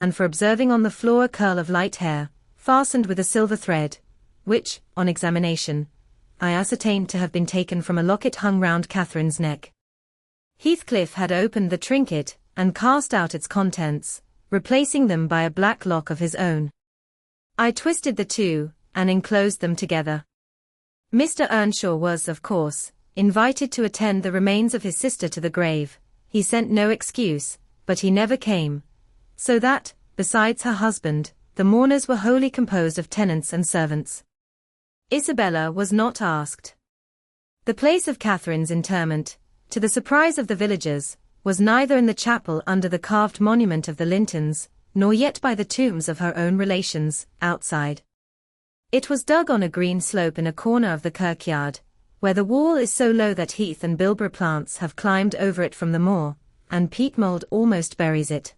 and for observing on the floor a curl of light hair, fastened with a silver thread, which, on examination, I ascertained to have been taken from a locket hung round Catherine's neck. Heathcliff had opened the trinket, and cast out its contents, replacing them by a black lock of his own. I twisted the two, and enclosed them together. Mr. Earnshaw was, of course, invited to attend the remains of his sister to the grave. He sent no excuse, but he never came, so that, besides her husband, the mourners were wholly composed of tenants and servants. Isabella was not asked. The place of Catherine's interment, to the surprise of the villagers, was neither in the chapel under the carved monument of the Lintons, nor yet by the tombs of her own relations, outside. It was dug on a green slope in a corner of the kirkyard, where the wall is so low that heath and bilberry plants have climbed over it from the moor, and peat mould almost buries it.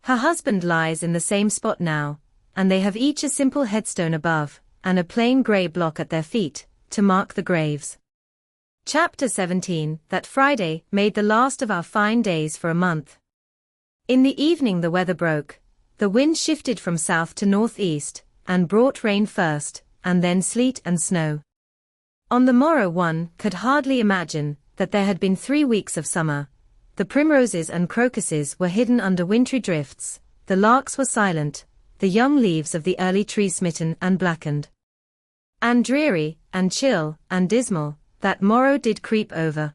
Her husband lies in the same spot now, and they have each a simple headstone above, and a plain grey block at their feet, to mark the graves. Chapter 17. That Friday made the last of our fine days for a month. In the evening the weather broke, the wind shifted from south to northeast, and brought rain first, and then sleet and snow. On the morrow one could hardly imagine that there had been 3 weeks of summer. The primroses and crocuses were hidden under wintry drifts, the larks were silent, the young leaves of the early trees smitten and blackened. And dreary, and chill, and dismal, that morrow did creep over.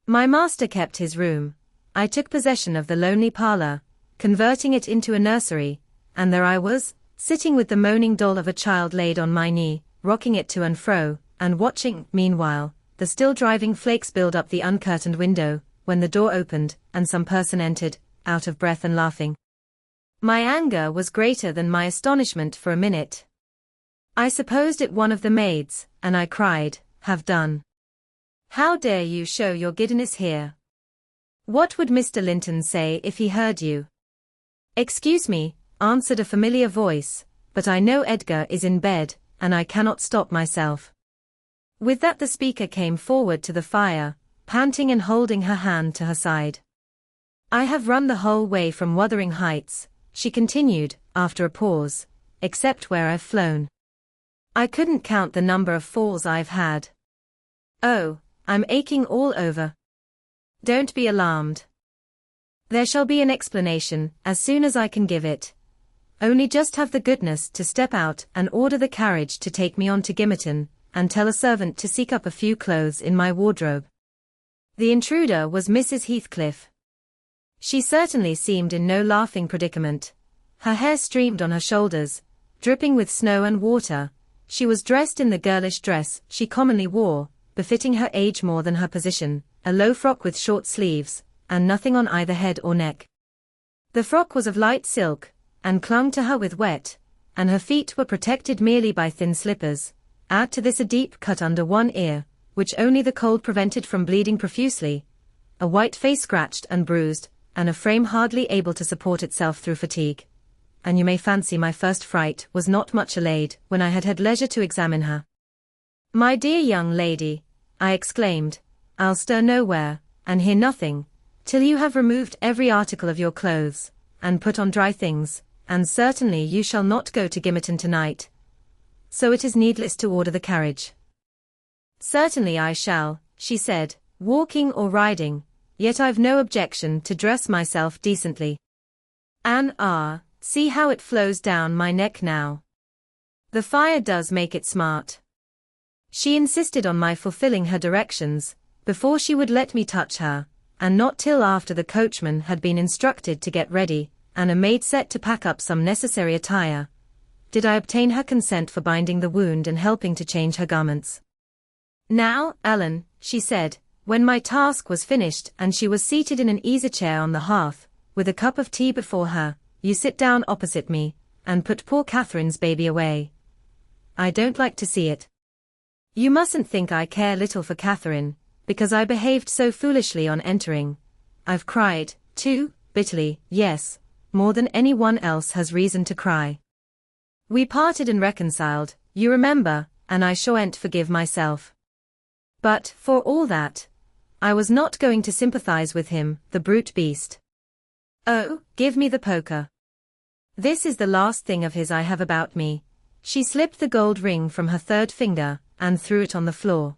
My master kept his room. I took possession of the lonely parlour, converting it into a nursery, and there I was, sitting with the moaning doll of a child laid on my knee, rocking it to and fro, and watching, meanwhile, the still driving flakes build up the uncurtained window, when the door opened, and some person entered, out of breath and laughing. My anger was greater than my astonishment for a minute. I supposed it one of the maids, and I cried, "Have done! How dare you show your giddiness here? What would Mr. Linton say if he heard you?" "Excuse me," answered a familiar voice, "but I know Edgar is in bed, and I cannot stop myself." With that the speaker came forward to the fire, panting and holding her hand to her side. "I have run the whole way from Wuthering Heights," she continued, after a pause, "except where I've flown. I couldn't count the number of falls I've had. Oh, I'm aching all over. Don't be alarmed. There shall be an explanation, as soon as I can give it. Only just have the goodness to step out and order the carriage to take me on to Gimmerton, and tell a servant to seek up a few clothes in my wardrobe." The intruder was Mrs. Heathcliff. She certainly seemed in no laughing predicament. Her hair streamed on her shoulders, dripping with snow and water. She was dressed in the girlish dress she commonly wore, befitting her age more than her position, a low frock with short sleeves, and nothing on either head or neck. The frock was of light silk, and clung to her with wet, and her feet were protected merely by thin slippers. Add to this a deep cut under one ear, which only the cold prevented from bleeding profusely, a white face scratched and bruised, and a frame hardly able to support itself through fatigue. And you may fancy my first fright was not much allayed when I had had leisure to examine her. "My dear young lady," I exclaimed, "I'll stir nowhere, and hear nothing, till you have removed every article of your clothes, and put on dry things, and certainly you shall not go to Gimmerton tonight. So it is needless to order the carriage." "Certainly I shall," she said, "walking or riding, yet I've no objection to dress myself decently. See how it flows down my neck now. The fire does make it smart." She insisted on my fulfilling her directions, before she would let me touch her, and not till after the coachman had been instructed to get ready, and a maid set to pack up some necessary attire, did I obtain her consent for binding the wound and helping to change her garments. "Now, Ellen," she said, when my task was finished and she was seated in an easy-chair on the hearth, with a cup of tea before her, "you sit down opposite me, and put poor Catherine's baby away. I don't like to see it. You mustn't think I care little for Catherine, because I behaved so foolishly on entering. I've cried, too, bitterly, yes, more than any one else has reason to cry. We parted and reconciled, you remember, and I shan't forgive myself. But, for all that, I was not going to sympathize with him, the brute beast. Oh, give me the poker. This is the last thing of his I have about me. She slipped the gold ring from her third finger, and threw it on the floor.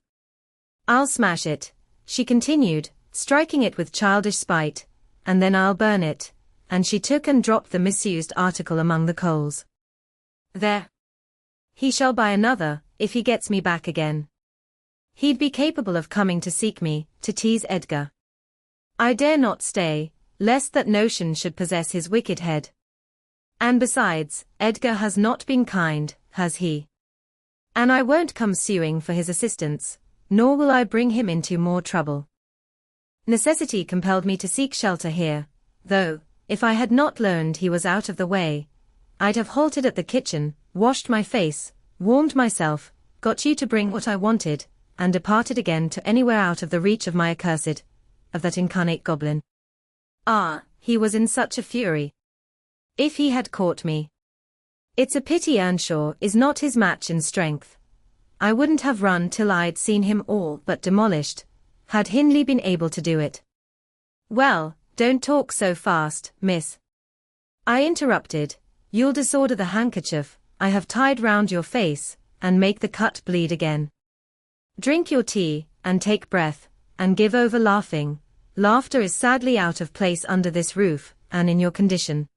I'll smash it, she continued, striking it with childish spite, and then I'll burn it, and she took and dropped the misused article among the coals. There. He shall buy another, if he gets me back again. He'd be capable of coming to seek me, to tease Edgar. I dare not stay, lest that notion should possess his wicked head. And besides, Edgar has not been kind, has he? And I won't come suing for his assistance, nor will I bring him into more trouble. Necessity compelled me to seek shelter here, though, if I had not learned he was out of the way, I'd have halted at the kitchen, washed my face, warmed myself, got you to bring what I wanted, and departed again to anywhere out of the reach of my accursed, of that incarnate goblin. Ah, he was in such a fury. If he had caught me. It's a pity Earnshaw is not his match in strength. I wouldn't have run till I'd seen him all but demolished, had Hindley been able to do it. Well, don't talk so fast, miss. I interrupted. You'll disorder the handkerchief I have tied round your face, and make the cut bleed again. Drink your tea, and take breath, and give over laughing. Laughter is sadly out of place under this roof, and in your condition.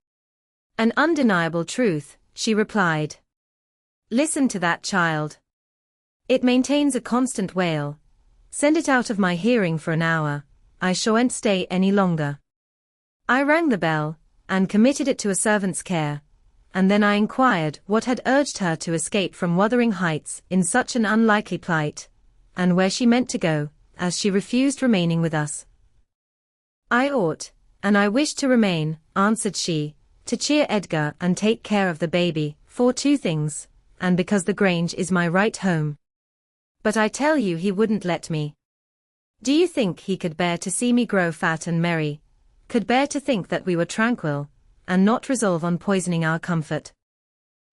An undeniable truth, she replied. Listen to that child. It maintains a constant wail. Send it out of my hearing for an hour, I shan't stay any longer. I rang the bell, and committed it to a servant's care, and then I inquired what had urged her to escape from Wuthering Heights in such an unlikely plight, and where she meant to go, as she refused remaining with us. I ought, and I wished to remain, answered she, to cheer Edgar and take care of the baby, for two things, and because the Grange is my right home. But I tell you he wouldn't let me. Do you think he could bear to see me grow fat and merry, could bear to think that we were tranquil, and not resolve on poisoning our comfort?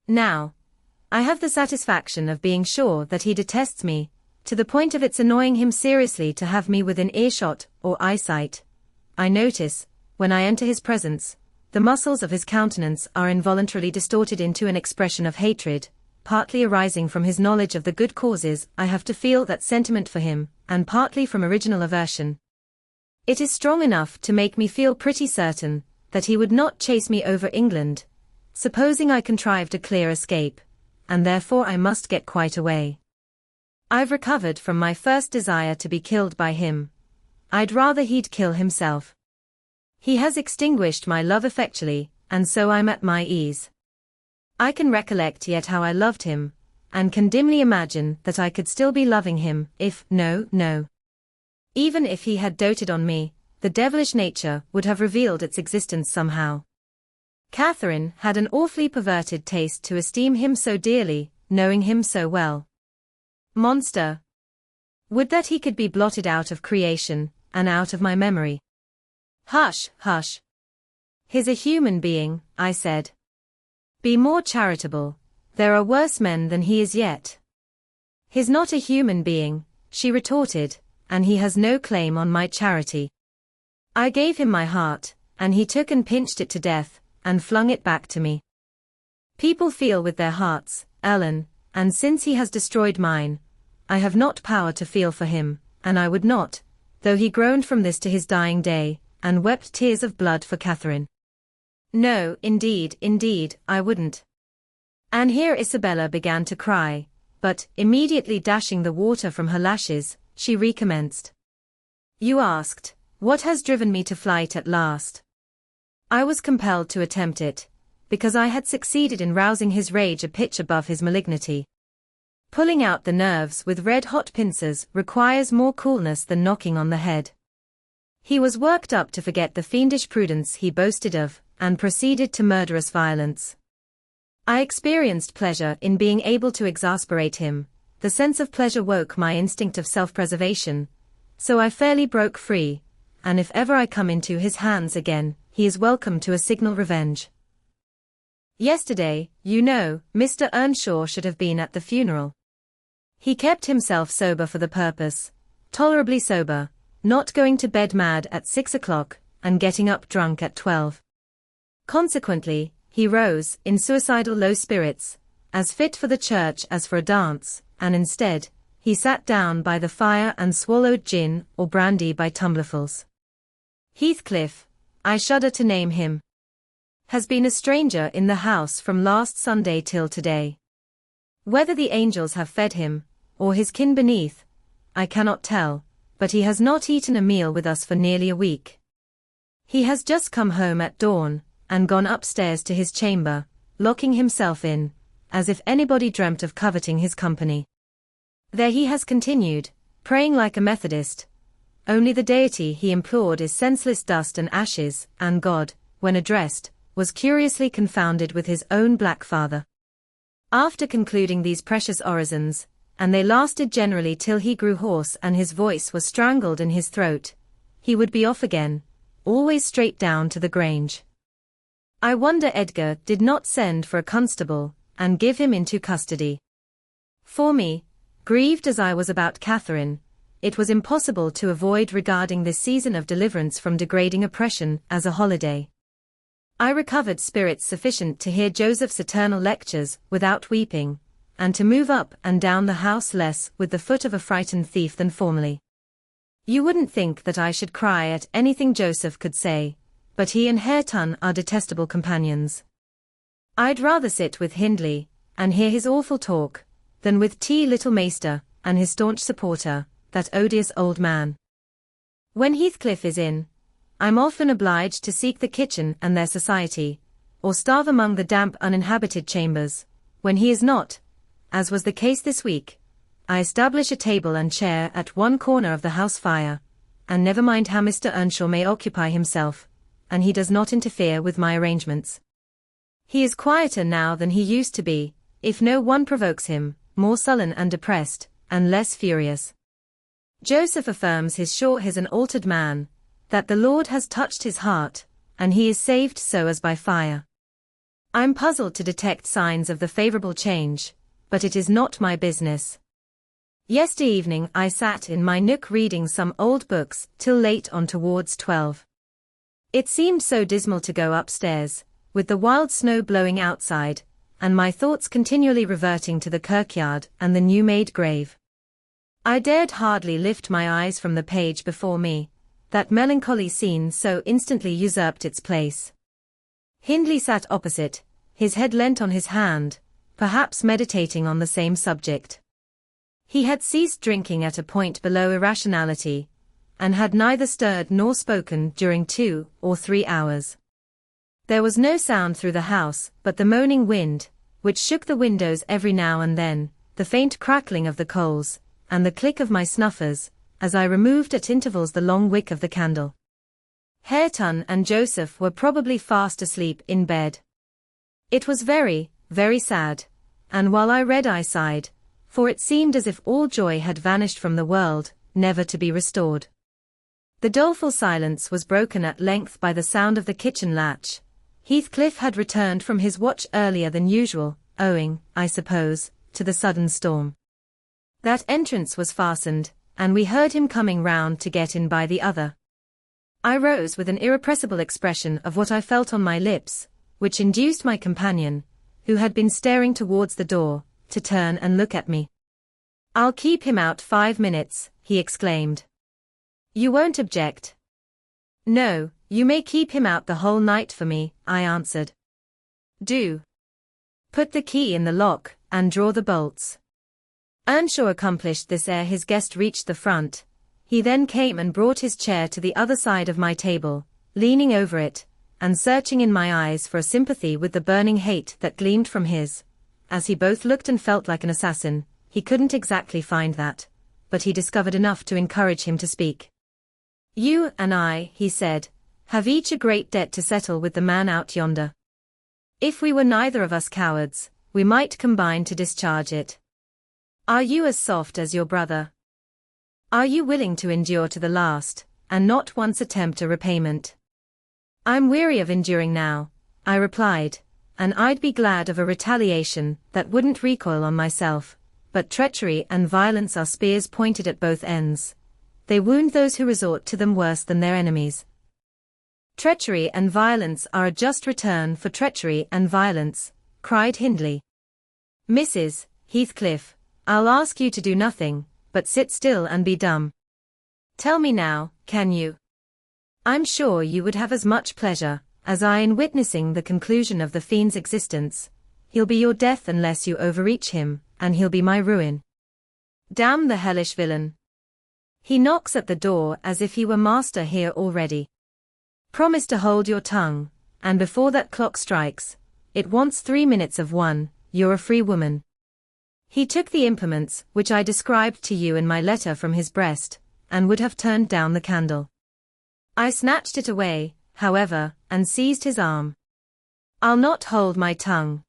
Now, I have the satisfaction of being sure that he detests me, to the point of its annoying him seriously to have me within earshot or eyesight. I notice, when I enter his presence, the muscles of his countenance are involuntarily distorted into an expression of hatred, partly arising from his knowledge of the good causes I have to feel that sentiment for him, and partly from original aversion. It is strong enough to make me feel pretty certain that he would not chase me over England, supposing I contrived a clear escape, and therefore I must get quite away. I've recovered from my first desire to be killed by him. I'd rather he'd kill himself. He has extinguished my love effectually, and so I'm at my ease. I can recollect yet how I loved him, and can dimly imagine that I could still be loving him, if, no. Even if he had doted on me, the devilish nature would have revealed its existence somehow. Catherine had an awfully perverted taste to esteem him so dearly, knowing him so well. Monster! Would that he could be blotted out of creation, and out of my memory. Hush, hush. He's a human being, I said. Be more charitable, there are worse men than he is yet. He's not a human being, she retorted, and he has no claim on my charity. I gave him my heart, and he took and pinched it to death, and flung it back to me. People feel with their hearts, Ellen, and since he has destroyed mine, I have not power to feel for him, and I would not, though he groaned from this to his dying day, and wept tears of blood for Catherine. No, indeed, I wouldn't. And here Isabella began to cry, but, immediately dashing the water from her lashes, she recommenced. You asked, what has driven me to flight at last? I was compelled to attempt it, because I had succeeded in rousing his rage a pitch above his malignity. Pulling out the nerves with red-hot pincers requires more coolness than knocking on the head. He was worked up to forget the fiendish prudence he boasted of, and proceeded to murderous violence. I experienced pleasure in being able to exasperate him, the sense of pleasure woke my instinct of self-preservation, so I fairly broke free, and if ever I come into his hands again, he is welcome to a signal revenge. Yesterday, you know, Mr. Earnshaw should have been at the funeral. He kept himself sober for the purpose, tolerably sober, not going to bed mad at 6 o'clock, and getting up drunk at 12. Consequently, He rose, in suicidal low spirits, as fit for the church as for a dance, and instead, he sat down by the fire and swallowed gin or brandy by tumblerfuls. Heathcliff, I shudder to name him, has been a stranger in the house from last Sunday till today. Whether the angels have fed him, or his kin beneath, I cannot tell, but he has not eaten a meal with us for nearly a week. He has just come home at dawn, and gone upstairs to his chamber, locking himself in, as if anybody dreamt of coveting his company. There he has continued, praying like a Methodist. Only the deity he implored is senseless dust and ashes, and God, when addressed, was curiously confounded with his own black father. After concluding these precious orisons, and they lasted generally till he grew hoarse and his voice was strangled in his throat, he would be off again, always straight down to the Grange. I wonder Edgar did not send for a constable, and give him into custody. For me, grieved as I was about Catherine, it was impossible to avoid regarding this season of deliverance from degrading oppression as a holiday. I recovered spirits sufficient to hear Joseph's eternal lectures without weeping, and to move up and down the house less with the foot of a frightened thief than formerly. You wouldn't think that I should cry at anything Joseph could say, but he and Hareton are detestable companions. I'd rather sit with Hindley, and hear his awful talk, than with Little Maester, and his staunch supporter, that odious old man. When Heathcliff is in, I'm often obliged to seek the kitchen and their society, or starve among the damp uninhabited chambers. When he is not, as was the case this week, I establish a table and chair at one corner of the house fire, and never mind how Mr. Earnshaw may occupy himself, and he does not interfere with my arrangements. He is quieter now than he used to be, if no one provokes him, more sullen and depressed, and less furious. Joseph affirms he's an altered man, that the Lord has touched his heart, and he is saved so as by fire. I'm puzzled to detect signs of the favorable change, but it is not my business. Yesterday evening I sat in my nook reading some old books till late on towards 12. It seemed so dismal to go upstairs, with the wild snow blowing outside, and my thoughts continually reverting to the kirkyard and the new-made grave. I dared hardly lift my eyes from the page before me, that melancholy scene so instantly usurped its place. Hindley sat opposite, his head leant on his hand, perhaps meditating on the same subject. He had ceased drinking at a point below irrationality, and had neither stirred nor spoken during 2 or 3 hours. There was no sound through the house but the moaning wind, which shook the windows every now and then, the faint crackling of the coals, and the click of my snuffers, as I removed at intervals the long wick of the candle. Hareton and Joseph were probably fast asleep in bed. It was very, very sad, and while I read I sighed, for it seemed as if all joy had vanished from the world, never to be restored. The doleful silence was broken at length by the sound of the kitchen latch. Heathcliff had returned from his watch earlier than usual, owing, I suppose, to the sudden storm. That entrance was fastened, and we heard him coming round to get in by the other. I rose with an irrepressible expression of what I felt on my lips, which induced my companion, who had been staring towards the door, to turn and look at me. "I'll keep him out 5 minutes," he exclaimed. "You won't object?" "No, you may keep him out the whole night for me," I answered. "Do. Put the key in the lock, and draw the bolts." Earnshaw accomplished this ere his guest reached the front. He then came and brought his chair to the other side of my table, leaning over it, and searching in my eyes for a sympathy with the burning hate that gleamed from his. As he both looked and felt like an assassin, he couldn't exactly find that, but he discovered enough to encourage him to speak. "You and I," he said, "have each a great debt to settle with the man out yonder. If we were neither of us cowards, we might combine to discharge it. Are you as soft as your brother? Are you willing to endure to the last, and not once attempt a repayment?" "I'm weary of enduring now," I replied, "and I'd be glad of a retaliation that wouldn't recoil on myself, but treachery and violence are spears pointed at both ends. They wound those who resort to them worse than their enemies." Treachery and violence are a just return for treachery and violence, cried Hindley. Mrs. Heathcliff, I'll ask you to do nothing, but sit still and be dumb. Tell me now, can you? I'm sure you would have as much pleasure as I in witnessing the conclusion of the fiend's existence. He'll be your death unless you overreach him, and he'll be my ruin. Damn the hellish villain. He knocks at the door as if he were master here already. Promise to hold your tongue, and before that clock strikes, it wants 3 minutes of 1, you're a free woman. He took the implements which I described to you in my letter from his breast, and would have turned down the candle. I snatched it away, however, and seized his arm. I'll not hold my tongue.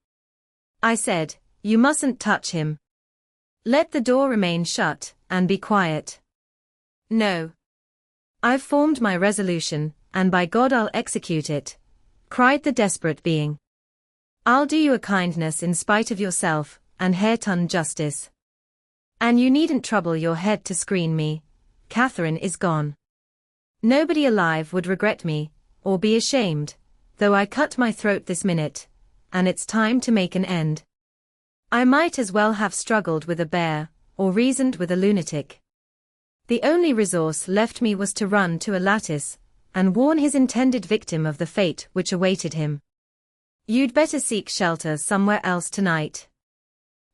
I said, you mustn't touch him. Let the door remain shut, and be quiet. No. I've formed my resolution, and by God I'll execute it, cried the desperate being. I'll do you a kindness in spite of yourself, and hair-ton justice. And you needn't trouble your head to screen me. Catherine is gone. Nobody alive would regret me, or be ashamed, though I cut my throat this minute, and it's time to make an end. I might as well have struggled with a bear, or reasoned with a lunatic. The only resource left me was to run to a lattice, and warn his intended victim of the fate which awaited him. You'd better seek shelter somewhere else tonight,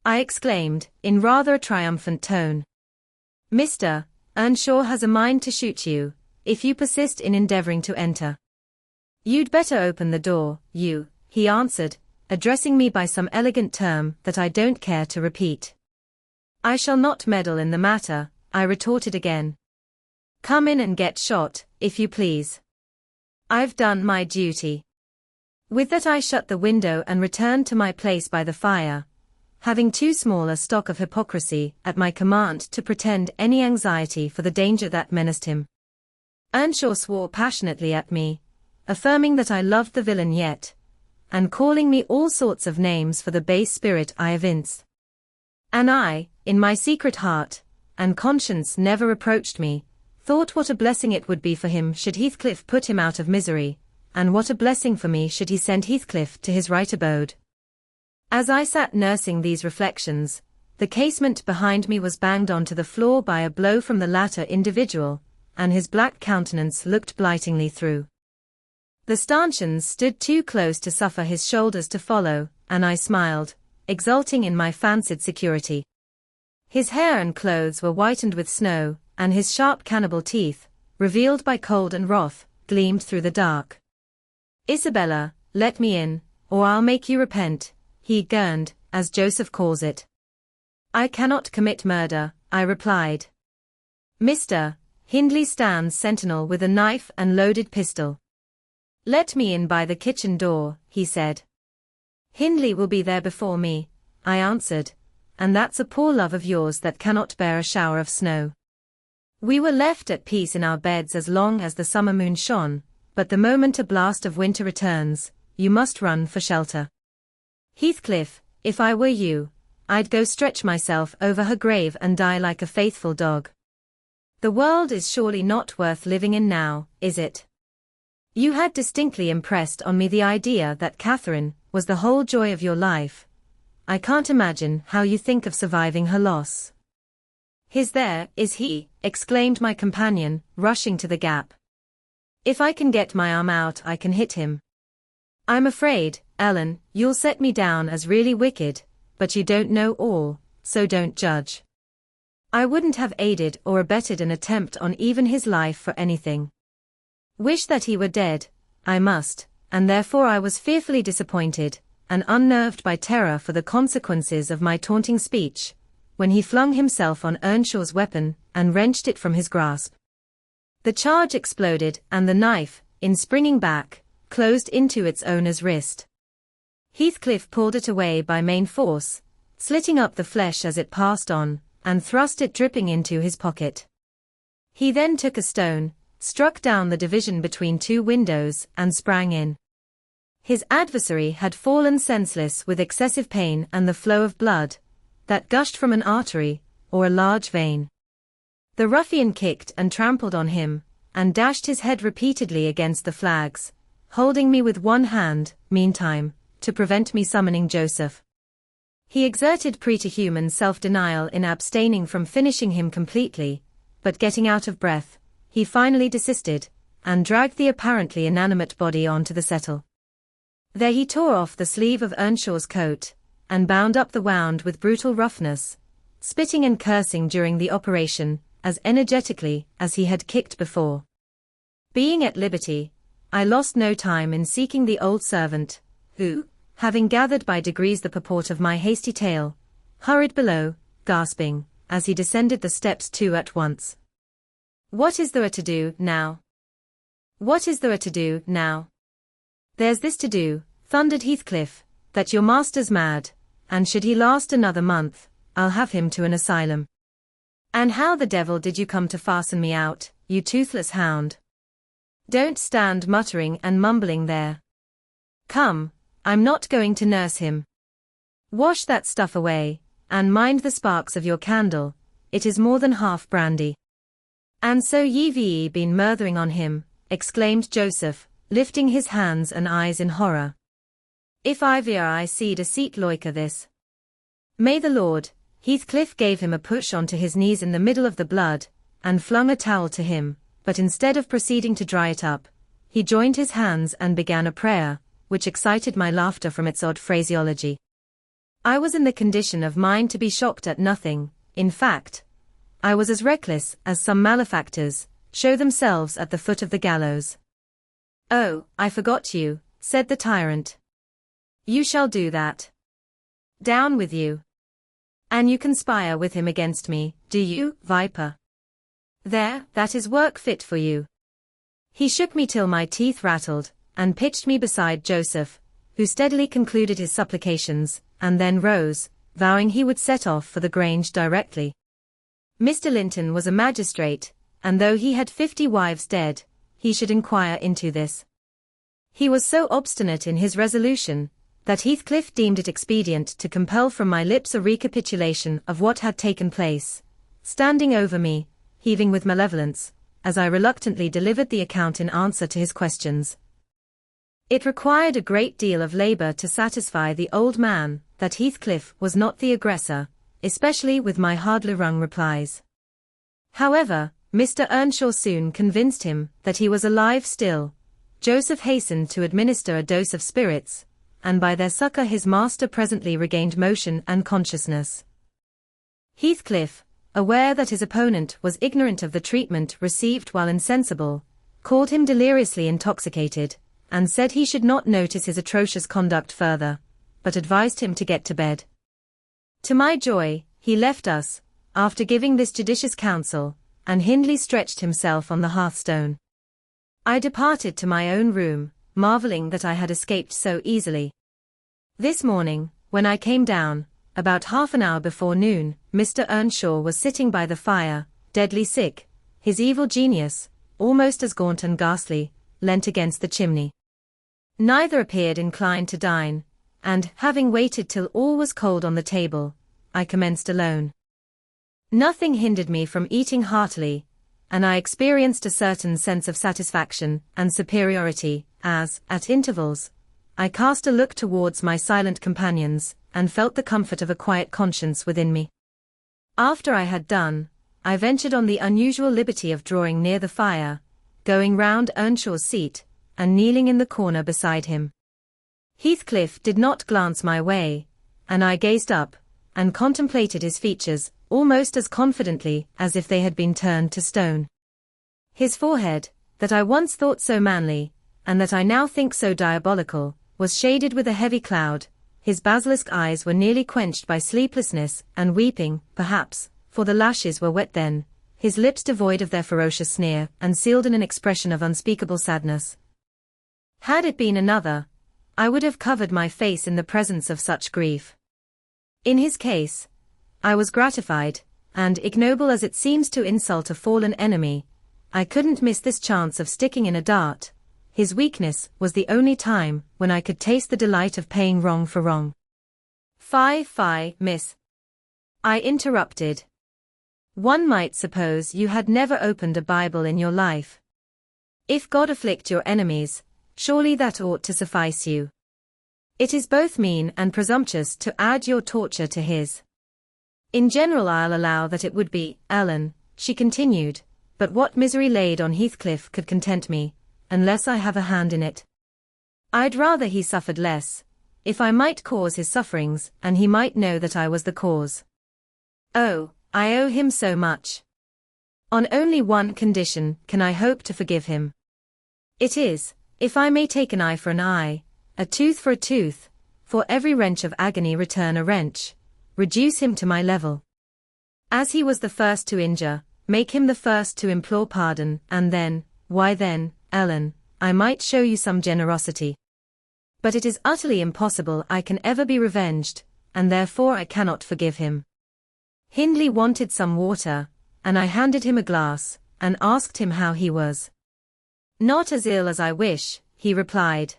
I exclaimed, in rather a triumphant tone. Mr. Earnshaw has a mind to shoot you, if you persist in endeavoring to enter. You'd better open the door, he answered, addressing me by some elegant term that I don't care to repeat. I shall not meddle in the matter, I retorted again. Come in and get shot, if you please. I've done my duty. With that I shut the window and returned to my place by the fire, having too small a stock of hypocrisy at my command to pretend any anxiety for the danger that menaced him. Earnshaw swore passionately at me, affirming that I loved the villain yet, and calling me all sorts of names for the base spirit I evince. And I, in my secret heart, and conscience never reproached me, thought what a blessing it would be for him should Heathcliff put him out of misery, and what a blessing for me should he send Heathcliff to his right abode. As I sat nursing these reflections, the casement behind me was banged onto the floor by a blow from the latter individual, and his black countenance looked blightingly through. The stanchions stood too close to suffer his shoulders to follow, and I smiled, exulting in my fancied security. His hair and clothes were whitened with snow, and his sharp cannibal teeth, revealed by cold and wrath, gleamed through the dark. Isabella, let me in, or I'll make you repent, he gurned, as Joseph calls it. I cannot commit murder, I replied. Mr. Hindley stands sentinel with a knife and loaded pistol. Let me in by the kitchen door, he said. Hindley will be there before me, I answered, and that's a poor love of yours that cannot bear a shower of snow. We were left at peace in our beds as long as the summer moon shone, but the moment a blast of winter returns, you must run for shelter. Heathcliff, if I were you, I'd go stretch myself over her grave and die like a faithful dog. The world is surely not worth living in now, is it? You had distinctly impressed on me the idea that Catherine was the whole joy of your life. I can't imagine how you think of surviving her loss. Is he, exclaimed my companion, rushing to the gap. If I can get my arm out I can hit him. I'm afraid, Ellen, you'll set me down as really wicked, but you don't know all, so don't judge. I wouldn't have aided or abetted an attempt on even his life for anything. Wish that he were dead, I must, and therefore I was fearfully disappointed, and unnerved by terror for the consequences of my taunting speech, when he flung himself on Earnshaw's weapon, and wrenched it from his grasp. The charge exploded, and the knife, in springing back, closed into its owner's wrist. Heathcliff pulled it away by main force, slitting up the flesh as it passed on, and thrust it dripping into his pocket. He then took a stone, struck down the division between two windows, and sprang in. His adversary had fallen senseless with excessive pain and the flow of blood that gushed from an artery, or a large vein. The ruffian kicked and trampled on him, and dashed his head repeatedly against the flags, holding me with one hand, meantime, to prevent me summoning Joseph. He exerted preterhuman self-denial in abstaining from finishing him completely, but getting out of breath, he finally desisted, and dragged the apparently inanimate body onto the settle. There he tore off the sleeve of Earnshaw's coat, and bound up the wound with brutal roughness, spitting and cursing during the operation, as energetically as he had kicked before. Being at liberty, I lost no time in seeking the old servant, who, having gathered by degrees the purport of my hasty tale, hurried below, gasping, as he descended the steps two at once. "What is there to do now? What is there to do now?" "There's this to do," thundered Heathcliff, "that your master's mad, and should he last another month, I'll have him to an asylum." "And how the devil did you come to fasten me out, you toothless hound? Don't stand muttering and mumbling there. Come, I'm not going to nurse him. Wash that stuff away, and mind the sparks of your candle, it is more than half brandy." "And so ye've been murthering on him," exclaimed Joseph, lifting his hands and eyes in horror. "If I seed a seat loiker this. May the Lord—" Heathcliff gave him a push onto his knees in the middle of the blood, and flung a towel to him, but instead of proceeding to dry it up, he joined his hands and began a prayer, which excited my laughter from its odd phraseology. I was in the condition of mind to be shocked at nothing. In fact, I was as reckless as some malefactors show themselves at the foot of the gallows. "Oh, I forgot you," said the tyrant. "You shall do that. Down with you. And you conspire with him against me, do you, viper? There, that is work fit for you." He shook me till my teeth rattled, and pitched me beside Joseph, who steadily concluded his supplications, and then rose, vowing he would set off for the Grange directly. Mr. Linton was a magistrate, and though he had 50 wives dead, he should inquire into this. He was so obstinate in his resolution, that Heathcliff deemed it expedient to compel from my lips a recapitulation of what had taken place, standing over me, heaving with malevolence, as I reluctantly delivered the account in answer to his questions. It required a great deal of labor to satisfy the old man that Heathcliff was not the aggressor, especially with my hardly wrung replies. However, Mr. Earnshaw soon convinced him that he was alive still. Joseph hastened to administer a dose of spirits, and by their succor his master presently regained motion and consciousness. Heathcliff, aware that his opponent was ignorant of the treatment received while insensible, called him deliriously intoxicated, and said he should not notice his atrocious conduct further, but advised him to get to bed. To my joy, he left us, after giving this judicious counsel, and Hindley stretched himself on the hearthstone. I departed to my own room, marveling that I had escaped so easily. This morning, when I came down, about half an hour before noon, Mr. Earnshaw was sitting by the fire, deadly sick, his evil genius, almost as gaunt and ghastly, leant against the chimney. Neither appeared inclined to dine, and, having waited till all was cold on the table, I commenced alone. Nothing hindered me from eating heartily, and I experienced a certain sense of satisfaction and superiority, as, at intervals, I cast a look towards my silent companions, and felt the comfort of a quiet conscience within me. After I had done, I ventured on the unusual liberty of drawing near the fire, going round Earnshaw's seat, and kneeling in the corner beside him. Heathcliff did not glance my way, and I gazed up, and contemplated his features, almost as confidently as if they had been turned to stone. His forehead, that I once thought so manly, and that I now think so diabolical, was shaded with a heavy cloud. His basilisk eyes were nearly quenched by sleeplessness and weeping, perhaps, for the lashes were wet then, his lips devoid of their ferocious sneer, and sealed in an expression of unspeakable sadness. Had it been another, I would have covered my face in the presence of such grief. In his case, I was gratified, and ignoble as it seems to insult a fallen enemy, I couldn't miss this chance of sticking in a dart. His weakness was the only time when I could taste the delight of paying wrong for wrong. Fie, miss," I interrupted. "One might suppose you had never opened a Bible in your life. If God afflict your enemies, surely that ought to suffice you. It is both mean and presumptuous to add your torture to his. In general I'll allow that it would be, Ellen, she continued, but what misery laid on Heathcliff could content me, unless I have a hand in it. I'd rather he suffered less, if I might cause his sufferings, and he might know that I was the cause. Oh, I owe him so much. On only one condition can I hope to forgive him. It is, if I may take an eye for an eye, a tooth for a tooth, for every wrench of agony return a wrench, reduce him to my level. As he was the first to injure, make him the first to implore pardon, and then, why then, Ellen, I might show you some generosity. But it is utterly impossible I can ever be revenged, and therefore I cannot forgive him. Hindley wanted some water, and I handed him a glass, and asked him how he was. Not as ill as I wish, he replied.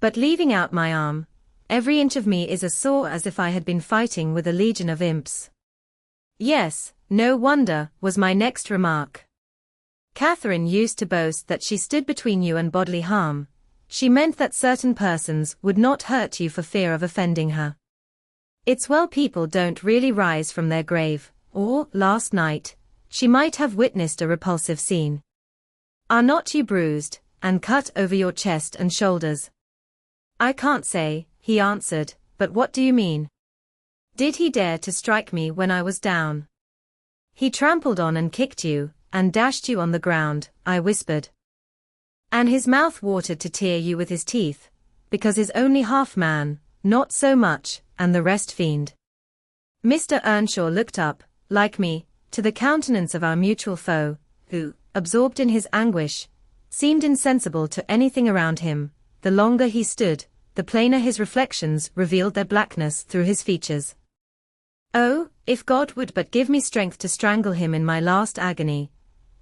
But leaving out my arm, every inch of me is as sore as if I had been fighting with a legion of imps. Yes, no wonder, was my next remark. Catherine used to boast that she stood between you and bodily harm. She meant that certain persons would not hurt you for fear of offending her. It's well people don't really rise from their grave, or, last night, she might have witnessed a repulsive scene. Are not you bruised, and cut over your chest and shoulders? I can't say, he answered, but what do you mean? Did he dare to strike me when I was down? He trampled on and kicked you, and dashed you on the ground, I whispered. And his mouth watered to tear you with his teeth, because he's only half man, not so much, and the rest fiend. Mr. Earnshaw looked up, like me, to the countenance of our mutual foe, who, absorbed in his anguish, seemed insensible to anything around him. The longer he stood, the plainer his reflections revealed their blackness through his features. Oh, if God would but give me strength to strangle him in my last agony,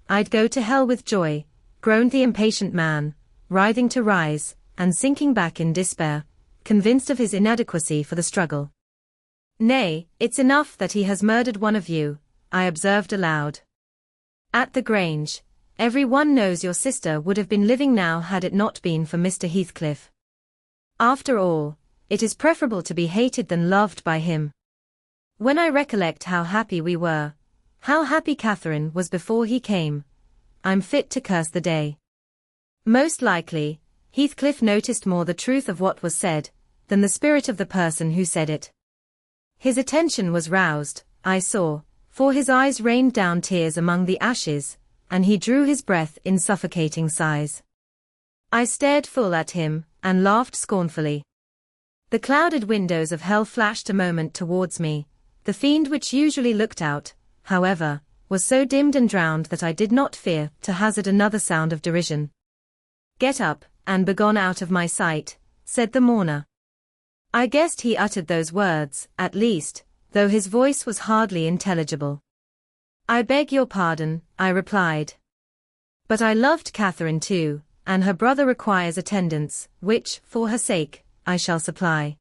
I'd go to hell with joy, groaned the impatient man, writhing to rise, and sinking back in despair, convinced of his inadequacy for the struggle. Nay, it's enough that he has murdered one of you, I observed aloud. At the Grange, every one knows your sister would have been living now had it not been for Mr. Heathcliff. After all, it is preferable to be hated than loved by him. When I recollect how happy we were, how happy Catherine was before he came, I'm fit to curse the day. Most likely, Heathcliff noticed more the truth of what was said, than the spirit of the person who said it. His attention was roused, I saw, for his eyes rained down tears among the ashes, and he drew his breath in suffocating sighs. I stared full at him, and laughed scornfully. The clouded windows of hell flashed a moment towards me. The fiend which usually looked out, however, was so dimmed and drowned that I did not fear to hazard another sound of derision. Get up, and begone out of my sight, said the mourner. I guessed he uttered those words, at least, though his voice was hardly intelligible. I beg your pardon, I replied. But I loved Catherine too, and her brother requires attendance, which, for her sake, I shall supply.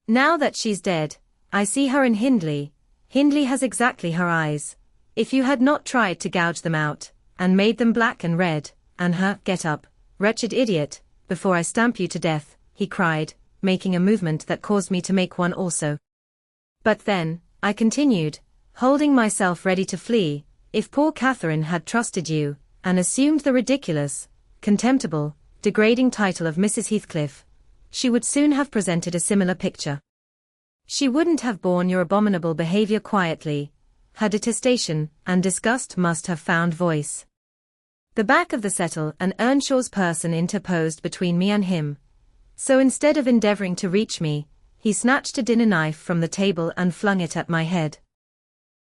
Now that she's dead, I see her in Hindley. Hindley has exactly her eyes. If you had not tried to gouge them out, and made them black and red, and her, get up, wretched idiot, before I stamp you to death, he cried, making a movement that caused me to make one also. But then, I continued, holding myself ready to flee, if poor Catherine had trusted you, and assumed the ridiculous, contemptible, degrading title of Mrs. Heathcliff, she would soon have presented a similar picture. She wouldn't have borne your abominable behavior quietly. Her detestation and disgust must have found voice. The back of the settle and Earnshaw's person interposed between me and him. So instead of endeavoring to reach me, he snatched a dinner knife from the table and flung it at my head.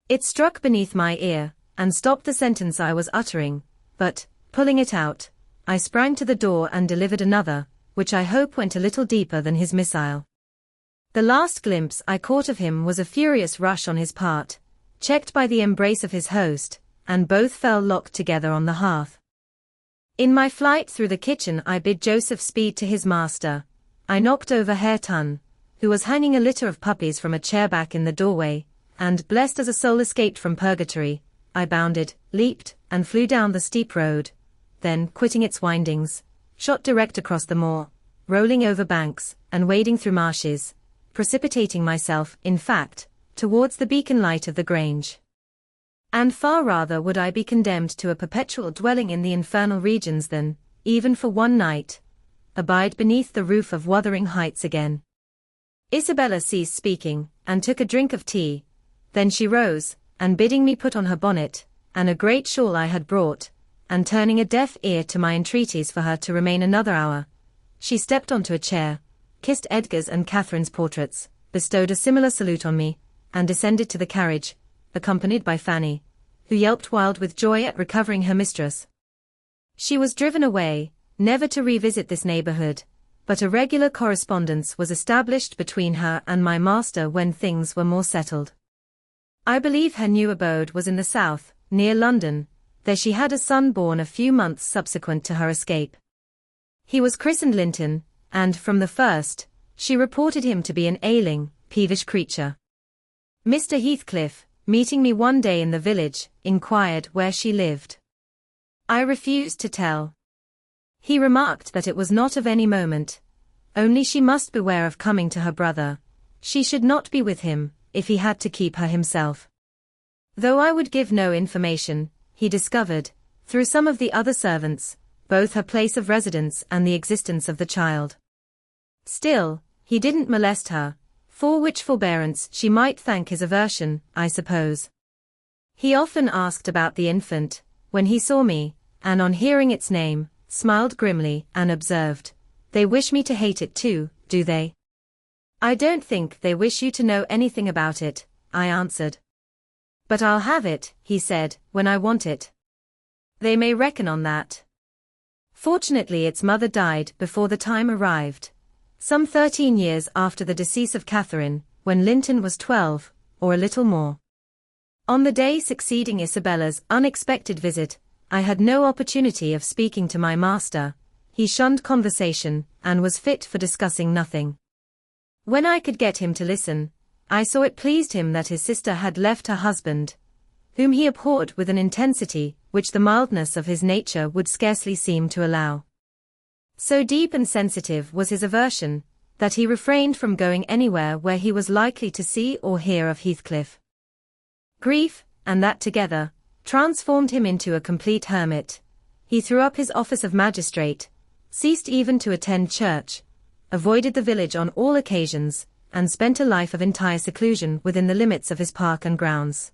It struck beneath my ear, and stopped the sentence I was uttering, but, pulling it out, I sprang to the door and delivered another, which I hope went a little deeper than his missile. The last glimpse I caught of him was a furious rush on his part, checked by the embrace of his host, and both fell locked together on the hearth. In my flight through the kitchen I bid Joseph speed to his master. I knocked over Hareton, who was hanging a litter of puppies from a chair back in the doorway, and, blessed as a soul escaped from purgatory, I bounded, leaped, and flew down the steep road, then, quitting its windings, shot direct across the moor, rolling over banks, and wading through marshes, precipitating myself, in fact, towards the beacon light of the Grange. And far rather would I be condemned to a perpetual dwelling in the infernal regions than, even for one night, abide beneath the roof of Wuthering Heights again. Isabella ceased speaking, and took a drink of tea. Then she rose, and bidding me put on her bonnet, and a great shawl I had brought, and turning a deaf ear to my entreaties for her to remain another hour, she stepped onto a chair, kissed Edgar's and Catherine's portraits, bestowed a similar salute on me, and descended to the carriage, accompanied by Fanny, who yelped wild with joy at recovering her mistress. She was driven away, never to revisit this neighborhood, but a regular correspondence was established between her and my master when things were more settled. I believe her new abode was in the south, near London. There she had a son born a few months subsequent to her escape. He was christened Linton, and, from the first, she reported him to be an ailing, peevish creature. Mr. Heathcliff, meeting me one day in the village, inquired where she lived. I refused to tell. He remarked that it was not of any moment, only she must beware of coming to her brother. She should not be with him, if he had to keep her himself. Though I would give no information, he discovered, through some of the other servants, both her place of residence and the existence of the child. Still, he didn't molest her, for which forbearance she might thank his aversion, I suppose. He often asked about the infant, when he saw me, and on hearing its name, smiled grimly and observed, "They wish me to hate it too, do they?" "I don't think they wish you to know anything about it," I answered. "But I'll have it," he said, "when I want it. They may reckon on that." Fortunately its mother died before the time arrived, some 13 years after the decease of Catherine, when Linton was 12, or a little more. On the day succeeding Isabella's unexpected visit, I had no opportunity of speaking to my master. He shunned conversation, and was fit for discussing nothing. When I could get him to listen, I saw it pleased him that his sister had left her husband, whom he abhorred with an intensity which the mildness of his nature would scarcely seem to allow. So deep and sensitive was his aversion, that he refrained from going anywhere where he was likely to see or hear of Heathcliff. Grief, and that together, transformed him into a complete hermit. He threw up his office of magistrate, ceased even to attend church, avoided the village on all occasions, and spent a life of entire seclusion within the limits of his park and grounds,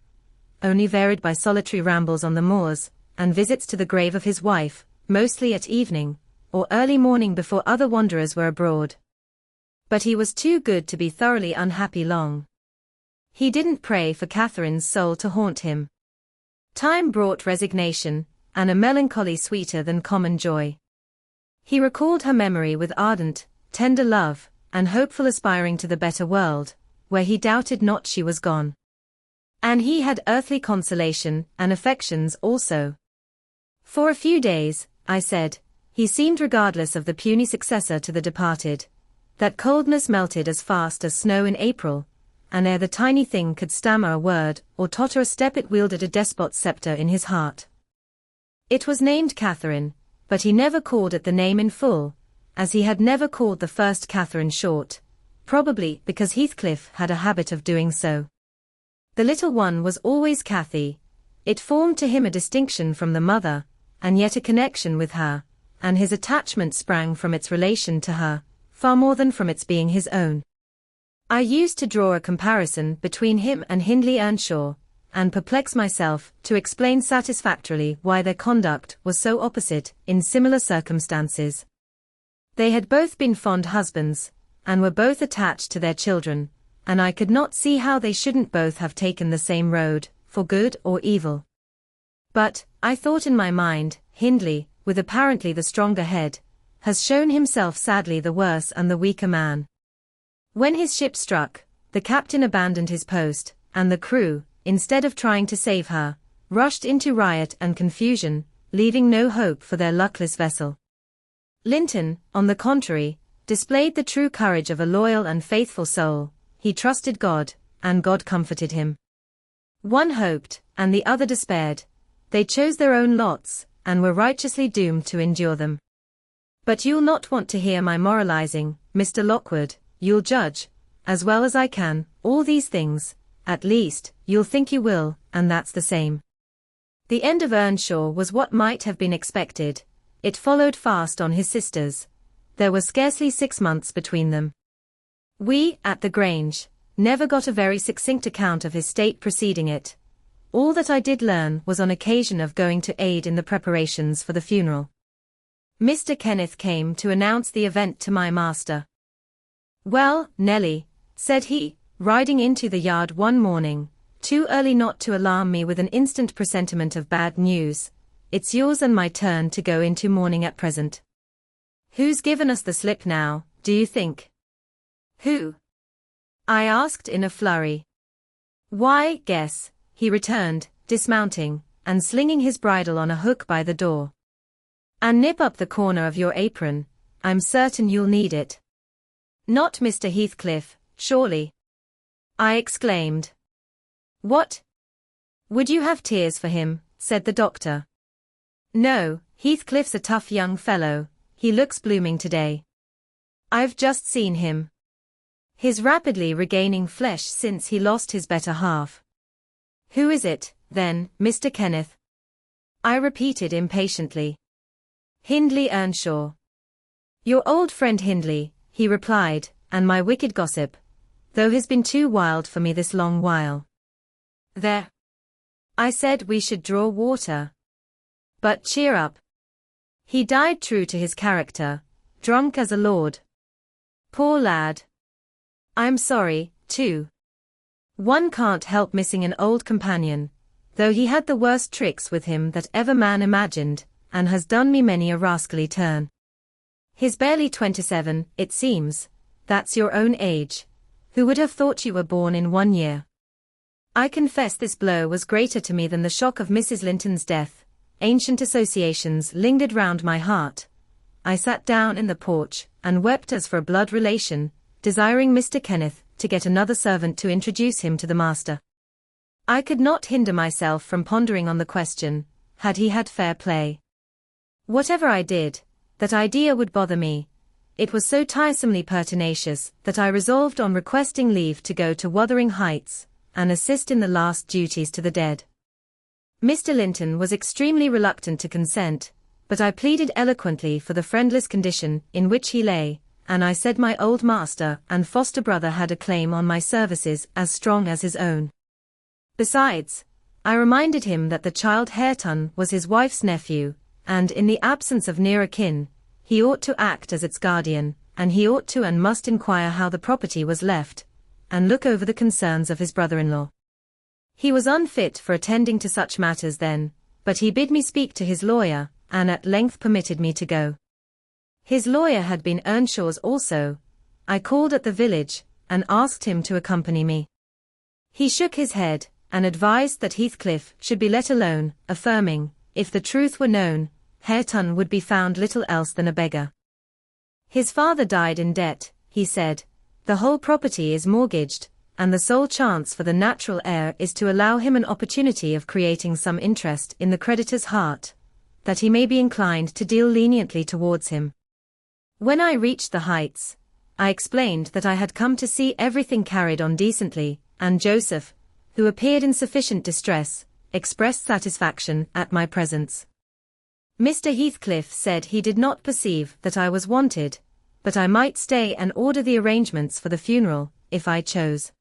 only varied by solitary rambles on the moors, and visits to the grave of his wife, mostly at evening, or early morning before other wanderers were abroad. But he was too good to be thoroughly unhappy long. He didn't pray for Catherine's soul to haunt him. Time brought resignation, and a melancholy sweeter than common joy. He recalled her memory with ardent, tender love, and hopeful aspiring to the better world, where he doubted not she was gone. And he had earthly consolation and affections also. For a few days, I said, he seemed regardless of the puny successor to the departed. That coldness melted as fast as snow in April, and ere the tiny thing could stammer a word or totter a step it wielded a despot's scepter in his heart. It was named Catherine, but he never called it the name in full, as he had never called the first Catherine short, probably because Heathcliff had a habit of doing so. The little one was always Cathy. It formed to him a distinction from the mother, and yet a connection with her, and his attachment sprang from its relation to her, far more than from its being his own. I used to draw a comparison between him and Hindley Earnshaw, and perplex myself to explain satisfactorily why their conduct was so opposite in similar circumstances. They had both been fond husbands, and were both attached to their children, and I could not see how they shouldn't both have taken the same road, for good or evil. But, I thought in my mind, Hindley, with apparently the stronger head, has shown himself sadly the worse and the weaker man. When his ship struck, the captain abandoned his post, and the crew, instead of trying to save her, rushed into riot and confusion, leaving no hope for their luckless vessel. Linton, on the contrary, displayed the true courage of a loyal and faithful soul. He trusted God, and God comforted him. One hoped, and the other despaired. They chose their own lots, and were righteously doomed to endure them. But you'll not want to hear my moralizing, Mr. Lockwood. You'll judge, as well as I can, all these things, at least, you'll think you will, and that's the same. The end of Earnshaw was what might have been expected. It followed fast on his sister's. There were scarcely 6 months between them. We, at the Grange, never got a very succinct account of his state preceding it. All that I did learn was on occasion of going to aid in the preparations for the funeral. Mr. Kenneth came to announce the event to my master. "Well, Nelly," said he, riding into the yard one morning, too early not to alarm me with an instant presentiment of bad news, "it's yours and my turn to go into mourning at present. Who's given us the slip now, do you think?" "Who?" I asked in a flurry. "Why, guess," he returned, dismounting, and slinging his bridle on a hook by the door. "And nip up the corner of your apron, I'm certain you'll need it." "Not Mr. Heathcliff, surely?" I exclaimed. "What? Would you have tears for him?" said the doctor. "No, Heathcliff's a tough young fellow, he looks blooming today. I've just seen him. He's rapidly regaining flesh since he lost his better half." "Who is it, then, Mr. Kenneth?" I repeated impatiently. "Hindley Earnshaw." "Your old friend Hindley," he replied, "and my wicked gossip, though he's been too wild for me this long while." "There. I said we should draw water. But cheer up. He died true to his character, drunk as a lord. Poor lad. I'm sorry, too. One can't help missing an old companion, though he had the worst tricks with him that ever man imagined, and has done me many a rascally turn. He's barely 27, it seems. That's your own age. Who would have thought you were born in 1 year? I confess this blow was greater to me than the shock of Mrs. Linton's death. Ancient associations lingered round my heart. I sat down in the porch, and wept as for a blood relation, desiring Mr. Kenneth to get another servant to introduce him to the master. I could not hinder myself from pondering on the question, had he had fair play? Whatever I did, that idea would bother me. It was so tiresomely pertinacious that I resolved on requesting leave to go to Wuthering Heights, and assist in the last duties to the dead. Mr. Linton was extremely reluctant to consent, but I pleaded eloquently for the friendless condition in which he lay, and I said my old master and foster brother had a claim on my services as strong as his own. Besides, I reminded him that the child Hareton was his wife's nephew, and in the absence of nearer kin, he ought to act as its guardian, and he ought to and must inquire how the property was left, and look over the concerns of his brother-in-law. He was unfit for attending to such matters then, but he bid me speak to his lawyer, and at length permitted me to go. His lawyer had been Earnshaw's also. I called at the village, and asked him to accompany me. He shook his head, and advised that Heathcliff should be let alone, affirming, if the truth were known, Hareton would be found little else than a beggar. His father died in debt, he said. The whole property is mortgaged, and the sole chance for the natural heir is to allow him an opportunity of creating some interest in the creditor's heart, that he may be inclined to deal leniently towards him. When I reached the Heights, I explained that I had come to see everything carried on decently, and Joseph, who appeared in sufficient distress, expressed satisfaction at my presence. Mr. Heathcliff said he did not perceive that I was wanted, but I might stay and order the arrangements for the funeral, if I chose.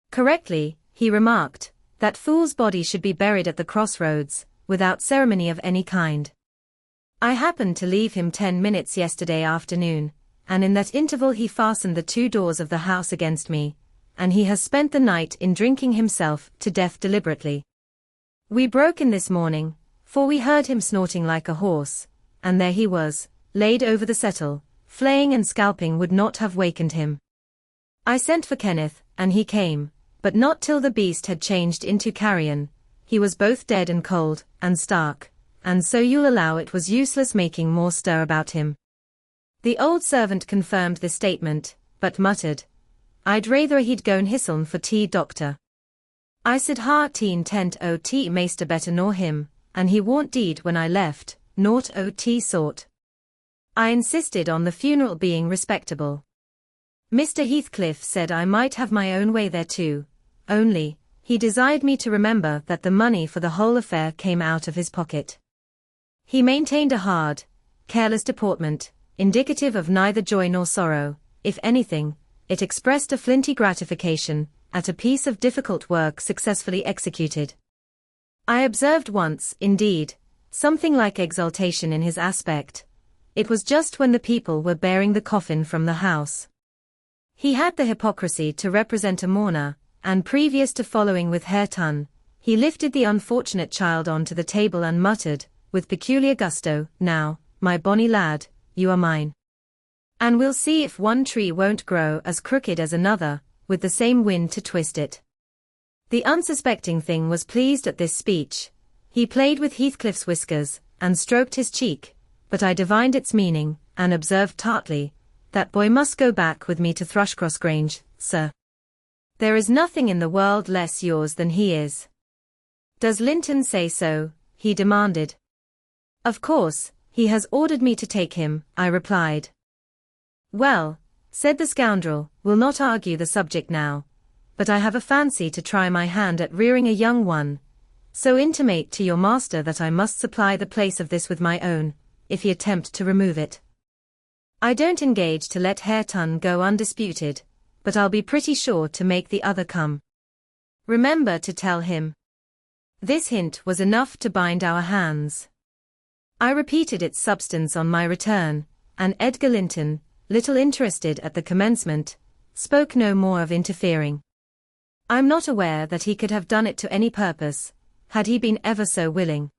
Correctly, he remarked, that fool's body should be buried at the crossroads, without ceremony of any kind. I happened to leave him 10 minutes yesterday afternoon, and in that interval he fastened the 2 doors of the house against me, and he has spent the night in drinking himself to death deliberately. We broke in this morning, for we heard him snorting like a horse, and there he was, laid over the settle. Flaying and scalping would not have wakened him. I sent for Kenneth, and he came, but not till the beast had changed into carrion. He was both dead and cold, and stark, and so you'll allow it was useless making more stir about him. The old servant confirmed this statement, but muttered, I'd rather he'd go'n hisseln for tea, doctor. I said ha teen tent o tea maister better nor him, and he warn't deed when I left, naught o' tea sort. I insisted on the funeral being respectable. Mr. Heathcliff said I might have my own way there too, only, he desired me to remember that the money for the whole affair came out of his pocket. He maintained a hard, careless deportment, indicative of neither joy nor sorrow. If anything, it expressed a flinty gratification at a piece of difficult work successfully executed. I observed once, indeed, something like exultation in his aspect. It was just when the people were bearing the coffin from the house. He had the hypocrisy to represent a mourner, and previous to following with Hareton, he lifted the unfortunate child on to the table and muttered, with peculiar gusto, "Now, my bonny lad, you are mine. And we'll see if one tree won't grow as crooked as another, with the same wind to twist it." The unsuspecting thing was pleased at this speech. He played with Heathcliff's whiskers, and stroked his cheek, but I divined its meaning, and observed tartly, "That boy must go back with me to Thrushcross Grange, sir. There is nothing in the world less yours than he is." "Does Linton say so?" he demanded. "Of course, he has ordered me to take him," I replied. "Well," said the scoundrel, "we'll not argue the subject now, but I have a fancy to try my hand at rearing a young one, so intimate to your master that I must supply the place of this with my own, if he attempt to remove it. I don't engage to let Hareton go undisputed, but I'll be pretty sure to make the other come. Remember to tell him." This hint was enough to bind our hands. I repeated its substance on my return, and Edgar Linton, little interested at the commencement, spoke no more of interfering. I'm not aware that he could have done it to any purpose, had he been ever so willing.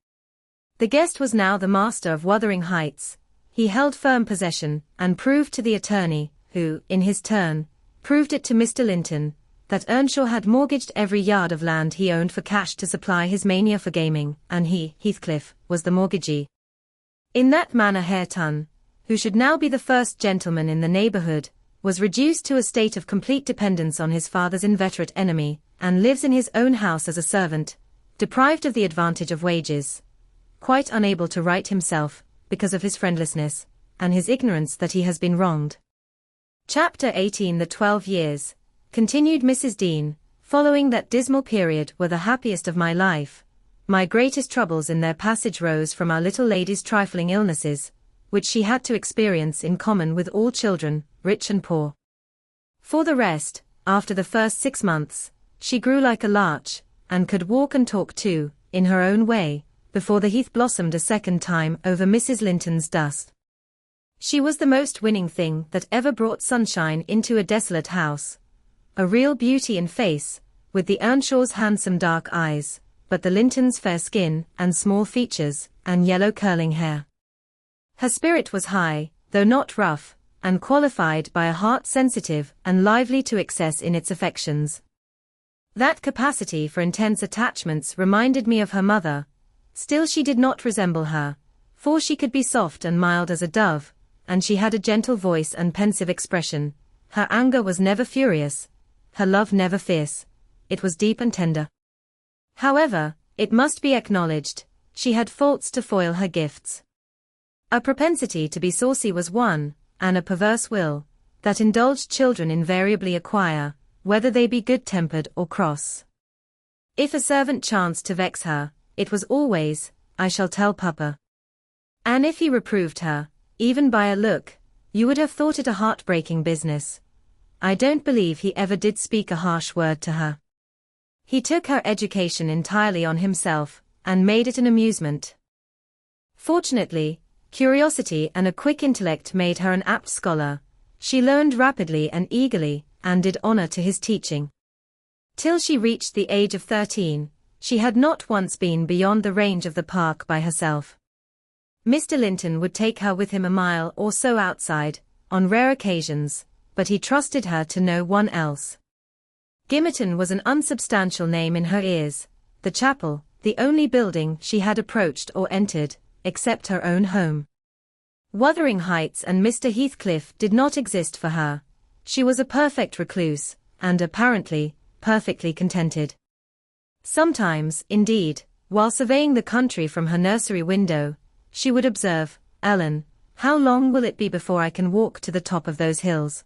The guest was now the master of Wuthering Heights. He held firm possession, and proved to the attorney, who, in his turn, proved it to Mr. Linton, that Earnshaw had mortgaged every yard of land he owned for cash to supply his mania for gaming, and he, Heathcliff, was the mortgagee. In that manner Hareton, who should now be the first gentleman in the neighbourhood, was reduced to a state of complete dependence on his father's inveterate enemy, and lives in his own house as a servant, deprived of the advantage of wages, quite unable to right himself, because of his friendlessness, and his ignorance that he has been wronged. Chapter 18. The 12 years, continued Mrs. Dean, following that dismal period were the happiest of my life. My greatest troubles in their passage rose from our little lady's trifling illnesses, which she had to experience in common with all children, rich and poor. For the rest, after the first 6 months, she grew like a larch, and could walk and talk too, in her own way, before the heath blossomed a second time over Mrs. Linton's dust. She was the most winning thing that ever brought sunshine into a desolate house. A real beauty in face, with the Earnshaw's handsome dark eyes, but the Lintons' fair skin, and small features, and yellow curling hair. Her spirit was high, though not rough, and qualified by a heart sensitive and lively to excess in its affections. That capacity for intense attachments reminded me of her mother. Still she did not resemble her, for she could be soft and mild as a dove, and she had a gentle voice and pensive expression. Her anger was never furious, her love never fierce, it was deep and tender. However, it must be acknowledged, she had faults to foil her gifts. A propensity to be saucy was one, and a perverse will, that indulged children invariably acquire, whether they be good-tempered or cross. If a servant chanced to vex her, it was always, "I shall tell Papa." And if he reproved her, even by a look, you would have thought it a heart-breaking business. I don't believe he ever did speak a harsh word to her. He took her education entirely on himself, and made it an amusement. Fortunately, curiosity and a quick intellect made her an apt scholar. She learned rapidly and eagerly, and did honor to his teaching. Till she reached the age of 13, she had not once been beyond the range of the park by herself. Mr. Linton would take her with him a mile or so outside, on rare occasions, but he trusted her to no one else. Gimmerton was an unsubstantial name in her ears, the chapel, the only building she had approached or entered, except her own home. Wuthering Heights and Mr. Heathcliff did not exist for her. She was a perfect recluse, and apparently, perfectly contented. Sometimes, indeed, while surveying the country from her nursery window, she would observe, "Ellen, how long will it be before I can walk to the top of those hills?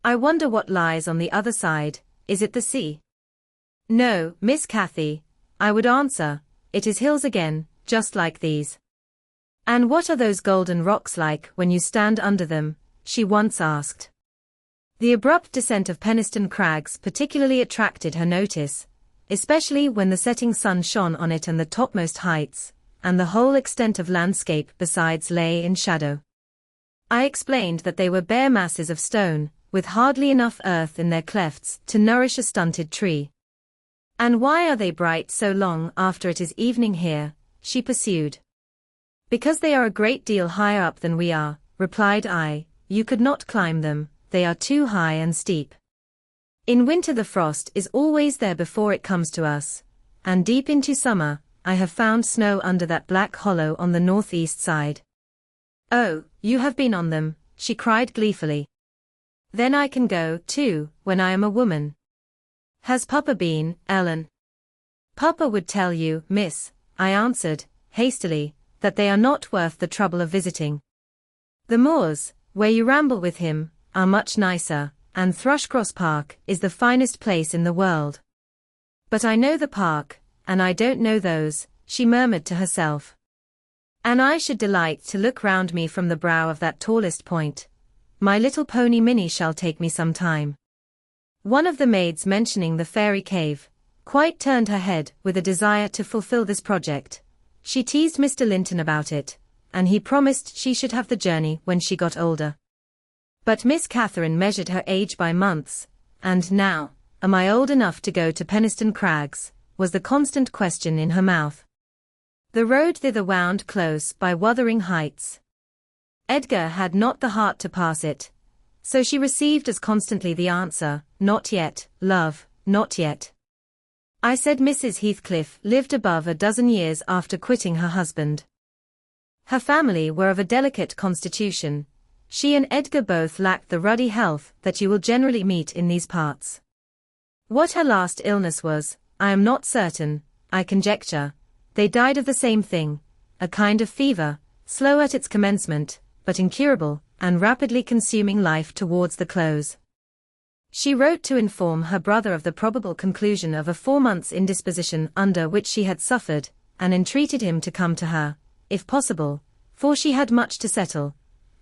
I wonder what lies on the other side. Is it the sea?" "No, Miss Cathy," I would answer, "it is hills again, just like these." "And what are those golden rocks like when you stand under them?" she once asked. The abrupt descent of Penistone Crags particularly attracted her notice, especially when the setting sun shone on it and the topmost heights, and the whole extent of landscape besides lay in shadow. I explained that they were bare masses of stone, with hardly enough earth in their clefts to nourish a stunted tree. "And why are they bright so long after it is evening here?" she pursued. "Because they are a great deal higher up than we are," replied I. "You could not climb them, they are too high and steep. In winter the frost is always there before it comes to us, and deep into summer, I have found snow under that black hollow on the northeast side." "Oh, you have been on them," she cried gleefully. "Then I can go, too, when I am a woman." "Has Papa been, Ellen?" "Papa would tell you, miss," I answered, hastily, "that they are not worth the trouble of visiting. The moors, where you ramble with him, are much nicer, and Thrushcross Park is the finest place in the world." "But I know the park, and I don't know those," she murmured to herself. "And I should delight to look round me from the brow of that tallest point. My little pony Minnie shall take me some time." One of the maids mentioning the fairy cave, quite turned her head with a desire to fulfill this project. She teased Mr. Linton about it, and he promised she should have the journey when she got older. But Miss Catherine measured her age by months, and now, "Am I old enough to go to Penistone Crags?" was the constant question in her mouth. The road thither wound close by Wuthering Heights. Edgar had not the heart to pass it, so she received as constantly the answer, "Not yet, love, not yet." I said Mrs. Heathcliff lived above a dozen years after quitting her husband. Her family were of a delicate constitution. She and Edgar both lacked the ruddy health that you will generally meet in these parts. What her last illness was, I am not certain. I conjecture they died of the same thing, a kind of fever, slow at its commencement, but incurable, and rapidly consuming life towards the close. She wrote to inform her brother of the probable conclusion of a 4 months' indisposition under which she had suffered, and entreated him to come to her, if possible, for she had much to settle,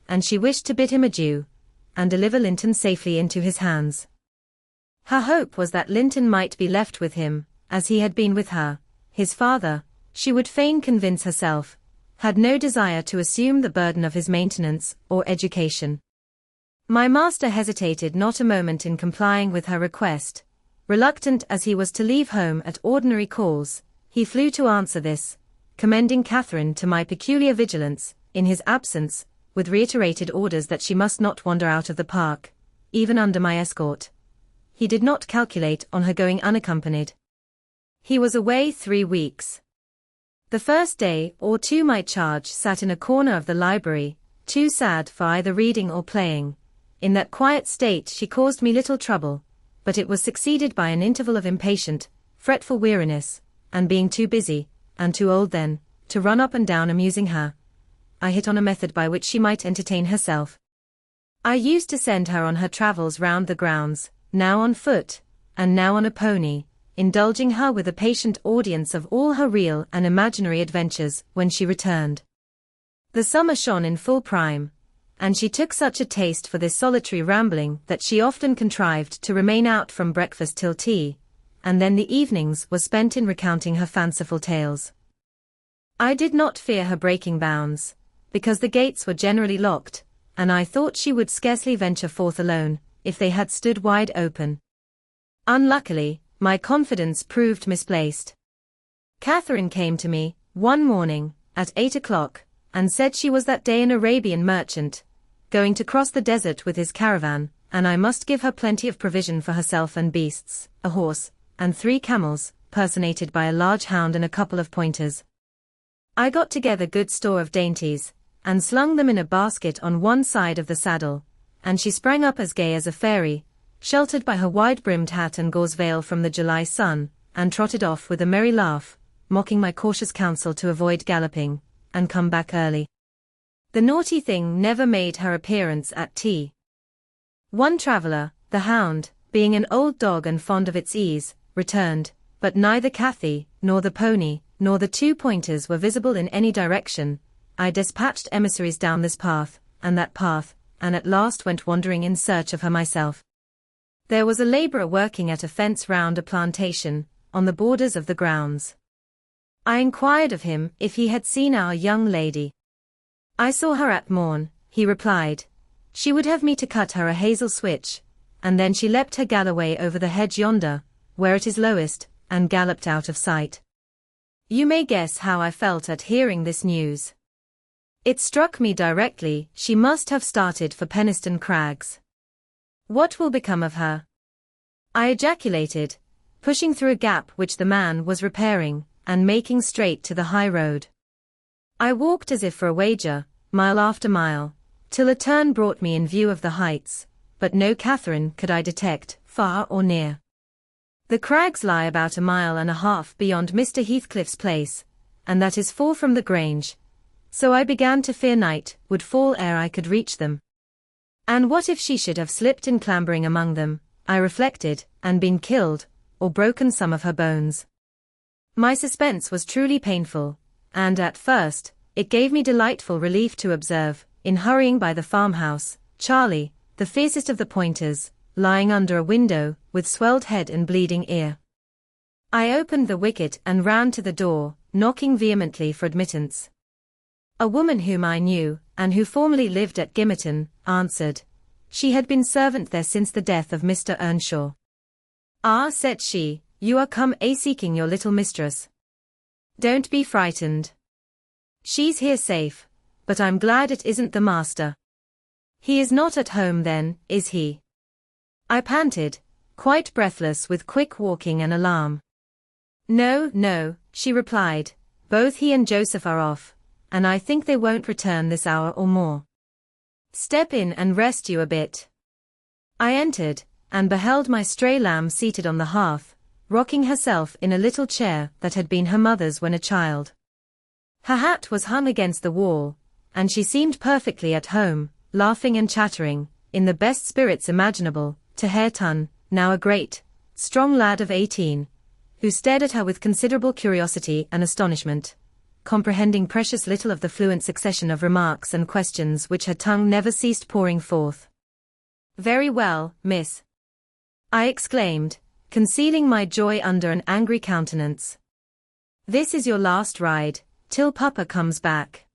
and she wished to bid him adieu, and deliver Linton safely into his hands. Her hope was that Linton might be left with him, as he had been with her. His father, she would fain convince herself, had no desire to assume the burden of his maintenance or education. My master hesitated not a moment in complying with her request. Reluctant as he was to leave home at ordinary calls, he flew to answer this, commending Catherine to my peculiar vigilance, in his absence, with reiterated orders that she must not wander out of the park, even under my escort. He did not calculate on her going unaccompanied. He was away 3 weeks. The first day or two my charge sat in a corner of the library, too sad for either reading or playing. In that quiet state she caused me little trouble, but it was succeeded by an interval of impatient, fretful weariness, and being too busy, and too old then, to run up and down amusing her, I hit on a method by which she might entertain herself. I used to send her on her travels round the grounds, now on foot, and now on a pony, indulging her with a patient audience of all her real and imaginary adventures when she returned. The summer shone in full prime, and she took such a taste for this solitary rambling that she often contrived to remain out from breakfast till tea, and then the evenings were spent in recounting her fanciful tales. I did not fear her breaking bounds, because the gates were generally locked, and I thought she would scarcely venture forth alone, if they had stood wide open. Unluckily, my confidence proved misplaced. Catherine came to me, one morning, at 8 o'clock, and said she was that day an Arabian merchant, going to cross the desert with his caravan, and I must give her plenty of provision for herself and beasts, a horse, and 3 camels, personated by a large hound and a couple of pointers. I got together good store of dainties, and slung them in a basket on one side of the saddle, and she sprang up as gay as a fairy, sheltered by her wide-brimmed hat and gauze veil from the July sun, and trotted off with a merry laugh, mocking my cautious counsel to avoid galloping, and come back early. The naughty thing never made her appearance at tea. One traveller, the hound, being an old dog and fond of its ease, returned, but neither Cathy, nor the pony, nor the 2 pointers were visible in any direction. I dispatched emissaries down this path, and that path, and at last went wandering in search of her myself. There was a labourer working at a fence round a plantation, on the borders of the grounds. I inquired of him if he had seen our young lady. I saw her at morn, he replied. She would have me to cut her a hazel switch, and then she leapt her galloway over the hedge yonder, where it is lowest, and galloped out of sight. You may guess how I felt at hearing this news. It struck me directly she must have started for Penistone Crags. What will become of her? I ejaculated, pushing through a gap which the man was repairing, and making straight to the high road. I walked as if for a wager, mile after mile, till a turn brought me in view of the heights, but no Catherine could I detect, far or near. The crags lie about 1.5 miles beyond Mr. Heathcliff's place, and that is far from the Grange, so I began to fear night would fall ere I could reach them. And what if she should have slipped in clambering among them, I reflected, and been killed, or broken some of her bones? My suspense was truly painful, and at first, it gave me delightful relief to observe, in hurrying by the farmhouse, Charlie, the fiercest of the pointers, lying under a window, with swelled head and bleeding ear. I opened the wicket and ran to the door, knocking vehemently for admittance. A woman whom I knew, and who formerly lived at Gimmerton, answered. She had been servant there since the death of Mr. Earnshaw. Ah, said she, you are come a-seeking your little mistress. Don't be frightened. She's here safe, but I'm glad it isn't the master. He is not at home then, is he? I panted, quite breathless with quick walking and alarm. No, no, she replied, both he and Joseph are off, and I think they won't return this hour or more. Step in and rest you a bit. I entered, and beheld my stray lamb seated on the hearth, rocking herself in a little chair that had been her mother's when a child. Her hat was hung against the wall, and she seemed perfectly at home, laughing and chattering, in the best spirits imaginable, to Hareton, now a great, strong lad of 18, who stared at her with considerable curiosity and astonishment, comprehending precious little of the fluent succession of remarks and questions which her tongue never ceased pouring forth. Very well, miss, I exclaimed, concealing my joy under an angry countenance. This is your last ride, till Papa comes back.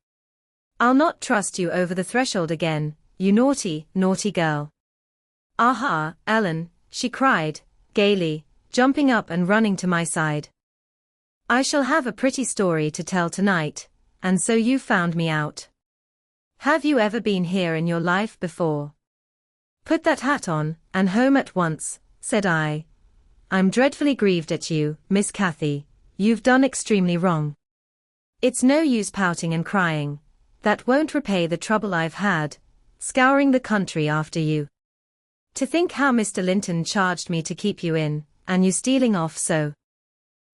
I'll not trust you over the threshold again, you naughty, naughty girl. Aha, Ellen, she cried, gaily, jumping up and running to my side. I shall have a pretty story to tell tonight, and so you found me out. Have you ever been here in your life before? Put that hat on, and home at once, said I. I'm dreadfully grieved at you, Miss Cathy, you've done extremely wrong. It's no use pouting and crying, that won't repay the trouble I've had, scouring the country after you. To think how Mr. Linton charged me to keep you in, and you stealing off so.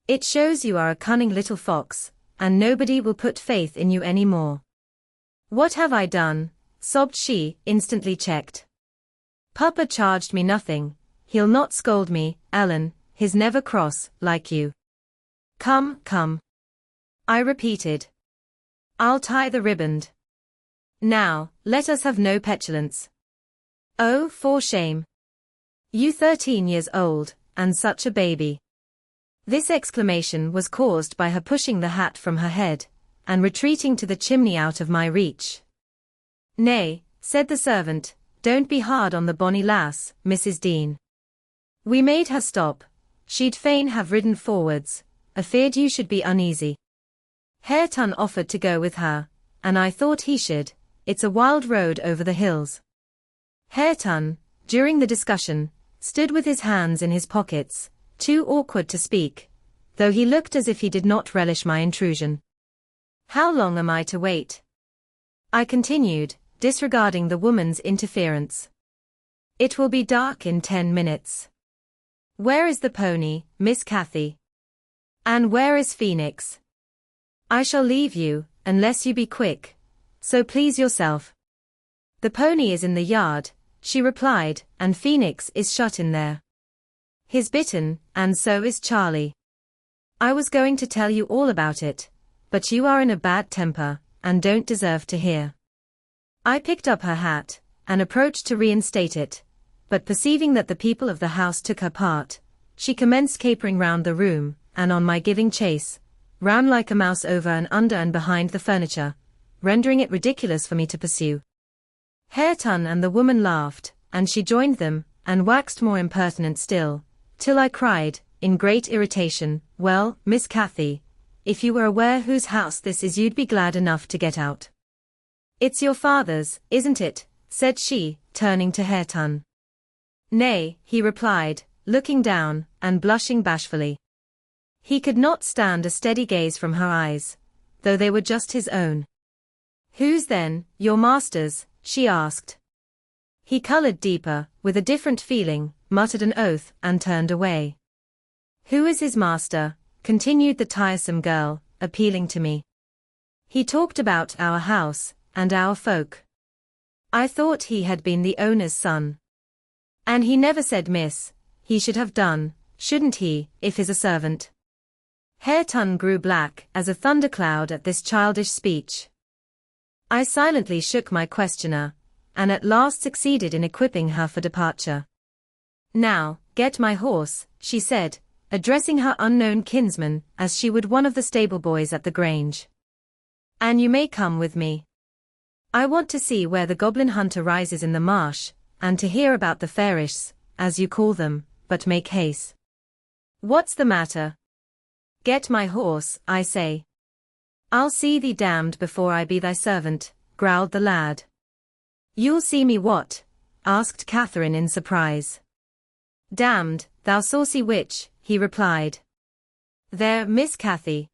It shows you are a cunning little fox, and nobody will put faith in you any more. What have I done? Sobbed she, instantly checked. Papa charged me nothing, he'll not scold me, Ellen, he's never cross, like you. Come, come. I repeated. I'll tie the riband. Now, let us have no petulance. Oh, for shame. You 13 years old, and such a baby. This exclamation was caused by her pushing the hat from her head, and retreating to the chimney out of my reach. Nay, said the servant, don't be hard on the bonny lass, Mrs. Dean. We made her stop, she'd fain have ridden forwards, afeard you should be uneasy. Hareton offered to go with her, and I thought he should, it's a wild road over the hills. Hareton, during the discussion, stood with his hands in his pockets, too awkward to speak, though he looked as if he did not relish my intrusion. How long am I to wait? I continued, disregarding the woman's interference. It will be dark in 10 minutes. Where is the pony, Miss Cathy? And where is Phoenix? I shall leave you, unless you be quick. So please yourself. The pony is in the yard, she replied, and Phoenix is shut in there. He's bitten, and so is Charlie. I was going to tell you all about it, but you are in a bad temper, and don't deserve to hear. I picked up her hat, and approached to reinstate it, but perceiving that the people of the house took her part, she commenced capering round the room, and on my giving chase, ran like a mouse over and under and behind the furniture, rendering it ridiculous for me to pursue. Hareton and the woman laughed, and she joined them, and waxed more impertinent still, till I cried, in great irritation, "Well, Miss Cathy, if you were aware whose house this is you'd be glad enough to get out." "It's your father's, isn't it?" said she, turning to Hareton. "Nay," he replied, looking down, and blushing bashfully. He could not stand a steady gaze from her eyes, though they were just his own. "Whose then, your master's?" she asked. He coloured deeper, with a different feeling, muttered an oath, and turned away. "Who is his master?" continued the tiresome girl, appealing to me. "He talked about our house, and our folk. I thought he had been the owner's son. And he never said miss, he should have done, shouldn't he, if he's a servant?" Hareton grew black as a thundercloud at this childish speech. I silently shook my questioner, and at last succeeded in equipping her for departure. "Now, get my horse," she said, addressing her unknown kinsman as she would one of the stable boys at the Grange. "And you may come with me. I want to see where the goblin hunter rises in the marsh, and to hear about the fairish, as you call them, but make haste." "What's the matter?" "Get my horse, I say." "I'll see thee damned before I be thy servant," growled the lad. "You'll see me what?" asked Catherine in surprise. "Damned, thou saucy witch," he replied. "There, Miss Cathy.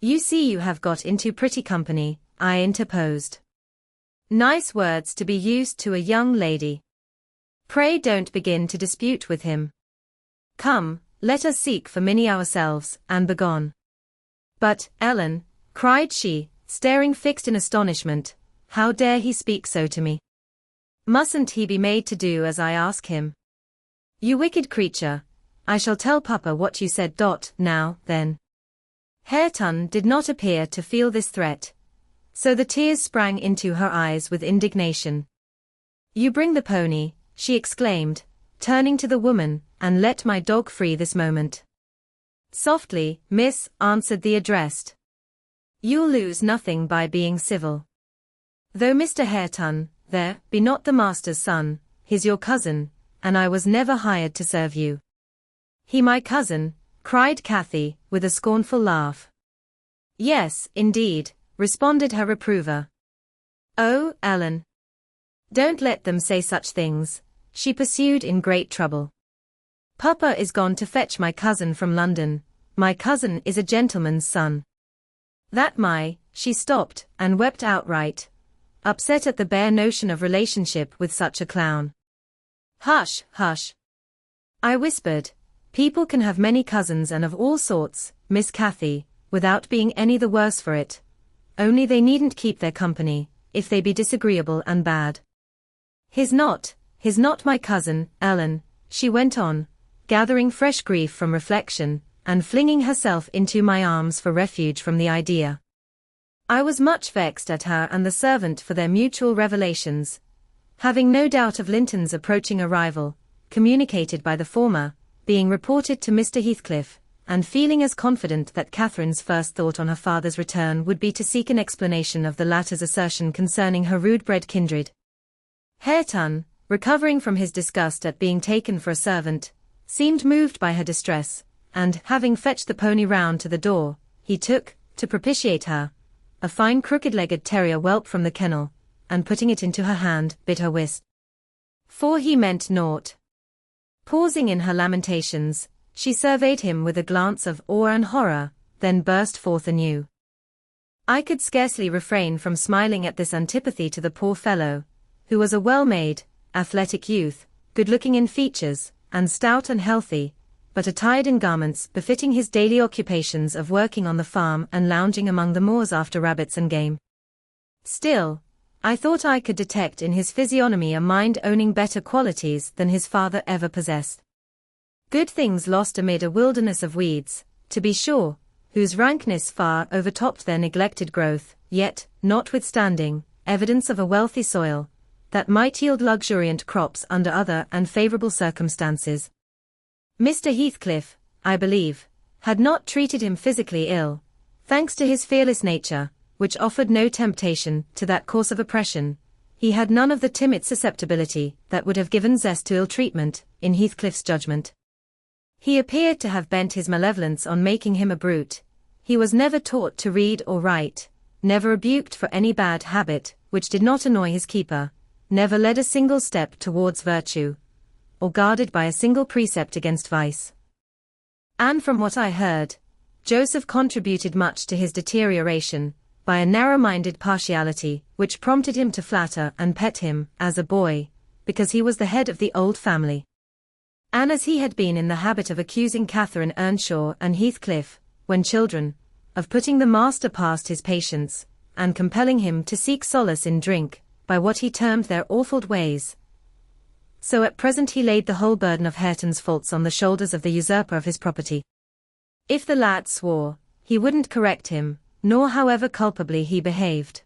You see you have got into pretty company," I interposed. "Nice words to be used to a young lady. Pray don't begin to dispute with him. Come, let us seek for Minnie ourselves, and begone." "But, Ellen," cried she, staring fixed in astonishment, "how dare he speak so to me? Mustn't he be made to do as I ask him?" "You wicked creature, I shall tell Papa what you said. Now, then." Hareton did not appear to feel this threat, so the tears sprang into her eyes with indignation. "You bring the pony," she exclaimed, turning to the woman, "and let my dog free this moment." "Softly, miss," answered the addressed. "You'll lose nothing by being civil. Though Mr. Hareton, there, be not the master's son, he's your cousin, and I was never hired to serve you." "He my cousin?" cried Cathy, with a scornful laugh. "Yes, indeed," responded her reprover. "Oh, Ellen, don't let them say such things," she pursued in great trouble. "Papa is gone to fetch my cousin from London. My cousin is a gentleman's son. She stopped, and wept outright, upset at the bare notion of relationship with such a clown. "Hush, hush," I whispered. "People can have many cousins and of all sorts, Miss Cathy, without being any the worse for it. Only they needn't keep their company, if they be disagreeable and bad. He's not my cousin, Ellen," she went on, gathering fresh grief from reflection, and flinging herself into my arms for refuge from the idea. I was much vexed at her and the servant for their mutual revelations. Having no doubt of Linton's approaching arrival, communicated by the former, being reported to Mr. Heathcliff, and feeling as confident that Catherine's first thought on her father's return would be to seek an explanation of the latter's assertion concerning her rude-bred kindred. Hareton, recovering from his disgust at being taken for a servant, seemed moved by her distress, and, having fetched the pony round to the door, he took, to propitiate her, a fine crooked-legged terrier whelp from the kennel, and putting it into her hand, bit her wrist. For he meant naught. Pausing in her lamentations, she surveyed him with a glance of awe and horror, then burst forth anew. I could scarcely refrain from smiling at this antipathy to the poor fellow, who was a well-made, athletic youth, good-looking in features, and stout and healthy, but attired in garments befitting his daily occupations of working on the farm and lounging among the moors after rabbits and game. Still, I thought I could detect in his physiognomy a mind owning better qualities than his father ever possessed. Good things lost amid a wilderness of weeds, to be sure, whose rankness far overtopped their neglected growth, yet, notwithstanding, evidence of a wealthy soil, that might yield luxuriant crops under other and favourable circumstances. Mr. Heathcliff, I believe, had not treated him physically ill, thanks to his fearless nature, which offered no temptation to that course of oppression. He had none of the timid susceptibility that would have given zest to ill-treatment, in Heathcliff's judgment. He appeared to have bent his malevolence on making him a brute. He was never taught to read or write, never rebuked for any bad habit which did not annoy his keeper, never led a single step towards virtue, or guarded by a single precept against vice. And from what I heard, Joseph contributed much to his deterioration, by a narrow-minded partiality which prompted him to flatter and pet him, as a boy, because he was the head of the old family. And as he had been in the habit of accusing Catherine Earnshaw and Heathcliff, when children, of putting the master past his patience, and compelling him to seek solace in drink, by what he termed their awful ways, so at present he laid the whole burden of Hareton's faults on the shoulders of the usurper of his property. If the lad swore, he wouldn't correct him, nor however culpably he behaved.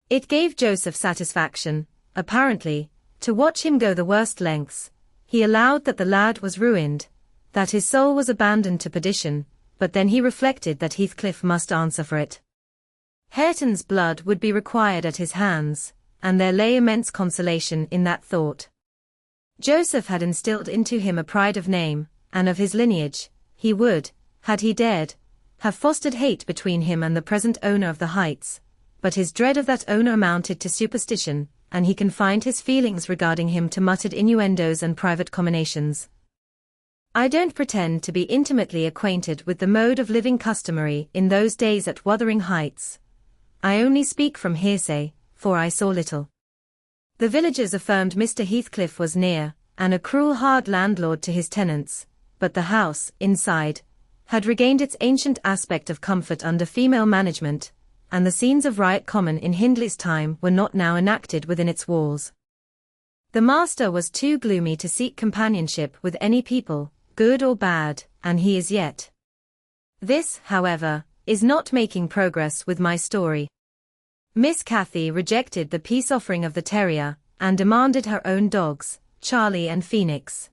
It gave Joseph satisfaction, apparently, to watch him go the worst lengths. He allowed that the lad was ruined, that his soul was abandoned to perdition, but then he reflected that Heathcliff must answer for it. Hareton's blood would be required at his hands, and there lay immense consolation in that thought. Joseph had instilled into him a pride of name, and of his lineage. He would, had he dared, have fostered hate between him and the present owner of the Heights, but his dread of that owner amounted to superstition, and he confined his feelings regarding him to muttered innuendos and private comminations. I don't pretend to be intimately acquainted with the mode of living customary in those days at Wuthering Heights. I only speak from hearsay, for I saw little. The villagers affirmed Mr. Heathcliff was near, and a cruel hard landlord to his tenants, but the house, inside, had regained its ancient aspect of comfort under female management, and the scenes of riot common in Hindley's time were not now enacted within its walls. The master was too gloomy to seek companionship with any people, good or bad, and he is yet. This, however, is not making progress with my story. Miss Cathy rejected the peace offering of the terrier, and demanded her own dogs, Charlie and Phoenix.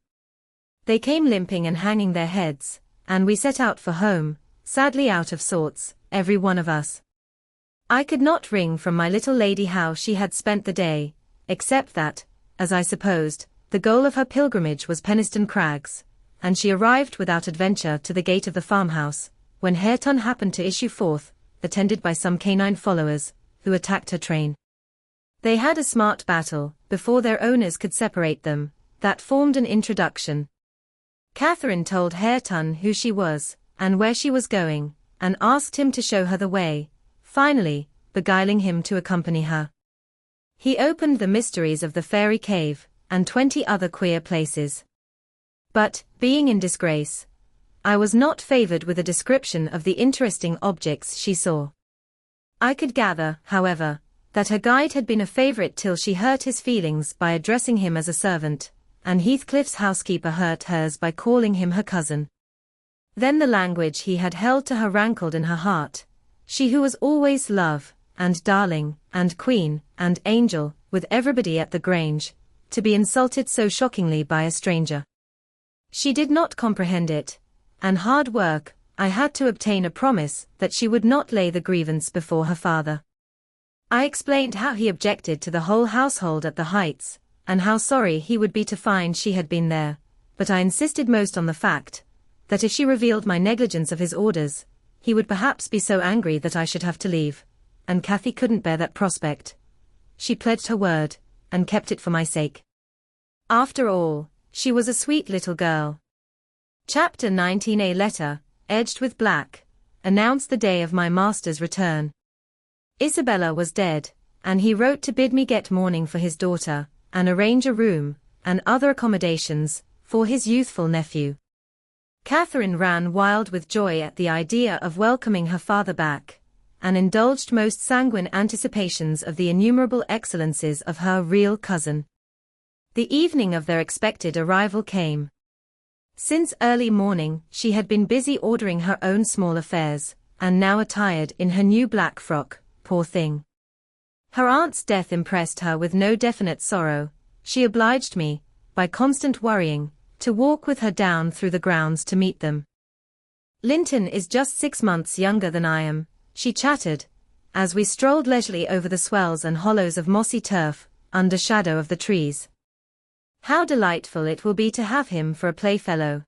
They came limping and hanging their heads, and we set out for home, sadly out of sorts, every one of us. I could not wring from my little lady how she had spent the day, except that, as I supposed, the goal of her pilgrimage was Penistone Crags, and she arrived without adventure to the gate of the farmhouse, when Hareton happened to issue forth, attended by some canine followers, who attacked her train. They had a smart battle, before their owners could separate them, that formed an introduction. Catherine told Hareton who she was, and where she was going, and asked him to show her the way, finally, beguiling him to accompany her. He opened the mysteries of the fairy cave, and 20 other queer places. But, being in disgrace, I was not favoured with a description of the interesting objects she saw. I could gather, however, that her guide had been a favourite till she hurt his feelings by addressing him as a servant, and Heathcliff's housekeeper hurt hers by calling him her cousin. Then the language he had held to her rankled in her heart, she who was always love, and darling, and queen, and angel, with everybody at the Grange, to be insulted so shockingly by a stranger. She did not comprehend it, and hard work, I had to obtain a promise that she would not lay the grievance before her father. I explained how he objected to the whole household at the Heights, and how sorry he would be to find she had been there, but I insisted most on the fact, that if she revealed my negligence of his orders, he would perhaps be so angry that I should have to leave, and Cathy couldn't bear that prospect. She pledged her word, and kept it for my sake. After all, she was a sweet little girl. Chapter 19. A letter, edged with black, announced the day of my master's return. Isabella was dead, and he wrote to bid me get mourning for his daughter, and arrange a room, and other accommodations, for his youthful nephew. Catherine ran wild with joy at the idea of welcoming her father back, and indulged most sanguine anticipations of the innumerable excellences of her real cousin. The evening of their expected arrival came. Since early morning, she had been busy ordering her own small affairs, and now attired in her new black frock, poor thing. Her aunt's death impressed her with no definite sorrow. She obliged me, by constant worrying, to walk with her down through the grounds to meet them. Linton is just 6 months younger than I am, she chattered, as we strolled leisurely over the swells and hollows of mossy turf, under shadow of the trees. How delightful it will be to have him for a playfellow.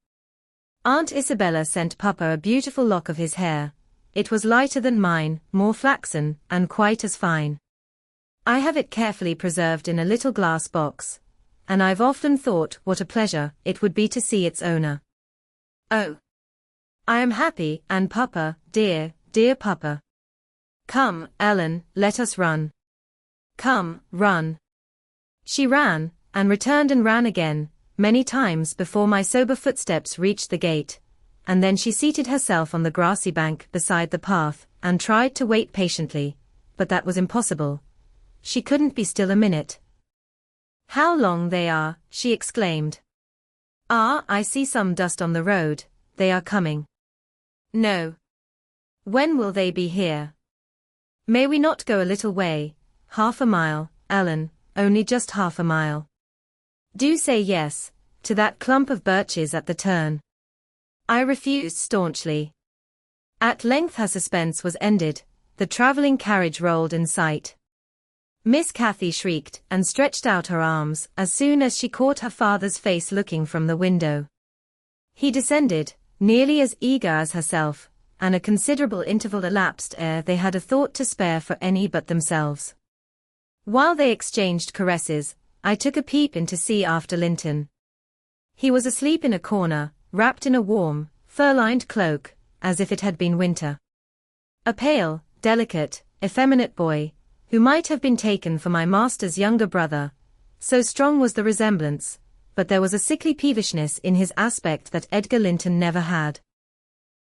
Aunt Isabella sent Papa a beautiful lock of his hair. It was lighter than mine, more flaxen, and quite as fine. I have it carefully preserved in a little glass box, and I've often thought what a pleasure it would be to see its owner. Oh! I am happy, and Papa, dear, dear Papa. Come, Ellen, let us run. Come, run. She ran, and returned and ran again, many times before my sober footsteps reached the gate, and then she seated herself on the grassy bank beside the path, and tried to wait patiently, but that was impossible. She couldn't be still a minute. How long they are, she exclaimed. Ah, I see some dust on the road, they are coming. No. When will they be here? May we not go a little way, half a mile, Ellen, only just half a mile? Do say yes, to that clump of birches at the turn. I refused staunchly. At length her suspense was ended, the travelling carriage rolled in sight. Miss Cathy shrieked and stretched out her arms as soon as she caught her father's face looking from the window. He descended, nearly as eager as herself, and a considerable interval elapsed ere they had a thought to spare for any but themselves. While they exchanged caresses, I took a peep in to see after Linton. He was asleep in a corner, wrapped in a warm, fur-lined cloak, as if it had been winter. A pale, delicate, effeminate boy, who might have been taken for my master's younger brother, so strong was the resemblance, but there was a sickly peevishness in his aspect that Edgar Linton never had.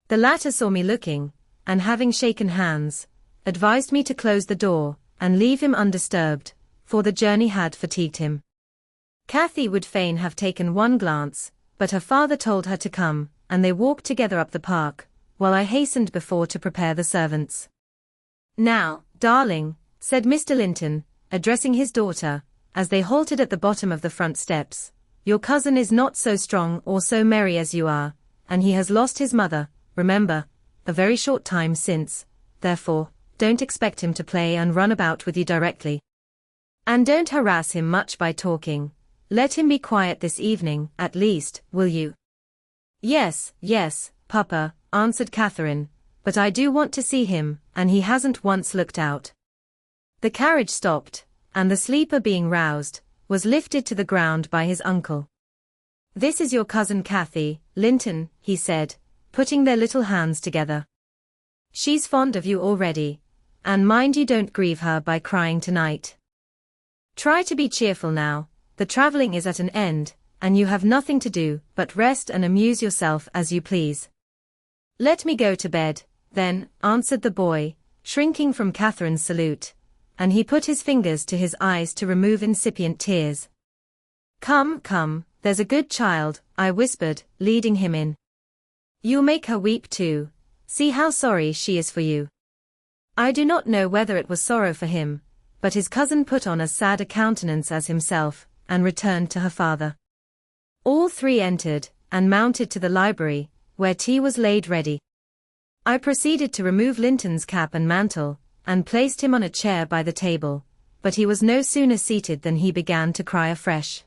The latter saw me looking, and having shaken hands, advised me to close the door, and leave him undisturbed, for the journey had fatigued him. Cathy would fain have taken one glance, but her father told her to come, and they walked together up the park, while I hastened before to prepare the servants. Now, darling, said Mr. Linton, addressing his daughter, as they halted at the bottom of the front steps, your cousin is not so strong or so merry as you are, and he has lost his mother, remember, a very short time since, therefore, don't expect him to play and run about with you directly. And don't harass him much by talking. Let him be quiet this evening, at least, will you? Yes, yes, Papa, answered Catherine, but I do want to see him, and he hasn't once looked out. The carriage stopped, and the sleeper being roused, was lifted to the ground by his uncle. This is your cousin Cathy, Linton, he said, putting their little hands together. She's fond of you already, and mind you don't grieve her by crying tonight. Try to be cheerful now, the travelling is at an end, and you have nothing to do but rest and amuse yourself as you please. Let me go to bed, then, answered the boy, shrinking from Catherine's salute, and he put his fingers to his eyes to remove incipient tears. Come, come, there's a good child, I whispered, leading him in. You'll make her weep too. See how sorry she is for you. I do not know whether it was sorrow for him, but his cousin put on as sad a countenance as himself, and returned to her father. All three entered, and mounted to the library, where tea was laid ready. I proceeded to remove Linton's cap and mantle, and placed him on a chair by the table, but he was no sooner seated than he began to cry afresh.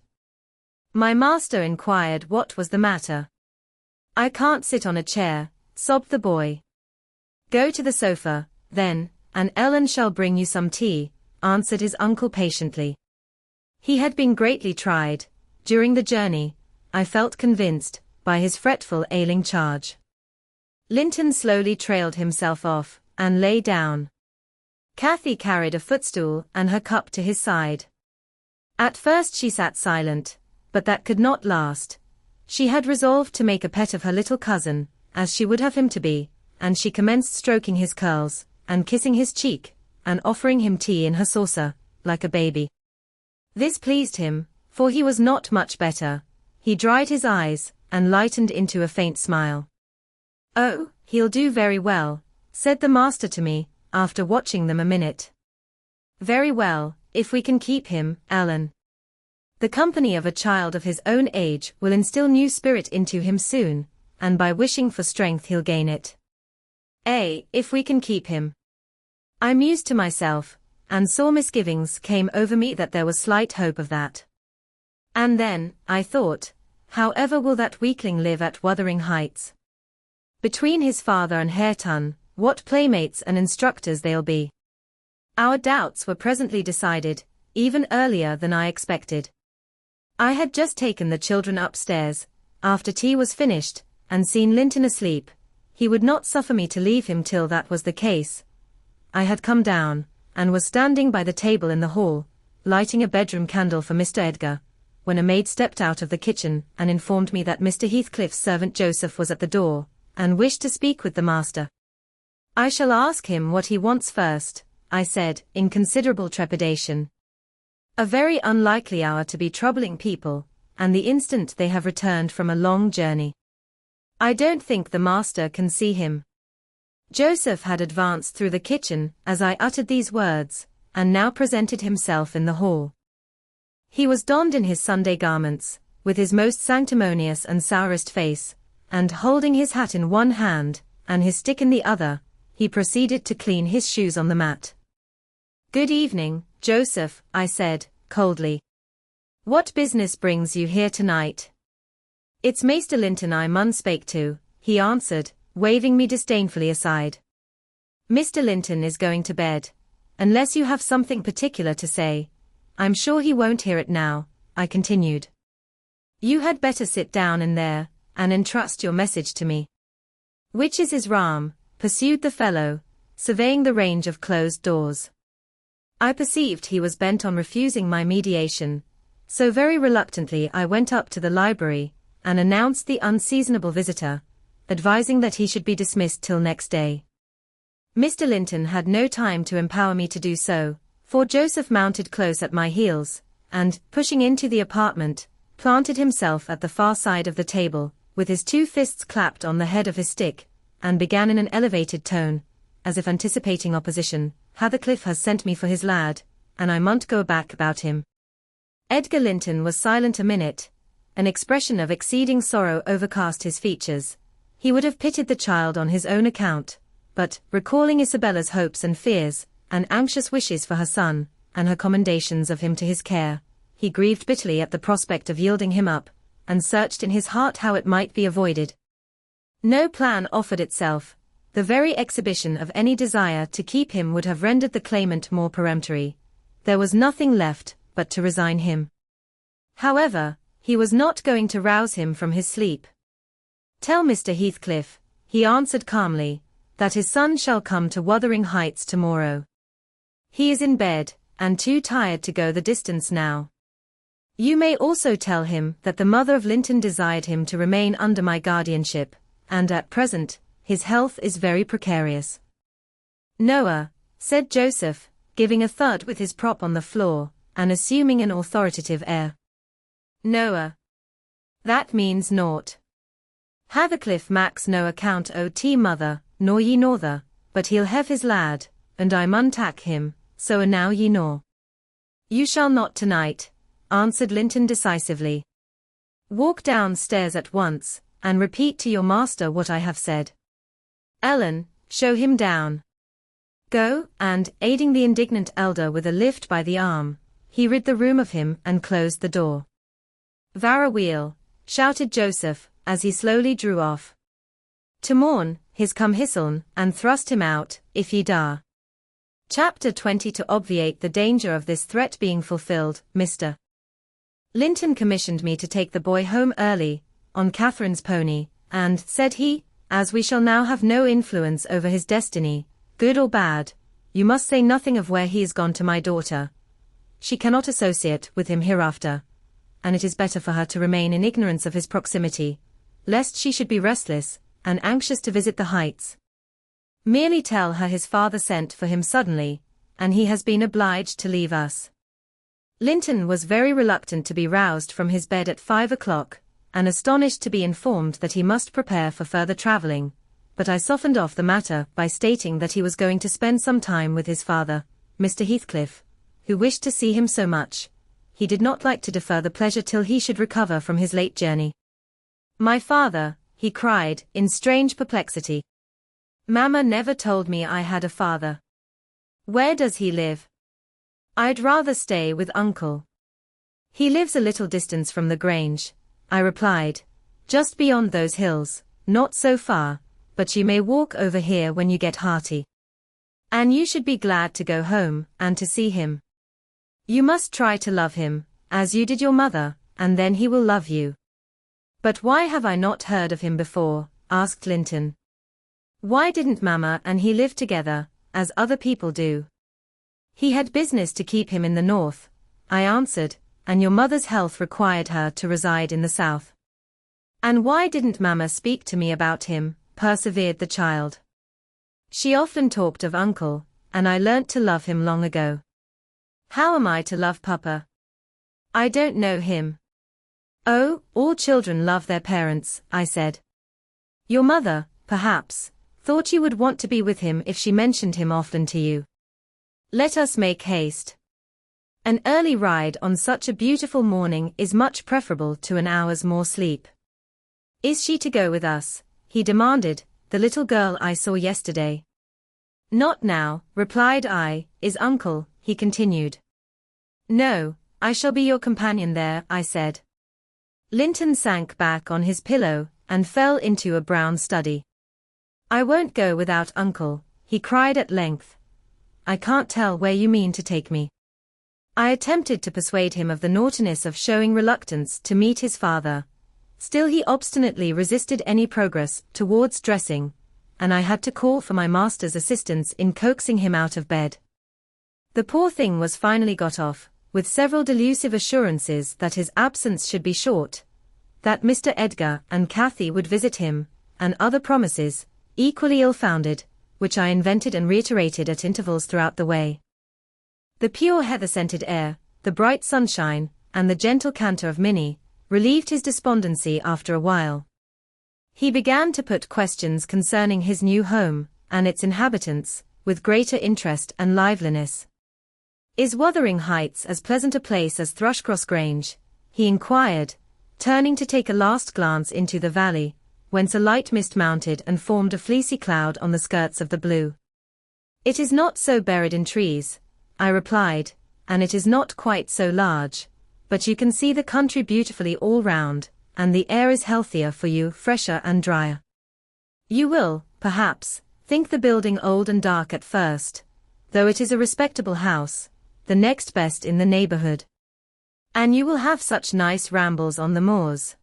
My master inquired what was the matter. I can't sit on a chair, sobbed the boy. Go to the sofa, then, and Ellen shall bring you some tea, answered his uncle patiently. He had been greatly tried, during the journey, I felt convinced, by his fretful ailing charge. Linton slowly trailed himself off, and lay down. Cathy carried a footstool and her cup to his side. At first she sat silent, but that could not last. She had resolved to make a pet of her little cousin, as she would have him to be, and she commenced stroking his curls, and kissing his cheek, and offering him tea in her saucer, like a baby. This pleased him, for he was not much better. He dried his eyes, and lightened into a faint smile. "Oh, he'll do very well," said the master to me, after watching them a minute. "Very well, if we can keep him, Ellen. The company of a child of his own age will instill new spirit into him soon, and by wishing for strength he'll gain it. If we can keep him." I mused to myself, and saw misgivings came over me that there was slight hope of that. And then, I thought, however will that weakling live at Wuthering Heights? Between his father and Hareton, what playmates and instructors they'll be. Our doubts were presently decided, even earlier than I expected. I had just taken the children upstairs, after tea was finished, and seen Linton asleep. He would not suffer me to leave him till that was the case. I had come down, and was standing by the table in the hall, lighting a bedroom candle for Mr. Edgar, when a maid stepped out of the kitchen and informed me that Mr. Heathcliff's servant Joseph was at the door, and wished to speak with the master. "I shall ask him what he wants first," I said, in considerable trepidation. A very unlikely hour to be troubling people, and the instant they have returned from a long journey. "I don't think the master can see him." Joseph had advanced through the kitchen as I uttered these words, and now presented himself in the hall. He was donned in his Sunday garments, with his most sanctimonious and sourest face, and holding his hat in one hand, and his stick in the other, he proceeded to clean his shoes on the mat. "Good evening, Joseph," I said, coldly. "What business brings you here tonight?" "It's Maester Linton I mun spake to," he answered, waving me disdainfully aside. "Mr. Linton is going to bed. Unless you have something particular to say, I'm sure he won't hear it now," I continued. "You had better sit down in there, and entrust your message to me." "Which is his ram?" pursued the fellow, surveying the range of closed doors. I perceived he was bent on refusing my mediation, so very reluctantly I went up to the library, and announced the unseasonable visitor, advising that he should be dismissed till next day. Mr. Linton had no time to empower me to do so, for Joseph mounted close at my heels, and, pushing into the apartment, planted himself at the far side of the table, with his two fists clapped on the head of his stick, and began in an elevated tone, as if anticipating opposition, "Heathcliff has sent me for his lad, and I munt go back about him." Edgar Linton was silent a minute. An expression of exceeding sorrow overcast his features. He would have pitied the child on his own account, but, recalling Isabella's hopes and fears, and anxious wishes for her son, and her commendations of him to his care, he grieved bitterly at the prospect of yielding him up, and searched in his heart how it might be avoided. No plan offered itself. The very exhibition of any desire to keep him would have rendered the claimant more peremptory. There was nothing left but to resign him. However, he was not going to rouse him from his sleep. "Tell Mr. Heathcliff," he answered calmly, "that his son shall come to Wuthering Heights tomorrow. He is in bed, and too tired to go the distance now. You may also tell him that the mother of Linton desired him to remain under my guardianship, and at present, his health is very precarious." "Noah," said Joseph, giving a thud with his prop on the floor, and assuming an authoritative air. "Noah. That means naught. Heathcliff makes no account o' t mother, nor ye norther, but he'll have his lad, and I mun tak him, so now ye know." "You shall not tonight," answered Linton decisively. "Walk downstairs at once, and repeat to your master what I have said. Ellen, show him down." "Go," and, aiding the indignant elder with a lift by the arm, he rid the room of him and closed the door. "Vara wheel," shouted Joseph, as he slowly drew off. "To morn, his come hisseln, and thrust him out, if ye dar." Chapter 20. To obviate the danger of this threat being fulfilled, Mr. Linton commissioned me to take the boy home early, on Catherine's pony, and, said he, as we shall now have no influence over his destiny, good or bad, you must say nothing of where he is gone to my daughter. She cannot associate with him hereafter. and it is better for her to remain in ignorance of his proximity, lest she should be restless and anxious to visit the Heights. Merely tell her his father sent for him suddenly, and he has been obliged to leave us." Linton was very reluctant to be roused from his bed at 5 o'clock, and astonished to be informed that he must prepare for further travelling, but I softened off the matter by stating that he was going to spend some time with his father, Mr. Heathcliff, who wished to see him so much. He did not like to defer the pleasure till he should recover from his late journey. "My father," he cried, in strange perplexity. "Mamma never told me I had a father. Where does he live?" "I'd rather stay with uncle." "He lives a little distance from the Grange," I replied, "just beyond those hills, not so far, but you may walk over here when you get hearty. And you should be glad to go home, and to see him. You must try to love him, as you did your mother, and then he will love you." "But why have I not heard of him before?" asked Linton. "Why didn't Mamma and he live together, as other people do?" "He had business to keep him in the north," I answered, "and your mother's health required her to reside in the south." "And why didn't Mamma speak to me about him?" persevered the child. "She often talked of uncle, and I learnt to love him long ago." "How am I to love Papa? I don't know him." "Oh, all children love their parents," I said. "Your mother, perhaps, thought you would want to be with him if she mentioned him often to you. Let us make haste. An early ride on such a beautiful morning is much preferable to an hour's more sleep." "Is she to go with us?" he demanded, "the little girl I saw yesterday?" "Not now," replied I. "Is uncle?" he continued. "No, I shall be your companion there," I said. Linton sank back on his pillow and fell into a brown study. "I won't go without uncle," he cried at length. "I can't tell where you mean to take me." I attempted to persuade him of the naughtiness of showing reluctance to meet his father. Still he obstinately resisted any progress towards dressing, and I had to call for my master's assistance in coaxing him out of bed. The poor thing was finally got off, with several delusive assurances that his absence should be short, that Mr. Edgar and Cathy would visit him, and other promises, equally ill-founded, which I invented and reiterated at intervals throughout the way. The pure heather-scented air, the bright sunshine, and the gentle canter of Minnie, relieved his despondency after a while. He began to put questions concerning his new home, and its inhabitants, with greater interest and liveliness. "Is Wuthering Heights as pleasant a place as Thrushcross Grange?" he inquired, turning to take a last glance into the valley, whence a light mist mounted and formed a fleecy cloud on the skirts of the blue. "It is not so buried in trees," I replied, "and it is not quite so large, but you can see the country beautifully all round, and the air is healthier for you, fresher and drier. You will, perhaps, think the building old and dark at first, though it is a respectable house, the next best in the neighbourhood. And you will have such nice rambles on the moors.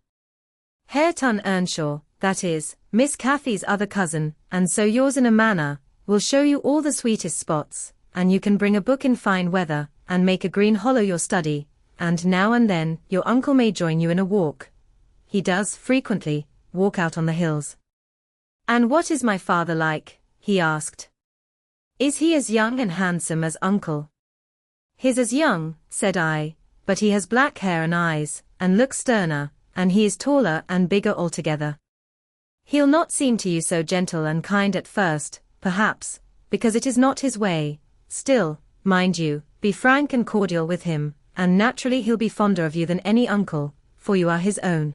Hareton Earnshaw, that is, Miss Cathy's other cousin, and so yours in a manner, will show you all the sweetest spots, and you can bring a book in fine weather, and make a green hollow your study, and now and then your uncle may join you in a walk. He does, frequently, walk out on the hills." "And what is my father like?" he asked. "Is he as young and handsome as uncle?" "He's as young," said I, "but he has black hair and eyes, and looks sterner, and he is taller and bigger altogether. He'll not seem to you so gentle and kind at first, perhaps, because it is not his way. Still, mind you, be frank and cordial with him, and naturally he'll be fonder of you than any uncle, for you are his own."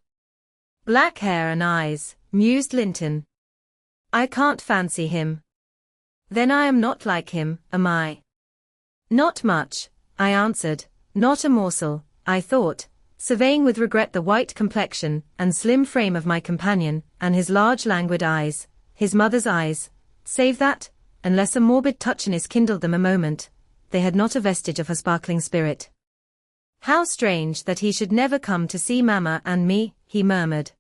"Black hair and eyes," mused Linton. "I can't fancy him. Then I am not like him, am I?" "Not much," I answered, "not a morsel," I thought, surveying with regret the white complexion and slim frame of my companion, and his large languid eyes, his mother's eyes, save that, unless a morbid touchiness kindled them a moment, they had not a vestige of her sparkling spirit. "How strange that he should never come to see Mamma and me," he murmured.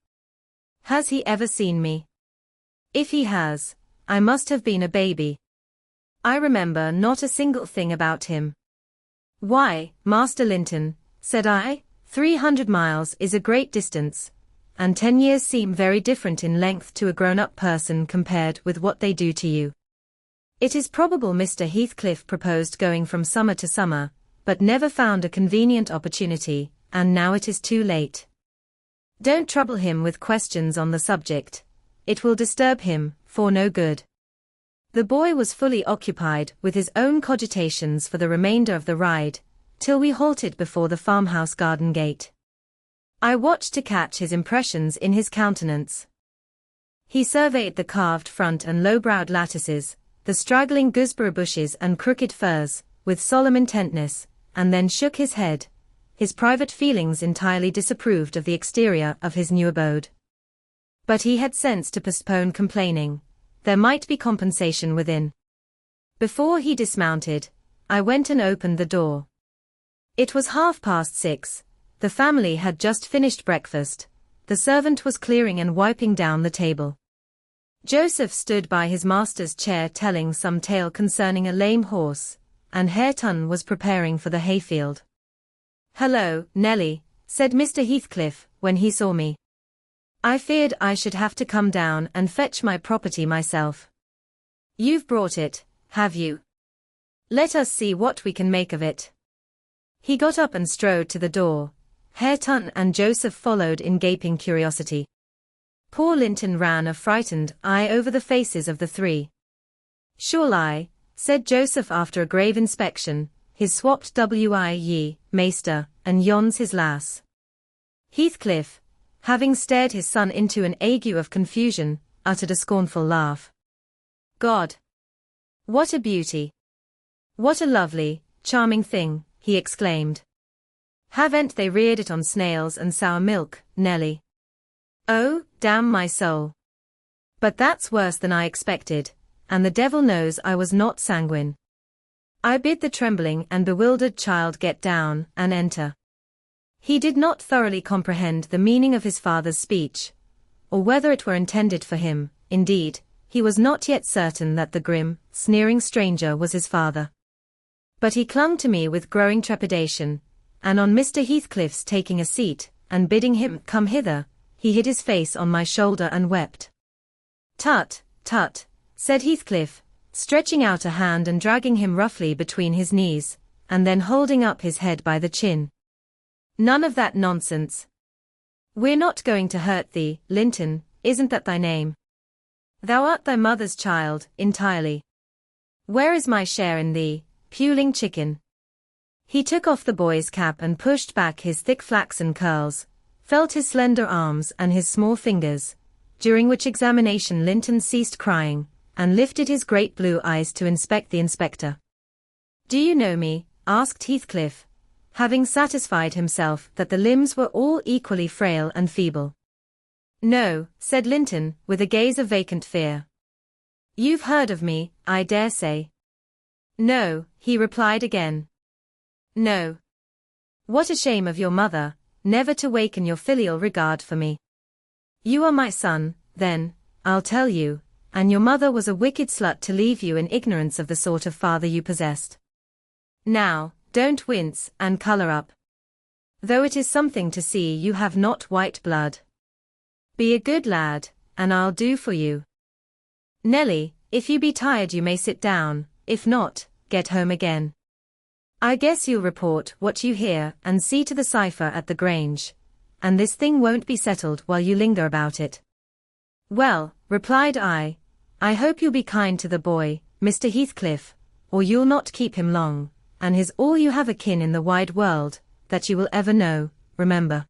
"Has he ever seen me? If he has, I must have been a baby. I remember not a single thing about him." "Why, Master Linton," said I, 300 miles is a great distance, and 10 years seem very different in length to a grown-up person compared with what they do to you. It is probable Mr. Heathcliff proposed going from summer to summer, but never found a convenient opportunity, and now it is too late. Don't trouble him with questions on the subject. It will disturb him, for no good. The boy was fully occupied with his own cogitations for the remainder of the ride, till we halted before the farmhouse garden gate. I watched to catch his impressions in his countenance. He surveyed the carved front and low-browed lattices, the straggling gooseberry bushes and crooked firs, with solemn intentness, and then shook his head. His private feelings entirely disapproved of the exterior of his new abode. But he had sense to postpone complaining. There might be compensation within. Before he dismounted, I went and opened the door. It was 6:30. The family had just finished breakfast. The servant was clearing and wiping down the table. Joseph stood by his master's chair telling some tale concerning a lame horse, and Hareton was preparing for the hayfield. "Hello, Nelly," said Mr. Heathcliff, when he saw me. "I feared I should have to come down and fetch my property myself. You've brought it, have you? Let us see what we can make of it." He got up and strode to the door. Hareton and Joseph followed in gaping curiosity. Poor Linton ran a frightened eye over the faces of the three. "Shall I?" said Joseph after a grave inspection, his swapped ye, maester, and yon's his lass. Heathcliff, having stared his son into an ague of confusion, uttered a scornful laugh. "God! What a beauty! What a lovely, charming thing!" he exclaimed. "Haven't they reared it on snails and sour milk, Nelly? Oh, damn my soul! But that's worse than I expected, and the devil knows I was not sanguine. I bid the trembling and bewildered child get down and enter." He did not thoroughly comprehend the meaning of his father's speech, or whether it were intended for him. Indeed, he was not yet certain that the grim, sneering stranger was his father. But he clung to me with growing trepidation, and on Mr. Heathcliff's taking a seat, and bidding him come hither, he hid his face on my shoulder and wept. "Tut, tut," said Heathcliff, stretching out a hand and dragging him roughly between his knees, and then holding up his head by the chin. "None of that nonsense. We're not going to hurt thee, Linton, isn't that thy name? Thou art thy mother's child, entirely. Where is my share in thee, puling chicken?" He took off the boy's cap and pushed back his thick flaxen curls, felt his slender arms and his small fingers, during which examination Linton ceased crying, and lifted his great blue eyes to inspect the inspector. "Do you know me?" asked Heathcliff, having satisfied himself that the limbs were all equally frail and feeble. "No," said Linton, with a gaze of vacant fear. "You've heard of me, I dare say." "No," he replied again. "No. What a shame of your mother, never to waken your filial regard for me. You are my son, then, I'll tell you, and your mother was a wicked slut to leave you in ignorance of the sort of father you possessed. Now, don't wince and colour up. Though it is something to see you have not white blood. Be a good lad, and I'll do for you. Nelly, if you be tired you may sit down, if not, get home again. I guess you'll report what you hear and see to the cipher at the Grange, and this thing won't be settled while you linger about it." "Well," replied I hope you'll be kind to the boy, Mr. Heathcliff, or you'll not keep him long, and he's all you have akin in the wide world, that you will ever know, remember."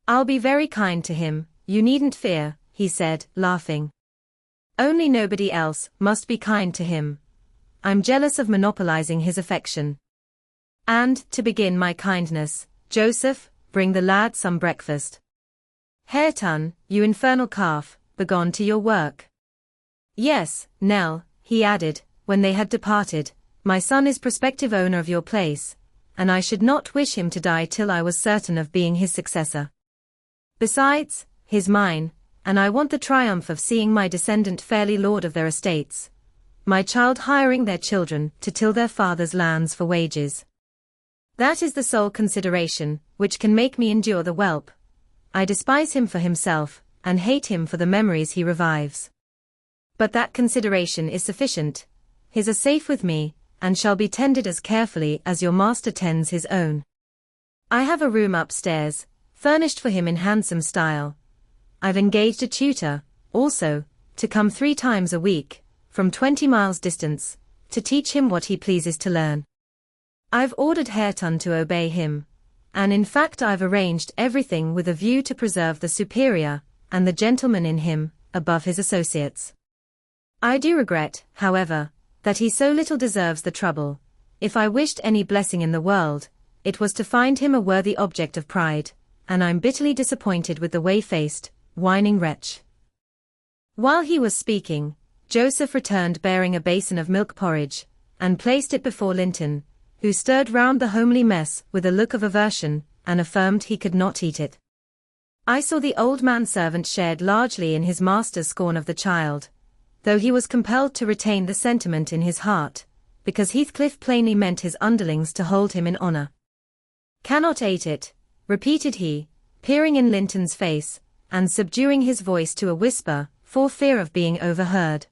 "I'll be very kind to him, you needn't fear," he said, laughing. "Only nobody else must be kind to him. I'm jealous of monopolizing his affection. And, to begin my kindness, Joseph, bring the lad some breakfast. Hareton, you infernal calf, begone to your work. Yes, Nell," he added, when they had departed, "my son is prospective owner of your place, and I should not wish him to die till I was certain of being his successor. Besides, he's mine, and I want the triumph of seeing my descendant fairly lord of their estates, my child hiring their children to till their father's lands for wages. That is the sole consideration, which can make me endure the whelp. I despise him for himself, and hate him for the memories he revives. But that consideration is sufficient. His are safe with me, and shall be tended as carefully as your master tends his own. I have a room upstairs, furnished for him in handsome style. I've engaged a tutor, also, to come 3 times a week, from 20 miles distance, to teach him what he pleases to learn. I've ordered Hareton to obey him, and in fact I've arranged everything with a view to preserve the superior, and the gentleman in him, above his associates. I do regret, however, that he so little deserves the trouble. If I wished any blessing in the world, it was to find him a worthy object of pride, and I'm bitterly disappointed with the way-faced, whining wretch. While he was speaking, Joseph returned bearing a basin of milk porridge, and placed it before Linton, who stirred round the homely mess with a look of aversion, and affirmed he could not eat it. I saw the old manservant shared largely in his master's scorn of the child, though he was compelled to retain the sentiment in his heart, because Heathcliff plainly meant his underlings to hold him in honour. "Cannot eat it," repeated he, peering in Linton's face, and subduing his voice to a whisper, for fear of being overheard.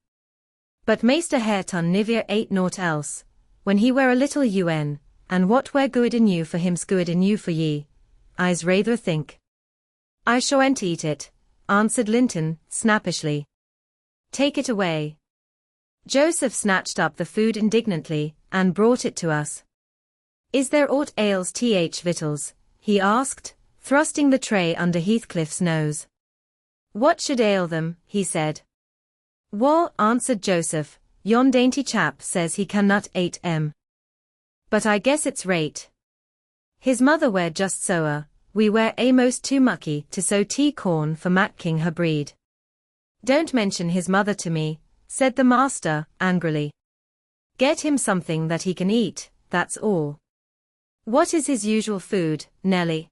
"But Maester Hareton niver ate naught else, when he were a little un, and what were good in you for him's good in you for ye, I's rather think." "I shan't eat it," answered Linton, snappishly. "Take it away." Joseph snatched up the food indignantly, and brought it to us. "Is there aught ails victuals?" he asked, thrusting the tray under Heathcliff's nose. "What should ail them?" he said. "Well," answered Joseph, "yon dainty chap says he cannot ate 'em. But I guess it's rate. His mother were just soa, we were a'most too mucky to sow tea corn for macking her breed." "Don't mention his mother to me," said the master, angrily. "Get him something that he can eat, that's all." "What is his usual food, Nelly?"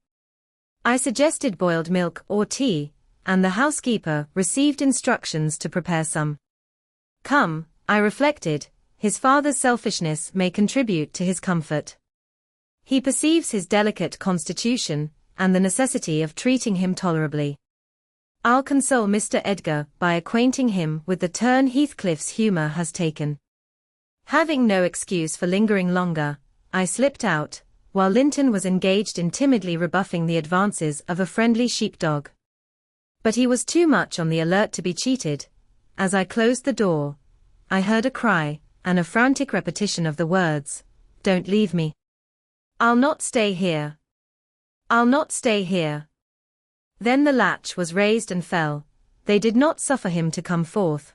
I suggested boiled milk or tea, and the housekeeper received instructions to prepare some. Come, I reflected, his father's selfishness may contribute to his comfort. He perceives his delicate constitution, and the necessity of treating him tolerably. I'll console Mr. Edgar by acquainting him with the turn Heathcliff's humour has taken. Having no excuse for lingering longer, I slipped out, while Linton was engaged in timidly rebuffing the advances of a friendly sheepdog. But he was too much on the alert to be cheated. As I closed the door, I heard a cry, and a frantic repetition of the words, "Don't leave me. I'll not stay here. I'll not stay here." Then the latch was raised and fell. They did not suffer him to come forth.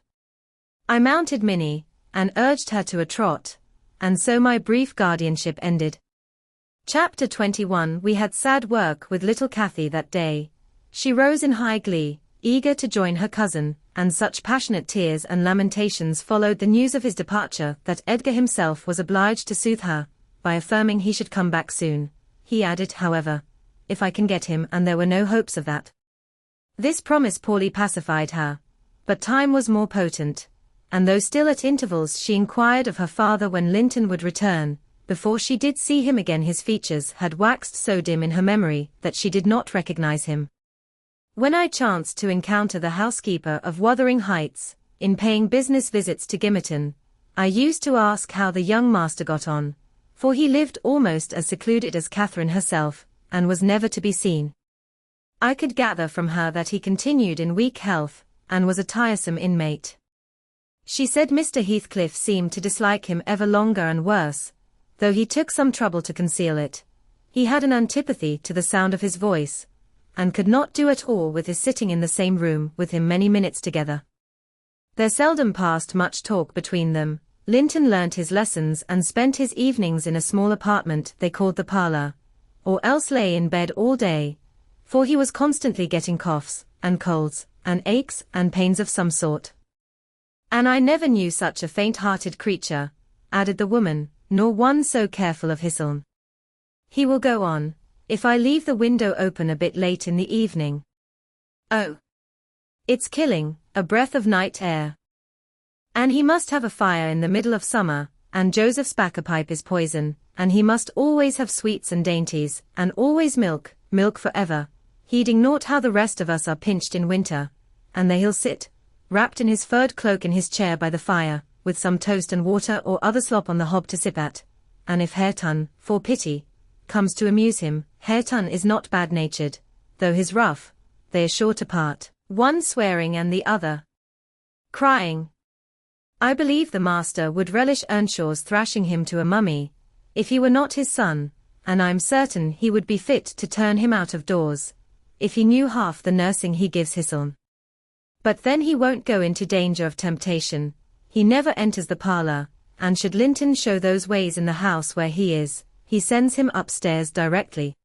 I mounted Minnie, and urged her to a trot, and so my brief guardianship ended. Chapter 21. We had sad work with little Cathy that day. She rose in high glee, eager to join her cousin, and such passionate tears and lamentations followed the news of his departure that Edgar himself was obliged to soothe her, by affirming he should come back soon. He added, however, "if I can get him," and there were no hopes of that. This promise poorly pacified her, but time was more potent, and though still at intervals she inquired of her father when Linton would return, before she did see him again his features had waxed so dim in her memory that she did not recognize him. When I chanced to encounter the housekeeper of Wuthering Heights, in paying business visits to Gimmerton, I used to ask how the young master got on, for he lived almost as secluded as Catherine herself, and was never to be seen. I could gather from her that he continued in weak health, and was a tiresome inmate. She said Mr. Heathcliff seemed to dislike him ever longer and worse, though he took some trouble to conceal it. He had an antipathy to the sound of his voice, and could not do at all with his sitting in the same room with him many minutes together. There seldom passed much talk between them. Linton learnt his lessons and spent his evenings in a small apartment they called the parlour, or else lay in bed all day, for he was constantly getting coughs, and colds, and aches, and pains of some sort. "And I never knew such a faint-hearted creature," added the woman, "nor one so careful of hisseln. He will go on, if I leave the window open a bit late in the evening. Oh! It's killing, a breath of night air. And he must have a fire in the middle of summer, and Joseph's bacca pipe is poison, and he must always have sweets and dainties, and always milk, milk forever, heeding naught how the rest of us are pinched in winter, and there he'll sit, wrapped in his furred cloak in his chair by the fire, with some toast and water or other slop on the hob to sip at, and if Hareton, for pity, comes to amuse him, Hareton is not bad-natured, though he's rough, they are sure to part, one swearing and the other crying. I believe the master would relish Earnshaw's thrashing him to a mummy, if he were not his son, and I'm certain he would be fit to turn him out of doors, if he knew half the nursing he gives Hisle. But then he won't go into danger of temptation, he never enters the parlour, and should Linton show those ways in the house where he is, he sends him upstairs directly.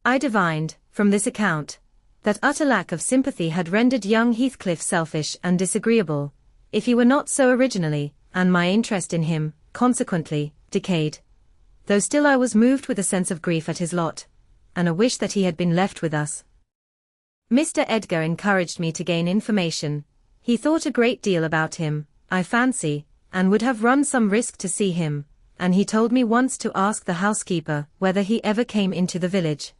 I divined, from this account, that utter lack of sympathy had rendered young Heathcliff selfish and disagreeable, if he were not so originally, and my interest in him, consequently, decayed. Though still I was moved with a sense of grief at his lot, and a wish that he had been left with us. Mr. Edgar encouraged me to gain information. He thought a great deal about him, I fancy, and would have run some risk to see him, and he told me once to ask the housekeeper whether he ever came into the village.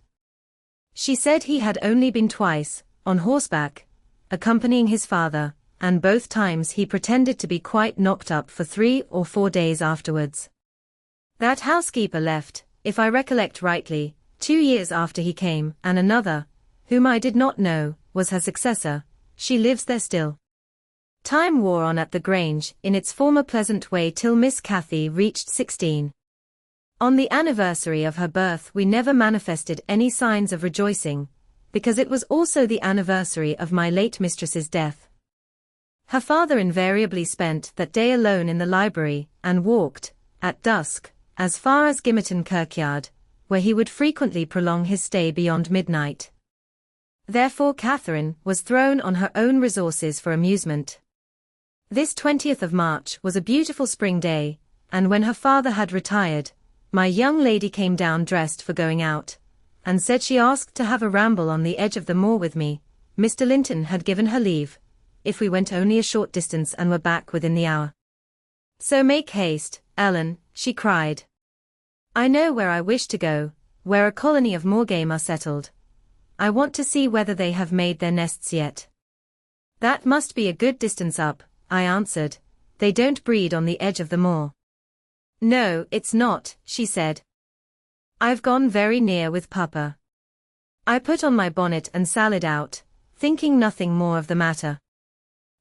She said he had only been twice, on horseback, accompanying his father, and both times he pretended to be quite knocked up for 3 or 4 days afterwards. That housekeeper left, if I recollect rightly, 2 years after he came, and another, whom I did not know, was her successor. She lives there still. Time wore on at the Grange in its former pleasant way till Miss Cathy reached 16. On the anniversary of her birth we never manifested any signs of rejoicing, because it was also the anniversary of my late mistress's death. Her father invariably spent that day alone in the library, and walked, at dusk, as far as Gimmerton Kirkyard, where he would frequently prolong his stay beyond midnight. Therefore Catherine was thrown on her own resources for amusement. This 20th of March was a beautiful spring day, and when her father had retired, my young lady came down dressed for going out, and said she asked to have a ramble on the edge of the moor with me. Mr. Linton had given her leave, if we went only a short distance and were back within the hour. So make haste, Ellen, she cried. I know where I wish to go, where a colony of moorgame are settled. I want to see whether they have made their nests yet. That must be a good distance up, I answered. They don't breed on the edge of the moor. No, it's not, she said. I've gone very near with Papa. I put on my bonnet and sallied out, thinking nothing more of the matter.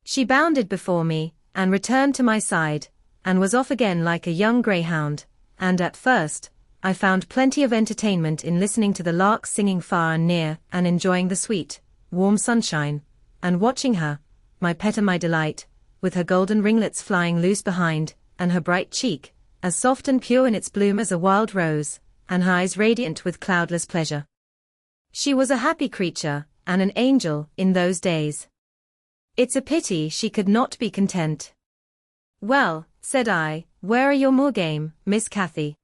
She bounded before me, and returned to my side, and was off again like a young greyhound, and at first, I found plenty of entertainment in listening to the larks singing far and near, and enjoying the sweet, warm sunshine, and watching her, my pet and my delight, with her golden ringlets flying loose behind, and her bright cheek, as soft and pure in its bloom as a wild rose, and her eyes radiant with cloudless pleasure. She was a happy creature, and an angel, in those days. It's a pity she could not be content. Well, said I, where are your moorgame, Miss Cathy?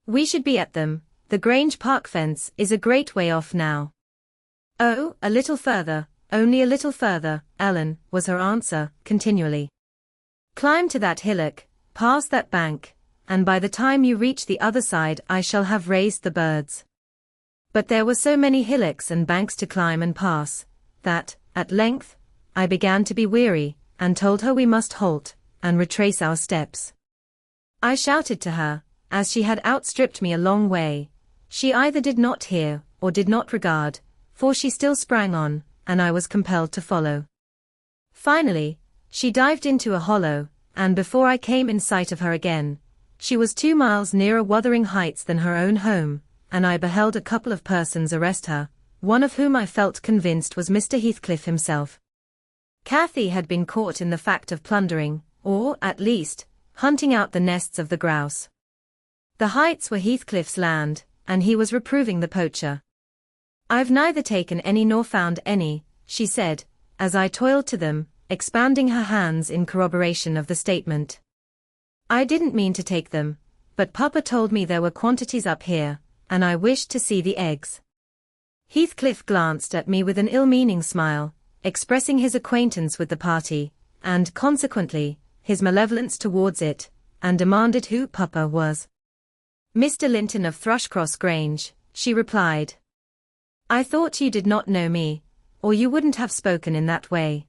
We should be at them. The Grange Park fence is a great way off now. Oh, a little further, only a little further, Ellen, was her answer, continually. Climb to that hillock, pass that bank, and by the time you reach the other side I shall have raised the birds. But there were so many hillocks and banks to climb and pass, that, at length, I began to be weary, and told her we must halt, and retrace our steps. I shouted to her, as she had outstripped me a long way. She either did not hear, or did not regard, for she still sprang on, and I was compelled to follow. Finally, she dived into a hollow, and before I came in sight of her again, she was 2 miles nearer Wuthering Heights than her own home, and I beheld a couple of persons arrest her, one of whom I felt convinced was Mr. Heathcliff himself. Cathy had been caught in the fact of plundering, or, at least, hunting out the nests of the grouse. The Heights were Heathcliff's land, and he was reproving the poacher. I've neither taken any nor found any, she said, as I toiled to them, expanding her hands in corroboration of the statement. I didn't mean to take them, but Papa told me there were quantities up here, and I wished to see the eggs. Heathcliff glanced at me with an ill-meaning smile, expressing his acquaintance with the party, and, consequently, his malevolence towards it, and demanded who Papa was. Mr. Linton of Thrushcross Grange, she replied. I thought you did not know me, or you wouldn't have spoken in that way.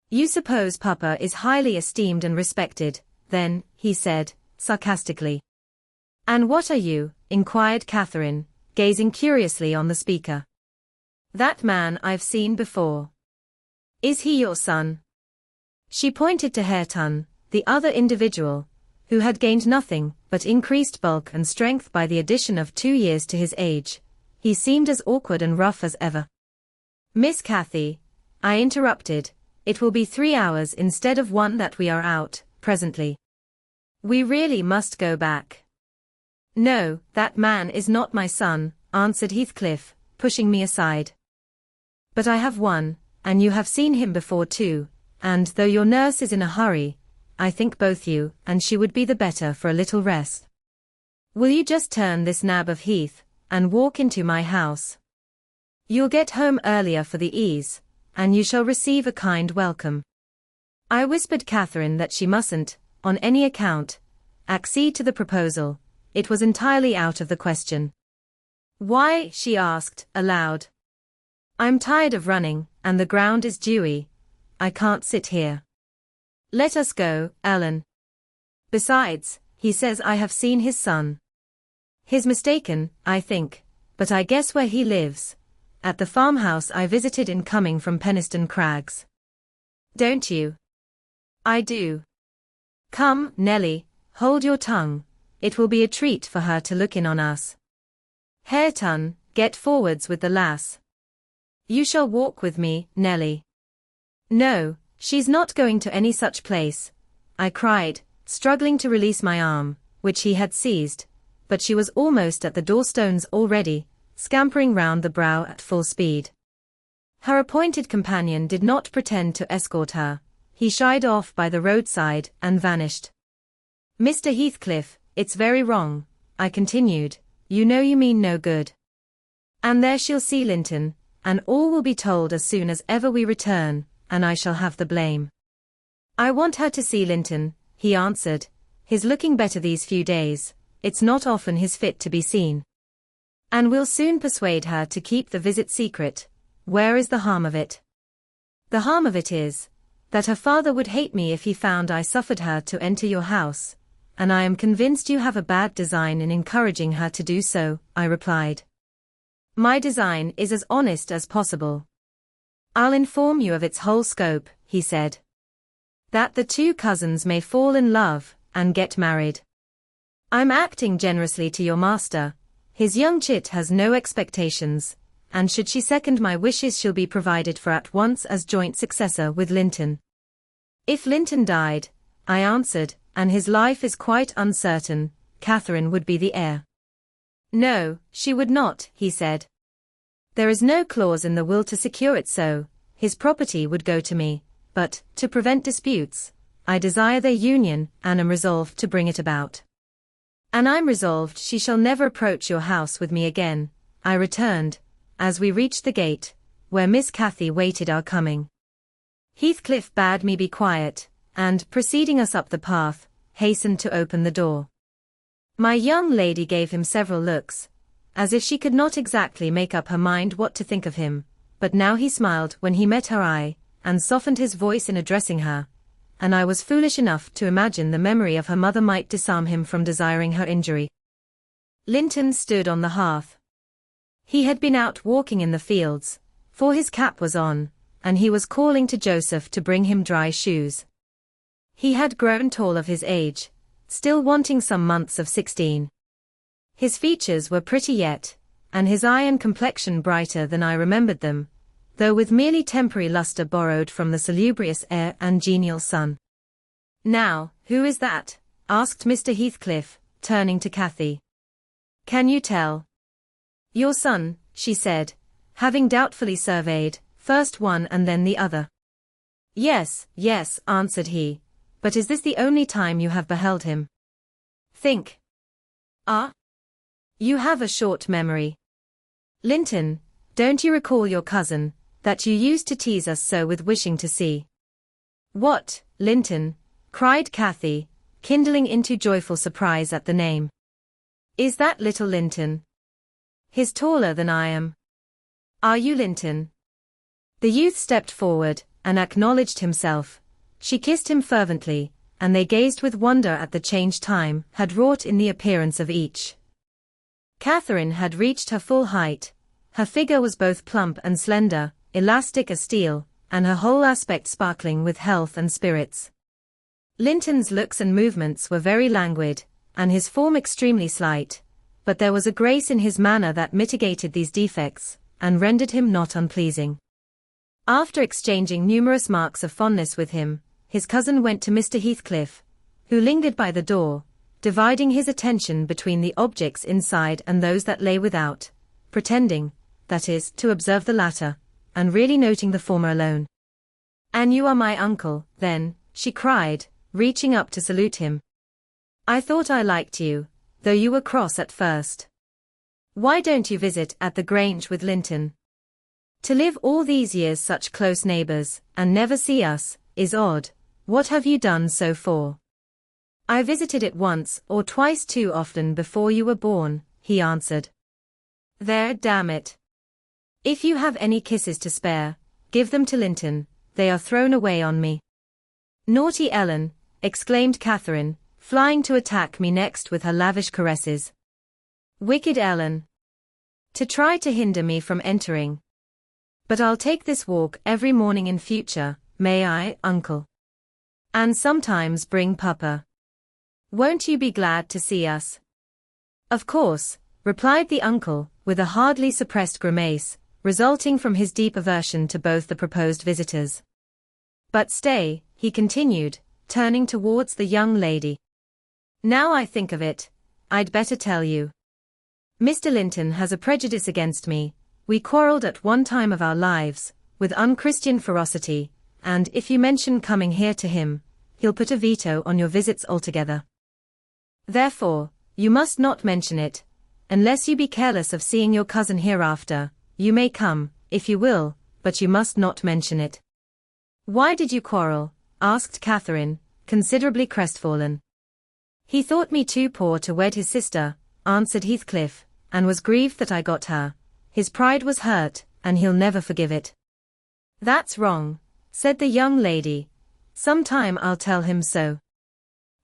You suppose Papa is highly esteemed and respected, then, he said, sarcastically. And what are you? Inquired Catherine, gazing curiously on the speaker. That man I've seen before. Is he your son? She pointed to Hareton, the other individual, who had gained nothing but increased bulk and strength by the addition of 2 years to his age. He seemed as awkward and rough as ever. Miss Cathy, I interrupted, it will be 3 hours instead of 1 that we are out, presently. We really must go back. No, that man is not my son, answered Heathcliff, pushing me aside. But I have one, and you have seen him before too, and though your nurse is in a hurry, I think both you and she would be the better for a little rest. Will you just turn this nab of Heath, and walk into my house? You'll get home earlier for the ease, and you shall receive a kind welcome. I whispered Catherine that she mustn't, on any account, accede to the proposal. It was entirely out of the question. Why? She asked, aloud. I'm tired of running, and the ground is dewy. I can't sit here. Let us go, Ellen. Besides, he says I have seen his son. He's mistaken, I think, but I guess where he lives. At the farmhouse I visited in coming from Penistone Crags. Don't you? I do. Come, Nelly, hold your tongue. It will be a treat for her to look in on us. Hareton, get forwards with the lass. You shall walk with me, Nelly. No, she's not going to any such place, I cried, struggling to release my arm, which he had seized, but she was almost at the doorstones already, scampering round the brow at full speed. Her appointed companion did not pretend to escort her. He shied off by the roadside and vanished. Mr. Heathcliff, it's very wrong, I continued, you know you mean no good. And there she'll see Linton, and all will be told as soon as ever we return, and I shall have the blame. I want her to see Linton, he answered. He's looking better these few days, it's not often he's fit to be seen. And we'll soon persuade her to keep the visit secret. Where is the harm of it? The harm of it is, that her father would hate me if he found I suffered her to enter your house, and I am convinced you have a bad design in encouraging her to do so, I replied. My design is as honest as possible. I'll inform you of its whole scope, he said. That the 2 cousins may fall in love, and get married. I'm acting generously to your master. His young chit has no expectations, and should she second my wishes she'll be provided for at once as joint successor with Linton. If Linton died, I answered, and his life is quite uncertain, Catherine would be the heir. No, she would not, he said. There is no clause in the will to secure it so, his property would go to me, but, to prevent disputes, I desire their union and am resolved to bring it about. And I'm resolved she shall never approach your house with me again, I returned, as we reached the gate, where Miss Cathy waited our coming. Heathcliff bade me be quiet, and, preceding us up the path, hastened to open the door. My young lady gave him several looks, as if she could not exactly make up her mind what to think of him, but now he smiled when he met her eye, and softened his voice in addressing her, and I was foolish enough to imagine the memory of her mother might disarm him from desiring her injury. Linton stood on the hearth. He had been out walking in the fields, for his cap was on, and he was calling to Joseph to bring him dry shoes. He had grown tall of his age, still wanting some months of 16. His features were pretty yet, and his eye and complexion brighter than I remembered them, though with merely temporary lustre borrowed from the salubrious air and genial sun. Now, who is that? Asked Mr. Heathcliff, turning to Cathy. Can you tell? Your son, she said, having doubtfully surveyed, first one and then the other. Yes, yes, answered he, but is this the only time you have beheld him? Think. Ah? You have a short memory. Linton, don't you recall your cousin, that you used to tease us so with wishing to see? What, Linton? Cried Cathy, kindling into joyful surprise at the name. Is that little Linton? He's taller than I am. Are you Linton? The youth stepped forward and acknowledged himself. She kissed him fervently, and they gazed with wonder at the change time had wrought in the appearance of each. Catherine had reached her full height. Her figure was both plump and slender, elastic as steel, and her whole aspect sparkling with health and spirits. Linton's looks and movements were very languid, and his form extremely slight, but there was a grace in his manner that mitigated these defects, and rendered him not unpleasing. After exchanging numerous marks of fondness with him, his cousin went to Mr. Heathcliff, who lingered by the door, dividing his attention between the objects inside and those that lay without, pretending, that is, to observe the latter, and really noting the former alone. "And you are my uncle, then," she cried, reaching up to salute him. "I thought I liked you, though you were cross at first. Why don't you visit at the Grange with Linton? To live all these years such close neighbours, and never see us, is odd. What have you done so for?" "I visited it once or twice too often before you were born," he answered. "There, damn it. If you have any kisses to spare, give them to Linton, they are thrown away on me." "Naughty Ellen," exclaimed Catherine, flying to attack me next with her lavish caresses. "Wicked Ellen. To try to hinder me from entering. But I'll take this walk every morning in future, may I, uncle? And sometimes bring Papa. Won't you be glad to see us?" "Of course," replied the uncle, with a hardly suppressed grimace, resulting from his deep aversion to both the proposed visitors. "But stay," he continued, turning towards the young lady. "Now I think of it, I'd better tell you. Mr. Linton has a prejudice against me. We quarrelled at one time of our lives, with unchristian ferocity, and if you mention coming here to him, he'll put a veto on your visits altogether. Therefore, you must not mention it. Unless you be careless of seeing your cousin hereafter, you may come, if you will, but you must not mention it." "Why did you quarrel?" asked Catherine, considerably crestfallen. "He thought me too poor to wed his sister," answered Heathcliff, "and was grieved that I got her. His pride was hurt, and he'll never forgive it." "That's wrong," said the young lady. "Some time I'll tell him so.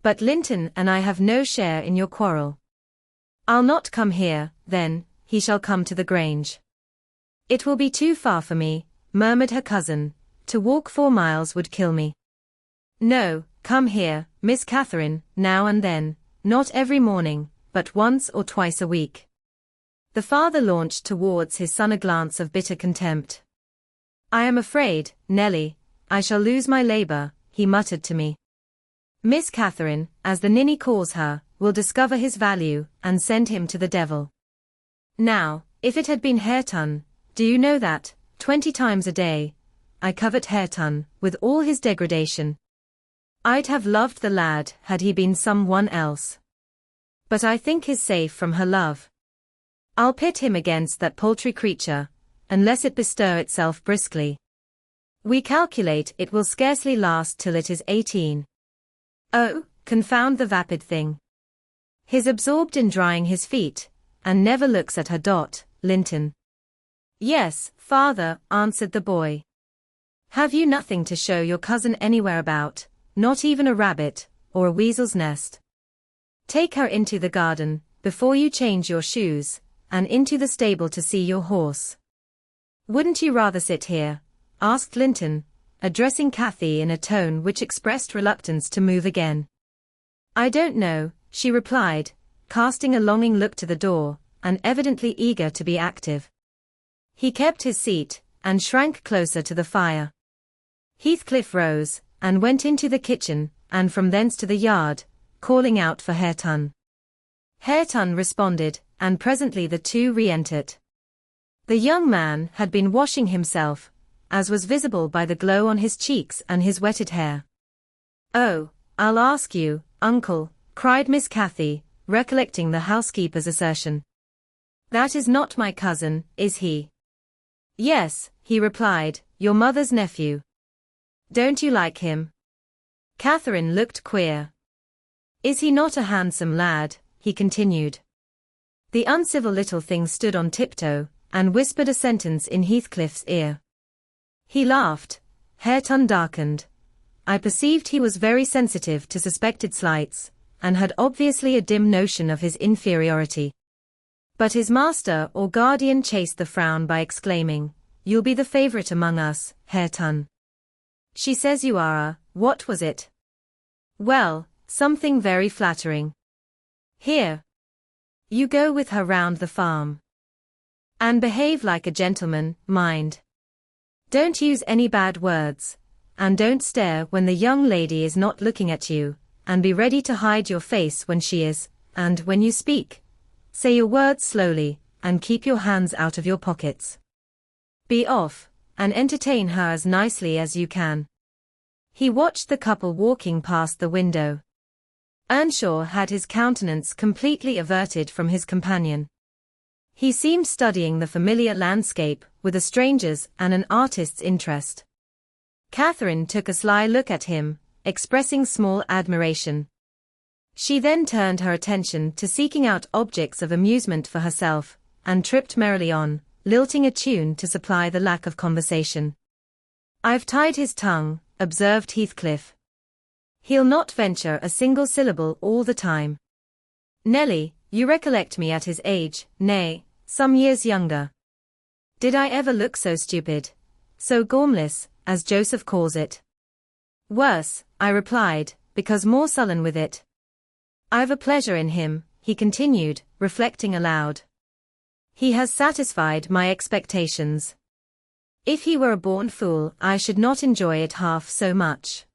But Linton and I have no share in your quarrel." "I'll not come here, then, he shall come to the Grange." "It will be too far for me," murmured her cousin. "To walk 4 miles would kill me." "No, come here, Miss Catherine, now and then, not every morning, but once or twice a week." The father launched towards his son a glance of bitter contempt. "I am afraid, Nelly, I shall lose my labour," he muttered to me. "Miss Catherine, as the ninny calls her, will discover his value, and send him to the devil. Now, if it had been Hareton, do you know that, 20 times a day, I covet Hareton, with all his degradation. I'd have loved the lad had he been some one else. But I think he's safe from her love. I'll pit him against that paltry creature, unless it bestir itself briskly. We calculate it will scarcely last till it is 18. Oh, confound the vapid thing. He's absorbed in drying his feet, and never looks at her. Linton." "Yes, father," answered the boy. "Have you nothing to show your cousin anywhere about, not even a rabbit, or a weasel's nest? Take her into the garden, before you change your shoes, and into the stable to see your horse." "Wouldn't you rather sit here?" asked Linton, addressing Cathy in a tone which expressed reluctance to move again. "I don't know," she replied, casting a longing look to the door, and evidently eager to be active. He kept his seat, and shrank closer to the fire. Heathcliff rose, and went into the kitchen, and from thence to the yard, calling out for Hareton. Hareton responded, and presently the two re-entered. The young man had been washing himself, as was visible by the glow on his cheeks and his wetted hair. "Oh, I'll ask you, uncle," cried Miss Cathy, recollecting the housekeeper's assertion. "That is not my cousin, is he?" "Yes," he replied, "your mother's nephew." "Don't you like him?" Catherine looked queer. "Is he not a handsome lad?" he continued. The uncivil little thing stood on tiptoe, and whispered a sentence in Heathcliff's ear. He laughed. Hareton darkened. I perceived he was very sensitive to suspected slights, and had obviously a dim notion of his inferiority. But his master or guardian chased the frown by exclaiming, "You'll be the favourite among us, Hareton. She says you are what was it? Well, something very flattering. Here. You go with her round the farm. And behave like a gentleman, mind. Don't use any bad words, and don't stare when the young lady is not looking at you, and be ready to hide your face when she is, and when you speak, say your words slowly, and keep your hands out of your pockets. Be off, and entertain her as nicely as you can." He watched the couple walking past the window. Earnshaw had his countenance completely averted from his companion. He seemed studying the familiar landscape with a stranger's and an artist's interest. Catherine took a sly look at him, expressing small admiration. She then turned her attention to seeking out objects of amusement for herself, and tripped merrily on, lilting a tune to supply the lack of conversation. "I've tied his tongue," observed Heathcliff. "He'll not venture a single syllable all the time. Nelly, you recollect me at his age, nay, some years younger. Did I ever look so stupid, so gormless, as Joseph calls it?" "Worse," I replied, because more sullen with it. "I've a pleasure in him," he continued, reflecting aloud. "He has satisfied my expectations. If he were a born fool I should not enjoy it half so much.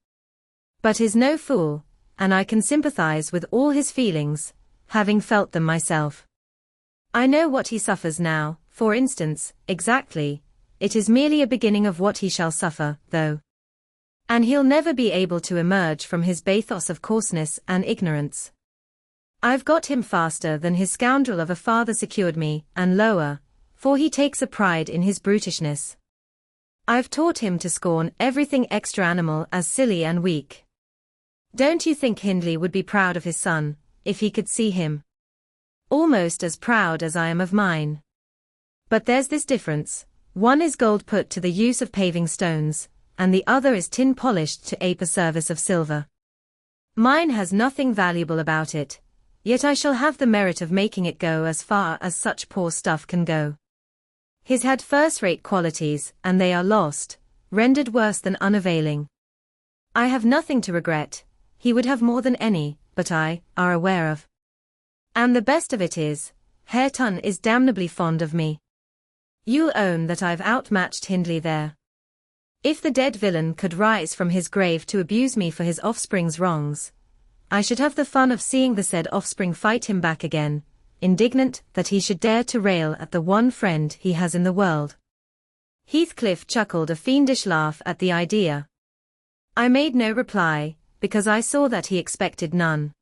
But he's no fool, and I can sympathize with all his feelings, having felt them myself. I know what he suffers now, for instance, exactly. It is merely a beginning of what he shall suffer, though. And he'll never be able to emerge from his bathos of coarseness and ignorance. I've got him faster than his scoundrel of a father secured me, and lower, for he takes a pride in his brutishness. I've taught him to scorn everything extra-animal as silly and weak. Don't you think Hindley would be proud of his son, if he could see him? Almost as proud as I am of mine. But there's this difference. One is gold put to the use of paving stones, and the other is tin polished to ape a service of silver. Mine has nothing valuable about it, yet I shall have the merit of making it go as far as such poor stuff can go. His had first-rate qualities, and they are lost, rendered worse than unavailing. I have nothing to regret. He would have more than any, but I are aware of. And the best of it is, Hareton is damnably fond of me. You'll own that I've outmatched Hindley there. If the dead villain could rise from his grave to abuse me for his offspring's wrongs, I should have the fun of seeing the said offspring fight him back again, indignant that he should dare to rail at the one friend he has in the world." Heathcliff chuckled a fiendish laugh at the idea. I made no reply, because I saw that he expected none.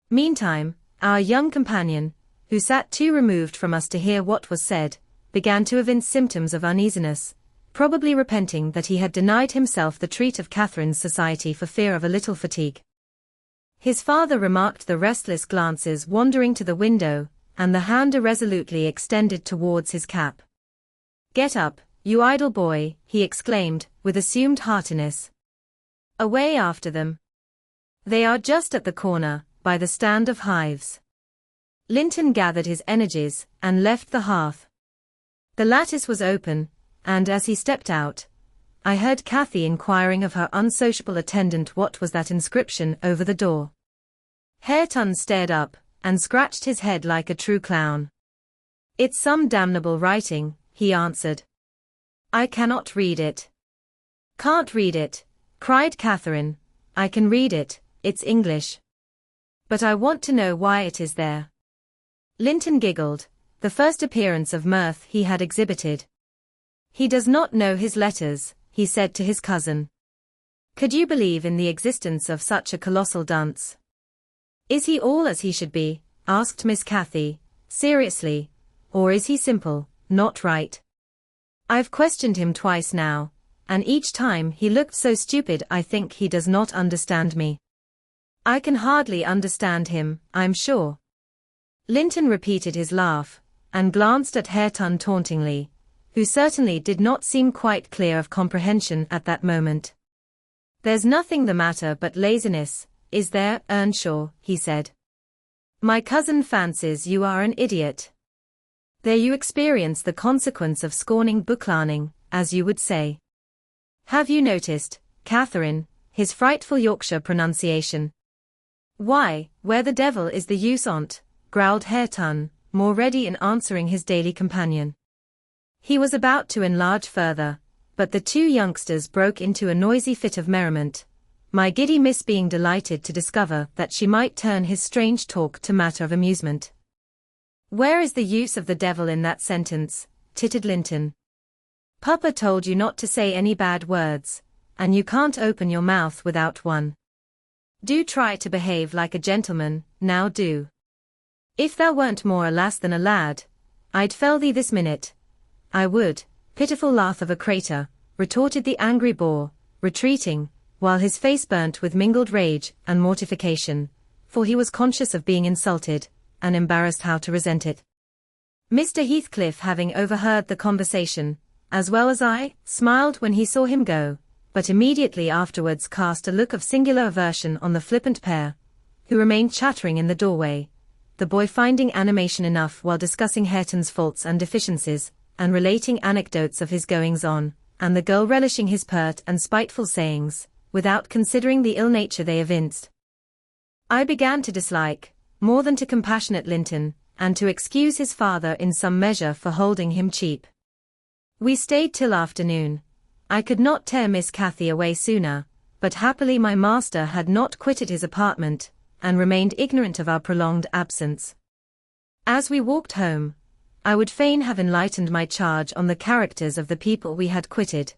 Meantime, our young companion, who sat too removed from us to hear what was said, began to evince symptoms of uneasiness, probably repenting that he had denied himself the treat of Catherine's society for fear of a little fatigue. His father remarked the restless glances wandering to the window, and the hand irresolutely extended towards his cap. "Get up, you idle boy," he exclaimed, with assumed heartiness. "Away after them. They are just at the corner, by the stand of hives." Linton gathered his energies, and left the hearth. The lattice was open, and as he stepped out, I heard Cathy inquiring of her unsociable attendant what was that inscription over the door. Hareton stared up, and scratched his head like a true clown. "It's some damnable writing," he answered. "I cannot read it." "Can't read it?" cried Catherine. "I can read it, it's English. But I want to know why it is there." Linton giggled, the first appearance of mirth he had exhibited. "He does not know his letters," he said to his cousin. "Could you believe in the existence of such a colossal dunce?" "Is he all as he should be?" asked Miss Cathy, seriously, "or is he simple, not right? I've questioned him twice now, and each time he looked so stupid I think he does not understand me. I can hardly understand him, I'm sure." Linton repeated his laugh, and glanced at Hareton tauntingly, who certainly did not seem quite clear of comprehension at that moment. "There's nothing the matter but laziness, is there, Earnshaw?" he said. "My cousin fancies you are an idiot. There you experience the consequence of scorning booklarning, as you would say. Have you noticed, Catherine, his frightful Yorkshire pronunciation?" "Why, where the devil is the use on't?" growled Hareton, more ready in answering his daily companion. He was about to enlarge further, but the two youngsters broke into a noisy fit of merriment, my giddy miss being delighted to discover that she might turn his strange talk to matter of amusement. "Where is the use of the devil in that sentence?" tittered Linton. "Papa told you not to say any bad words, and you can't open your mouth without one. Do try to behave like a gentleman, now do. If thou weren't more a lass than a lad, I'd fell thee this minute. I would." "Pitiful laugh of a crater," retorted the angry boor, retreating, while his face burnt with mingled rage and mortification, for he was conscious of being insulted, and embarrassed how to resent it. Mr. Heathcliff, having overheard the conversation, as well as I, smiled when he saw him go, but immediately afterwards cast a look of singular aversion on the flippant pair, who remained chattering in the doorway, the boy finding animation enough while discussing Hareton's faults and deficiencies, and relating anecdotes of his goings-on, and the girl relishing his pert and spiteful sayings, without considering the ill nature they evinced. I began to dislike, more than to compassionate Linton, and to excuse his father in some measure for holding him cheap. We stayed till afternoon. I could not tear Miss Cathy away sooner, but happily my master had not quitted his apartment, and remained ignorant of our prolonged absence. As we walked home, I would fain have enlightened my charge on the characters of the people we had quitted,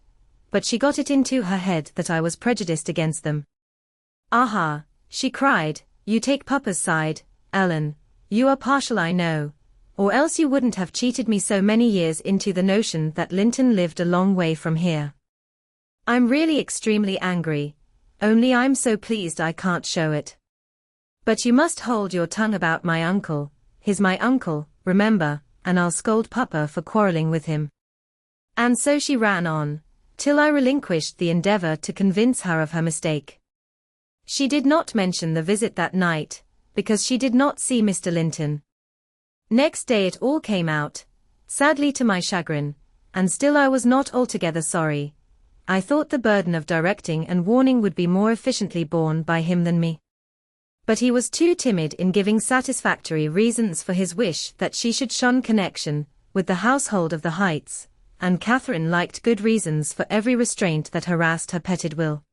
but she got it into her head that I was prejudiced against them. "Aha," she cried, "you take Papa's side, Ellen. You are partial, I know, or else you wouldn't have cheated me so many years into the notion that Linton lived a long way from here. I'm really extremely angry, only I'm so pleased I can't show it. But you must hold your tongue about my uncle. He's my uncle, remember, and I'll scold Papa for quarrelling with him." And so she ran on, till I relinquished the endeavour to convince her of her mistake. She did not mention the visit that night, because she did not see Mr. Linton. Next day it all came out, sadly to my chagrin, and still I was not altogether sorry. I thought the burden of directing and warning would be more efficiently borne by him than me. But he was too timid in giving satisfactory reasons for his wish that she should shun connection with the household of the Heights, and Catherine liked good reasons for every restraint that harassed her petted will.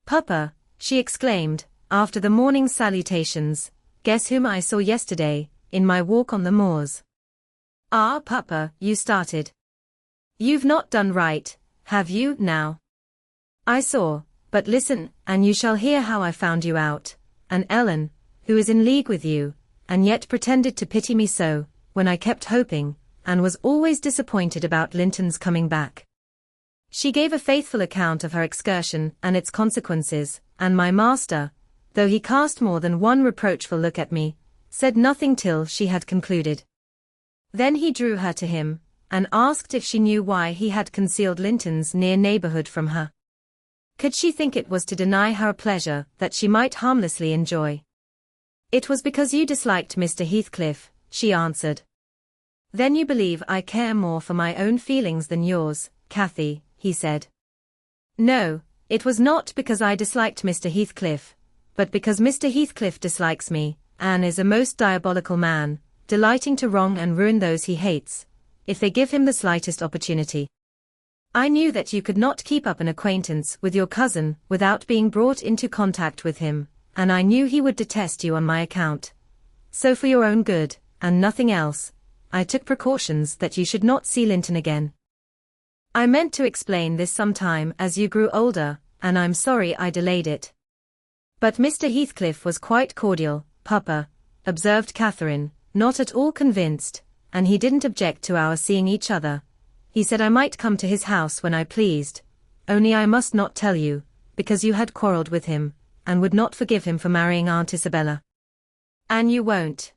"Papa," she exclaimed, after the morning salutations, "guess whom I saw yesterday, in my walk on the moors." "Ah, Papa," you started. "You've not done right, have you, now?" "I saw, but listen, and you shall hear how I found you out. And Ellen, who is in league with you, and yet pretended to pity me so, when I kept hoping, and was always disappointed about Linton's coming back." She gave a faithful account of her excursion and its consequences, and my master, though he cast more than one reproachful look at me, said nothing till she had concluded. Then he drew her to him, and asked if she knew why he had concealed Linton's near neighbourhood from her. Could she think it was to deny her a pleasure that she might harmlessly enjoy? "It was because you disliked Mr. Heathcliff," she answered. "Then you believe I care more for my own feelings than yours, Cathy," he said. "No, it was not because I disliked Mr. Heathcliff, but because Mr. Heathcliff dislikes me, and is a most diabolical man, delighting to wrong and ruin those he hates, if they give him the slightest opportunity. I knew that you could not keep up an acquaintance with your cousin without being brought into contact with him, and I knew he would detest you on my account. So for your own good, and nothing else, I took precautions that you should not see Linton again. I meant to explain this some time as you grew older, and I'm sorry I delayed it." "But Mr. Heathcliff was quite cordial, Papa," observed Catherine, not at all convinced, "and he didn't object to our seeing each other. He said I might come to his house when I pleased, only I must not tell you, because you had quarrelled with him, and would not forgive him for marrying Aunt Isabella." "And you won't?"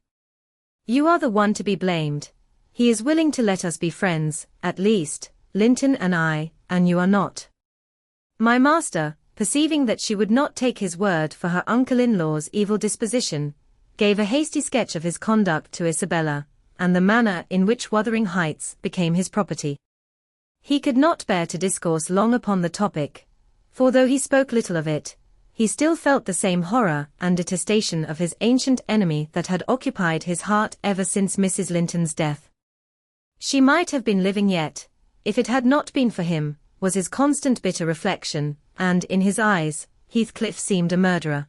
You are the one to be blamed. He is willing to let us be friends, at least, Linton and I, and you are not. My master, perceiving that she would not take his word for her uncle-in-law's evil disposition, gave a hasty sketch of his conduct to Isabella, and the manner in which Wuthering Heights became his property. He could not bear to discourse long upon the topic, for though he spoke little of it, he still felt the same horror and detestation of his ancient enemy that had occupied his heart ever since Mrs. Linton's death. She might have been living yet, if it had not been for him, was his constant bitter reflection, and in his eyes, Heathcliff seemed a murderer.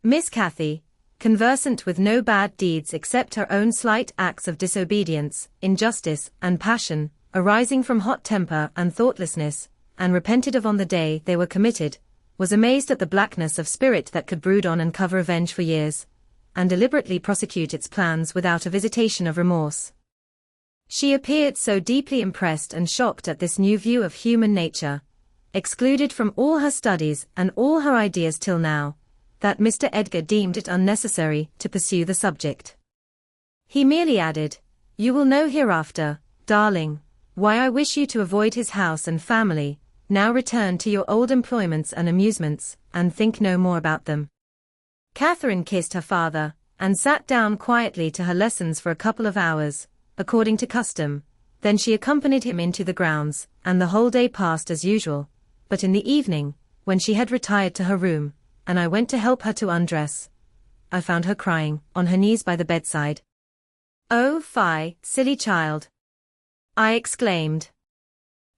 Miss Cathy, conversant with no bad deeds except her own slight acts of disobedience, injustice, and passion, arising from hot temper and thoughtlessness, and repented of on the day they were committed, was amazed at the blackness of spirit that could brood on and cover revenge for years, and deliberately prosecute its plans without a visitation of remorse. She appeared so deeply impressed and shocked at this new view of human nature, excluded from all her studies and all her ideas till now, that Mr. Edgar deemed it unnecessary to pursue the subject. He merely added, "You will know hereafter, darling, why I wish you to avoid his house and family. Now return to your old employments and amusements, and think no more about them." Catherine kissed her father, and sat down quietly to her lessons for a couple of hours, according to custom. Then she accompanied him into the grounds, and the whole day passed as usual. But in the evening, when she had retired to her room, and I went to help her to undress, I found her crying, on her knees by the bedside. "Oh, fie, silly child!" I exclaimed.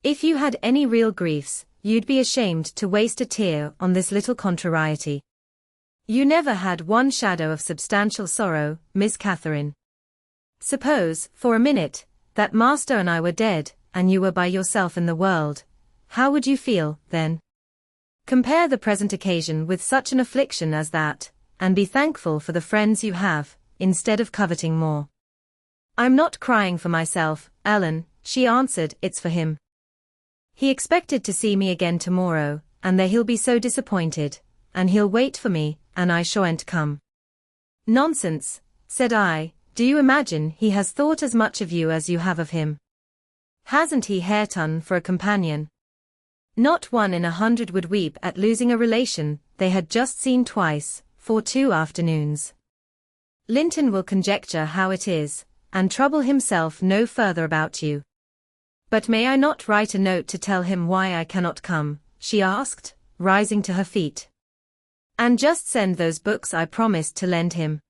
"If you had any real griefs, you'd be ashamed to waste a tear on this little contrariety. You never had one shadow of substantial sorrow, Miss Catherine. Suppose, for a minute, that master and I were dead, and you were by yourself in the world. How would you feel, then? Compare the present occasion with such an affliction as that, and be thankful for the friends you have, instead of coveting more." "I'm not crying for myself, Ellen," she answered, "it's for him. He expected to see me again tomorrow, and there he'll be so disappointed, and he'll wait for me, and I shan't come." "Nonsense," said I, "do you imagine he has thought as much of you as you have of him? Hasn't he Hareton for a companion? Not one in 100 would weep at losing a relation they had just seen twice, for 2 afternoons. Linton will conjecture how it is, and trouble himself no further about you." "But may I not write a note to tell him why I cannot come?" she asked, rising to her feet. "And just send those books I promised to lend him.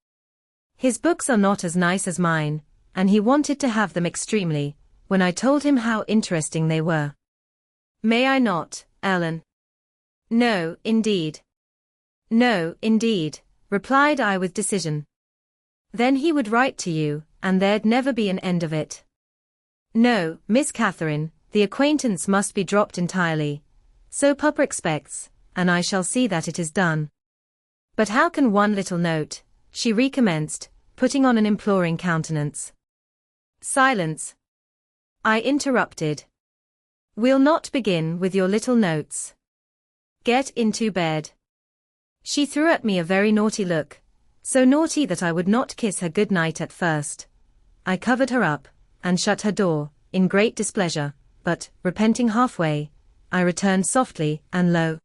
His books are not as nice as mine, and he wanted to have them extremely, when I told him how interesting they were." "May I not, Ellen?" "No, indeed. No, indeed," replied I with decision. "Then he would write to you, and there'd never be an end of it. No, Miss Catherine, the acquaintance must be dropped entirely. So Papa expects, and I shall see that it is done." "But how can one little note," she recommenced, putting on an imploring countenance. "Silence," I interrupted. "We'll not begin with your little notes. Get into bed." She threw at me a very naughty look, so naughty that I would not kiss her good night at first. I covered her up, and shut her door, in great displeasure, but, repenting halfway, I returned softly and low.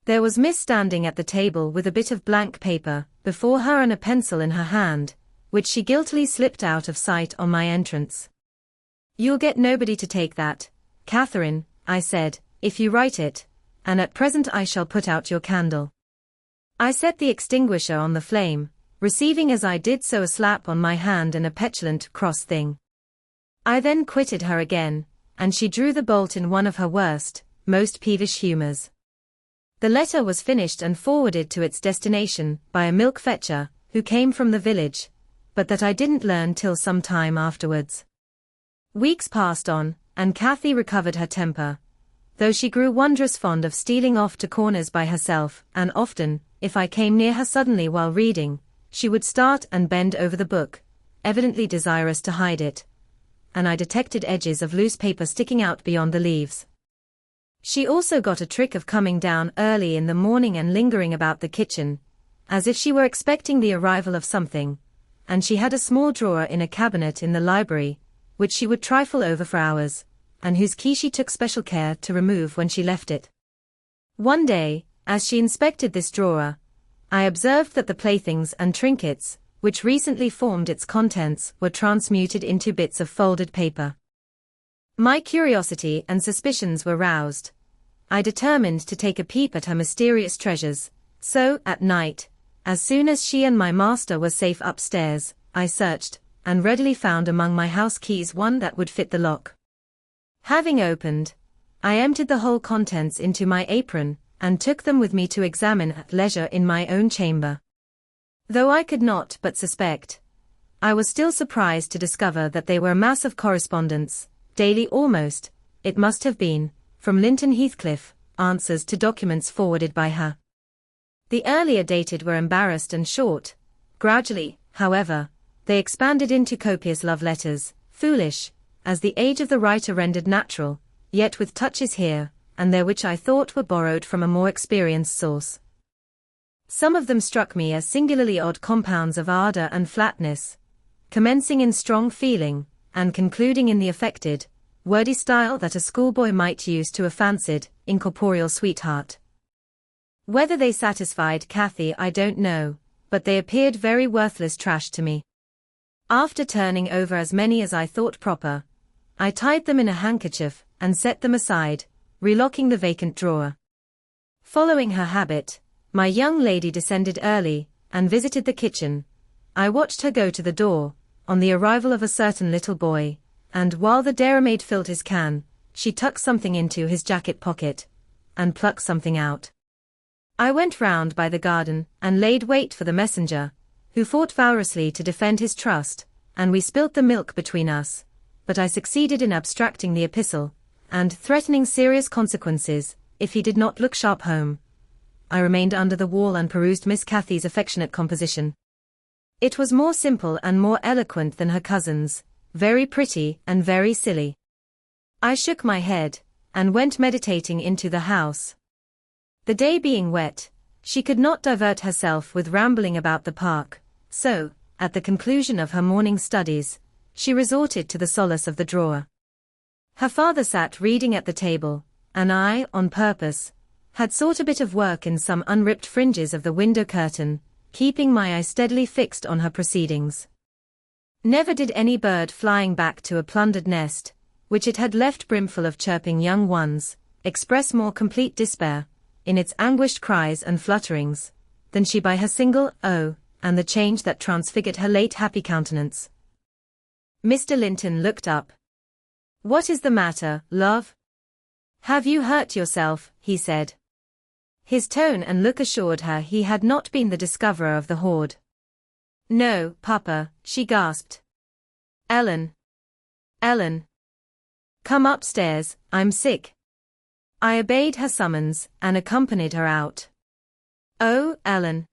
There was Miss standing at the table with a bit of blank paper before her and a pencil in her hand, which she guiltily slipped out of sight on my entrance. "You'll get nobody to take that, Catherine," I said, "if you write it, and at present I shall put out your candle." I set the extinguisher on the flame, receiving as I did so a slap on my hand and a petulant cross thing. I then quitted her again, and she drew the bolt in one of her worst, most peevish humors. The letter was finished and forwarded to its destination by a milk fetcher, who came from the village, but that I didn't learn till some time afterwards. Weeks passed on, and Cathy recovered her temper, though she grew wondrous fond of stealing off to corners by herself, and often, if I came near her suddenly while reading, she would start and bend over the book, evidently desirous to hide it, and I detected edges of loose paper sticking out beyond the leaves. She also got a trick of coming down early in the morning and lingering about the kitchen, as if she were expecting the arrival of something, and she had a small drawer in a cabinet in the library, which she would trifle over for hours, and whose key she took special care to remove when she left it. One day, as she inspected this drawer, I observed that the playthings and trinkets, which recently formed its contents, were transmuted into bits of folded paper. My curiosity and suspicions were roused. I determined to take a peep at her mysterious treasures, so, at night, as soon as she and my master were safe upstairs, I searched, and readily found among my house keys one that would fit the lock. Having opened, I emptied the whole contents into my apron, and took them with me to examine at leisure in my own chamber. Though I could not but suspect, I was still surprised to discover that they were a mass of correspondence, daily almost, it must have been, from Linton Heathcliff, answers to documents forwarded by her. The earlier dated were embarrassed and short. Gradually, however, they expanded into copious love letters, foolish, as the age of the writer rendered natural, yet with touches here and there which I thought were borrowed from a more experienced source. Some of them struck me as singularly odd compounds of ardor and flatness, commencing in strong feeling, and concluding in the affected, wordy style that a schoolboy might use to a fancied, incorporeal sweetheart. Whether they satisfied Cathy I don't know, but they appeared very worthless trash to me. After turning over as many as I thought proper, I tied them in a handkerchief and set them aside, relocking the vacant drawer. Following her habit, my young lady descended early, and visited the kitchen. I watched her go to the door, on the arrival of a certain little boy, and while the dairymaid filled his can, she tucked something into his jacket pocket, and plucked something out. I went round by the garden, and laid wait for the messenger, who fought valorously to defend his trust, and we spilt the milk between us, but I succeeded in abstracting the epistle, and threatening serious consequences, if he did not look sharp home. I remained under the wall and perused Miss Cathy's affectionate composition. It was more simple and more eloquent than her cousin's, very pretty and very silly. I shook my head, and went meditating into the house. The day being wet, she could not divert herself with rambling about the park, so, at the conclusion of her morning studies, she resorted to the solace of the drawer. Her father sat reading at the table, and I, on purpose, had sought a bit of work in some unripped fringes of the window curtain, keeping my eye steadily fixed on her proceedings. Never did any bird flying back to a plundered nest, which it had left brimful of chirping young ones, express more complete despair, in its anguished cries and flutterings, than she by her single "oh," and the change that transfigured her late happy countenance. Mr. Linton looked up. "What is the matter, love? Have you hurt yourself?" he said. His tone and look assured her he had not been the discoverer of the hoard. "No, Papa," she gasped. Ellen. Come upstairs, I'm sick." I obeyed her summons, and accompanied her out. "Oh, Ellen.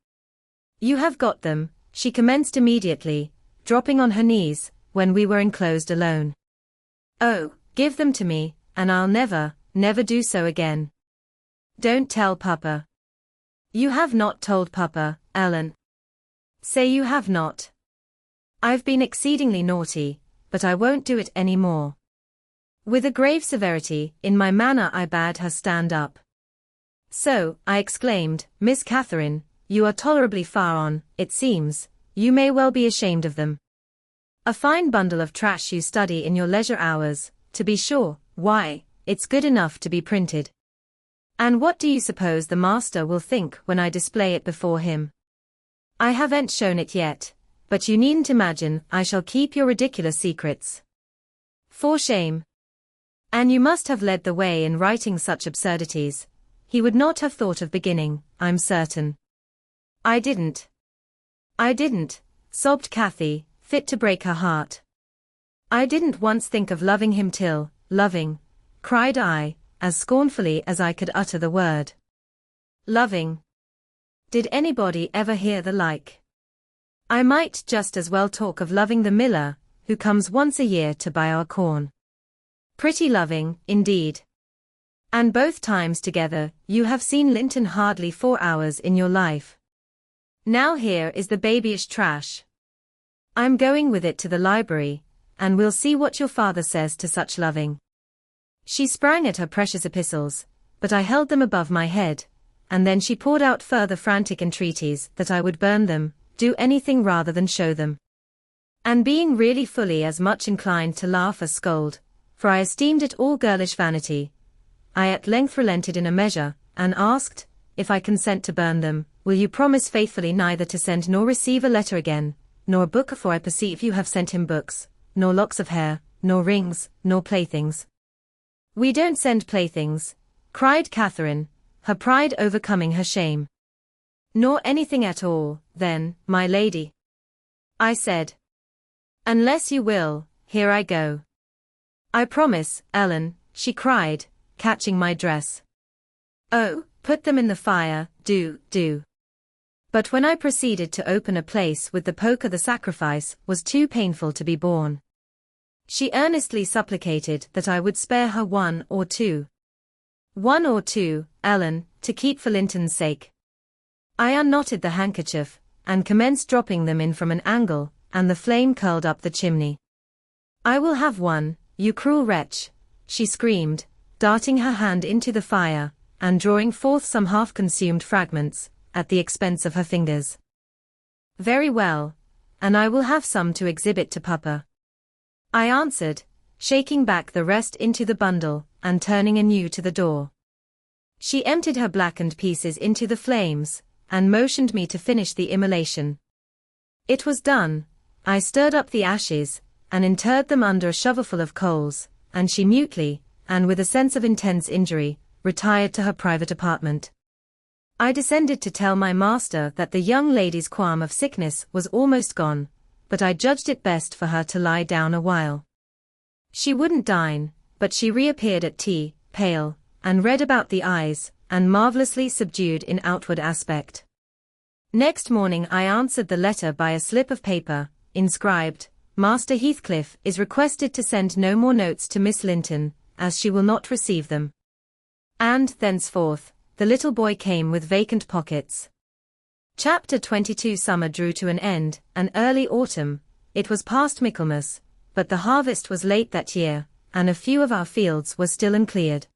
You have got them," she commenced immediately, dropping on her knees, when we were enclosed alone. "Oh, give them to me, and I'll never do so again." "Don't tell Papa." "You have not told Papa, Ellen. Say you have not." "I've been exceedingly naughty, but I won't do it any more." With a grave severity in my manner I bade her stand up. "So," I exclaimed, "Miss Catherine, you are tolerably far on, it seems. You may well be ashamed of them. A fine bundle of trash you study in your leisure hours, to be sure. Why, it's good enough to be printed. And what do you suppose the master will think when I display it before him? I haven't shown it yet, but you needn't imagine I shall keep your ridiculous secrets. For shame. And you must have led the way in writing such absurdities. He would not have thought of beginning, I'm certain." I didn't, sobbed Cathy, fit to break her heart. "I didn't once think of loving him till, loving," cried I, as scornfully as I could utter the word. "Loving. Did anybody ever hear the like? I might just as well talk of loving the miller, who comes once a year to buy our corn. Pretty loving, indeed. And both times together, you have seen Linton hardly 4 hours in your life. Now here is the babyish trash. I'm going with it to the library, and we'll see what your father says to such loving." She sprang at her precious epistles, but I held them above my head, and then she poured out further frantic entreaties that I would burn them, do anything rather than show them. And being really fully as much inclined to laugh as scold, for I esteemed it all girlish vanity, I at length relented in a measure, and asked, "If I consent to burn them, will you promise faithfully neither to send nor receive a letter again, nor a book, for I perceive you have sent him books, nor locks of hair, nor rings, nor playthings?" "We don't send playthings," cried Catherine, her pride overcoming her shame. "Nor anything at all, then, my lady," I said. "Unless you will, here I go." "I promise, Ellen," she cried, catching my dress. "Oh, put them in the fire, do." But when I proceeded to open a place with the poker, the sacrifice was too painful to be borne. She earnestly supplicated that I would spare her one or two, Ellen, to keep for Linton's sake. I unknotted the handkerchief, and commenced dropping them in from an angle, and the flame curled up the chimney. "I will have one, you cruel wretch," she screamed, darting her hand into the fire, and drawing forth some half-consumed fragments, at the expense of her fingers. "Very well, and I will have some to exhibit to Papa," I answered, shaking back the rest into the bundle, and turning anew to the door. She emptied her blackened pieces into the flames, and motioned me to finish the immolation. It was done. I stirred up the ashes, and interred them under a shovelful of coals, and she mutely, and with a sense of intense injury, retired to her private apartment. I descended to tell my master that the young lady's qualm of sickness was almost gone, but I judged it best for her to lie down a while. She wouldn't dine, but she reappeared at tea, pale, and red about the eyes, and marvellously subdued in outward aspect. Next morning I answered the letter by a slip of paper, inscribed, "Master Heathcliff is requested to send no more notes to Miss Linton, as she will not receive them." And, thenceforth, the little boy came with vacant pockets. Chapter 22. Summer drew to an end, and early autumn. It was past Michaelmas, but the harvest was late that year, and a few of our fields were still uncleared.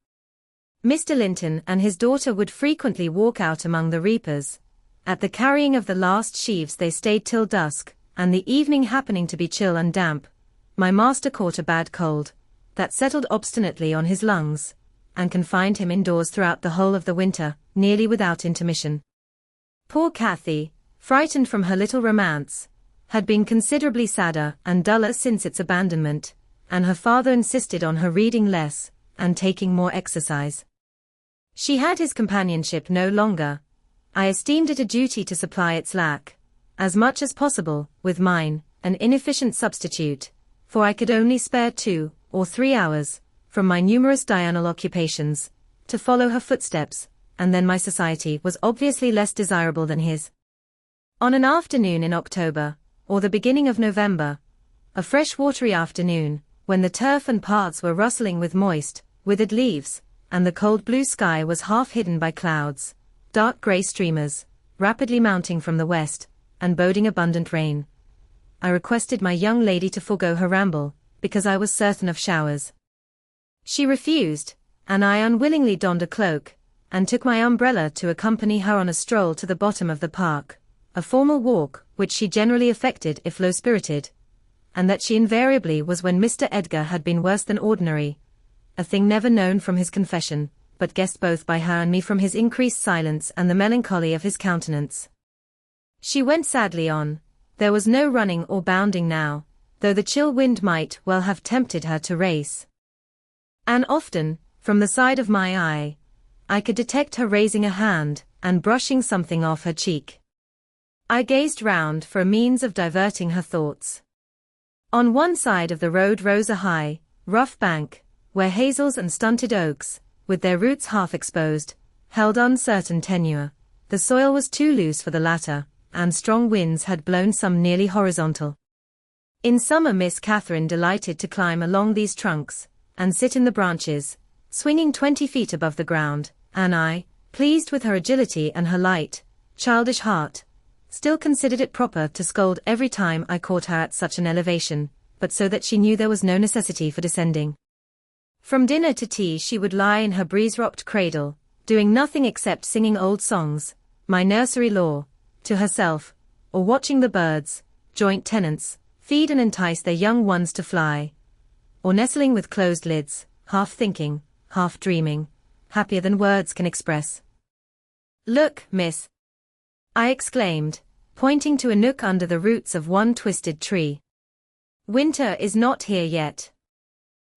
Mr. Linton and his daughter would frequently walk out among the reapers. At the carrying of the last sheaves they stayed till dusk, and the evening happening to be chill and damp, my master caught a bad cold, that settled obstinately on his lungs, and confined him indoors throughout the whole of the winter, nearly without intermission. Poor Cathy, frightened from her little romance, had been considerably sadder and duller since its abandonment, and her father insisted on her reading less, and taking more exercise. She had his companionship no longer. I esteemed it a duty to supply its lack, as much as possible, with mine, an inefficient substitute, for I could only spare 2 or 3 hours, from my numerous diurnal occupations, to follow her footsteps, and then my society was obviously less desirable than his. On an afternoon in October, or the beginning of November, a fresh watery afternoon, when the turf and paths were rustling with moist, withered leaves, and the cold blue sky was half hidden by clouds, dark grey streamers, rapidly mounting from the west, and boding abundant rain, I requested my young lady to forego her ramble, because I was certain of showers. She refused, and I unwillingly donned a cloak, and took my umbrella to accompany her on a stroll to the bottom of the park, a formal walk which she generally affected if low-spirited, and that she invariably was when Mr. Edgar had been worse than ordinary, a thing never known from his confession, but guessed both by her and me from his increased silence and the melancholy of his countenance. She went sadly on. There was no running or bounding now, though the chill wind might well have tempted her to race. And often, from the side of my eye, I could detect her raising a hand, and brushing something off her cheek. I gazed round for a means of diverting her thoughts. On one side of the road rose a high, rough bank, where hazels and stunted oaks, with their roots half exposed, held uncertain tenure. The soil was too loose for the latter, and strong winds had blown some nearly horizontal. In summer Miss Catherine delighted to climb along these trunks, and sit in the branches, swinging 20 feet above the ground, and I, pleased with her agility and her light, childish heart, still considered it proper to scold every time I caught her at such an elevation, but so that she knew there was no necessity for descending. From dinner to tea she would lie in her breeze-rocked cradle, doing nothing except singing old songs, my nursery lore, to herself, or watching the birds, joint tenants, feed and entice their young ones to fly, or nestling with closed lids, half thinking, half dreaming, happier than words can express. "Look, miss," I exclaimed, pointing to a nook under the roots of one twisted tree. "Winter is not here yet.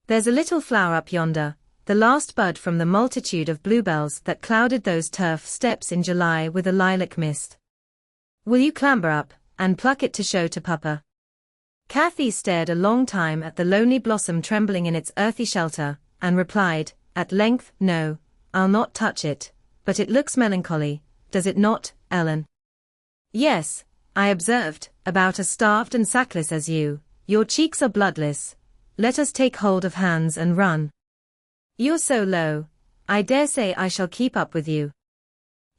There's a little flower up yonder, the last bud from the multitude of bluebells that clouded those turf steps in July with a lilac mist. Will you clamber up, and pluck it to show to Papa?" Cathy stared a long time at the lonely blossom trembling in its earthy shelter, and replied, at length, "No, I'll not touch it, but it looks melancholy, does it not, Ellen?" "Yes," I observed, "about as starved and sackless as you. Your cheeks are bloodless. Let us take hold of hands and run. You're so low, I dare say I shall keep up with you."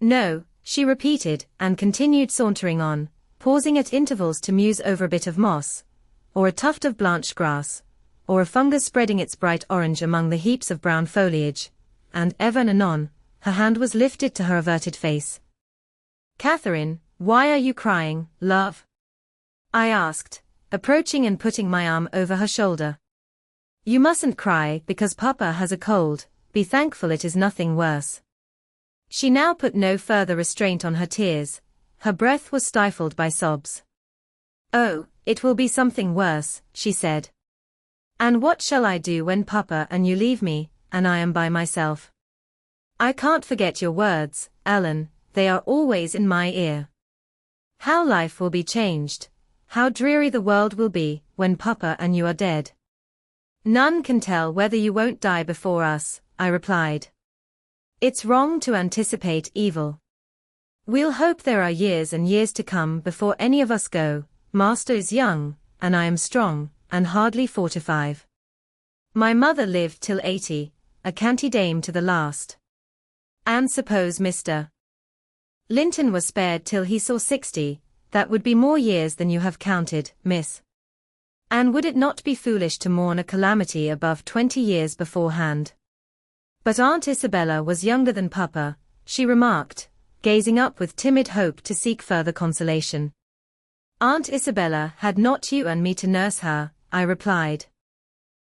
"No," she repeated, and continued sauntering on, pausing at intervals to muse over a bit of moss, or a tuft of blanched grass, or a fungus spreading its bright orange among the heaps of brown foliage, and ever and anon, her hand was lifted to her averted face. "Catherine, why are you crying, love?" I asked, approaching and putting my arm over her shoulder. "You mustn't cry because Papa has a cold, be thankful it is nothing worse." She now put no further restraint on her tears, her breath was stifled by sobs. "Oh, it will be something worse," she said. "And what shall I do when Papa and you leave me, and I am by myself? I can't forget your words, Ellen, they are always in my ear. How life will be changed, how dreary the world will be, when Papa and you are dead." "None can tell whether you won't die before us," I replied. "It's wrong to anticipate evil. We'll hope there are years and years to come before any of us go. Master is young, and I am strong, and hardly 45. My mother lived till 80, a canty dame to the last. And suppose Mr. Linton was spared till he saw 60, that would be more years than you have counted, miss. And would it not be foolish to mourn a calamity above 20 years beforehand?" But Aunt Isabella was younger than Papa, she remarked, gazing up with timid hope to seek further consolation. "Aunt Isabella had not you and me to nurse her," I replied.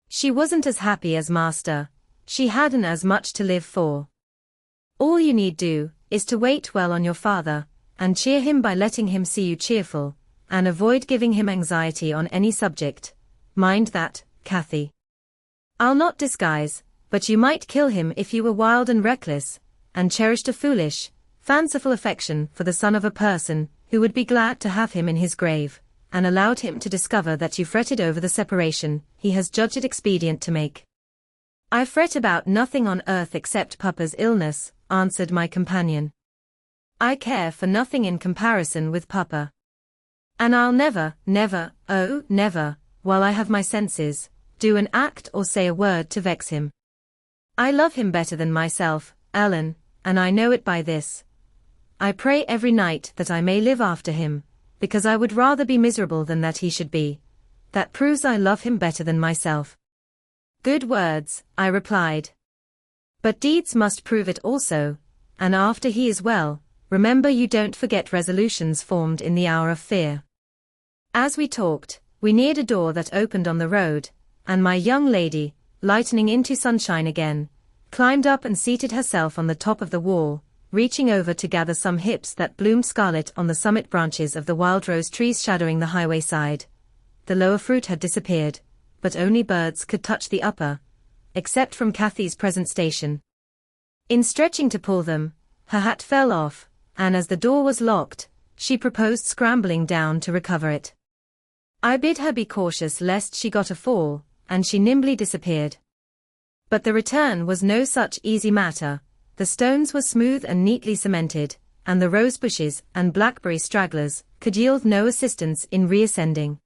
"She wasn't as happy as Master, she hadn't as much to live for. All you need do, is to wait well on your father, and cheer him by letting him see you cheerful, and avoid giving him anxiety on any subject. Mind that, Cathy. I'll not disguise, but you might kill him if you were wild and reckless, and cherished a foolish, fanciful affection for the son of a person who would be glad to have him in his grave, and allowed him to discover that you fretted over the separation he has judged it expedient to make." "I fret about nothing on earth except Papa's illness," answered my companion. "I care for nothing in comparison with Papa. And I'll never, never, oh, never, while I have my senses, do an act or say a word to vex him. I love him better than myself, Ellen, and I know it by this. I pray every night that I may live after him, because I would rather be miserable than that he should be. That proves I love him better than myself." "Good words," I replied. "But deeds must prove it also, and after he is well, remember you don't forget resolutions formed in the hour of fear." As we talked, we neared a door that opened on the road, and my young lady, lightening into sunshine again, climbed up and seated herself on the top of the wall, reaching over to gather some hips that bloomed scarlet on the summit branches of the wild rose trees shadowing the highway side. The lower fruit had disappeared, but only birds could touch the upper, except from Cathy's present station. In stretching to pull them, her hat fell off, and as the door was locked, she proposed scrambling down to recover it. I bid her be cautious lest she got a fall, and she nimbly disappeared. But the return was no such easy matter. The stones were smooth and neatly cemented, and the rose bushes and blackberry stragglers could yield no assistance in reascending.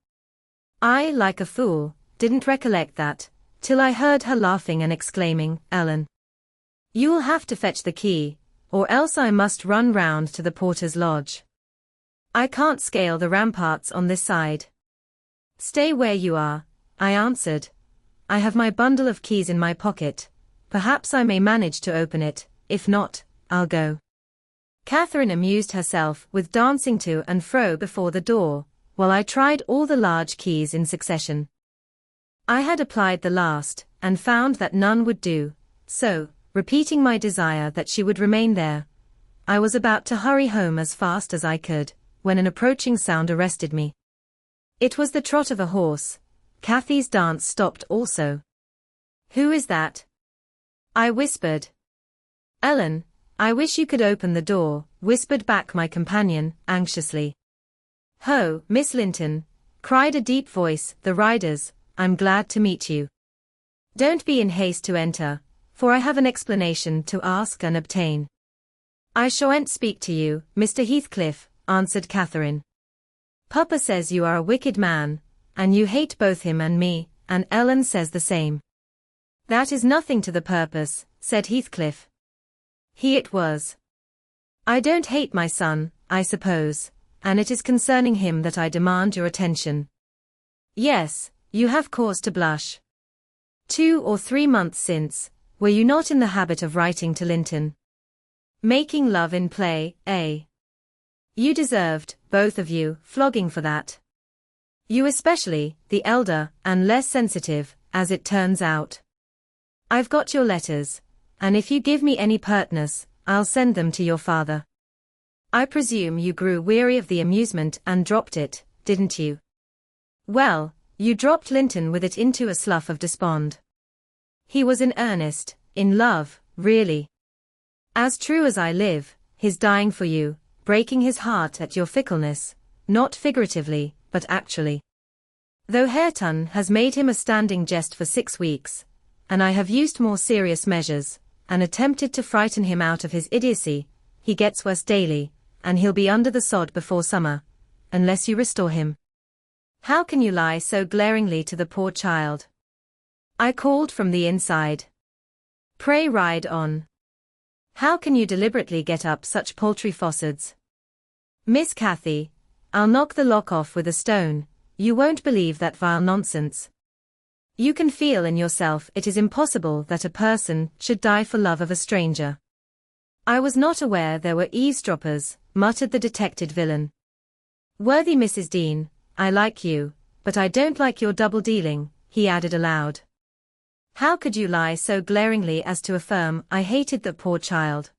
I, like a fool, didn't recollect that, till I heard her laughing and exclaiming, "Ellen, you'll have to fetch the key, or else I must run round to the porter's lodge." I can't scale the ramparts on this side. Stay where you are, I answered. I have my bundle of keys in my pocket. Perhaps I may manage to open it, if not, I'll go. Catherine amused herself with dancing to and fro before the door, while I tried all the large keys in succession. I had applied the last, and found that none would do, so, repeating my desire that she would remain there, I was about to hurry home as fast as I could, when an approaching sound arrested me. It was the trot of a horse. Cathy's dance stopped also. "Who is that?" I whispered. "Ellen, I wish you could open the door," whispered back my companion, anxiously. "Ho, Miss Linton," cried a deep voice, "the riders, I'm glad to meet you. Don't be in haste to enter, for I have an explanation to ask and obtain." "I shan't speak to you, Mr. Heathcliff," answered Catherine. "Papa says you are a wicked man, and you hate both him and me, and Ellen says the same." "That is nothing to the purpose," said Heathcliff. He it was. "I don't hate my son, I suppose, and it is concerning him that I demand your attention." "Yes, you have cause to blush. 2 or 3 months since, were you not in the habit of writing to Linton? Making love in play, eh? You deserved, both of you, flogging for that. You especially, the elder, and less sensitive, as it turns out. I've got your letters, and if you give me any pertness, I'll send them to your father. I presume you grew weary of the amusement and dropped it, didn't you? Well, you dropped Linton with it into a slough of despond. He was in earnest, in love, really. As true as I live, he's dying for you, breaking his heart at your fickleness, not figuratively, but actually. Though Hareton has made him a standing jest for 6 weeks, and I have used more serious measures, and attempted to frighten him out of his idiocy, he gets worse daily, and he'll be under the sod before summer, unless you restore him. How can you lie so glaringly to the poor child?" I called from the inside. "Pray ride on. How can you deliberately get up such paltry falsehoods? Miss Cathy, I'll knock the lock off with a stone, you won't believe that vile nonsense. You can feel in yourself it is impossible that a person should die for love of a stranger." "I was not aware there were eavesdroppers," muttered the detected villain. "Worthy Mrs. Dean, I like you, but I don't like your double-dealing," he added aloud. "How could you lie so glaringly as to affirm I hated the poor child?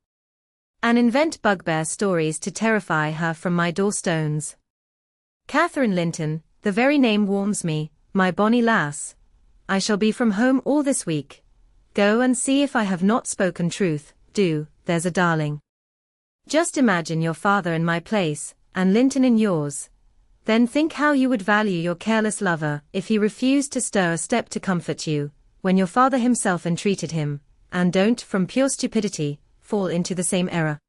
And invent bugbear stories to terrify her from my door-stones? Catherine Linton, the very name warms me, my bonny lass. I shall be from home all this week. Go and see if I have not spoken truth, do, there's a darling. Just imagine your father in my place, and Linton in yours. Then think how you would value your careless lover if he refused to stir a step to comfort you, when your father himself entreated him, and don't, from pure stupidity, fall into the same error.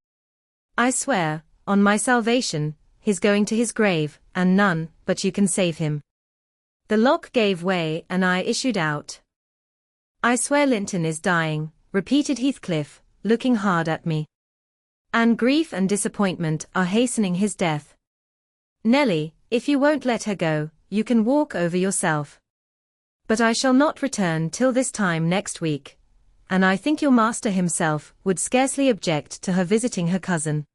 I swear, on my salvation, he's going to his grave, and none but you can save him." The lock gave way and I issued out. "I swear Linton is dying," repeated Heathcliff, looking hard at me. "And grief and disappointment are hastening his death. Nelly, if you won't let her go, you can walk over yourself. But I shall not return till this time next week, and I think your master himself would scarcely object to her visiting her cousin."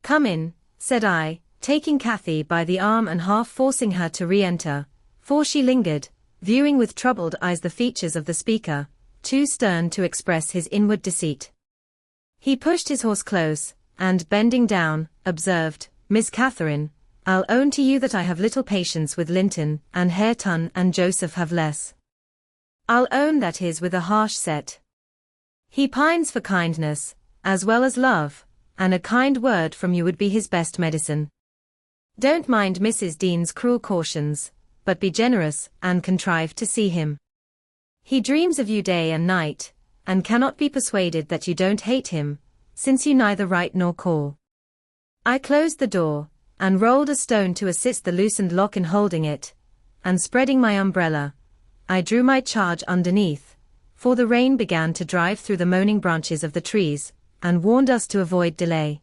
"Come in," said I, taking Cathy by the arm and half forcing her to re-enter, for she lingered, viewing with troubled eyes the features of the speaker, too stern to express his inward deceit. He pushed his horse close, and bending down, observed, "Miss Catherine, I'll own to you that I have little patience with Linton, and Hareton and Joseph have less. I'll own that his with a harsh set. He pines for kindness, as well as love, and a kind word from you would be his best medicine. Don't mind Mrs. Dean's cruel cautions, but be generous, and contrive to see him. He dreams of you day and night, and cannot be persuaded that you don't hate him, since you neither write nor call." I closed the door, and rolled a stone to assist the loosened lock in holding it, and spreading my umbrella, I drew my charge underneath, for the rain began to drive through the moaning branches of the trees, and warned us to avoid delay.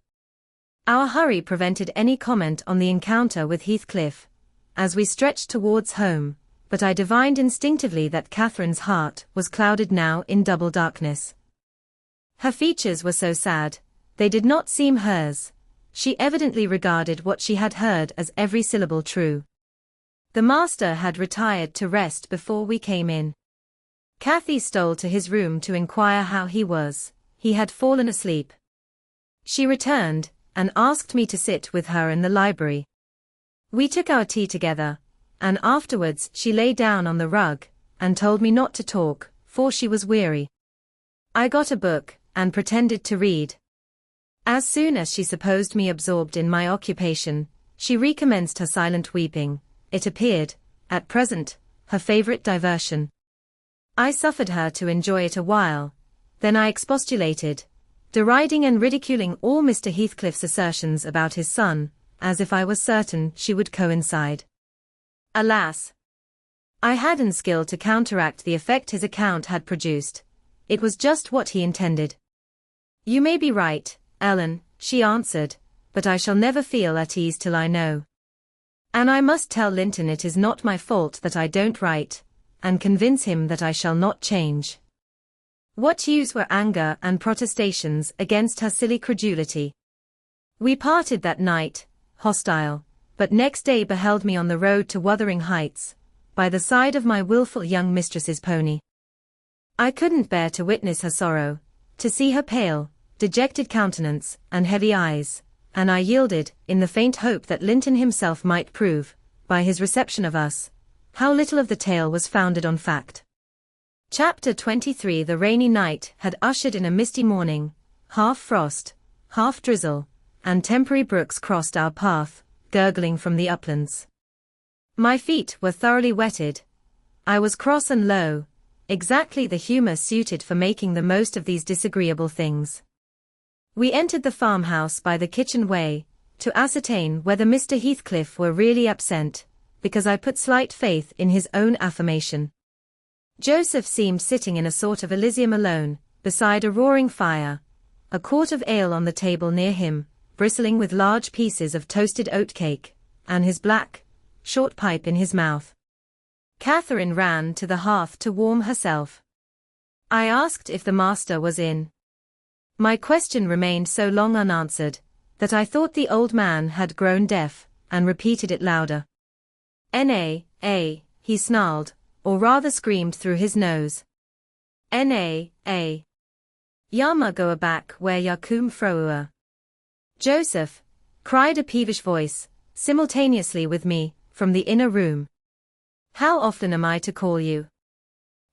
Our hurry prevented any comment on the encounter with Heathcliff, as we stretched towards home, but I divined instinctively that Catherine's heart was clouded now in double darkness. Her features were so sad, they did not seem hers. She evidently regarded what she had heard as every syllable true. The master had retired to rest before we came in. Cathy stole to his room to inquire how he was. He had fallen asleep. She returned, and asked me to sit with her in the library. We took our tea together, and afterwards she lay down on the rug, and told me not to talk, for she was weary. I got a book, and pretended to read. As soon as she supposed me absorbed in my occupation, she recommenced her silent weeping. It appeared, at present, her favorite diversion. I suffered her to enjoy it a while, then I expostulated, deriding and ridiculing all Mr. Heathcliff's assertions about his son, as if I was certain she would coincide. Alas! I hadn't skill to counteract the effect his account had produced. It was just what he intended. You may be right, Ellen, she answered, but I shall never feel at ease till I know. And I must tell Linton it is not my fault that I don't write, and convince him that I shall not change. What use were anger and protestations against her silly credulity? We parted that night, hostile, but next day beheld me on the road to Wuthering Heights, by the side of my wilful young mistress's pony. I couldn't bear to witness her sorrow, to see her pale, dejected countenance, and heavy eyes, and I yielded, in the faint hope that Linton himself might prove, by his reception of us, how little of the tale was founded on fact. Chapter 23. The rainy night had ushered in a misty morning, half frost, half drizzle, and temporary brooks crossed our path, gurgling from the uplands. My feet were thoroughly wetted. I was cross and low, exactly the humour suited for making the most of these disagreeable things. We entered the farmhouse by the kitchen way, to ascertain whether Mr. Heathcliff were really absent, because I put slight faith in his own affirmation. Joseph seemed sitting in a sort of Elysium alone, beside a roaring fire, a quart of ale on the table near him, bristling with large pieces of toasted oatcake, and his black, short pipe in his mouth. Catherine ran to the hearth to warm herself. I asked if the master was in. My question remained so long unanswered, that I thought the old man had grown deaf, and repeated it louder. N.A., he snarled, or rather screamed through his nose. N.A. Yama goa back where ya come froa. Joseph, cried a peevish voice, simultaneously with me, from the inner room. How often am I to call you?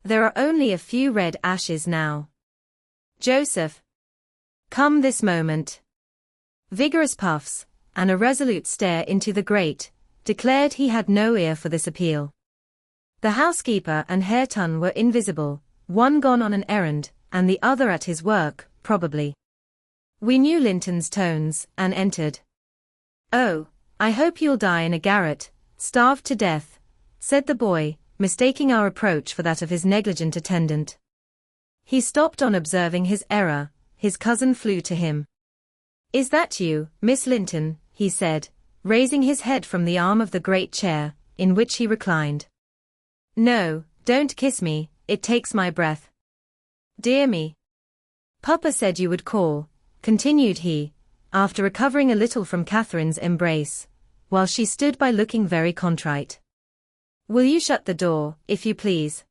There are only a few red ashes now. Joseph. Come this moment. Vigorous puffs, and a resolute stare into the grate, declared he had no ear for this appeal. The housekeeper and Hareton were invisible, one gone on an errand, and the other at his work, probably. We knew Linton's tones, and entered. Oh, I hope you'll die in a garret, starved to death, said the boy, mistaking our approach for that of his negligent attendant. He stopped on observing his error. His cousin flew to him. Is that you, Miss Linton? He said, raising his head from the arm of the great chair, in which he reclined. No, don't kiss me, it takes my breath. Dear me. Papa said you would call, continued he, after recovering a little from Catherine's embrace, while she stood by looking very contrite. Will you shut the door, if you please?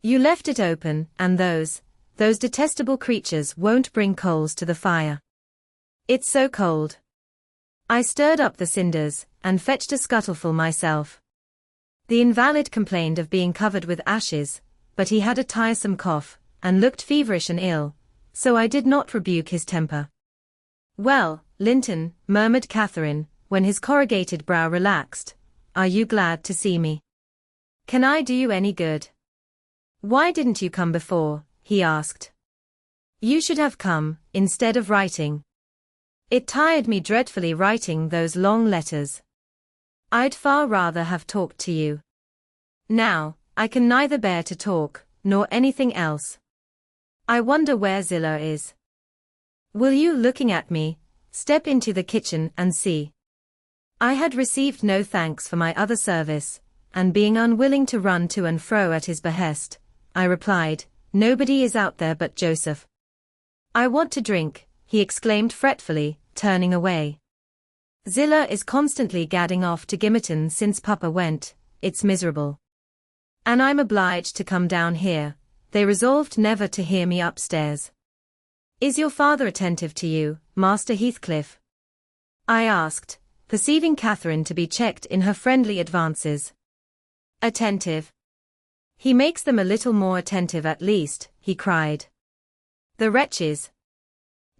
You left it open, and those detestable creatures won't bring coals to the fire. It's so cold. I stirred up the cinders, and fetched a scuttleful myself. The invalid complained of being covered with ashes, but he had a tiresome cough, and looked feverish and ill, so I did not rebuke his temper. Well, Linton, murmured Catherine, when his corrugated brow relaxed, are you glad to see me? Can I do you any good? Why didn't you come before? He asked. You should have come, instead of writing. It tired me dreadfully writing those long letters. I'd far rather have talked to you. Now, I can neither bear to talk, nor anything else. I wonder where Zillah is. Will you, looking at me, Step into the kitchen and see. I had received no thanks for my other service, and being unwilling to run to and fro at his behest, I replied, "Nobody is out there but Joseph." "I want to drink," he exclaimed fretfully, turning away. "Zillah is constantly gadding off to Gimmerton since Papa went. It's miserable. And I'm obliged to come down here." They resolved never to hear me upstairs. "Is your father attentive to you, Master Heathcliff?" I asked, perceiving Catherine to be checked in her friendly advances. "Attentive? He makes them a little more attentive at least," he cried. "The wretches!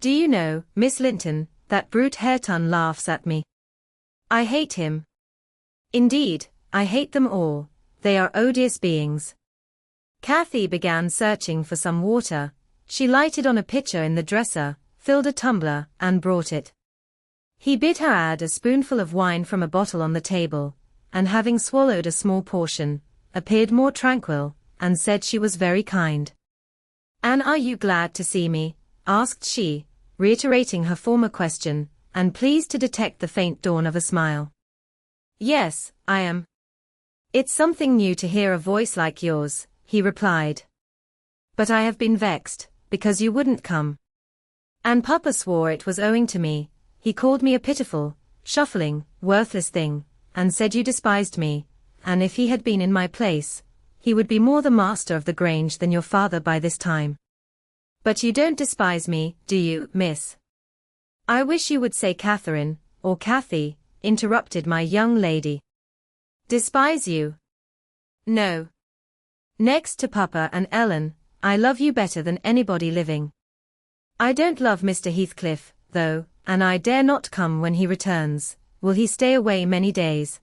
Do you know, Miss Linton, that brute Hareton laughs at me. I hate him. Indeed, I hate them all. They are odious beings." Cathy began searching for some water. She lighted on a pitcher in the dresser, filled a tumbler, and brought it. He bid her add a spoonful of wine from a bottle on the table, and having swallowed a small portion, appeared more tranquil, and said she was very kind. "And are you glad to see me?" asked she, reiterating her former question, and pleased to detect the faint dawn of a smile. "Yes, I am. It's something new to hear a voice like yours," he replied. "But I have been vexed, because you wouldn't come. And Papa swore it was owing to me. He called me a pitiful, shuffling, worthless thing, and said you despised me, and if he had been in my place, he would be more the master of the Grange than your father by this time." "But you don't despise me, do you, miss?" "I wish you would say Catherine, or Cathy," interrupted my young lady. "Despise you? No. Next to Papa and Ellen, I love you better than anybody living. I don't love Mr. Heathcliff, though, and I dare not come when he returns. Will he stay away many days?"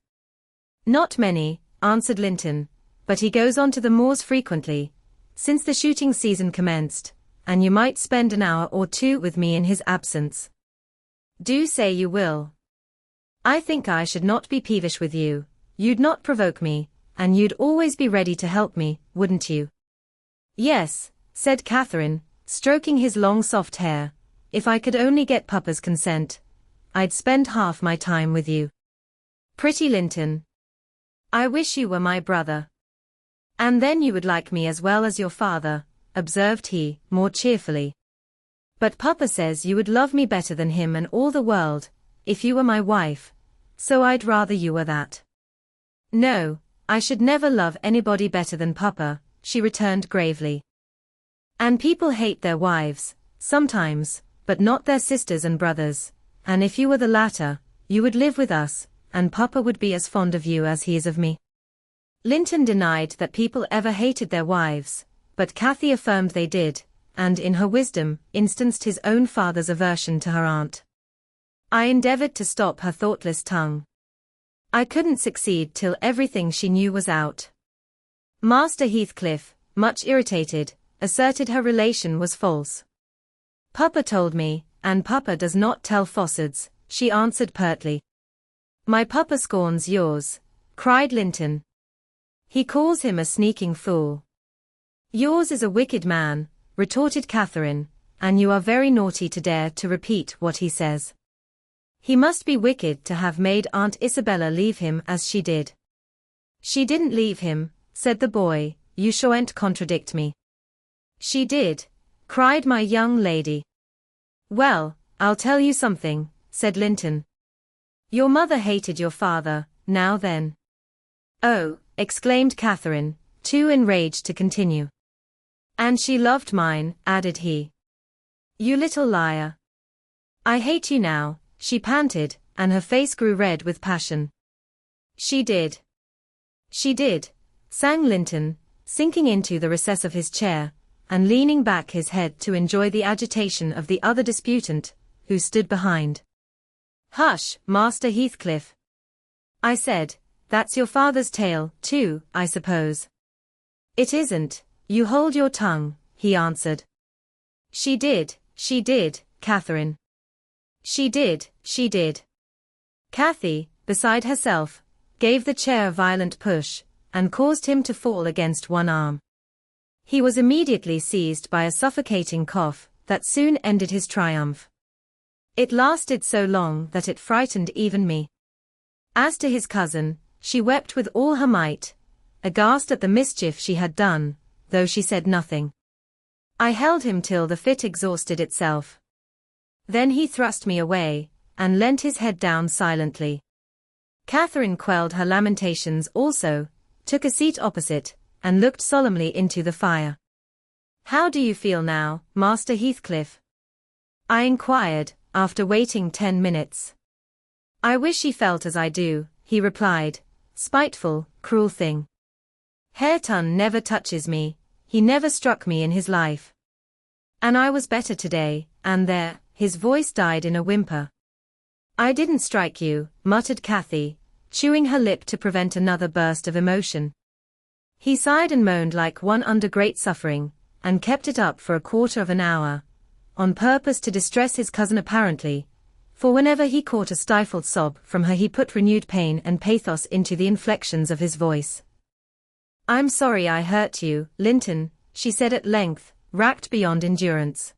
"Not many," answered Linton, "but he goes on to the moors frequently, since the shooting season commenced, and you might spend an hour or two with me in his absence." "Do say you will. I think I should not be peevish with you. You'd not provoke me, and you'd always be ready to help me, wouldn't you?" "Yes," said Catherine, stroking his long soft hair, "if I could only get Papa's consent, I'd spend half my time with you." "Pretty Linton. I wish you were my brother. And then you would like me as well as your father," observed he, more cheerfully. "But Papa says you would love me better than him and all the world, if you were my wife, so I'd rather you were that." "No, I should never love anybody better than Papa," she returned gravely. "And people hate their wives, sometimes, but not their sisters and brothers, and if you were the latter, you would live with us, and Papa would be as fond of you as he is of me." Linton denied that people ever hated their wives, but Cathy affirmed they did, and in her wisdom, instanced his own father's aversion to her aunt. I endeavored to stop her thoughtless tongue. I couldn't succeed till everything she knew was out. Master Heathcliff, much irritated, asserted her relation was false. "Papa told me, and Papa does not tell falsehoods," she answered pertly. "My Papa scorns yours," cried Linton. "He calls him a sneaking fool." "Yours is a wicked man," retorted Catherine, "and you are very naughty to dare to repeat what he says. He must be wicked to have made Aunt Isabella leave him as she did." "She didn't leave him," said the boy, "you shan't contradict me." "She did," cried my young lady. "Well, I'll tell you something," said Linton. "Your mother hated your father, now then." "Oh," exclaimed Catherine, too enraged to continue. "And she loved mine," added he. "You little liar. I hate you now," she panted, and her face grew red with passion. "She did. She did," sang Linton, sinking into the recess of his chair, and leaning back his head to enjoy the agitation of the other disputant, who stood behind. "Hush, Master Heathcliff," I said, "that's your father's tale, too, I suppose." "It isn't, you hold your tongue," he answered. She did, Catherine. She did. Cathy, beside herself, gave the chair a violent push, and caused him to fall against one arm. He was immediately seized by a suffocating cough, that soon ended his triumph. It lasted so long that it frightened even me. As to his cousin, she wept with all her might, aghast at the mischief she had done, though she said nothing. I held him till the fit exhausted itself. Then he thrust me away, and leant his head down silently. Catherine quelled her lamentations also, took a seat opposite, and looked solemnly into the fire. "How do you feel now, Master Heathcliff?" I inquired, after waiting 10 minutes. "I wish he felt as I do," he replied. "Spiteful, cruel thing. Hareton never touches me, he never struck me in his life. And I was better today, and there," his voice died in a whimper. "I didn't strike you," muttered Cathy, chewing her lip to prevent another burst of emotion. He sighed and moaned like one under great suffering, and kept it up for a quarter of an hour, on purpose to distress his cousin apparently, for whenever he caught a stifled sob from her he put renewed pain and pathos into the inflections of his voice. "I'm sorry I hurt you, Linton," she said at length, racked beyond endurance.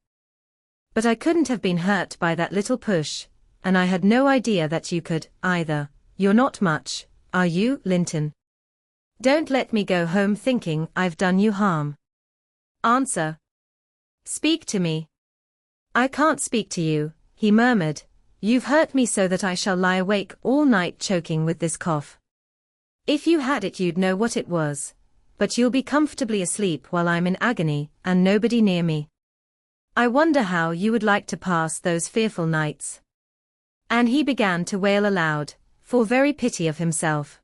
"But I couldn't have been hurt by that little push, and I had no idea that you could, either. You're not much, are you, Linton? Don't let me go home thinking I've done you harm. Answer. Speak to me." "I can't speak to you," he murmured. "You've hurt me so that I shall lie awake all night choking with this cough. If you had it you'd know what it was, but you'll be comfortably asleep while I'm in agony, and nobody near me. I wonder how you would like to pass those fearful nights." And he began to wail aloud, for very pity of himself.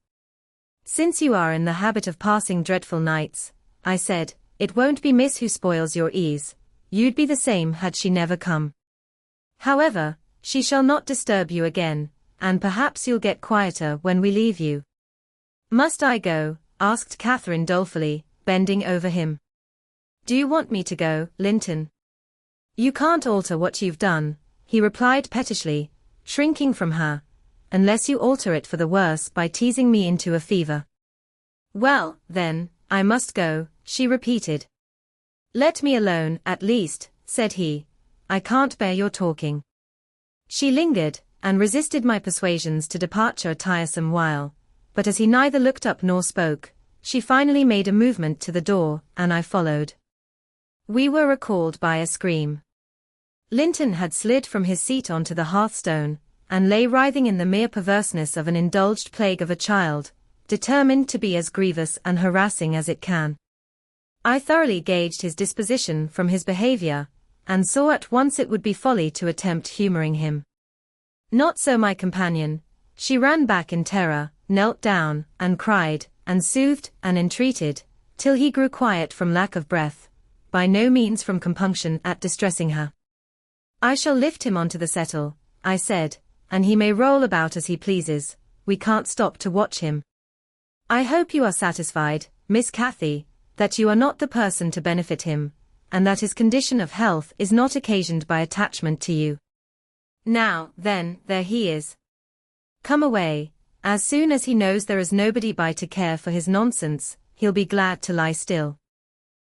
"Since you are in the habit of passing dreadful nights," I said, "it won't be Miss who spoils your ease. You'd be the same had she never come. However, she shall not disturb you again, and perhaps you'll get quieter when we leave you." "Must I go?" asked Catherine dolefully, bending over him. "Do you want me to go, Linton?" "You can't alter what you've done," he replied pettishly, shrinking from her, "unless you alter it for the worse by teasing me into a fever." "Well, then, I must go," she repeated. "Let me alone, at least," said he. "I can't bear your talking." She lingered, and resisted my persuasions to departure a tiresome while, but as he neither looked up nor spoke, she finally made a movement to the door, and I followed. We were recalled by a scream. Linton had slid from his seat onto the hearthstone, and lay writhing in the mere perverseness of an indulged plague of a child, determined to be as grievous and harassing as it can. I thoroughly gauged his disposition from his behavior, and saw at once it would be folly to attempt humoring him. Not so my companion. She ran back in terror, knelt down, and cried, and soothed, and entreated, till he grew quiet from lack of breath, by no means from compunction at distressing her. "I shall lift him onto the settle," I said, "and he may roll about as he pleases. We can't stop to watch him. I hope you are satisfied, Miss Cathy, that you are not the person to benefit him, and that his condition of health is not occasioned by attachment to you. Now, then, there he is. Come away. As soon as he knows there is nobody by to care for his nonsense, he'll be glad to lie still."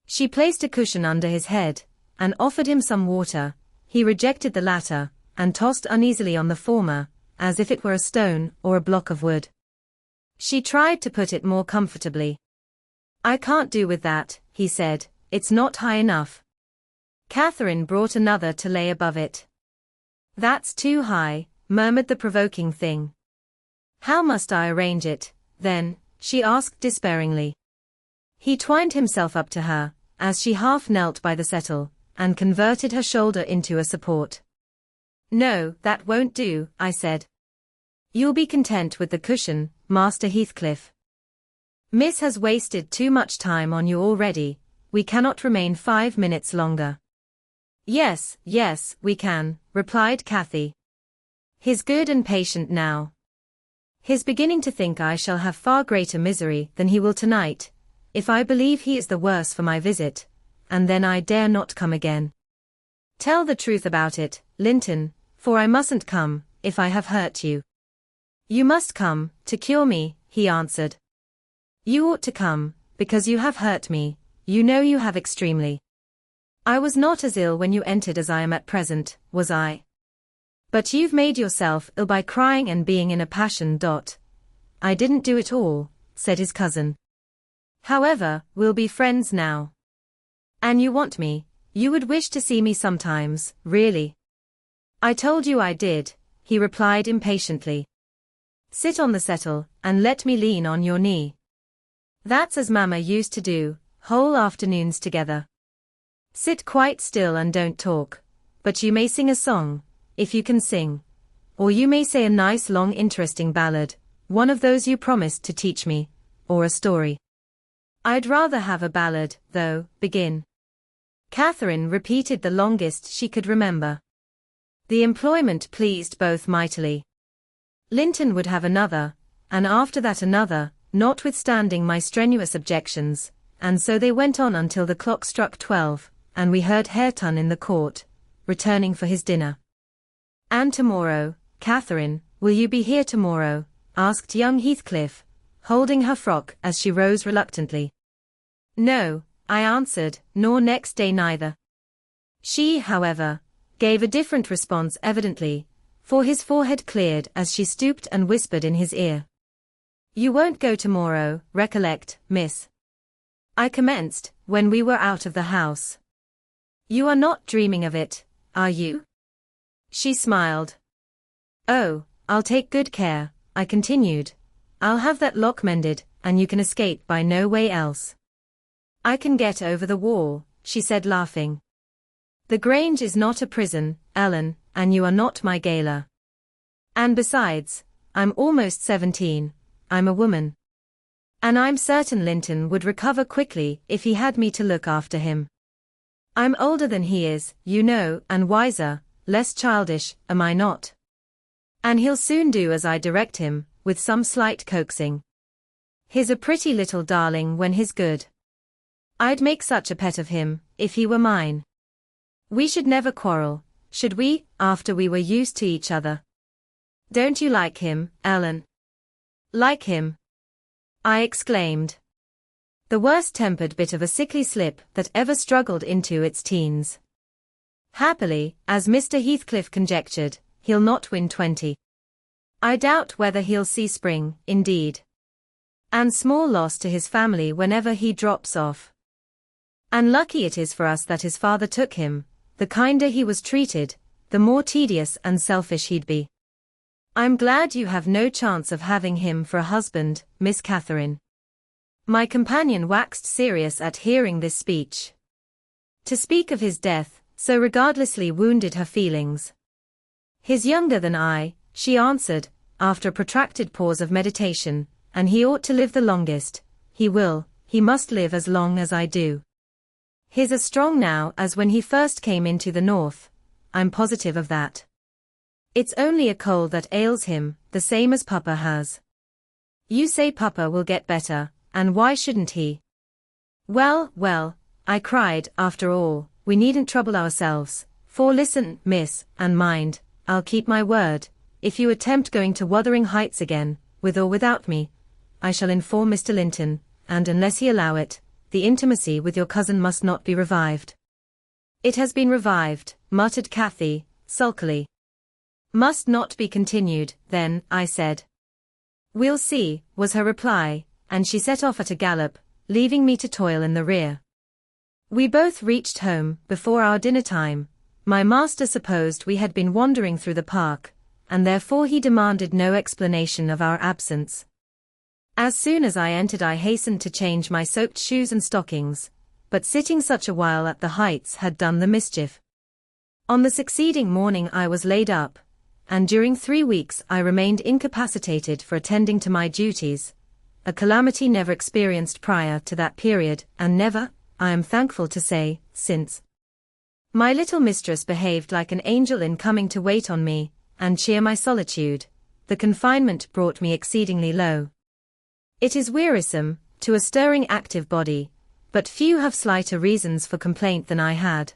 She placed a cushion under his head, and offered him some water. He rejected the latter, and tossed uneasily on the former, as if it were a stone or a block of wood. She tried to put it more comfortably. "I can't do with that," he said, "it's not high enough." Catherine brought another to lay above it. "That's too high," murmured the provoking thing. "How must I arrange it, then?" she asked despairingly. He twined himself up to her, as she half knelt by the settle, and converted her shoulder into a support. "No, that won't do," I said. "You'll be content with the cushion, Master Heathcliff. Miss has wasted too much time on you already. We cannot remain 5 minutes longer." Yes, we can," replied Cathy. "He's good and patient now. He's beginning to think I shall have far greater misery than he will tonight, if I believe he is the worse for my visit, and then I dare not come again. Tell the truth about it, Linton, for I mustn't come, if I have hurt you." "You must come, to cure me," he answered. "You ought to come, because you have hurt me, you know you have extremely. I was not as ill when you entered as I am at present, was I?" But you've made yourself ill by crying and being in a passion. I didn't do it all, said his cousin. However, we'll be friends now. And you want me, you would wish to see me sometimes, really? I told you I did, he replied impatiently. Sit on the settle, and let me lean on your knee. That's as Mamma used to do, whole afternoons together. Sit quite still and don't talk, but you may sing a song, if you can sing. Or you may say a nice long interesting ballad, one of those you promised to teach me, or a story. I'd rather have a ballad, though. Begin. Catherine repeated the longest she could remember. The employment pleased both mightily. Linton would have another, and after that another, notwithstanding my strenuous objections, and so they went on until the clock struck 12, and we heard Hareton in the court, returning for his dinner. And tomorrow, Catherine, will you be here tomorrow? Asked young Heathcliff, holding her frock as she rose reluctantly. No, I answered, nor next day neither. She, however, gave a different response evidently, for his forehead cleared as she stooped and whispered in his ear. You won't go tomorrow, recollect, miss. I commenced, when we were out of the house. You are not dreaming of it, are you? She smiled. Oh, I'll take good care, I continued. I'll have that lock mended, and you can escape by no way else. I can get over the wall, she said laughing. The Grange is not a prison, Ellen, and you are not my gaoler. And besides, I'm almost 17, I'm a woman. And I'm certain Linton would recover quickly if he had me to look after him. I'm older than he is, you know, and wiser, less childish, am I not? And he'll soon do as I direct him, with some slight coaxing. He's a pretty little darling when he's good. I'd make such a pet of him, if he were mine. We should never quarrel, should we, after we were used to each other? Don't you like him, Ellen? Like him? I exclaimed. The worst-tempered bit of a sickly slip that ever struggled into its teens. Happily, as Mr. Heathcliff conjectured, he'll not win 20. I doubt whether he'll see spring, indeed. And small loss to his family whenever he drops off. And lucky it is for us that his father took him. The kinder he was treated, the more tedious and selfish he'd be. I'm glad you have no chance of having him for a husband, Miss Catherine. My companion waxed serious at hearing this speech. To speak of his death, so regardlessly wounded her feelings. He's younger than I, she answered, after a protracted pause of meditation, and he ought to live the longest. He must live as long as I do. He's as strong now as when he first came into the north, I'm positive of that. It's only a cold that ails him, the same as Papa has. You say Papa will get better, and why shouldn't he? Well, I cried, after all, we needn't trouble ourselves, for listen, miss, and mind, I'll keep my word, if you attempt going to Wuthering Heights again, with or without me, I shall inform Mr. Linton, and unless he allow it, the intimacy with your cousin must not be revived. It has been revived, muttered Cathy, sulkily. Must not be continued, then, I said. We'll see, was her reply, and she set off at a gallop, leaving me to toil in the rear. We both reached home before our dinner time. My master supposed we had been wandering through the park, and therefore he demanded no explanation of our absence. As soon as I entered I hastened to change my soaked shoes and stockings, but sitting such a while at the Heights had done the mischief. On the succeeding morning I was laid up, and during 3 weeks I remained incapacitated for attending to my duties, a calamity never experienced prior to that period, and never, I am thankful to say, since. My little mistress behaved like an angel in coming to wait on me, and cheer my solitude. The confinement brought me exceedingly low. It is wearisome, to a stirring active body, but few have slighter reasons for complaint than I had.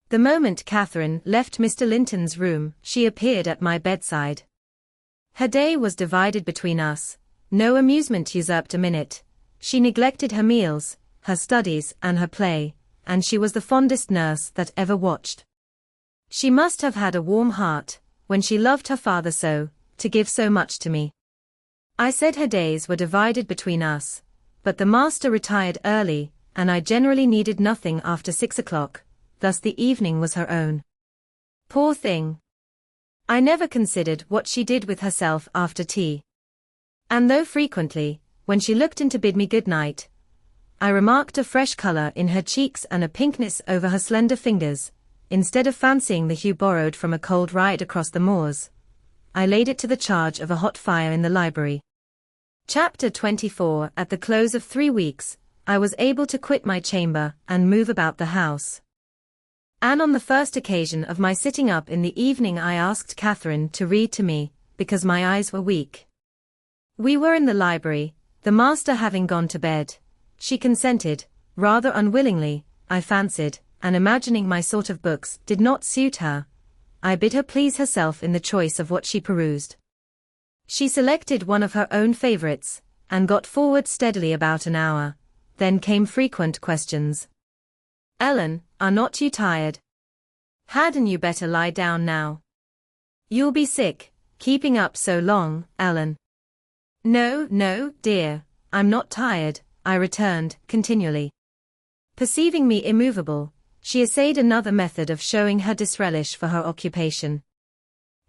The moment Catherine left Mr. Linton's room, she appeared at my bedside. Her day was divided between us, no amusement usurped a minute, she neglected her meals, her studies and her play, and she was the fondest nurse that ever watched. She must have had a warm heart, when she loved her father so, to give so much to me? I said her days were divided between us, but the master retired early, and I generally needed nothing after 6 o'clock, thus the evening was her own. Poor thing! I never considered what she did with herself after tea. And though frequently, when she looked in to bid me good night, I remarked a fresh colour in her cheeks and a pinkness over her slender fingers, instead of fancying the hue borrowed from a cold ride across the moors, I laid it to the charge of a hot fire in the library. Chapter 24. At the close of 3 weeks, I was able to quit my chamber and move about the house. And on the first occasion of my sitting up in the evening I asked Catherine to read to me, because my eyes were weak. We were in the library, the master having gone to bed. She consented, rather unwillingly, I fancied, and imagining my sort of books did not suit her, I bid her please herself in the choice of what she perused. She selected one of her own favorites, and got forward steadily about an hour. Then came frequent questions. "Ellen, are not you tired? Hadn't you better lie down now? You'll be sick, keeping up so long, Ellen." "No, no, dear, I'm not tired," I returned, continually. Perceiving me immovable, she essayed another method of showing her disrelish for her occupation.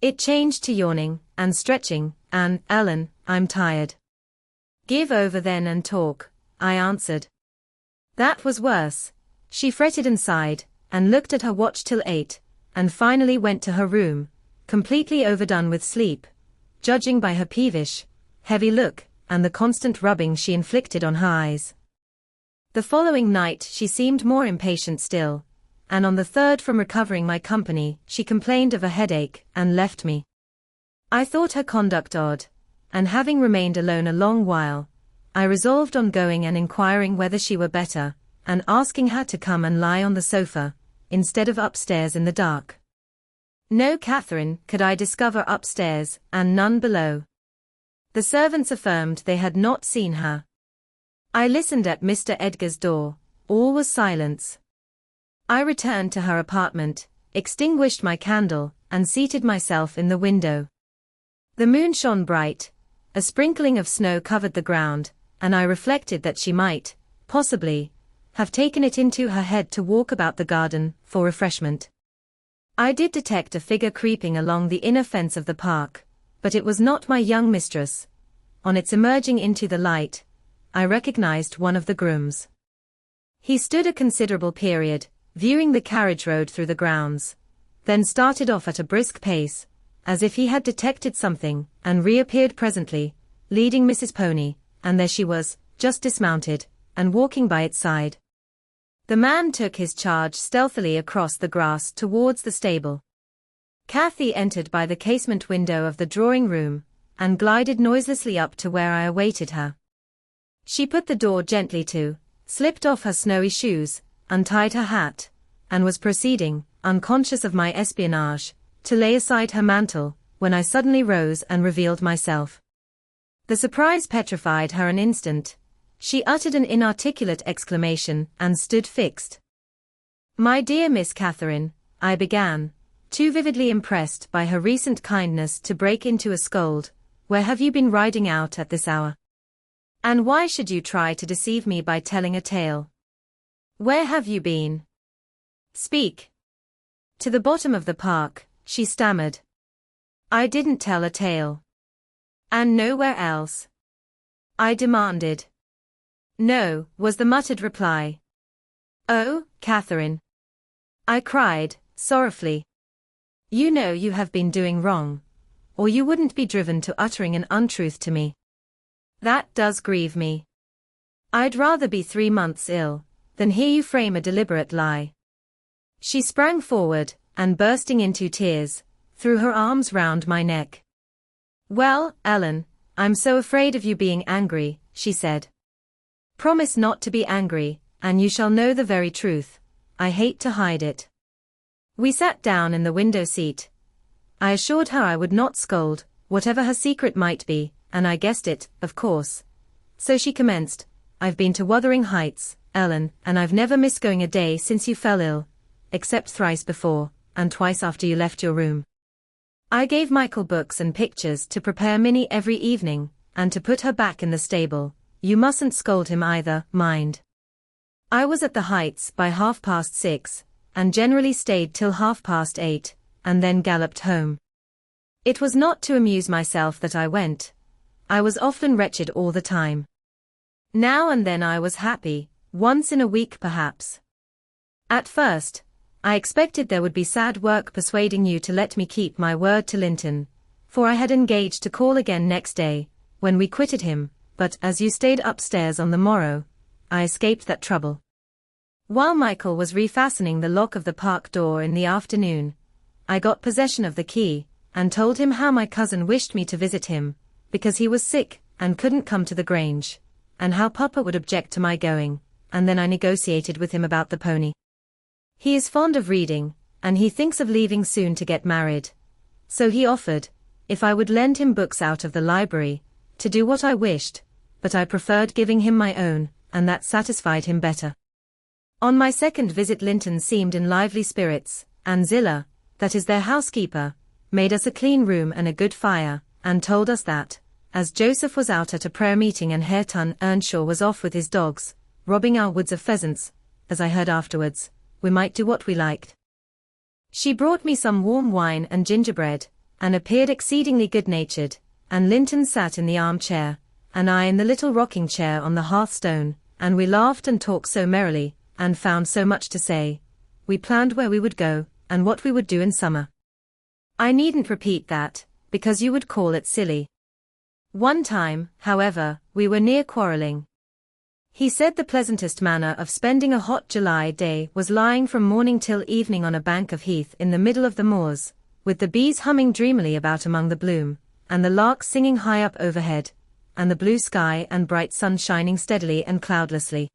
It changed to yawning, and stretching, and, "Ellen, I'm tired." "Give over then and talk," I answered. That was worse. She fretted and sighed, and looked at her watch till 8, and finally went to her room, completely overdone with sleep, judging by her peevish, heavy look, and the constant rubbing she inflicted on her eyes. The following night she seemed more impatient still, and on the third from recovering my company she complained of a headache and left me. I thought her conduct odd, and having remained alone a long while, I resolved on going and inquiring whether she were better, and asking her to come and lie on the sofa, instead of upstairs in the dark. No Catherine could I discover upstairs, and none below. The servants affirmed they had not seen her. I listened at Mr. Edgar's door, all was silence. I returned to her apartment, extinguished my candle, and seated myself in the window. The moon shone bright, a sprinkling of snow covered the ground, and I reflected that she might, possibly, have taken it into her head to walk about the garden, for refreshment. I did detect a figure creeping along the inner fence of the park, but it was not my young mistress. On its emerging into the light, I recognized one of the grooms. He stood a considerable period, viewing the carriage road through the grounds, then started off at a brisk pace, as if he had detected something, and reappeared presently, leading Mrs. Pony, and there she was, just dismounted, and walking by its side. The man took his charge stealthily across the grass towards the stable. Cathy entered by the casement window of the drawing-room, and glided noiselessly up to where I awaited her. She put the door gently to, slipped off her snowy shoes, untied her hat, and was proceeding, unconscious of my espionage, to lay aside her mantle, when I suddenly rose and revealed myself. The surprise petrified her an instant. She uttered an inarticulate exclamation and stood fixed. "My dear Miss Catherine," I began, too vividly impressed by her recent kindness to break into a scold, "where have you been riding out at this hour? And why should you try to deceive me by telling a tale? Where have you been? Speak." "To the bottom of the park," she stammered. "I didn't tell a tale." "And nowhere else?" I demanded. "No," was the muttered reply. "Oh, Catherine," I cried, sorrowfully. "You know you have been doing wrong, or you wouldn't be driven to uttering an untruth to me. That does grieve me. I'd rather be 3 months ill, than hear you frame a deliberate lie." She sprang forward, and bursting into tears, threw her arms round my neck. "Well, Ellen, I'm so afraid of you being angry," she said. "Promise not to be angry, and you shall know the very truth. I hate to hide it." We sat down in the window seat. I assured her I would not scold, whatever her secret might be, and I guessed it, of course. So she commenced, "I've been to Wuthering Heights, Ellen, and I've never missed going a day since you fell ill, except thrice before, and twice after you left your room. I gave Michael books and pictures to prepare Minnie every evening, and to put her back in the stable. You mustn't scold him either, mind. I was at the Heights by 6:30, and generally stayed till 8:30, and then galloped home. It was not to amuse myself that I went. I was often wretched all the time. Now and then I was happy, once in a week perhaps. At first, I expected there would be sad work persuading you to let me keep my word to Linton, for I had engaged to call again next day, when we quitted him, but as you stayed upstairs on the morrow, I escaped that trouble. While Michael was refastening the lock of the park door in the afternoon, I got possession of the key, and told him how my cousin wished me to visit him, because he was sick, and couldn't come to the Grange, and how Papa would object to my going, and then I negotiated with him about the pony. He is fond of reading, and he thinks of leaving soon to get married. So he offered, if I would lend him books out of the library, to do what I wished, but I preferred giving him my own, and that satisfied him better. On my second visit Linton seemed in lively spirits, and Zillah, that is their housekeeper, made us a clean room and a good fire, and told us that, as Joseph was out at a prayer meeting and Catherine Earnshaw was off with his dogs, robbing our woods of pheasants, as I heard afterwards, we might do what we liked. She brought me some warm wine and gingerbread, and appeared exceedingly good-natured, and Linton sat in the armchair, and I in the little rocking chair on the hearthstone, and we laughed and talked so merrily, and found so much to say. We planned where we would go, and what we would do in summer. I needn't repeat that, because you would call it silly. One time, however, we were near quarrelling. He said the pleasantest manner of spending a hot July day was lying from morning till evening on a bank of heath in the middle of the moors, with the bees humming dreamily about among the bloom, and the larks singing high up overhead, and the blue sky and bright sun shining steadily and cloudlessly.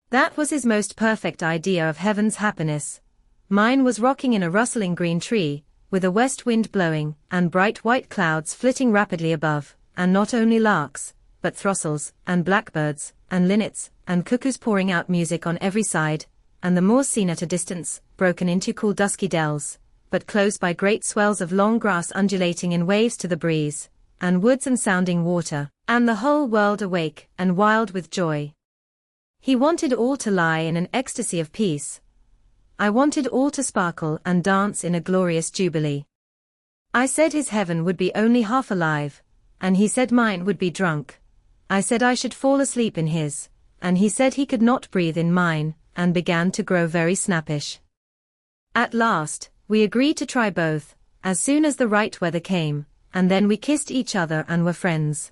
That was his most perfect idea of heaven's happiness. Mine was rocking in a rustling green tree, with a west wind blowing, and bright white clouds flitting rapidly above, and not only larks, but throstles, and blackbirds, and linnets, and cuckoos pouring out music on every side, and the moors seen at a distance, broken into cool dusky dells, but close by great swells of long grass undulating in waves to the breeze, and woods and sounding water, and the whole world awake and wild with joy. He wanted all to lie in an ecstasy of peace. I wanted all to sparkle and dance in a glorious jubilee. I said his heaven would be only half alive, and he said mine would be drunk. I said I should fall asleep in his, and he said he could not breathe in mine, and began to grow very snappish. At last, we agreed to try both, as soon as the right weather came, and then we kissed each other and were friends.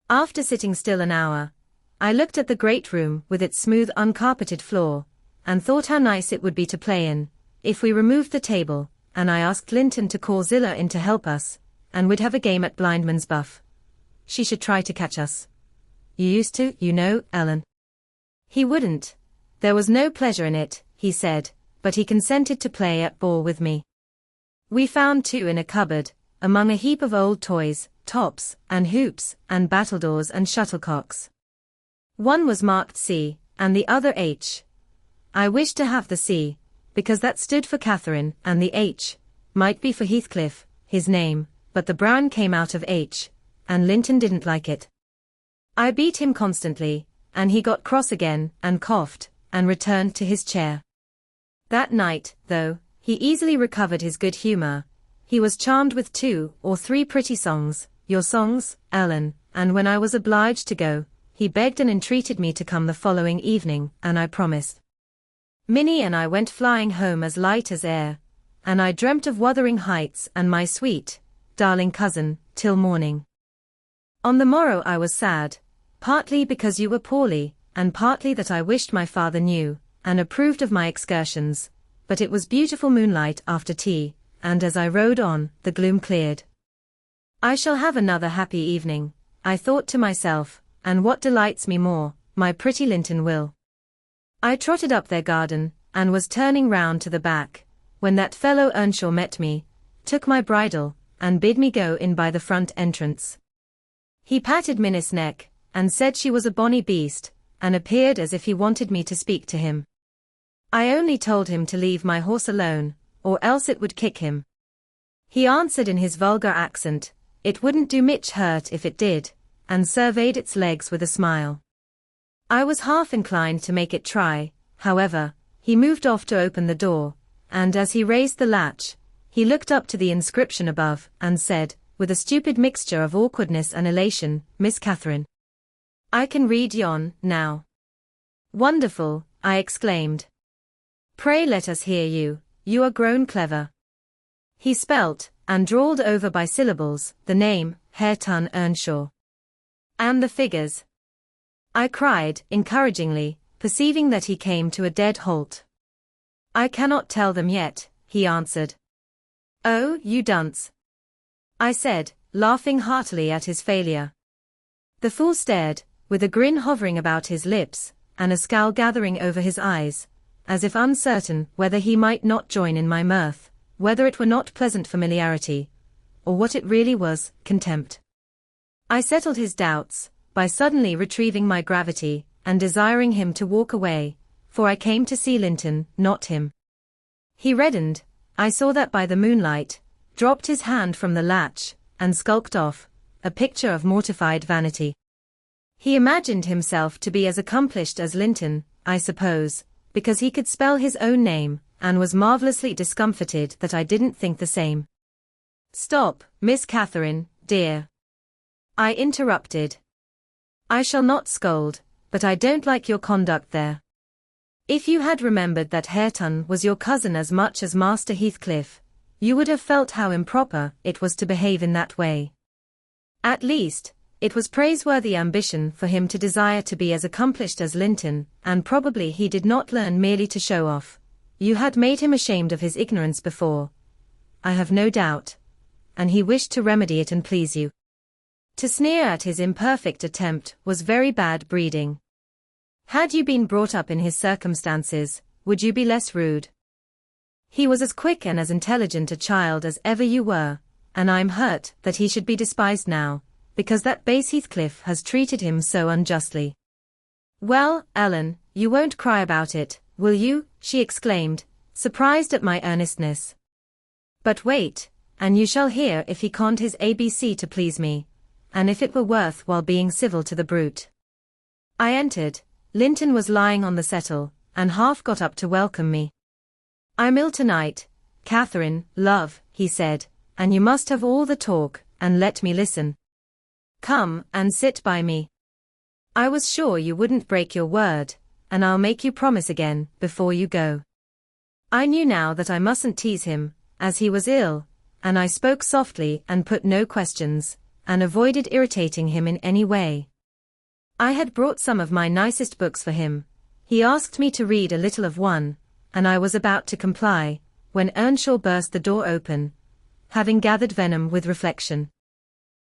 After sitting still an hour, I looked at the great room with its smooth uncarpeted floor, and thought how nice it would be to play in, if we removed the table, and I asked Linton to call Zillah in to help us, and we'd have a game at blindman's buff. She should try to catch us. You used to, you know, Ellen. He wouldn't. There was no pleasure in it, he said, but he consented to play at ball with me. We found two in a cupboard, among a heap of old toys, tops, and hoops, and battledores and shuttlecocks. One was marked C, and the other H. I wished to have the C, because that stood for Catherine, and the H might be for Heathcliff, his name, but the brown came out of H, and Linton didn't like it. I beat him constantly, and he got cross again, and coughed, and returned to his chair. That night, though, he easily recovered his good humor. He was charmed with 2 or 3 pretty songs, your songs, Ellen, and when I was obliged to go, he begged and entreated me to come the following evening, and I promised. Minnie and I went flying home as light as air, and I dreamt of Wuthering Heights and my sweet, darling cousin, till morning. On the morrow I was sad, partly because you were poorly, and partly that I wished my father knew, and approved of my excursions, but it was beautiful moonlight after tea, and as I rode on, the gloom cleared. I shall have another happy evening, I thought to myself, and what delights me more, my pretty Linton will. I trotted up their garden, and was turning round to the back, when that fellow Earnshaw met me, took my bridle, and bid me go in by the front entrance. He patted Minnie's neck, and said she was a bonny beast, and appeared as if he wanted me to speak to him. I only told him to leave my horse alone, or else it would kick him. He answered in his vulgar accent, "It wouldn't do much hurt if it did," and surveyed its legs with a smile. I was half inclined to make it try, however. He moved off to open the door, and as he raised the latch, he looked up to the inscription above, and said, with a stupid mixture of awkwardness and elation, "Miss Catherine. I can read yon, now." "Wonderful," I exclaimed. "Pray let us hear you, you are grown clever." He spelt, and drawled over by syllables, the name, Hareton Earnshaw. "And the figures?" I cried, encouragingly, perceiving that he came to a dead halt. "I cannot tell them yet," he answered. "Oh, you dunce," I said, laughing heartily at his failure. The fool stared, with a grin hovering about his lips, and a scowl gathering over his eyes, as if uncertain whether he might not join in my mirth, whether it were not pleasant familiarity, or what it really was, contempt. I settled his doubts, by suddenly retrieving my gravity, and desiring him to walk away, for I came to see Linton, not him. He reddened, I saw that by the moonlight, dropped his hand from the latch, and skulked off, a picture of mortified vanity. He imagined himself to be as accomplished as Linton, I suppose, because he could spell his own name, and was marvellously discomfited that I didn't think the same. "Stop, Miss Catherine, dear," I interrupted. "I shall not scold, but I don't like your conduct there. If you had remembered that Hareton was your cousin as much as Master Heathcliff, you would have felt how improper it was to behave in that way. At least, it was praiseworthy ambition for him to desire to be as accomplished as Linton, and probably he did not learn merely to show off. You had made him ashamed of his ignorance before, I have no doubt, and he wished to remedy it and please you. To sneer at his imperfect attempt was very bad breeding. Had you been brought up in his circumstances, would you be less rude? He was as quick and as intelligent a child as ever you were, and I'm hurt that he should be despised now, because that base Heathcliff has treated him so unjustly." "Well, Ellen, you won't cry about it, will you?" she exclaimed, surprised at my earnestness. "But wait, and you shall hear if he conned his ABC to please me, and if it were worth while being civil to the brute." I entered. Linton was lying on the settle, and half got up to welcome me. "I'm ill tonight, Catherine, love," he said, "and you must have all the talk, and let me listen. Come and sit by me. I was sure you wouldn't break your word, and I'll make you promise again, before you go." I knew now that I mustn't tease him, as he was ill, and I spoke softly and put no questions, and avoided irritating him in any way. I had brought some of my nicest books for him. He asked me to read a little of one, and I was about to comply, when Earnshaw burst the door open, having gathered venom with reflection.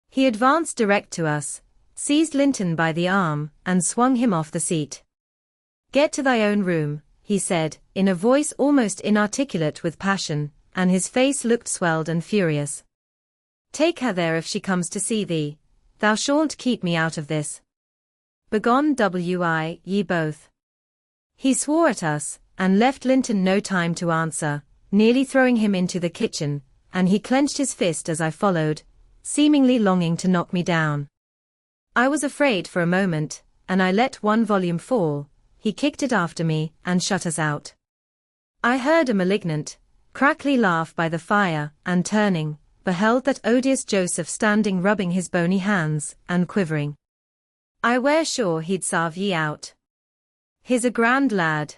He advanced direct to us, seized Linton by the arm, and swung him off the seat. "Get to thy own room," he said, in a voice almost inarticulate with passion, and his face looked swelled and furious. "Take her there if she comes to see thee. Thou shalt keep me out of this. Begone ye both." He swore at us, and left Linton no time to answer, nearly throwing him into the kitchen, and he clenched his fist as I followed, seemingly longing to knock me down. I was afraid for a moment, and I let one volume fall. He kicked it after me, and shut us out. I heard a malignant, crackly laugh by the fire, and turning, beheld that odious Joseph standing rubbing his bony hands, and quivering. "I were sure he'd sarve ye out. He's a grand lad.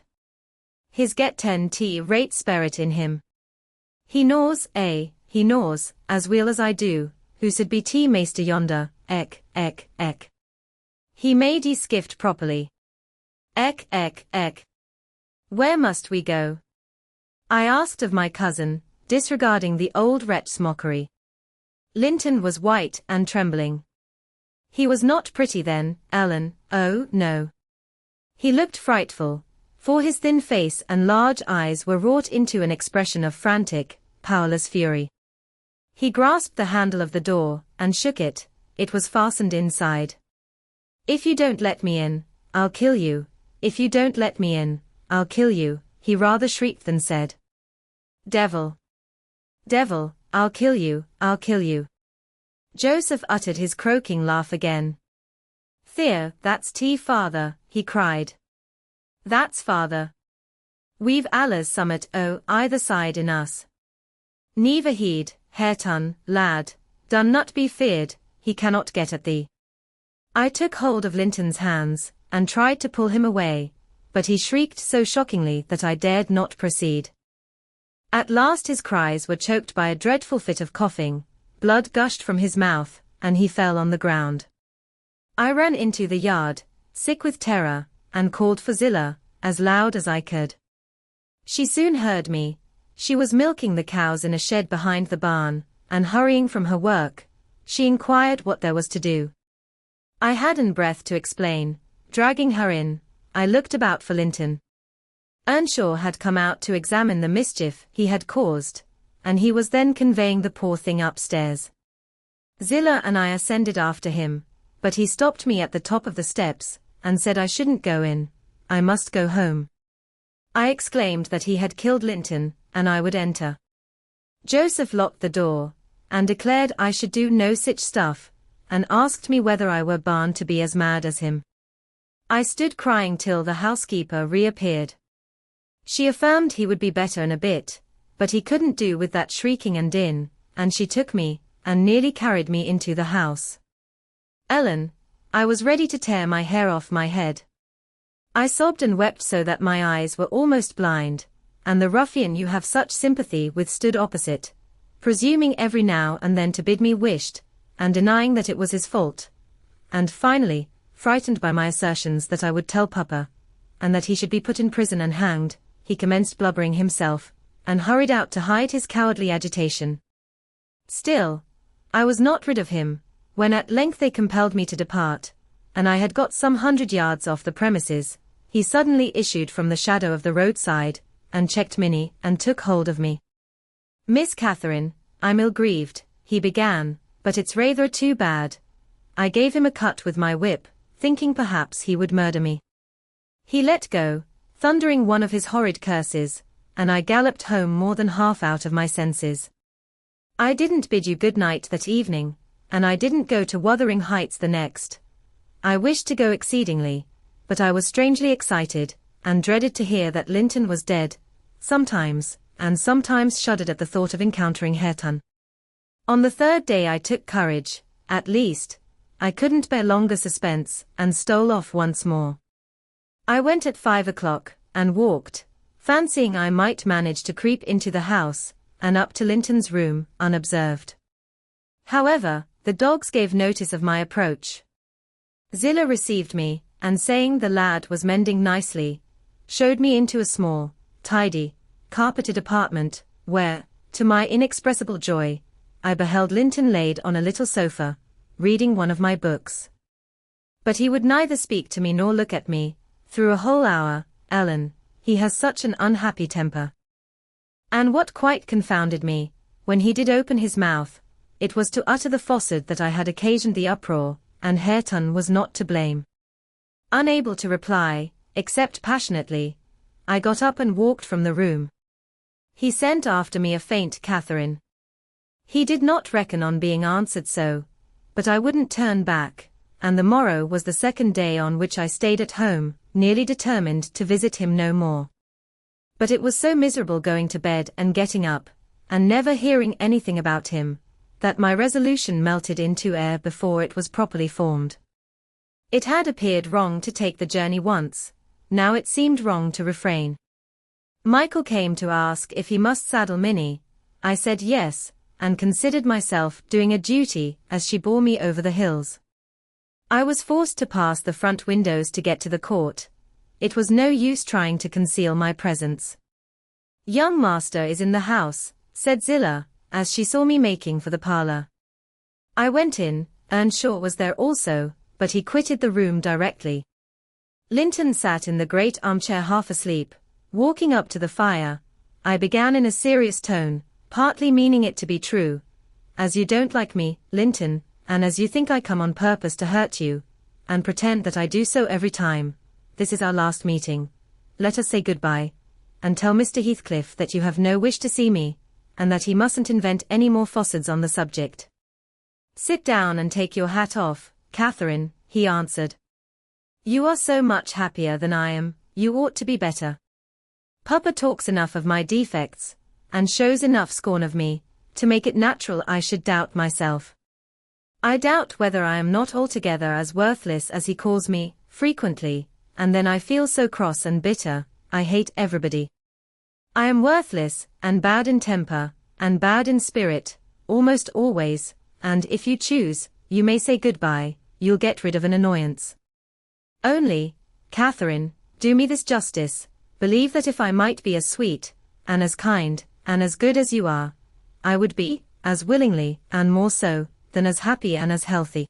He's get 10 rate spirit in him. He knows, he knows, as weel as I do, who should be tea maester yonder, ek. He made ye skift properly. Ek. Where must we go?" I asked of my cousin, disregarding the old wretch's mockery. Linton was white and trembling. He was not pretty then, Ellen, oh, no. He looked frightful, for his thin face and large eyes were wrought into an expression of frantic, powerless fury. He grasped the handle of the door, and shook it. It was fastened inside. "If you don't let me in, I'll kill you. If you don't let me in, I'll kill you," he rather shrieked than said. Devil, I'll kill you, I'll kill you." Joseph uttered his croaking laugh again. "There, that's father," he cried. "That's father. We've allers summat o' either side in us. Never heed, Hareton, lad, done not be feared, he cannot get at thee." I took hold of Linton's hands, and tried to pull him away, but he shrieked so shockingly that I dared not proceed. At last his cries were choked by a dreadful fit of coughing, blood gushed from his mouth, and he fell on the ground. I ran into the yard, sick with terror, and called for Zillah, as loud as I could. She soon heard me. She was milking the cows in a shed behind the barn, and hurrying from her work, she inquired what there was to do. I hadn't breath to explain. Dragging her in, I looked about for Linton. Earnshaw had come out to examine the mischief he had caused, and he was then conveying the poor thing upstairs. Zillah and I ascended after him, but he stopped me at the top of the steps, and said I shouldn't go in, I must go home. I exclaimed that he had killed Linton, and I would enter. Joseph locked the door, and declared I should do no sich stuff, and asked me whether I were born to be as mad as him. I stood crying till the housekeeper reappeared. She affirmed he would be better in a bit, but he couldn't do with that shrieking and din, and she took me, and nearly carried me into the house. Ellen, I was ready to tear my hair off my head. I sobbed and wept so that my eyes were almost blind, and the ruffian you have such sympathy with stood opposite, presuming every now and then to bid me wisht, and denying that it was his fault. And finally, frightened by my assertions that I would tell Papa, and that he should be put in prison and hanged, he commenced blubbering himself, and hurried out to hide his cowardly agitation. Still, I was not rid of him, when at length they compelled me to depart, and I had got some 100 yards off the premises. He suddenly issued from the shadow of the roadside, and checked Minnie, and took hold of me. "Miss Catherine, I'm ill-grieved," he began, "but it's rather too bad." I gave him a cut with my whip, thinking perhaps he would murder me. He let go, thundering one of his horrid curses, and I galloped home more than half out of my senses. I didn't bid you good night that evening, and I didn't go to Wuthering Heights the next. I wished to go exceedingly, but I was strangely excited, and dreaded to hear that Linton was dead, sometimes, and sometimes shuddered at the thought of encountering Hareton. On the third day I took courage, at least. I couldn't bear longer suspense, and stole off once more. I went at 5 o'clock, and walked, fancying I might manage to creep into the house, and up to Linton's room, unobserved. However, the dogs gave notice of my approach. Zillah received me, and saying the lad was mending nicely, showed me into a small, tidy, carpeted apartment, where, to my inexpressible joy, I beheld Linton laid on a little sofa, reading one of my books. But he would neither speak to me nor look at me, through a whole hour. Ellen, he has such an unhappy temper. And what quite confounded me, when he did open his mouth, it was to utter the falsehood that I had occasioned the uproar, and Hareton was not to blame. Unable to reply, except passionately, I got up and walked from the room. He sent after me a faint Catherine. He did not reckon on being answered so, but I wouldn't turn back, and the morrow was the second day on which I stayed at home, nearly determined to visit him no more. But it was so miserable going to bed and getting up, and never hearing anything about him, that my resolution melted into air before it was properly formed. It had appeared wrong to take the journey once, now it seemed wrong to refrain. Michael came to ask if he must saddle Minnie. I said yes, and considered myself doing a duty as she bore me over the hills. I was forced to pass the front windows to get to the court. It was no use trying to conceal my presence. "Young master is in the house," said Zillah, as she saw me making for the parlor. I went in. Earnshaw was there also, but he quitted the room directly. Linton sat in the great armchair half asleep, walking up to the fire. I began in a serious tone, partly meaning it to be true. "As you don't like me, Linton, and as you think I come on purpose to hurt you, and pretend that I do so every time, this is our last meeting. Let us say goodbye, and tell Mr. Heathcliff that you have no wish to see me, and that he mustn't invent any more falsehoods on the subject. "Sit down and take your hat off, Catherine," he answered. "You are so much happier than I am, you ought to be better. Papa talks enough of my defects, and shows enough scorn of me, to make it natural I should doubt myself. I doubt whether I am not altogether as worthless as he calls me, frequently, and then I feel so cross and bitter, I hate everybody. I am worthless, and bad in temper, and bad in spirit, almost always, and if you choose, you may say goodbye, you'll get rid of an annoyance. Only, Catherine, do me this justice, believe that if I might be as sweet, and as kind, and as good as you are, I would be, as willingly, and more so, than as happy and as healthy.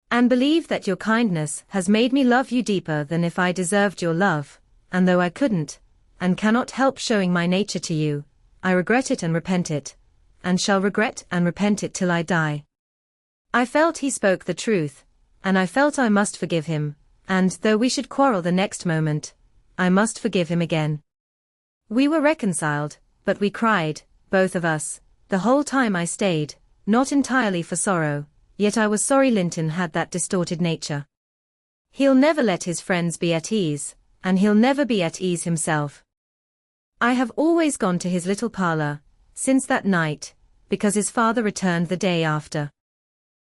And believe that your kindness has made me love you deeper than if I deserved your love, and though I couldn't, and cannot help showing my nature to you, I regret it and repent it, and shall regret and repent it till I die." I felt he spoke the truth, and I felt I must forgive him, and though we should quarrel the next moment, I must forgive him again. We were reconciled, but we cried, both of us, the whole time I stayed, not entirely for sorrow, yet I was sorry Linton had that distorted nature. He'll never let his friends be at ease, and he'll never be at ease himself. I have always gone to his little parlour, since that night, because his father returned the day after.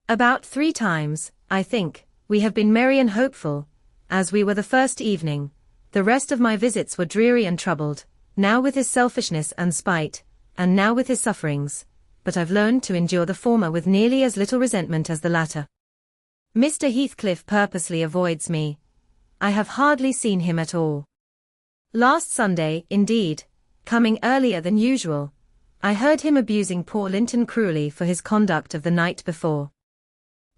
About 3 times, I think, we have been merry and hopeful, as we were the first evening. The rest of my visits were dreary and troubled, now with his selfishness and spite, and now with his sufferings, but I've learned to endure the former with nearly as little resentment as the latter. Mr. Heathcliff purposely avoids me. I have hardly seen him at all. Last Sunday, indeed, coming earlier than usual, I heard him abusing poor Linton cruelly for his conduct of the night before.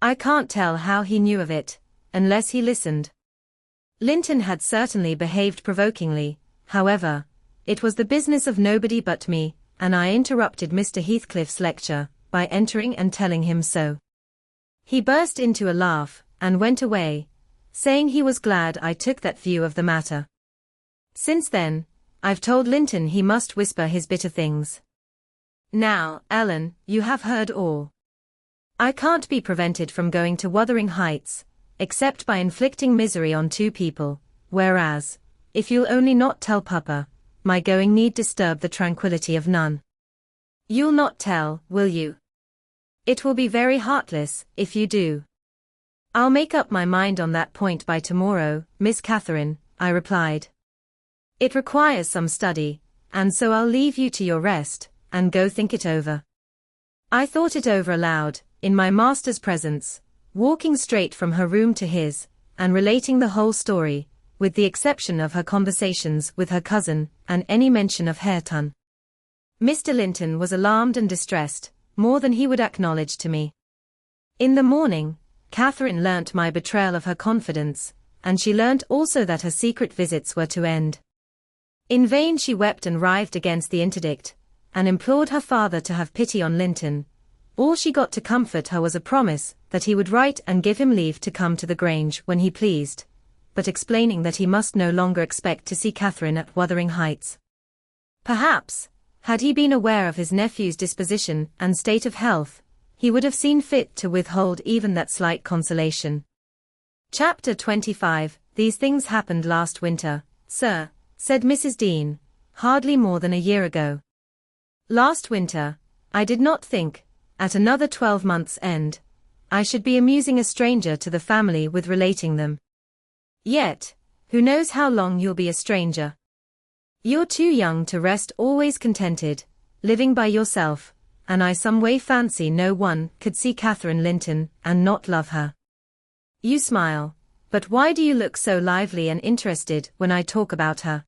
I can't tell how he knew of it, unless he listened. Linton had certainly behaved provokingly, however, it was the business of nobody but me, and I interrupted Mr. Heathcliff's lecture, by entering and telling him so. He burst into a laugh, and went away, saying he was glad I took that view of the matter. Since then, I've told Linton he must whisper his bitter things. Now, Ellen, you have heard all. I can't be prevented from going to Wuthering Heights, except by inflicting misery on 2 people, whereas, if you'll only not tell Papa, my going need disturb the tranquillity of none. You'll not tell, will you? It will be very heartless, if you do. I'll make up my mind on that point by tomorrow, Miss Catherine, I replied. It requires some study, and so I'll leave you to your rest, and go think it over. I thought it over aloud, in my master's presence, walking straight from her room to his, and relating the whole story, with the exception of her conversations with her cousin, and any mention of Hareton. Mr. Linton was alarmed and distressed, more than he would acknowledge to me. In the morning, Catherine learnt my betrayal of her confidence, and she learnt also that her secret visits were to end. In vain she wept and writhed against the interdict, and implored her father to have pity on Linton. All she got to comfort her was a promise that he would write and give him leave to come to the Grange when he pleased, but explaining that he must no longer expect to see Catherine at Wuthering Heights. Perhaps, had he been aware of his nephew's disposition and state of health, he would have seen fit to withhold even that slight consolation. Chapter 25. These things happened last winter, sir, said Mrs. Dean, hardly more than a year ago. Last winter, I did not think, at another 12 months' end, I should be amusing a stranger to the family with relating them. Yet, who knows how long you'll be a stranger? You're too young to rest always contented, living by yourself, and I some way fancy no one could see Catherine Linton and not love her. You smile, but why do you look so lively and interested when I talk about her?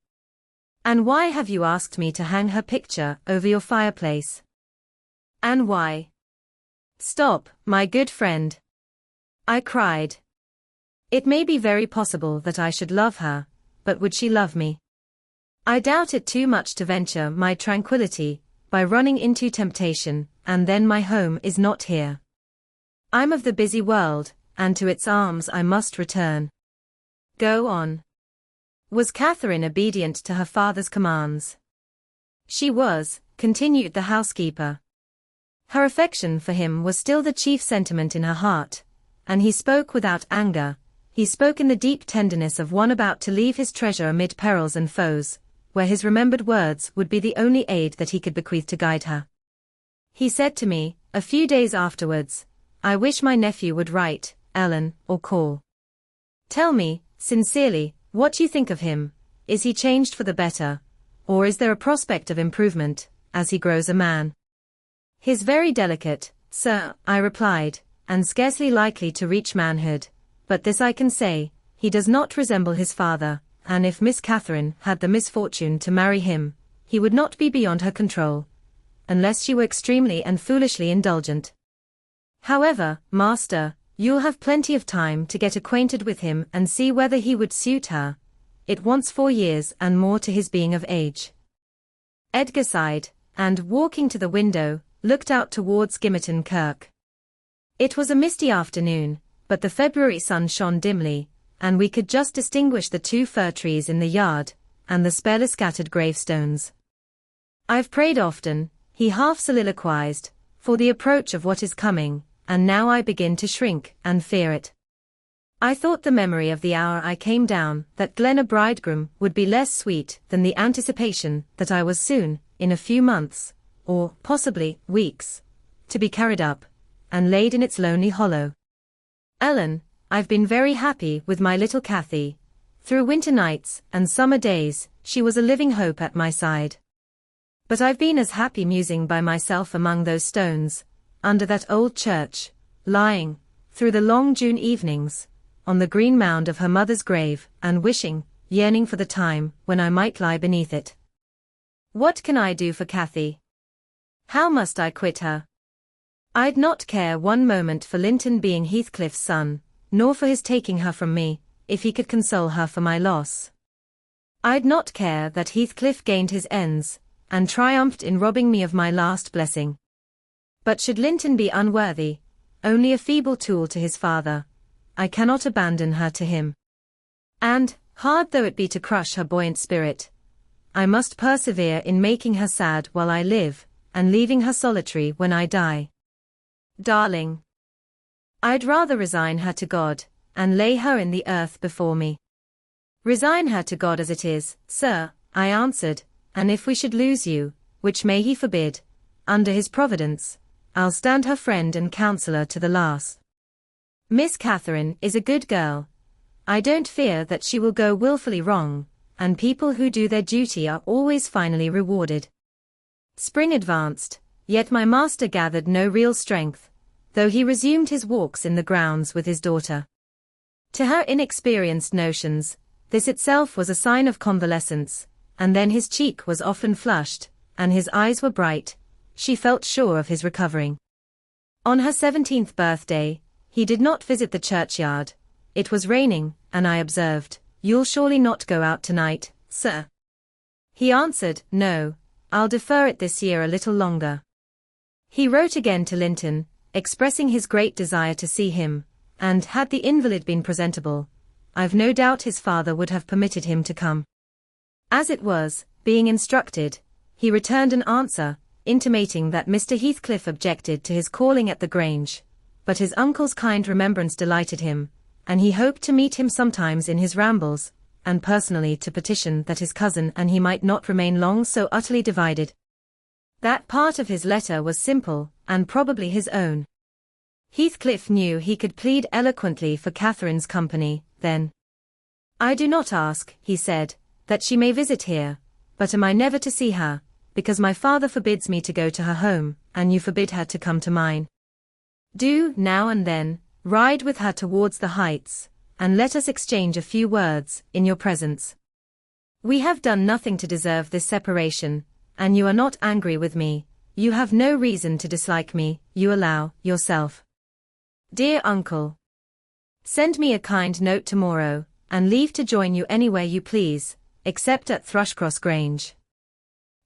And why have you asked me to hang her picture over your fireplace? And why? Stop, my good friend, I cried. It may be very possible that I should love her, but would she love me? I doubt it too much to venture my tranquillity by running into temptation, and then my home is not here. I'm of the busy world, and to its arms I must return. Go on. Was Catherine obedient to her father's commands? She was, continued the housekeeper. Her affection for him was still the chief sentiment in her heart, and he spoke without anger. He spoke in the deep tenderness of one about to leave his treasure amid perils and foes, where his remembered words would be the only aid that he could bequeath to guide her. He said to me, a few days afterwards, "I wish my nephew would write, Ellen, or call. Tell me, sincerely, what you think of him. Is he changed for the better, or is there a prospect of improvement, as he grows a man?" "He's very delicate, sir," I replied, "and scarcely likely to reach manhood. But this I can say, he does not resemble his father, and if Miss Catherine had the misfortune to marry him, he would not be beyond her control, unless she were extremely and foolishly indulgent. However, master, you'll have plenty of time to get acquainted with him and see whether he would suit her. It wants 4 years and more to his being of age." Edgar sighed, and, walking to the window, looked out towards Gimmerton Kirk. It was a misty afternoon, but the February sun shone dimly, and we could just distinguish the 2 fir trees in the yard, and the sparely scattered gravestones. "I've prayed often," he half soliloquized, "for the approach of what is coming, and now I begin to shrink and fear it. I thought the memory of the hour I came down that Glen a bridegroom would be less sweet than the anticipation that I was soon, in a few months, or possibly weeks, to be carried up and laid in its lonely hollow. Ellen, I've been very happy with my little Cathy. Through winter nights and summer days, she was a living hope at my side. But I've been as happy musing by myself among those stones, under that old church, lying, through the long June evenings, on the green mound of her mother's grave, and wishing, yearning for the time when I might lie beneath it. What can I do for Cathy? How must I quit her? I'd not care one moment for Linton being Heathcliff's son, nor for his taking her from me, if he could console her for my loss. I'd not care that Heathcliff gained his ends, and triumphed in robbing me of my last blessing. But should Linton be unworthy, only a feeble tool to his father, I cannot abandon her to him. And, hard though it be to crush her buoyant spirit, I must persevere in making her sad while I live, and leaving her solitary when I die. Darling, I'd rather resign her to God, and lay her in the earth before me." "Resign her to God as it is, sir," I answered, "and if we should lose you, which may he forbid, under his providence, I'll stand her friend and counsellor to the last. Miss Catherine is a good girl. I don't fear that she will go wilfully wrong, and people who do their duty are always finally rewarded." Spring advanced, yet my master gathered no real strength, though he resumed his walks in the grounds with his daughter. To her inexperienced notions, this itself was a sign of convalescence, and then his cheek was often flushed, and his eyes were bright. She felt sure of his recovering. On her 17th birthday, he did not visit the churchyard. It was raining, and I observed, "You'll surely not go out tonight, sir?" He answered, "No, I'll defer it this year a little longer." He wrote again to Linton, expressing his great desire to see him, and had the invalid been presentable, I've no doubt his father would have permitted him to come. As it was, being instructed, he returned an answer, intimating that Mr. Heathcliff objected to his calling at the Grange, but his uncle's kind remembrance delighted him, and he hoped to meet him sometimes in his rambles, and personally to petition that his cousin and he might not remain long so utterly divided. That part of his letter was simple, and probably his own. Heathcliff knew he could plead eloquently for Catherine's company, then. "I do not ask," he said, "that she may visit here, but am I never to see her, because my father forbids me to go to her home, and you forbid her to come to mine? Do, now and then, ride with her towards the heights, and let us exchange a few words, in your presence. We have done nothing to deserve this separation, and you are not angry with me. You have no reason to dislike me, you allow, yourself. Dear uncle, send me a kind note tomorrow, and leave to join you anywhere you please, except at Thrushcross Grange.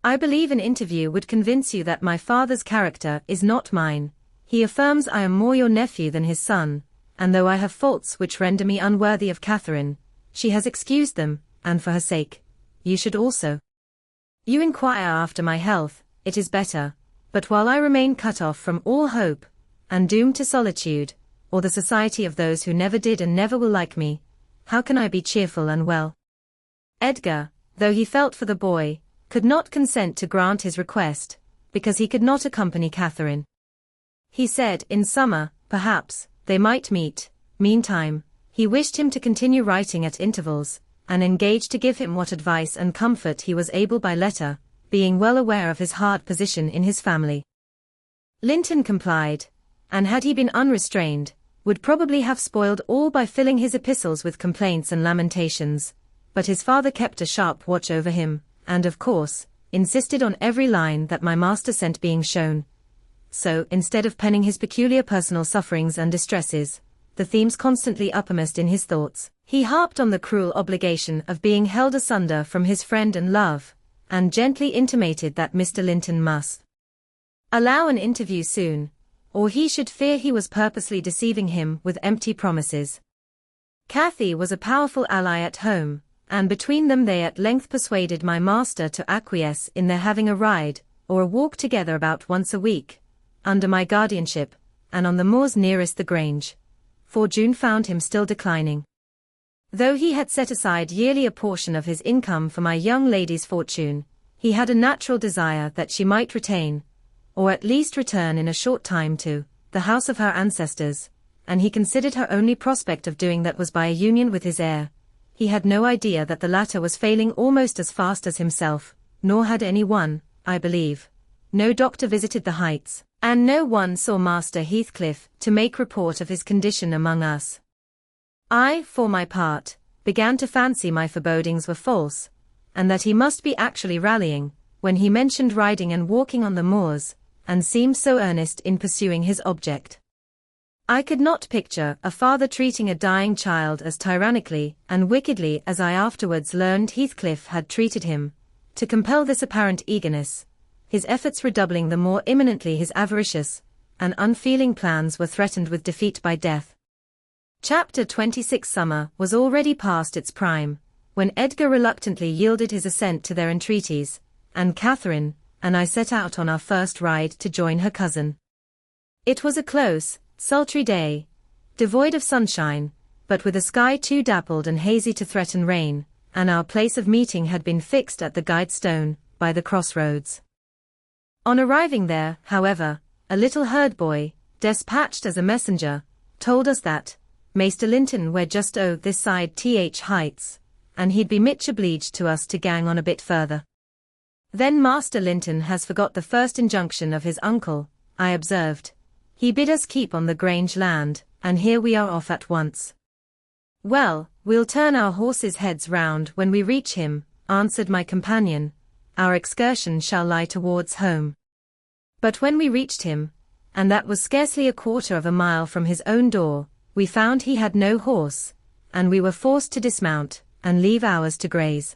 I believe an interview would convince you that my father's character is not mine. He affirms I am more your nephew than his son, and though I have faults which render me unworthy of Catherine, she has excused them, and for her sake, you should also. You inquire after my health, it is better, but while I remain cut off from all hope, and doomed to solitude, or the society of those who never did and never will like me, how can I be cheerful and well? Edgar, though he felt for the boy, could not consent to grant his request, because he could not accompany Catherine. He said, in summer, perhaps, they might meet. Meantime, he wished him to continue writing at intervals, and engaged to give him what advice and comfort he was able by letter, being well aware of his hard position in his family. Linton complied, and had he been unrestrained, would probably have spoiled all by filling his epistles with complaints and lamentations, but his father kept a sharp watch over him, and of course, insisted on every line that my master sent being shown. So, instead of penning his peculiar personal sufferings and distresses, the themes constantly uppermost in his thoughts, he harped on the cruel obligation of being held asunder from his friend and love, and gently intimated that Mr. Linton must allow an interview soon, or he should fear he was purposely deceiving him with empty promises. Cathy was a powerful ally at home, and between them they at length persuaded my master to acquiesce in their having a ride, or a walk together about once a week, under my guardianship, and on the moors nearest the Grange, for June found him still declining. Though he had set aside yearly a portion of his income for my young lady's fortune, he had a natural desire that she might retain, or at least return in a short time to, the house of her ancestors, and he considered her only prospect of doing that was by a union with his heir. He had no idea that the latter was failing almost as fast as himself, nor had any one, I believe. No doctor visited the Heights, and no one saw Master Heathcliff to make report of his condition among us. I, for my part, began to fancy my forebodings were false, and that he must be actually rallying, when he mentioned riding and walking on the moors, and seemed so earnest in pursuing his object. I could not picture a father treating a dying child as tyrannically and wickedly as I afterwards learned Heathcliff had treated him. To compel this apparent eagerness, his efforts redoubling the more imminently his avaricious and unfeeling plans were threatened with defeat by death. Chapter 26. Summer was already past its prime, when Edgar reluctantly yielded his assent to their entreaties, and Catherine and I set out on our first ride to join her cousin. It was a close, sultry day, devoid of sunshine, but with a sky too dappled and hazy to threaten rain, and our place of meeting had been fixed at the guide stone, by the crossroads. On arriving there, however, a little herd boy, despatched as a messenger, told us that Maester Linton were just this side Heights, and he'd be much obliged to us to gang on a bit further. Then Master Linton has forgot the first injunction of his uncle, I observed. He bid us keep on the Grange land, and here we are off at once. Well, we'll turn our horses' heads round when we reach him, answered my companion. Our excursion shall lie towards home. But when we reached him, and that was scarcely a quarter of a mile from his own door, we found he had no horse, and we were forced to dismount, and leave ours to graze.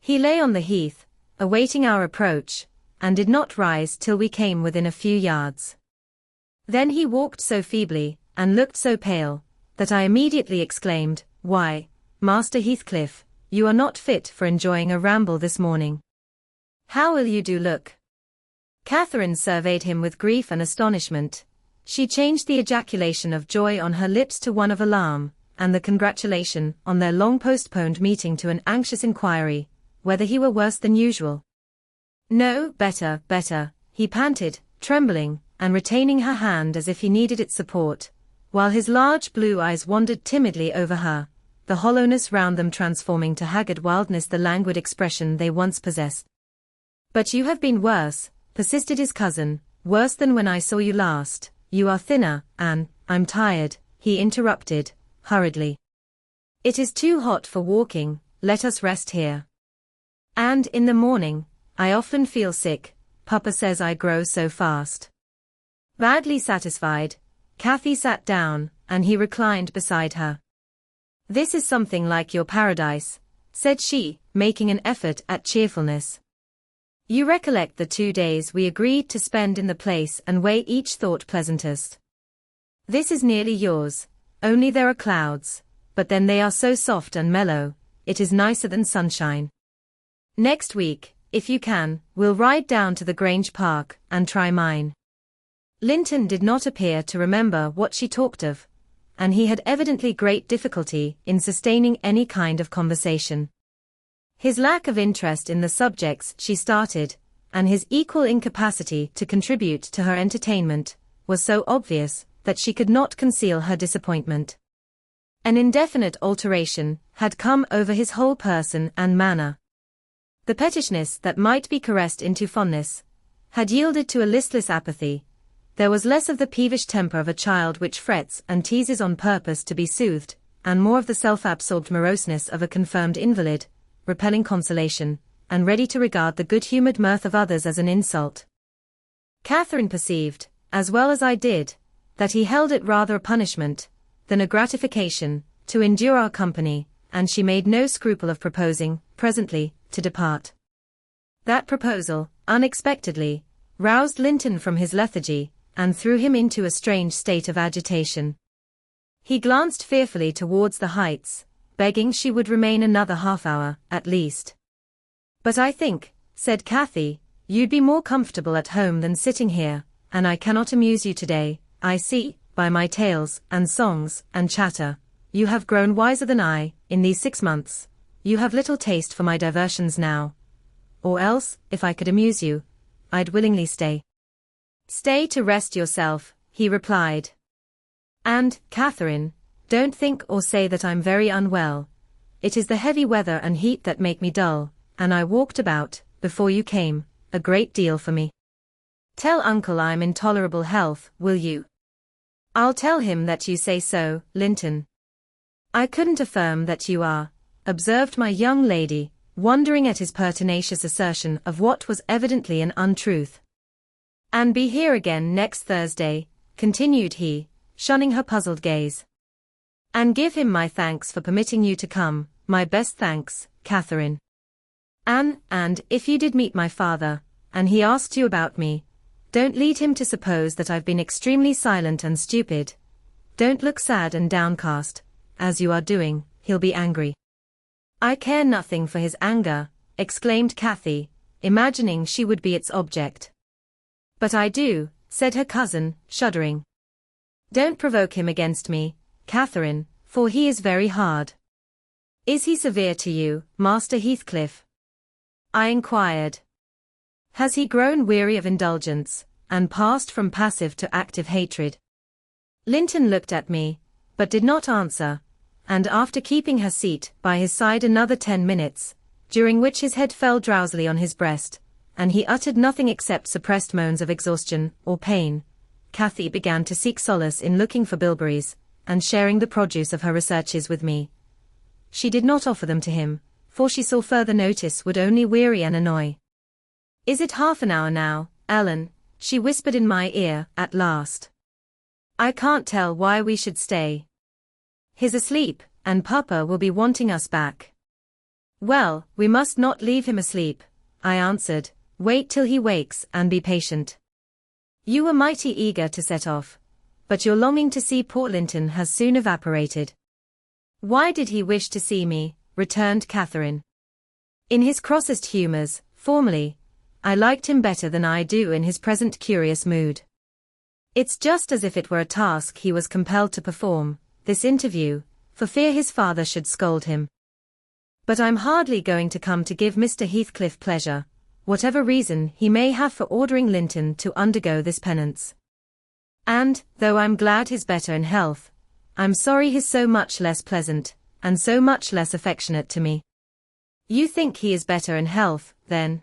He lay on the heath, awaiting our approach, and did not rise till we came within a few yards. Then he walked so feebly, and looked so pale, that I immediately exclaimed, "Why, Master Heathcliff, you are not fit for enjoying a ramble this morning. How ill you do look." Catherine surveyed him with grief and astonishment. She changed the ejaculation of joy on her lips to one of alarm, and the congratulation on their long-postponed meeting to an anxious inquiry, whether he were worse than usual. "No, better, better," he panted, trembling, and retaining her hand as if he needed its support, while his large blue eyes wandered timidly over her, the hollowness round them transforming to haggard wildness the languid expression they once possessed. "But you have been worse," persisted his cousin, "worse than when I saw you last. You are thinner, and I'm tired," he interrupted, hurriedly. "It is too hot for walking, let us rest here. And in the morning, I often feel sick, Papa says I grow so fast." Badly satisfied, Cathy sat down, and he reclined beside her. "This is something like your paradise," said she, making an effort at cheerfulness. "You recollect the 2 days we agreed to spend in the place and weigh each thought pleasantest. This is nearly yours, only there are clouds, but then they are so soft and mellow, it is nicer than sunshine. Next week, if you can, we'll ride down to the Grange Park, and try mine." Linton did not appear to remember what she talked of, and he had evidently great difficulty in sustaining any kind of conversation. His lack of interest in the subjects she started, and his equal incapacity to contribute to her entertainment, was so obvious that she could not conceal her disappointment. An indefinite alteration had come over his whole person and manner. The pettishness that might be caressed into fondness had yielded to a listless apathy. There was less of the peevish temper of a child which frets and teases on purpose to be soothed, and more of the self-absorbed moroseness of a confirmed invalid, repelling consolation, and ready to regard the good-humoured mirth of others as an insult. Catherine perceived, as well as I did, that he held it rather a punishment than a gratification to endure our company, and she made no scruple of proposing, presently, to depart. That proposal, unexpectedly, roused Linton from his lethargy, and threw him into a strange state of agitation. He glanced fearfully towards the heights, begging she would remain another half-hour, at least. "But I think," said Cathy, "you'd be more comfortable at home than sitting here, and I cannot amuse you today. I see, by my tales, and songs, and chatter, you have grown wiser than I, in these 6 months. You have little taste for my diversions now. Or else, if I could amuse you, I'd willingly stay." "Stay to rest yourself," he replied. "And, Catherine, don't think or say that I'm very unwell. It is the heavy weather and heat that make me dull, and I walked about, before you came, a great deal for me. Tell uncle I'm in tolerable health, will you?" "I'll tell him that you say so, Linton." "I couldn't affirm that you are," observed my young lady, wondering at his pertinacious assertion of what was evidently an untruth. "And be here again next Thursday," continued he, shunning her puzzled gaze. "And give him my thanks for permitting you to come, my best thanks, Catherine. And if you did meet my father, and he asked you about me, don't lead him to suppose that I've been extremely silent and stupid. Don't look sad and downcast, as you are doing, he'll be angry." "I care nothing for his anger," exclaimed Cathy, imagining she would be its object. "But I do," said her cousin, shuddering. "Don't provoke him against me, Catherine, for he is very hard." "Is he severe to you, Master Heathcliff?" I inquired. "Has he grown weary of indulgence, and passed from passive to active hatred?" Linton looked at me, but did not answer, and after keeping her seat by his side another 10 minutes, during which his head fell drowsily on his breast, and he uttered nothing except suppressed moans of exhaustion or pain, Cathy began to seek solace in looking for bilberries, and sharing the produce of her researches with me. She did not offer them to him, for she saw further notice would only weary and annoy. "Is it half an hour now, Ellen?" she whispered in my ear, at last. "I can't tell why we should stay. He's asleep, and Papa will be wanting us back." "Well, we must not leave him asleep," I answered. "Wait till he wakes and be patient." "You were mighty eager to set off, but your longing to see poor Linton has soon evaporated." "Why did he wish to see me?" returned Catherine. "In his crossest humours, formerly, I liked him better than I do in his present curious mood. It's just as if it were a task he was compelled to perform, this interview, for fear his father should scold him. But I'm hardly going to come to give Mr. Heathcliff pleasure, whatever reason he may have for ordering Linton to undergo this penance. And, though I'm glad he's better in health, I'm sorry he's so much less pleasant, and so much less affectionate to me." "You think he is better in health, then?"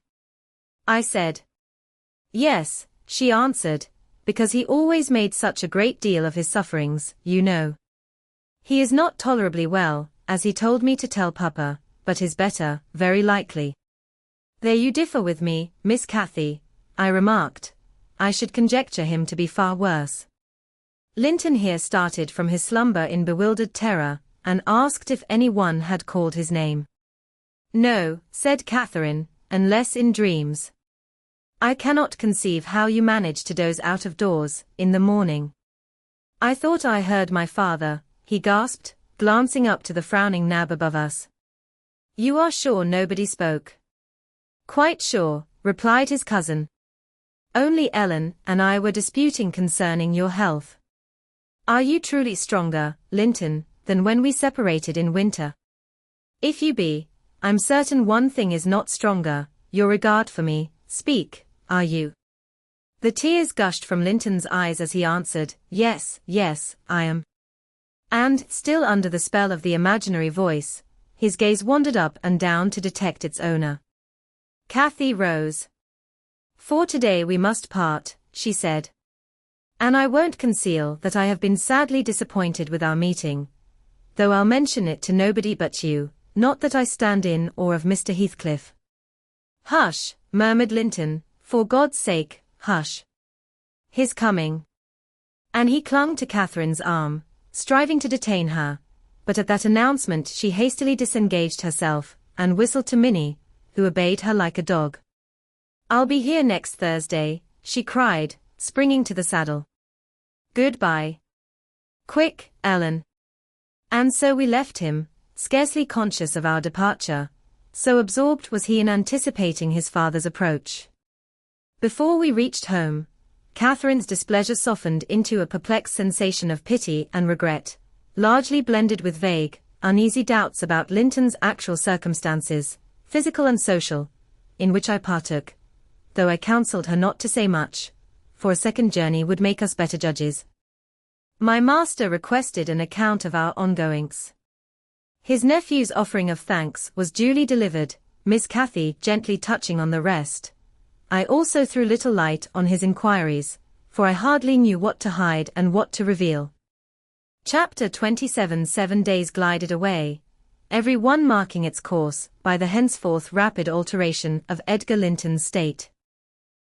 I said. "Yes," she answered, "because he always made such a great deal of his sufferings, you know. He is not tolerably well, as he told me to tell Papa, but is better, very likely." "There you differ with me, Miss Cathy," I remarked. "I should conjecture him to be far worse." Linton here started from his slumber in bewildered terror, and asked if any one had called his name. "No," said Catherine, "unless in dreams. I cannot conceive how you manage to doze out of doors, in the morning." "I thought I heard my father," he gasped, glancing up to the frowning nab above us. "You are sure nobody spoke?" Quite sure, replied his cousin. Only Ellen and I were disputing concerning your health. Are you truly stronger, Linton, than when we separated in winter? If you be, I'm certain one thing is not stronger, your regard for me. Speak, are you? The tears gushed from Linton's eyes as he answered, yes, yes, I am. And, still under the spell of the imaginary voice, his gaze wandered up and down to detect its owner. Cathy rose. For today we must part, she said. And I won't conceal that I have been sadly disappointed with our meeting, though I'll mention it to nobody but you, not that I stand in awe of Mr. Heathcliff. Hush, murmured Linton, for God's sake, hush. His coming. And he clung to Catherine's arm, striving to detain her, but at that announcement she hastily disengaged herself, and whistled to Minnie, who obeyed her like a dog. I'll be here next Thursday, she cried, springing to the saddle. Goodbye. Quick, Ellen. And so we left him, scarcely conscious of our departure, so absorbed was he in anticipating his father's approach. Before we reached home, Catherine's displeasure softened into a perplexed sensation of pity and regret, largely blended with vague, uneasy doubts about Linton's actual circumstances, physical and social, in which I partook, though I counselled her not to say much, for a second journey would make us better judges. My master requested an account of our ongoings. His nephew's offering of thanks was duly delivered, Miss Cathy gently touching on the rest. I also threw little light on his inquiries, for I hardly knew what to hide and what to reveal. Chapter 27. 7 days glided away, every one marking its course by the henceforth rapid alteration of Edgar Linton's state.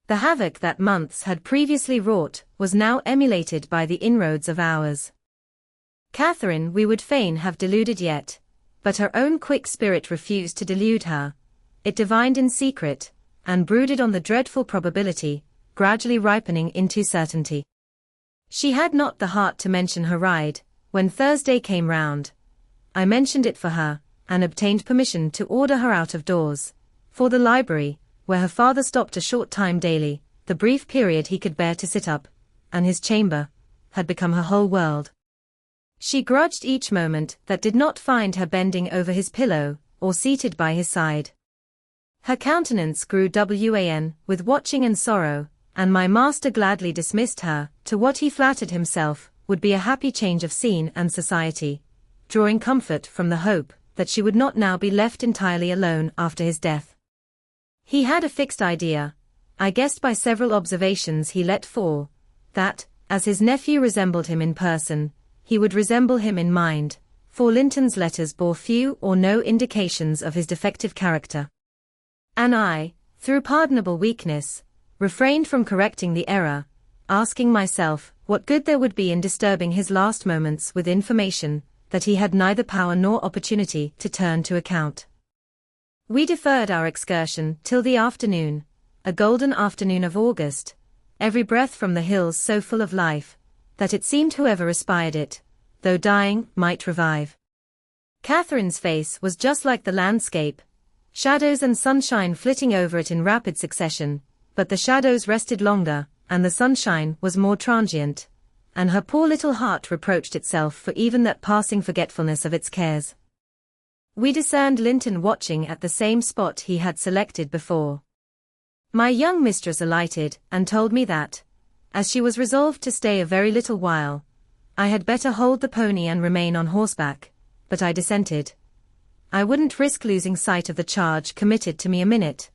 The havoc that months had previously wrought was now emulated by the inroads of hours. Catherine we would fain have deluded yet, but her own quick spirit refused to delude her. It divined in secret, and brooded on the dreadful probability, gradually ripening into certainty. She had not the heart to mention her ride, when Thursday came round. I mentioned it for her, and obtained permission to order her out of doors, for the library, where her father stopped a short time daily, the brief period he could bear to sit up, and his chamber, had become her whole world. She grudged each moment that did not find her bending over his pillow, or seated by his side. Her countenance grew wan with watching and sorrow, and my master gladly dismissed her to what he flattered himself would be a happy change of scene and society, drawing comfort from the hope that she would not now be left entirely alone after his death. He had a fixed idea, I guessed by several observations he let fall, that, as his nephew resembled him in person, he would resemble him in mind, for Linton's letters bore few or no indications of his defective character. And I, through pardonable weakness, refrained from correcting the error, asking myself what good there would be in disturbing his last moments with information that he had neither power nor opportunity to turn to account. We deferred our excursion till the afternoon, a golden afternoon of August, every breath from the hills so full of life, that it seemed whoever respired it, though dying, might revive. Catherine's face was just like the landscape, shadows and sunshine flitting over it in rapid succession, but the shadows rested longer, and the sunshine was more transient, and her poor little heart reproached itself for even that passing forgetfulness of its cares. We discerned Linton watching at the same spot he had selected before. My young mistress alighted and told me that, as she was resolved to stay a very little while, I had better hold the pony and remain on horseback, but I dissented. I wouldn't risk losing sight of the charge committed to me a minute.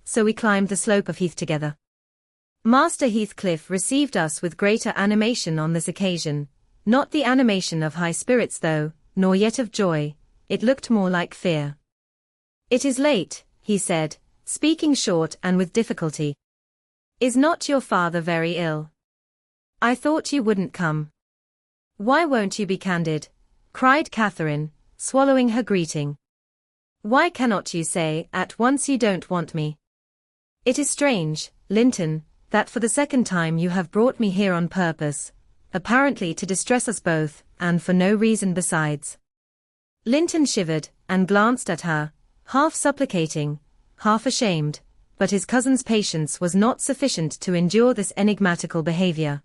So we climbed the slope of heath together. Master Heathcliff received us with greater animation on this occasion, not the animation of high spirits though, nor yet of joy, it looked more like fear. "It is late," he said, speaking short and with difficulty. "Is not your father very ill? I thought you wouldn't come." "Why won't you be candid?" cried Catherine, swallowing her greeting. "Why cannot you say at once you don't want me? It is strange, Linton, that for the second time you have brought me here on purpose, apparently to distress us both, and for no reason besides." Linton shivered, and glanced at her, half supplicating, half ashamed, but his cousin's patience was not sufficient to endure this enigmatical behavior.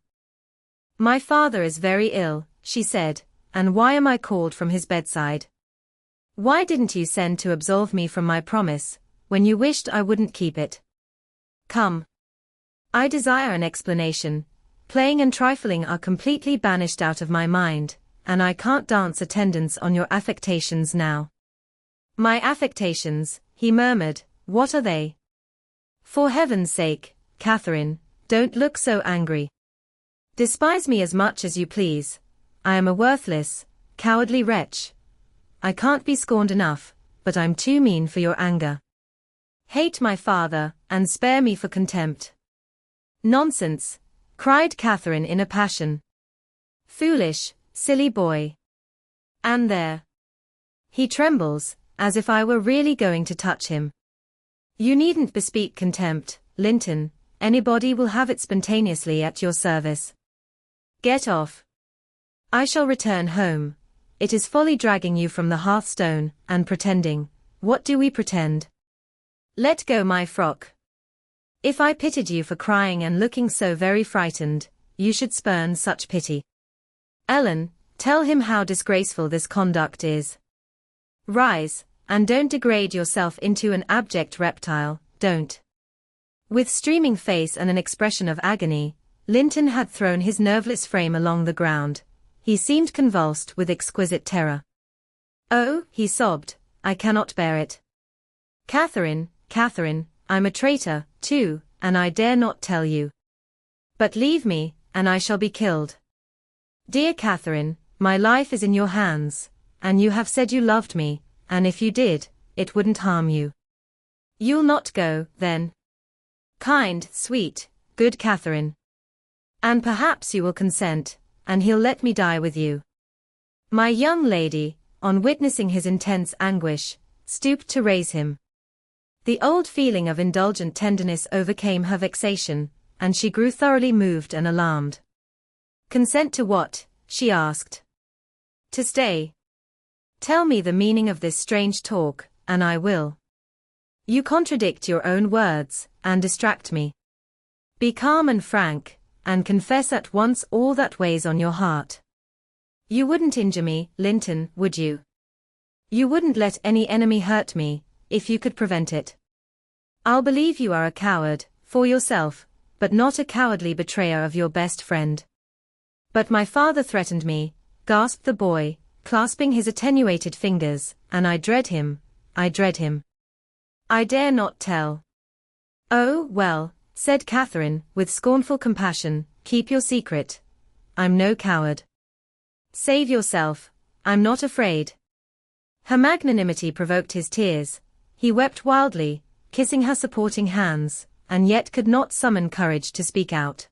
"My father is very ill," she said, "and why am I called from his bedside? Why didn't you send to absolve me from my promise, when you wished I wouldn't keep it? Come. I desire an explanation. Playing and trifling are completely banished out of my mind, and I can't dance attendance on your affectations now." "My affectations," he murmured, "what are they?" "For heaven's sake, Catherine, don't look so angry. Despise me as much as you please. I am a worthless, cowardly wretch. I can't be scorned enough, but I'm too mean for your anger. Hate my father, and spare me for contempt." "Nonsense," cried Catherine in a passion. "Foolish, silly boy. And there. He trembles, as if I were really going to touch him. You needn't bespeak contempt, Linton, anybody will have it spontaneously at your service. Get off. I shall return home. It is folly dragging you from the hearthstone, and pretending. What do we pretend? Let go my frock. If I pitied you for crying and looking so very frightened, you should spurn such pity. Ellen, tell him how disgraceful this conduct is. Rise, and don't degrade yourself into an abject reptile, don't." With streaming face and an expression of agony, Linton had thrown his nerveless frame along the ground. He seemed convulsed with exquisite terror. "Oh," he sobbed, "I cannot bear it. Catherine, Catherine, I'm a traitor, too, and I dare not tell you. But leave me, and I shall be killed. Dear Catherine, my life is in your hands, and you have said you loved me, and if you did, it wouldn't harm you. You'll not go, then? Kind, sweet, good Catherine. And perhaps you will consent, and he'll let me die with you." My young lady, on witnessing his intense anguish, stooped to raise him. The old feeling of indulgent tenderness overcame her vexation, and she grew thoroughly moved and alarmed. "Consent to what?" she asked. "To stay. Tell me the meaning of this strange talk, and I will. You contradict your own words, and distract me. Be calm and frank, and confess at once all that weighs on your heart. You wouldn't injure me, Linton, would you? You wouldn't let any enemy hurt me, if you could prevent it. I'll believe you are a coward, for yourself, but not a cowardly betrayer of your best friend." "But my father threatened me," gasped the boy, clasping his attenuated fingers, "and I dread him, I dread him. I dare not tell." "Oh, well," said Catherine, with scornful compassion, "keep your secret. I'm no coward. Save yourself, I'm not afraid." Her magnanimity provoked his tears. He wept wildly, kissing her supporting hands, and yet could not summon courage to speak out.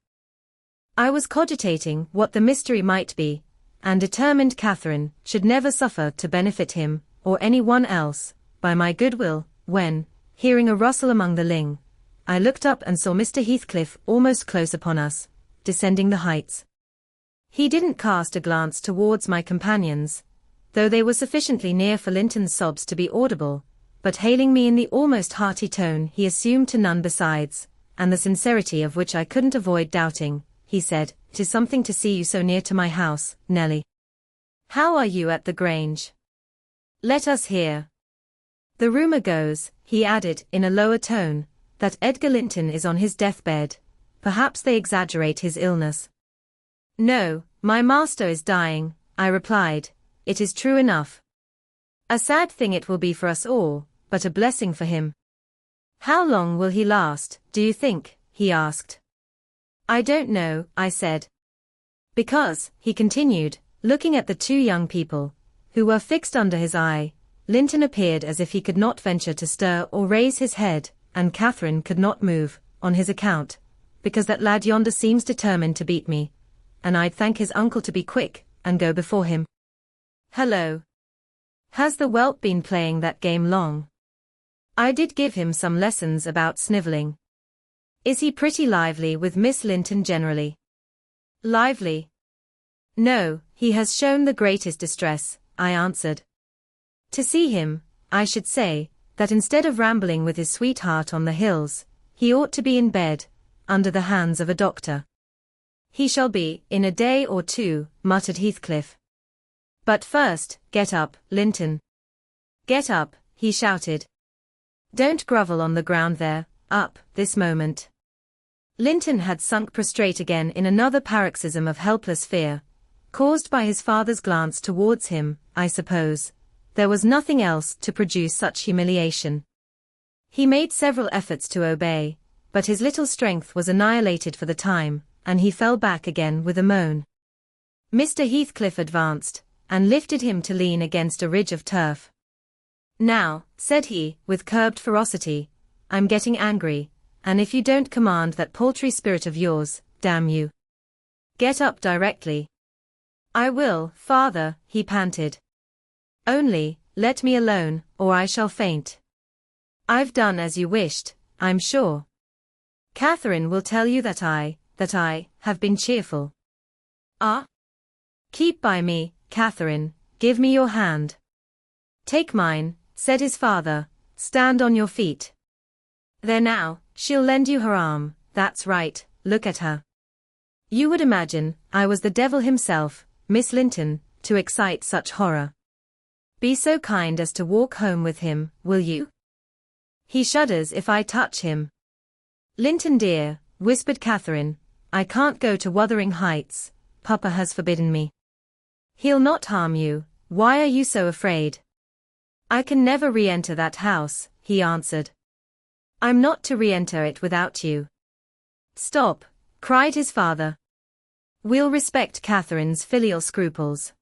I was cogitating what the mystery might be, and determined Catherine should never suffer to benefit him, or any one else, by my goodwill, when, hearing a rustle among the ling, I looked up and saw Mr. Heathcliff almost close upon us, descending the heights. He didn't cast a glance towards my companions, though they were sufficiently near for Linton's sobs to be audible, but hailing me in the almost hearty tone he assumed to none besides, and the sincerity of which I couldn't avoid doubting, he said, "'Tis something to see you so near to my house, Nelly. How are you at the Grange? Let us hear. The rumour goes," he added in a lower tone, "that Edgar Linton is on his deathbed. Perhaps they exaggerate his illness." "No, my master is dying," I replied. "It is true enough. A sad thing it will be for us all, but a blessing for him." "How long will he last, do you think?" he asked. "I don't know," I said. "Because," he continued, looking at the two young people, who were fixed under his eye, "Linton appeared as if he could not venture to stir or raise his head, and Catherine could not move, on his account, because that lad yonder seems determined to beat me, and I'd thank his uncle to be quick, and go before him. Hello! Has the whelp been playing that game long? I did give him some lessons about snivelling. Is he pretty lively with Miss Linton generally?" "Lively? No, he has shown the greatest distress," I answered. "To see him, I should say, that instead of rambling with his sweetheart on the hills, he ought to be in bed, under the hands of a doctor. He shall be, in a day or two, muttered Heathcliff. But first, get up, Linton. Get up, he shouted. Don't grovel on the ground there, up, this moment. Linton had sunk prostrate again in another paroxysm of helpless fear, caused by his father's glance towards him, I suppose. There was nothing else to produce such humiliation. He made several efforts to obey, but his little strength was annihilated for the time, and he fell back again with a moan. Mr. Heathcliff advanced, and lifted him to lean against a ridge of turf. Now, said he, with curbed ferocity, I'm getting angry, and if you don't command that paltry spirit of yours, damn you. Get up directly. I will, father, he panted. Only, let me alone, or I shall faint. I've done as you wished, I'm sure. Catherine will tell you that I have been cheerful. Ah? Keep by me, Catherine, give me your hand. Take mine, said his father, stand on your feet. There now, she'll lend you her arm, that's right, look at her. You would imagine I was the devil himself, Miss Linton, to excite such horror. Be so kind as to walk home with him, will you? He shudders if I touch him. Linton dear, whispered Catherine, I can't go to Wuthering Heights, Papa has forbidden me. He'll not harm you, why are you so afraid? I can never re-enter that house, he answered. I'm not to re-enter it without you. Stop, cried his father. We'll respect Catherine's filial scruples.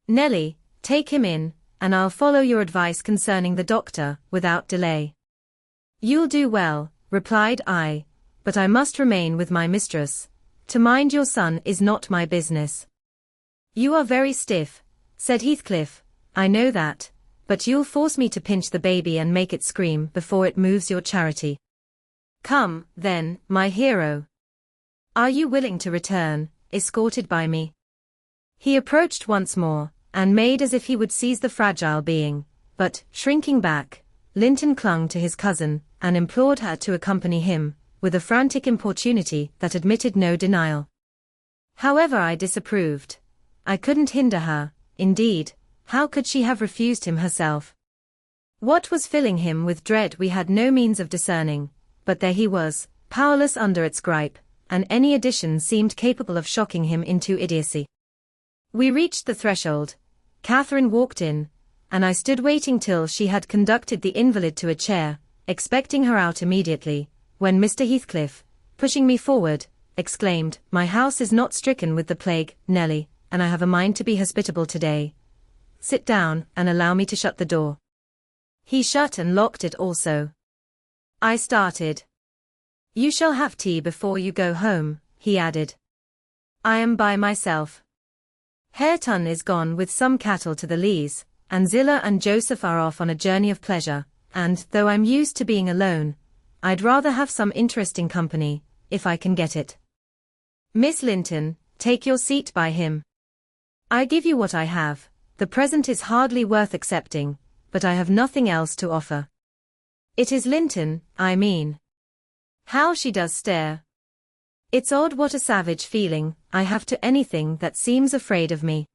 Nellie, take him in, and I'll follow your advice concerning the doctor, without delay. You'll do well, replied I, but I must remain with my mistress. To mind your son is not my business. You are very stiff, said Heathcliff, I know that, but you'll force me to pinch the baby and make it scream before it moves your charity. Come, then, my hero. Are you willing to return, escorted by me? He approached once more, and made as if he would seize the fragile being, but, shrinking back, Linton clung to his cousin, and implored her to accompany him, with a frantic importunity that admitted no denial. However, I disapproved. I couldn't hinder her, indeed, how could she have refused him herself? What was filling him with dread we had no means of discerning, but there he was, powerless under its gripe, and any addition seemed capable of shocking him into idiocy. We reached the threshold. Catherine walked in, and I stood waiting till she had conducted the invalid to a chair, expecting her out immediately, when Mr. Heathcliff, pushing me forward, exclaimed, My house is not stricken with the plague, Nellie, and I have a mind to be hospitable today. Sit down, and allow me to shut the door. He shut and locked it also. I started. You shall have tea before you go home, he added. I am by myself. Hareton is gone with some cattle to the Leas, and Zillah and Joseph are off on a journey of pleasure, and, though I'm used to being alone, I'd rather have some interesting company, if I can get it. Miss Linton, take your seat by him. I give you what I have, the present is hardly worth accepting, but I have nothing else to offer. It is Linton, I mean. How she does stare. It's odd what a savage feeling I have to anything that seems afraid of me.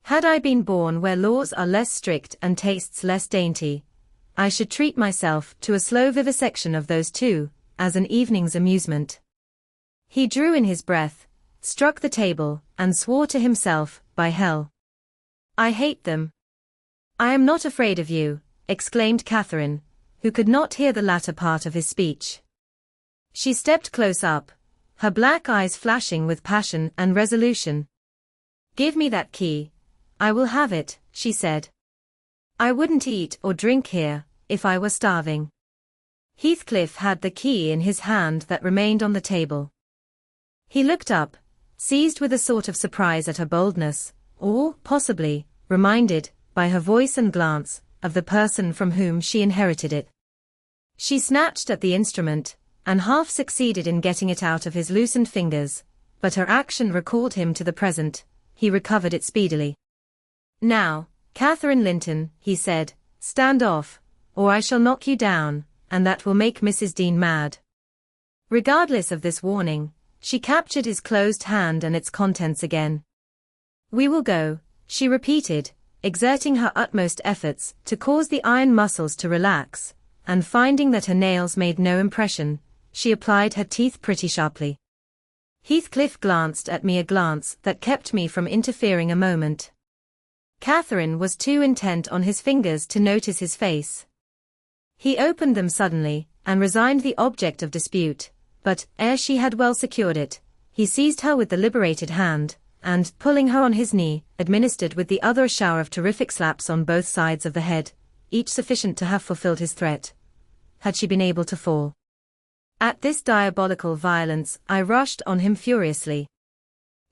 Had I been born where laws are less strict and tastes less dainty, I should treat myself to a slow vivisection of those two, as an evening's amusement. He drew in his breath, struck the table, and swore to himself, by hell. I hate them. I am not afraid of you, exclaimed Catherine, who could not hear the latter part of his speech. She stepped close up, her black eyes flashing with passion and resolution. Give me that key. I will have it, she said. I wouldn't eat or drink here, if I were starving. Heathcliff had the key in his hand that remained on the table. He looked up, seized with a sort of surprise at her boldness, or, possibly, reminded, by her voice and glance, of the person from whom she inherited it. She snatched at the instrument, and half succeeded in getting it out of his loosened fingers, but her action recalled him to the present. He recovered it speedily. Now, Catherine Linton, he said, stand off, or I shall knock you down, and that will make Mrs. Dean mad." Regardless of this warning, she captured his closed hand and its contents again. "We will go," she repeated, exerting her utmost efforts to cause the iron muscles to relax, and finding that her nails made no impression, she applied her teeth pretty sharply. Heathcliff glanced at me, a glance that kept me from interfering a moment. Catherine was too intent on his fingers to notice his face. He opened them suddenly, and resigned the object of dispute, but, ere she had well secured it, he seized her with the liberated hand, and, pulling her on his knee, administered with the other a shower of terrific slaps on both sides of the head, each sufficient to have fulfilled his threat, had she been able to fall. At this diabolical violence, I rushed on him furiously.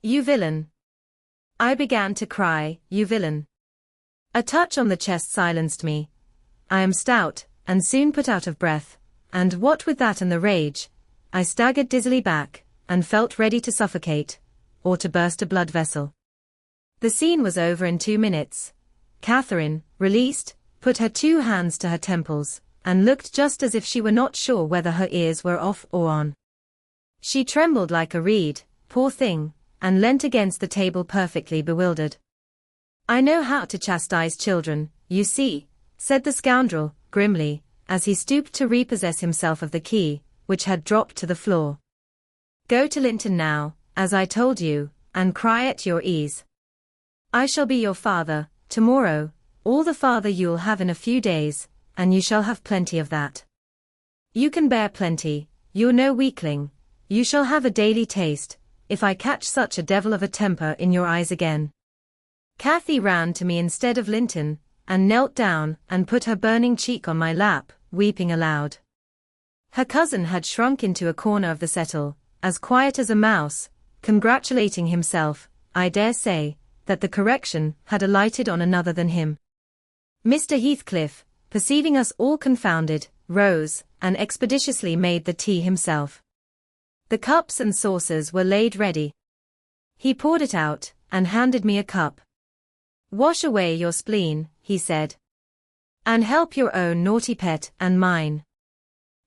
"You villain!" I began to cry, "You villain!" A touch on the chest silenced me. I am stout, and soon put out of breath, and what with that and the rage, I staggered dizzily back, and felt ready to suffocate, or to burst a blood vessel. The scene was over in 2 minutes. Catherine, released, put her 2 hands to her temples, and looked just as if she were not sure whether her ears were off or on. She trembled like a reed, poor thing, and leant against the table perfectly bewildered. "I know how to chastise children, you see," said the scoundrel, grimly, as he stooped to repossess himself of the key, which had dropped to the floor. "Go to Linton now, as I told you, and cry at your ease. I shall be your father, tomorrow, all the father you'll have in a few days, and you shall have plenty of that. You can bear plenty, you're no weakling, you shall have a daily taste, if I catch such a devil of a temper in your eyes again." Cathy ran to me instead of Linton, and knelt down and put her burning cheek on my lap, weeping aloud. Her cousin had shrunk into a corner of the settle, as quiet as a mouse, congratulating himself, I dare say, that the correction had alighted on another than him. Mr. Heathcliff, perceiving us all confounded, rose, and expeditiously made the tea himself. The cups and saucers were laid ready. He poured it out, and handed me a cup. "Wash away your spleen," he said. "And help your own naughty pet and mine.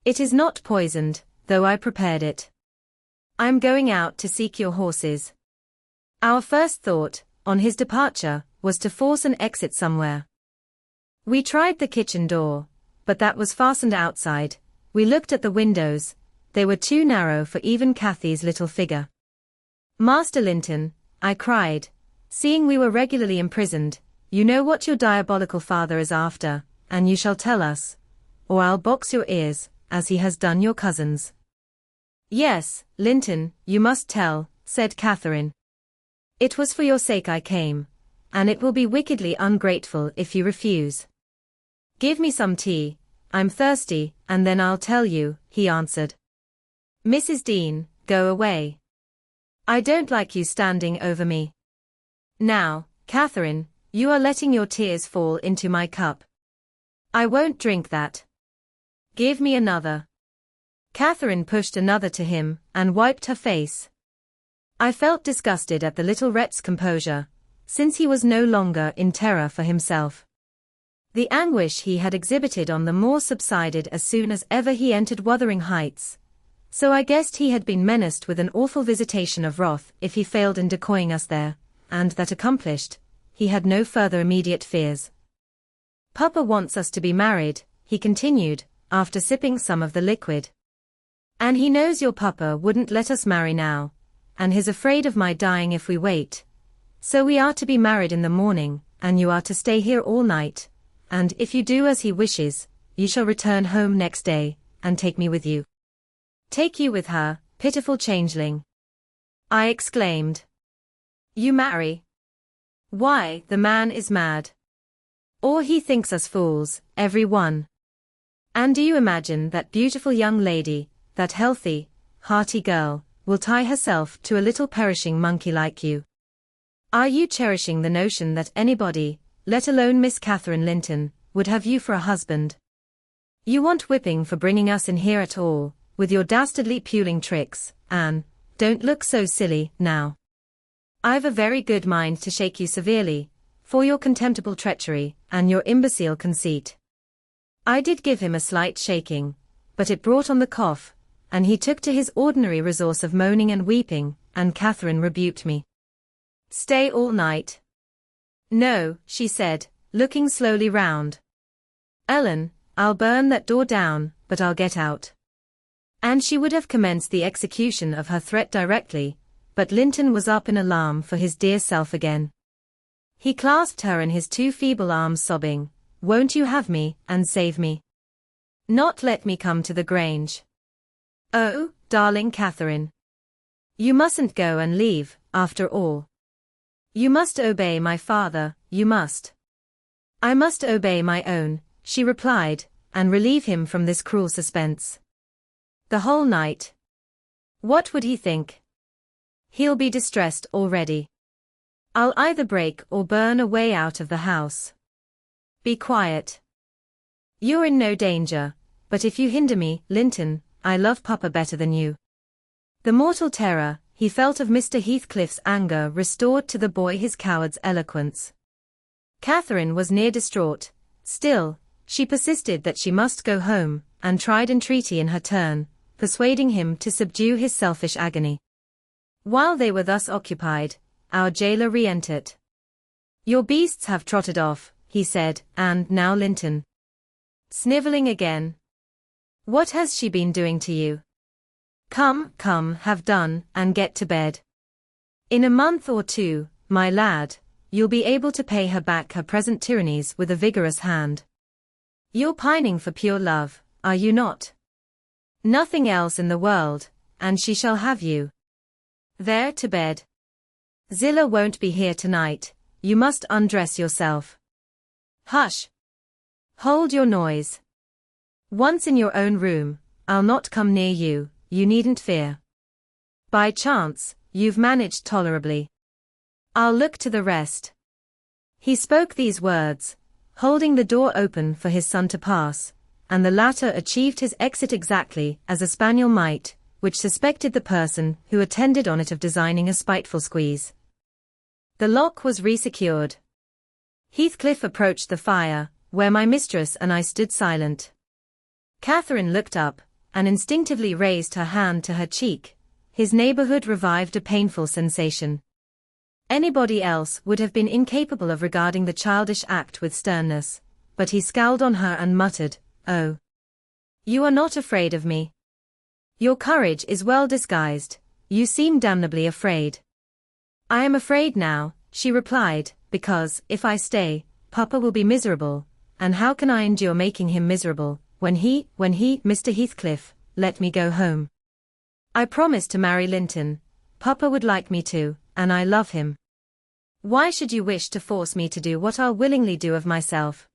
It is not poisoned, though I prepared it. I'm going out to seek your horses." Our first thought, on his departure, was to force an exit somewhere. We tried the kitchen door, but that was fastened outside. We looked at the windows, they were too narrow for even Cathy's little figure. "Master Linton," I cried, seeing we were regularly imprisoned, "you know what your diabolical father is after, and you shall tell us, or I'll box your ears, as he has done your cousins." "Yes, Linton, you must tell," said Catherine. "It was for your sake I came, and it will be wickedly ungrateful if you refuse." "Give me some tea, I'm thirsty, and then I'll tell you," he answered. "Mrs. Dean, go away. I don't like you standing over me. Now, Catherine, you are letting your tears fall into my cup. I won't drink that. Give me another." Catherine pushed another to him, and wiped her face. I felt disgusted at the little wretch's composure, since he was no longer in terror for himself. The anguish he had exhibited on the moor subsided as soon as ever he entered Wuthering Heights, so I guessed he had been menaced with an awful visitation of wrath if he failed in decoying us there, and that accomplished, he had no further immediate fears. "Papa wants us to be married," he continued, after sipping some of the liquid. "And he knows your papa wouldn't let us marry now, and he's afraid of my dying if we wait. So we are to be married in the morning, and you are to stay here all night, and if you do as he wishes, you shall return home next day, and take me with you." "Take you with her, pitiful changeling!" I exclaimed. "You marry? Why, the man is mad. Or he thinks us fools, every one. And do you imagine that beautiful young lady, that healthy, hearty girl, will tie herself to a little perishing monkey like you? Are you cherishing the notion that anybody, let alone Miss Catherine Linton, would have you for a husband? You want whipping for bringing us in here at all, with your dastardly puling tricks, Anne. Don't look so silly, now. I've a very good mind to shake you severely, for your contemptible treachery, and your imbecile conceit. I did give him a slight shaking, but it brought on the cough, and he took to his ordinary resource of moaning and weeping, and Catherine rebuked me. Stay all night? No, she said, looking slowly round. Ellen, I'll burn that door down, but I'll get out. And she would have commenced the execution of her threat directly, but Linton was up in alarm for his dear self again. He clasped her in his two feeble arms, sobbing, "Won't you have me, and save me? Not let me come to the Grange? Oh, darling Catherine. You mustn't go and leave, after all. You must obey my father, you must." "I must obey my own," she replied, "and relieve him from this cruel suspense. The whole night. What would he think? He'll be distressed already. I'll either break or burn a way out of the house. Be quiet. You're in no danger, but if you hinder me, Linton, I love Papa better than you." The mortal terror he felt of Mr. Heathcliff's anger restored to the boy his coward's eloquence. Catherine was near distraught. Still, she persisted that she must go home, and tried entreaty in her turn, persuading him to subdue his selfish agony. While they were thus occupied, our jailer re-entered. "Your beasts have trotted off," he said, "and now Linton. Snivelling again. What has she been doing to you? Come, come, have done, and get to bed. In a month or two, my lad, you'll be able to pay her back her present tyrannies with a vigorous hand. You're pining for pure love, are you not? Nothing else in the world, and she shall have you. There, to bed. Zillah won't be here tonight, you must undress yourself. Hush! Hold your noise. Once in your own room, I'll not come near you, you needn't fear. By chance, you've managed tolerably. I'll look to the rest." He spoke these words, holding the door open for his son to pass, and the latter achieved his exit exactly as a spaniel might, which suspected the person who attended on it of designing a spiteful squeeze. The lock was resecured. Heathcliff approached the fire, where my mistress and I stood silent. Catherine looked up, and instinctively raised her hand to her cheek. His neighborhood revived a painful sensation. Anybody else would have been incapable of regarding the childish act with sternness, but he scowled on her and muttered, "Oh. You are not afraid of me. Your courage is well disguised, you seem damnably afraid." "I am afraid now," she replied, "because, if I stay, Papa will be miserable, and how can I endure making him miserable, when he, Mr. Heathcliff, let me go home? I promised to marry Linton. Papa would like me to, and I love him. Why should you wish to force me to do what I'll willingly do of myself?"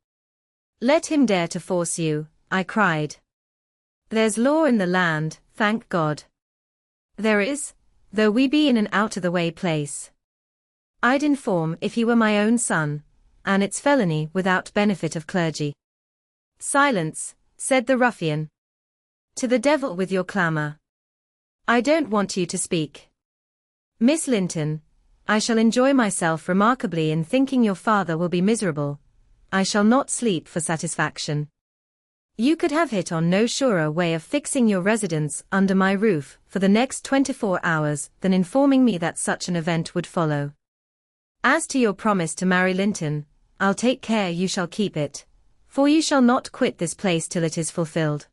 "Let him dare to force you," I cried. "There's law in the land, thank God. There is, though we be in an out-of-the-way place. I'd inform if he were my own son, and it's felony without benefit of clergy." "Silence," said the ruffian. "To the devil with your clamour. I don't want you to speak. Miss Linton, I shall enjoy myself remarkably in thinking your father will be miserable. I shall not sleep for satisfaction. You could have hit on no surer way of fixing your residence under my roof for the next 24 hours than informing me that such an event would follow. As to your promise to marry Linton, I'll take care you shall keep it, for you shall not quit this place till it is fulfilled."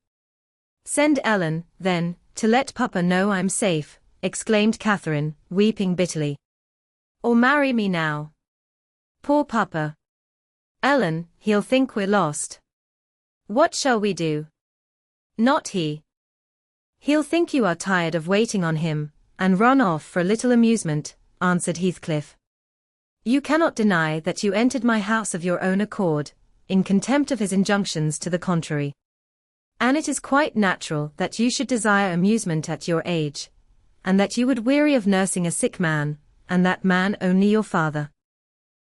"Send Ellen, then, to let Papa know I'm safe," exclaimed Catherine, weeping bitterly. "Or marry me now. Poor Papa. Ellen, he'll think we're lost. What shall we do?" "Not he. He'll think you are tired of waiting on him, and run off for a little amusement," answered Heathcliff. "You cannot deny that you entered my house of your own accord, in contempt of his injunctions to the contrary. And it is quite natural that you should desire amusement at your age, and that you would weary of nursing a sick man, and that man only your father.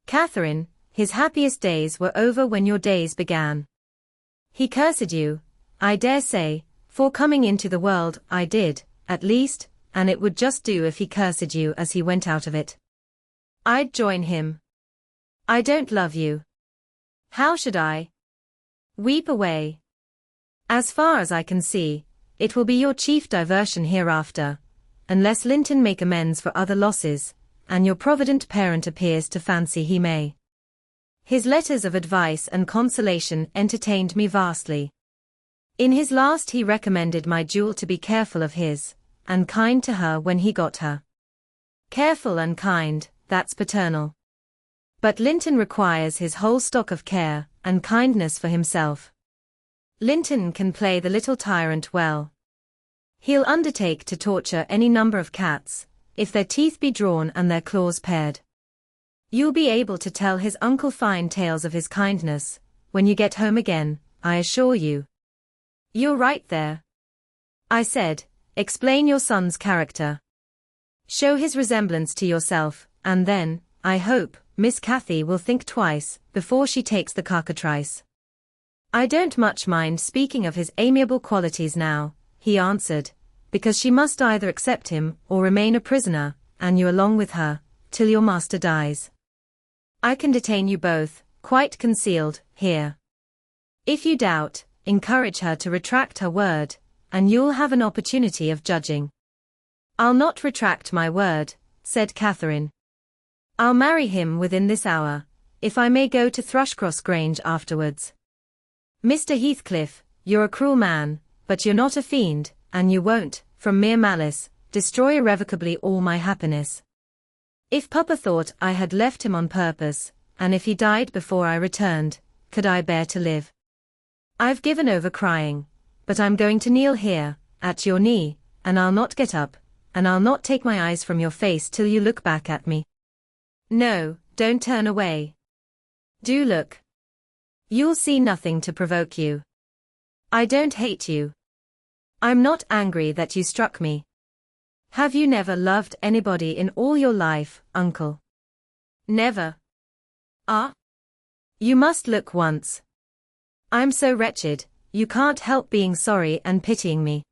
Catherine, his happiest days were over when your days began. He cursed you, I dare say, for coming into the world. I did, at least, and it would just do if he cursed you as he went out of it. I'd join him. I don't love you. How should I? Weep away. As far as I can see, it will be your chief diversion hereafter, unless Linton make amends for other losses, and your provident parent appears to fancy he may. His letters of advice and consolation entertained me vastly. In his last he recommended my jewel to be careful of his, and kind to her when he got her. Careful and kind, that's paternal. But Linton requires his whole stock of care and kindness for himself. Linton can play the little tyrant well. He'll undertake to torture any number of cats, if their teeth be drawn and their claws pared. You'll be able to tell his uncle fine tales of his kindness, when you get home again, I assure you. You're right there, I said. Explain your son's character. Show his resemblance to yourself, and then, I hope, Miss Cathy will think twice, before she takes the cockatrice. I don't much mind speaking of his amiable qualities now, he answered, because she must either accept him or remain a prisoner, and you along with her, till your master dies. I can detain you both, quite concealed, here. If you doubt, encourage her to retract her word, and you'll have an opportunity of judging. I'll not retract my word, said Catherine. I'll marry him within this hour, if I may go to Thrushcross Grange afterwards. Mr. Heathcliff, you're a cruel man, but you're not a fiend, and you won't, from mere malice, destroy irrevocably all my happiness. If Papa thought I had left him on purpose, and if he died before I returned, could I bear to live? I've given over crying, but I'm going to kneel here, at your knee, and I'll not get up, and I'll not take my eyes from your face till you look back at me. No, don't turn away. Do look. You'll see nothing to provoke you. I don't hate you. I'm not angry that you struck me. Have you never loved anybody in all your life, uncle? Never. Ah? You must look once. I'm so wretched, you can't help being sorry and pitying me.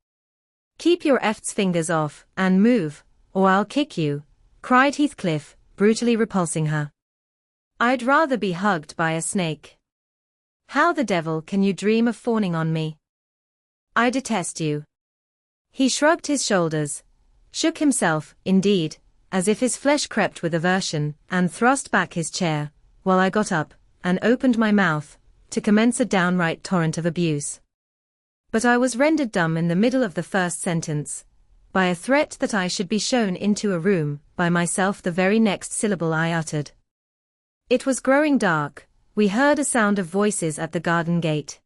Keep your eft's fingers off, and move, or I'll kick you, cried Heathcliff, brutally repulsing her. I'd rather be hugged by a snake. How the devil can you dream of fawning on me? I detest you. He shrugged his shoulders, shook himself, indeed, as if his flesh crept with aversion, and thrust back his chair, while I got up, and opened my mouth, to commence a downright torrent of abuse. But I was rendered dumb in the middle of the first sentence, by a threat that I should be shown into a room, by myself the very next syllable I uttered. It was growing dark, we heard a sound of voices at the garden gate.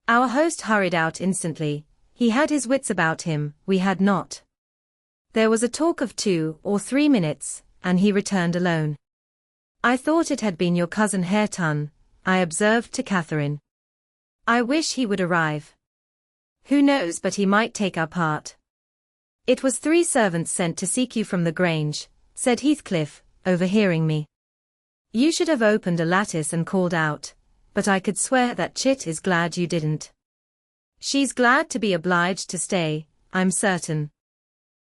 Our host hurried out instantly, he had his wits about him, we had not. There was a talk of 2 or 3 minutes, and he returned alone. I thought it had been your cousin Hareton, I observed to Catherine. I wish he would arrive. Who knows but he might take our part. It was 3 servants sent to seek you from the Grange, said Heathcliff, overhearing me. You should have opened a lattice and called out, but I could swear that Chit is glad you didn't. She's glad to be obliged to stay, I'm certain.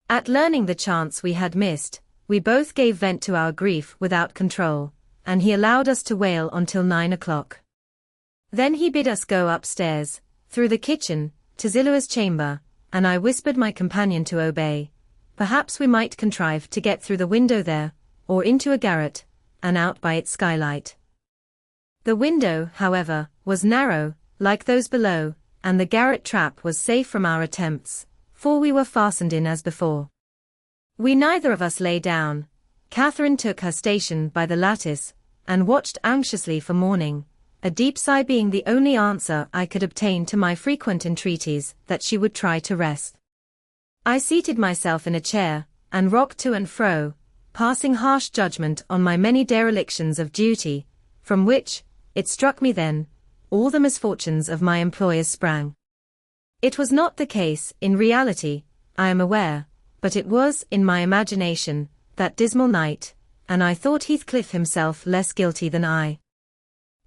At learning the chance we had missed, we both gave vent to our grief without control, and he allowed us to wail until 9 o'clock. Then he bid us go upstairs, through the kitchen, to Zillow's chamber, and I whispered my companion to obey. Perhaps we might contrive to get through the window there, or into a garret, and out by its skylight. The window, however, was narrow, like those below, and the garret trap was safe from our attempts, for we were fastened in as before. We neither of us lay down. Catherine took her station by the lattice, and watched anxiously for morning, a deep sigh being the only answer I could obtain to my frequent entreaties that she would try to rest. I seated myself in a chair, and rocked to and fro, passing harsh judgment on my many derelictions of duty, from which, it struck me then, all the misfortunes of my employers sprang. It was not the case, in reality, I am aware, but it was, in my imagination, that dismal night, and I thought Heathcliff himself less guilty than I.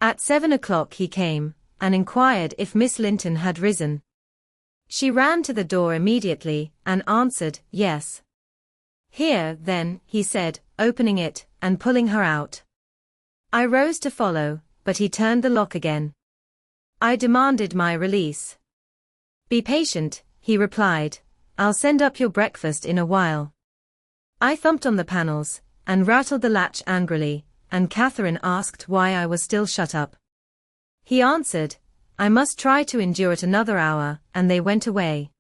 At 7 o'clock he came, and inquired if Miss Linton had risen. She ran to the door immediately, and answered, yes. Here, then, he said, opening it, and pulling her out. I rose to follow, but he turned the lock again. I demanded my release. Be patient, he replied. I'll send up your breakfast in a while. I thumped on the panels, and rattled the latch angrily, and Catherine asked why I was still shut up. He answered, I must try to endure it another hour, and they went away.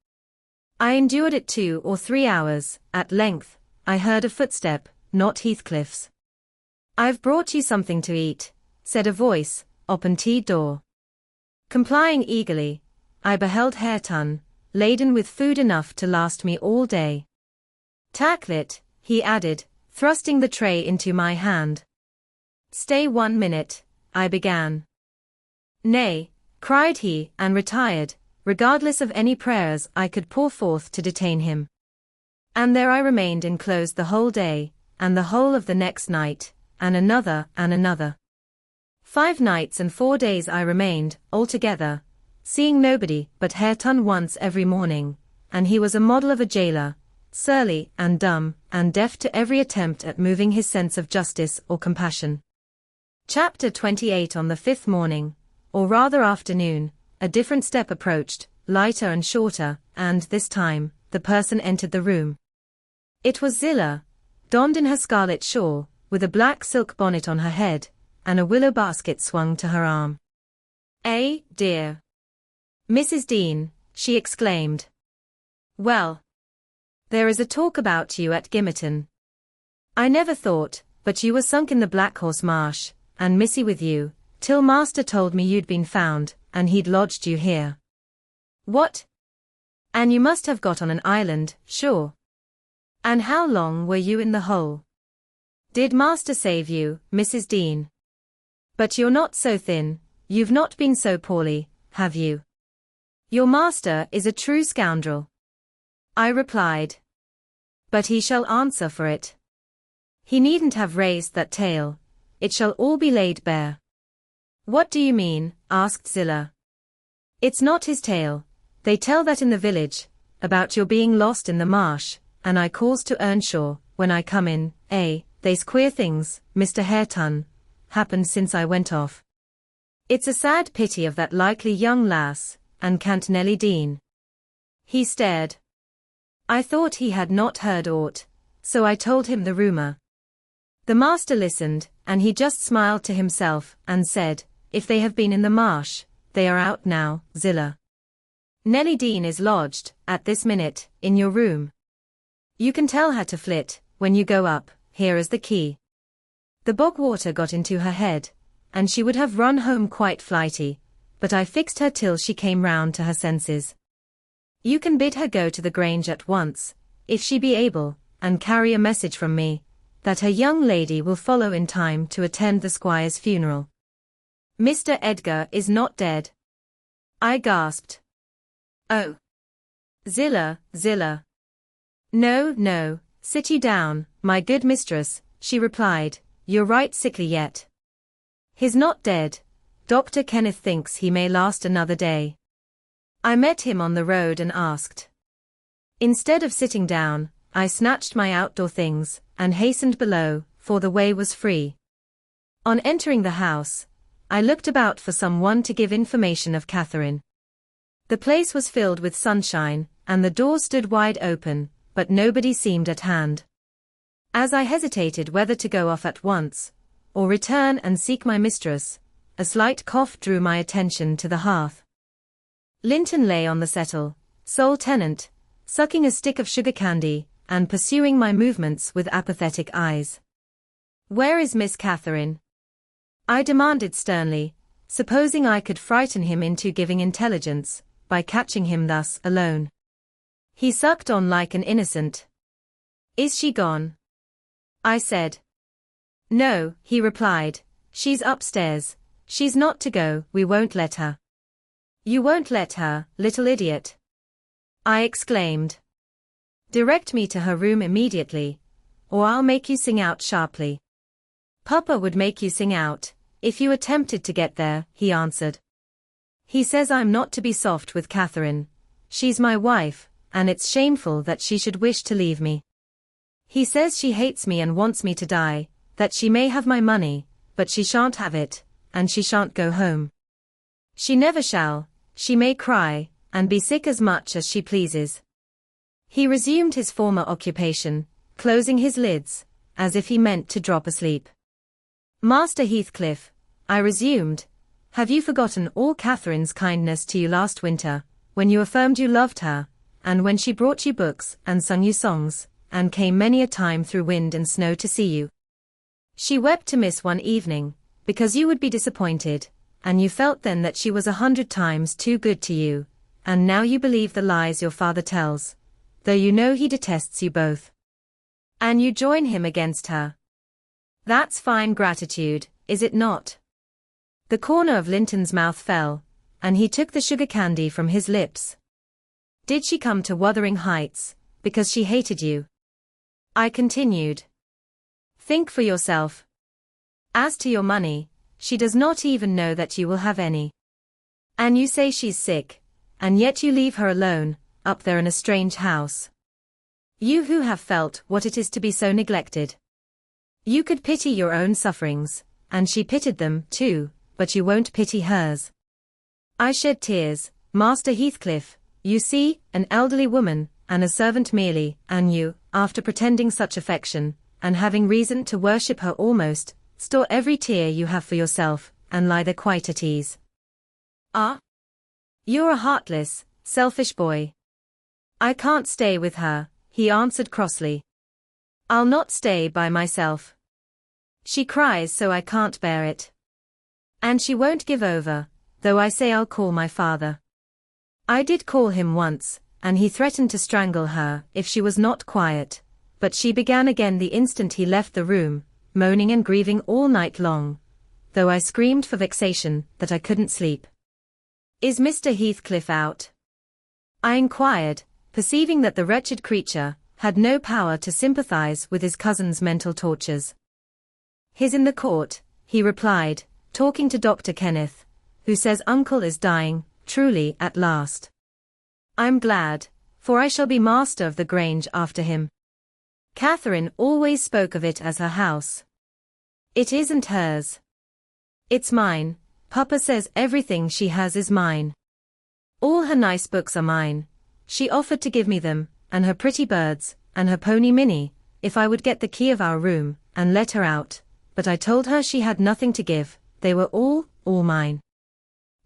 I endured it 2 or 3 hours. At length, I heard a footstep, not Heathcliff's. I've brought you something to eat, said a voice, open tea door. Complying eagerly, I beheld Hareton, laden with food enough to last me all day. Tackle it, he added, thrusting the tray into my hand. Stay 1 minute, I began. Nay, cried he, and retired, regardless of any prayers I could pour forth to detain him. And there I remained enclosed the whole day, and the whole of the next night, and another and another. 5 nights and 4 days I remained, altogether, seeing nobody but Hareton once every morning, and he was a model of a jailer, surly and dumb, and deaf to every attempt at moving his sense of justice or compassion. Chapter 28. On the 5th morning, or rather afternoon, a different step approached, lighter and shorter, and, this time, the person entered the room. It was Zillah, donned in her scarlet shawl, with a black silk bonnet on her head, and a willow basket swung to her arm. Dear Mrs. Dean, she exclaimed. Well, there is a talk about you at Gimmerton. I never thought, but you were sunk in the Black Horse Marsh, and Missy with you, till Master told me you'd been found, and he'd lodged you here. What? And you must have got on an island, sure. And how long were you in the hole? Did Master save you, Mrs. Dean? But you're not so thin, you've not been so poorly, have you? Your master is a true scoundrel. I replied. But he shall answer for it. He needn't have raised that tale, it shall all be laid bare. What do you mean? Asked Zillah. It's not his tale, they tell that in the village, about your being lost in the marsh, and I calls to Earnshaw, when I come in, they's queer things, Mr. Hareton, happened since I went off. It's a sad pity of that likely young lass, and can't Nelly Dean. He stared. I thought he had not heard aught, so I told him the rumour. The master listened, and he just smiled to himself, and said, if they have been in the marsh, they are out now, Zillah. Nelly Dean is lodged, at this minute, in your room. You can tell her to flit, when you go up, here is the key. The bog water got into her head, and she would have run home quite flighty, but I fixed her till she came round to her senses. You can bid her go to the Grange at once, if she be able, and carry a message from me, that her young lady will follow in time to attend the squire's funeral. Mr. Edgar is not dead. I gasped. Oh. Zillah. No, sit you down, my good mistress, she replied, you're right sickly yet. He's not dead. Dr. Kenneth thinks he may last another day. I met him on the road and asked. Instead of sitting down, I snatched my outdoor things, and hastened below, for the way was free. On entering the house, I looked about for someone to give information of Catherine. The place was filled with sunshine, and the door stood wide open, but nobody seemed at hand. As I hesitated whether to go off at once, or return and seek my mistress, a slight cough drew my attention to the hearth. Linton lay on the settle, sole tenant, sucking a stick of sugar candy, and pursuing my movements with apathetic eyes. Where is Miss Catherine? I demanded sternly, supposing I could frighten him into giving intelligence, by catching him thus alone. He sucked on like an innocent. Is she gone? I said. No, he replied, she's upstairs. She's not to go, we won't let her. You won't let her, little idiot? I exclaimed. Direct me to her room immediately, or I'll make you sing out sharply. Papa would make you sing out, if you attempted to get there, he answered. He says I'm not to be soft with Catherine. She's my wife, and it's shameful that she should wish to leave me. He says she hates me and wants me to die, that she may have my money, but she shan't have it, and she shan't go home. She never shall. She may cry, and be sick as much as she pleases. He resumed his former occupation, closing his lids, as if he meant to drop asleep. Master Heathcliff, I resumed, have you forgotten all Catherine's kindness to you last winter, when you affirmed you loved her, and when she brought you books and sung you songs, and came many a time through wind and snow to see you? She wept to miss one evening, because you would be disappointed, and you felt then that she was 100 times too good to you, and now you believe the lies your father tells, though you know he detests you both. And you join him against her. That's fine gratitude, is it not? The corner of Linton's mouth fell, and he took the sugar candy from his lips. Did she come to Wuthering Heights, because she hated you? I continued. Think for yourself. As to your money, she does not even know that you will have any. And you say she's sick, and yet you leave her alone, up there in a strange house. You who have felt what it is to be so neglected. You could pity your own sufferings, and she pitied them, too, but you won't pity hers. I shed tears, Master Heathcliff, you see, an elderly woman, and a servant merely, and you, after pretending such affection, and having reason to worship her almost, store every tear you have for yourself, and lie there quite at ease. Ah? You're a heartless, selfish boy. I can't stay with her, he answered crossly. I'll not stay by myself. She cries so I can't bear it. And she won't give over, though I say I'll call my father. I did call him once, and he threatened to strangle her if she was not quiet, but she began again the instant he left the room, moaning and grieving all night long, though I screamed for vexation that I couldn't sleep. Is Mr. Heathcliff out? I inquired, perceiving that the wretched creature had no power to sympathize with his cousin's mental tortures. He's in the court, he replied, talking to Dr. Kenneth, who says uncle is dying, truly at last. I'm glad, for I shall be master of the Grange after him. Catherine always spoke of it as her house. It isn't hers. It's mine. Papa says everything she has is mine. All her nice books are mine. She offered to give me them, and her pretty birds, and her pony Minnie, if I would get the key of our room, and let her out, but I told her she had nothing to give, they were all mine.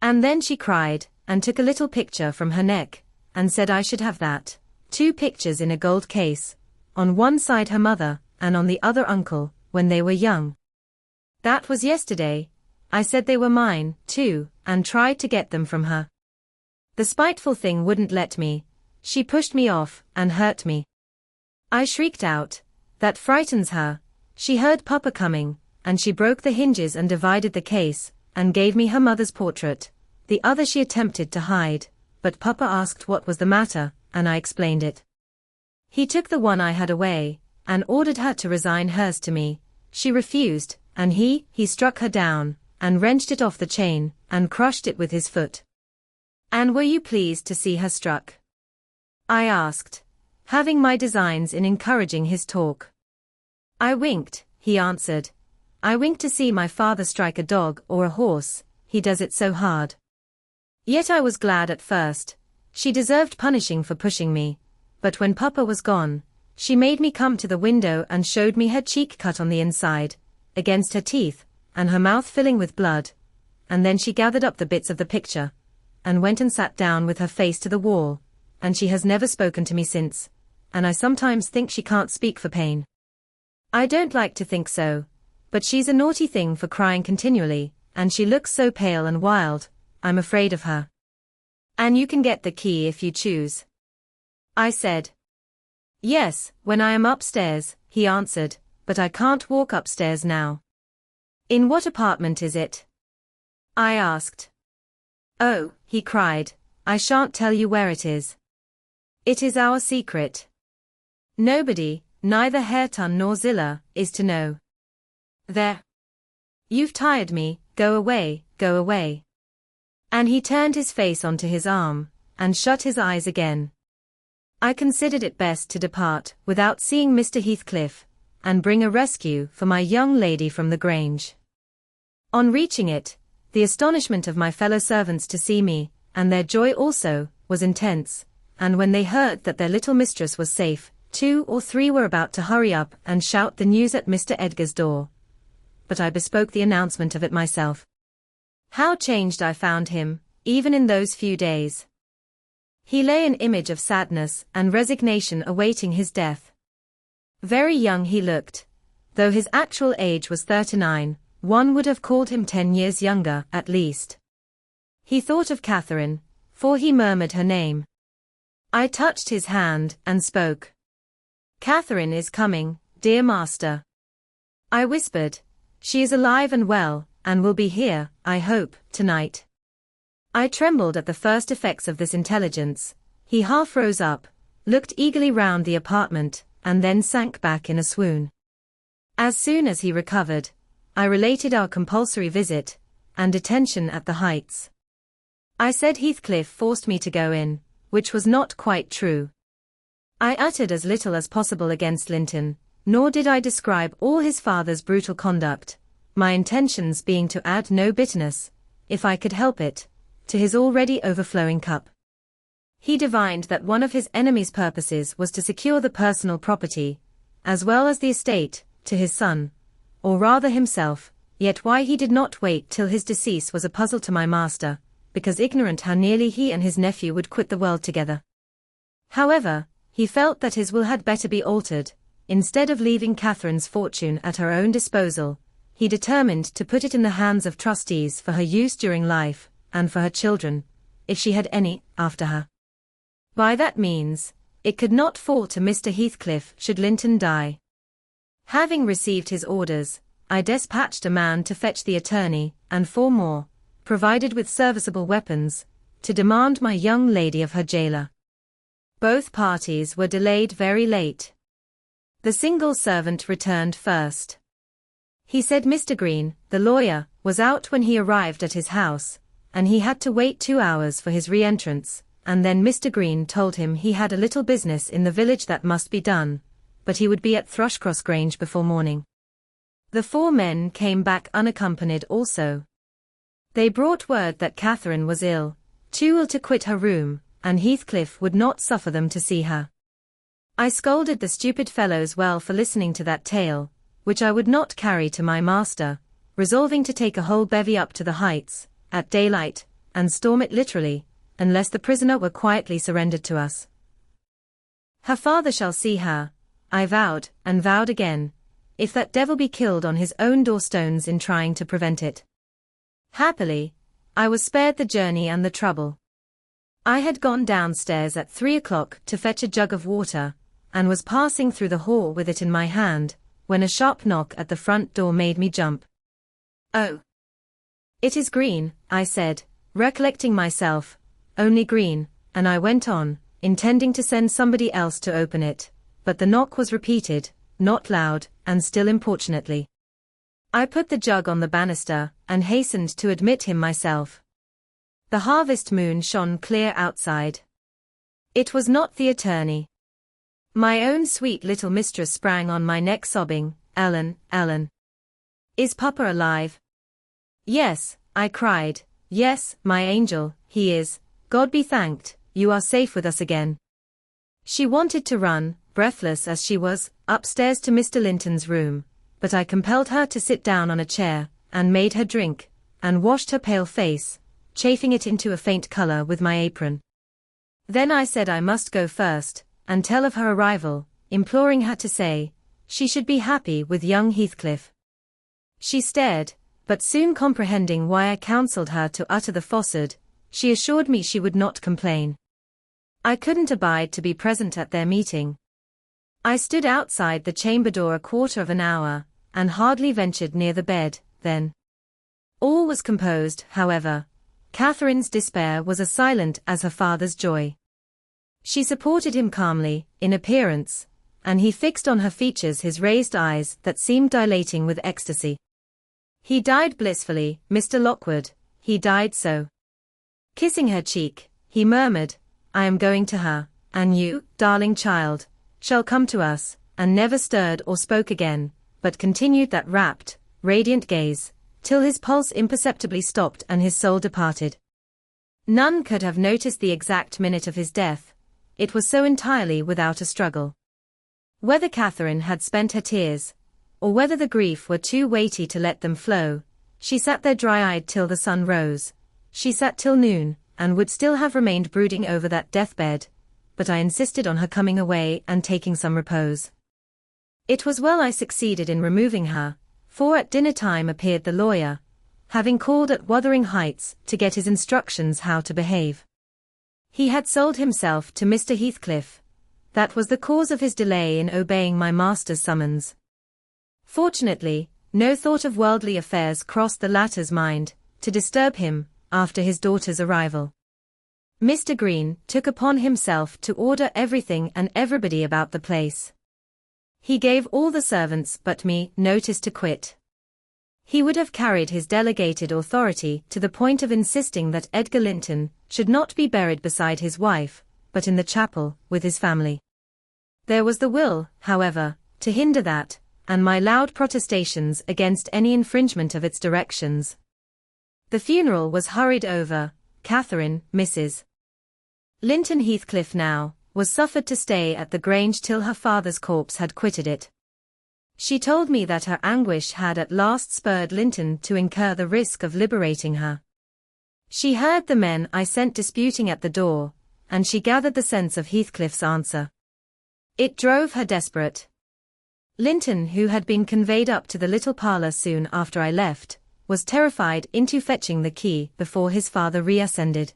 And then she cried, and took a little picture from her neck, and said I should have that, 2 pictures in a gold case, on one side her mother, and on the other uncle, when they were young. That was yesterday. I said they were mine, too, and tried to get them from her. The spiteful thing wouldn't let me. She pushed me off, and hurt me. I shrieked out. That frightens her. She heard Papa coming, and she broke the hinges and divided the case, and gave me her mother's portrait. The other she attempted to hide, but Papa asked what was the matter, and I explained it. He took the one I had away, and ordered her to resign hers to me. She refused, and he struck her down, and wrenched it off the chain, and crushed it with his foot. And were you pleased to see her struck? I asked, having my designs in encouraging his talk. I winked, he answered. I winked to see my father strike a dog or a horse, he does it so hard. Yet I was glad at first. She deserved punishing for pushing me, but when Papa was gone, she made me come to the window and showed me her cheek cut on the inside, against her teeth, and her mouth filling with blood, and then she gathered up the bits of the picture, and went and sat down with her face to the wall, and she has never spoken to me since, and I sometimes think she can't speak for pain. I don't like to think so, but she's a naughty thing for crying continually, and she looks so pale and wild, I'm afraid of her. And you can get the key if you choose. I said. Yes, when I am upstairs, he answered, but I can't walk upstairs now. In what apartment is it? I asked. Oh, he cried, I shan't tell you where it is. It is our secret. Nobody, neither Hareton nor Zillah, is to know. There. You've tired me, go away, go away. And he turned his face onto his arm, and shut his eyes again. I considered it best to depart without seeing Mr. Heathcliff, and bring a rescue for my young lady from the Grange. On reaching it, The astonishment of my fellow servants to see me, and their joy also, was intense, and when they heard that their little mistress was safe, 2 or 3 were about to hurry up and shout the news at Mr. Edgar's door. But I bespoke the announcement of it myself. How changed I found him, even in those few days. He lay an image of sadness and resignation awaiting his death. Very young he looked. Though his actual age was 39, one would have called him 10 years younger, at least. He thought of Catherine, for he murmured her name. I touched his hand and spoke. "Catherine is coming, dear master." I whispered, "She is alive and well, and will be here, I hope, tonight." I trembled at the first effects of this intelligence. He half rose up, looked eagerly round the apartment, and then sank back in a swoon. As soon as he recovered, I related our compulsory visit, and detention at the Heights. I said Heathcliff forced me to go in, which was not quite true. I uttered as little as possible against Linton, nor did I describe all his father's brutal conduct, my intentions being to add no bitterness, if I could help it, to his already overflowing cup. He divined that one of his enemy's purposes was to secure the personal property, as well as the estate, to his son, or rather himself, yet why he did not wait till his decease was a puzzle to my master, because ignorant how nearly he and his nephew would quit the world together. However, he felt that his will had better be altered. Instead of leaving Catherine's fortune at her own disposal, he determined to put it in the hands of trustees for her use during life, and for her children, if she had any, after her. By that means, it could not fall to Mr. Heathcliff should Linton die. Having received his orders, I despatched a man to fetch the attorney, and 4 more, provided with serviceable weapons, to demand my young lady of her jailer. Both parties were delayed very late. The single servant returned first. He said Mr. Green, the lawyer, was out when he arrived at his house, and he had to wait 2 hours for his re-entrance, and then Mr. Green told him he had a little business in the village that must be done, but he would be at Thrushcross Grange before morning. The 4 men came back unaccompanied also. They brought word that Catherine was ill, too ill to quit her room, and Heathcliff would not suffer them to see her. I scolded the stupid fellows well for listening to that tale, which I would not carry to my master, resolving to take a whole bevy up to the Heights, at daylight, and storm it literally, unless the prisoner were quietly surrendered to us. Her father shall see her, I vowed, and vowed again, if that devil be killed on his own doorstones in trying to prevent it. Happily, I was spared the journey and the trouble. I had gone downstairs at 3 o'clock to fetch a jug of water, and was passing through the hall with it in my hand, when a sharp knock at the front door made me jump. "Oh! It is Green," I said, recollecting myself, "only Green," and I went on, intending to send somebody else to open it, but the knock was repeated, not loud, and still importunately. I put the jug on the banister, and hastened to admit him myself. The harvest moon shone clear outside. It was not the attorney. My own sweet little mistress sprang on my neck sobbing, "Ellen, Ellen! Is Papa alive?" "Yes," I cried, "yes, my angel, he is, God be thanked, you are safe with us again." She wanted to run, breathless as she was, upstairs to Mr. Linton's room, but I compelled her to sit down on a chair, and made her drink, and washed her pale face, chafing it into a faint color with my apron. Then I said I must go first, and tell of her arrival, imploring her to say, she should be happy with young Heathcliff. She stared, but soon comprehending why I counselled her to utter the falsehood, she assured me she would not complain. I couldn't abide to be present at their meeting. I stood outside the chamber door a quarter of an hour, and hardly ventured near the bed, then. All was composed, however. Catherine's despair was as silent as her father's joy. She supported him calmly, in appearance, and he fixed on her features his raised eyes that seemed dilating with ecstasy. He died blissfully, Mr. Lockwood, he died so. Kissing her cheek, he murmured, "I am going to her, and you, darling child, shall come to us," and never stirred or spoke again, but continued that rapt, radiant gaze, till his pulse imperceptibly stopped and his soul departed. None could have noticed the exact minute of his death, it was so entirely without a struggle. Whether Catherine had spent her tears, or whether the grief were too weighty to let them flow, she sat there dry-eyed till the sun rose. She sat till noon, and would still have remained brooding over that deathbed, but I insisted on her coming away and taking some repose. It was well I succeeded in removing her, for at dinner-time appeared the lawyer, having called at Wuthering Heights to get his instructions how to behave. He had sold himself to Mr. Heathcliff. That was the cause of his delay in obeying my master's summons. Fortunately, no thought of worldly affairs crossed the latter's mind to disturb him after his daughter's arrival. Mr. Green took upon himself to order everything and everybody about the place. He gave all the servants but me notice to quit. He would have carried his delegated authority to the point of insisting that Edgar Linton should not be buried beside his wife, but in the chapel with his family. There was the will, however, to hinder that, and my loud protestations against any infringement of its directions. The funeral was hurried over. Catherine, Mrs. Linton Heathcliff now, was suffered to stay at the Grange till her father's corpse had quitted it. She told me that her anguish had at last spurred Linton to incur the risk of liberating her. She heard the men I sent disputing at the door, and she gathered the sense of Heathcliff's answer. It drove her desperate. Linton, who had been conveyed up to the little parlour soon after I left, was terrified into fetching the key before his father reascended.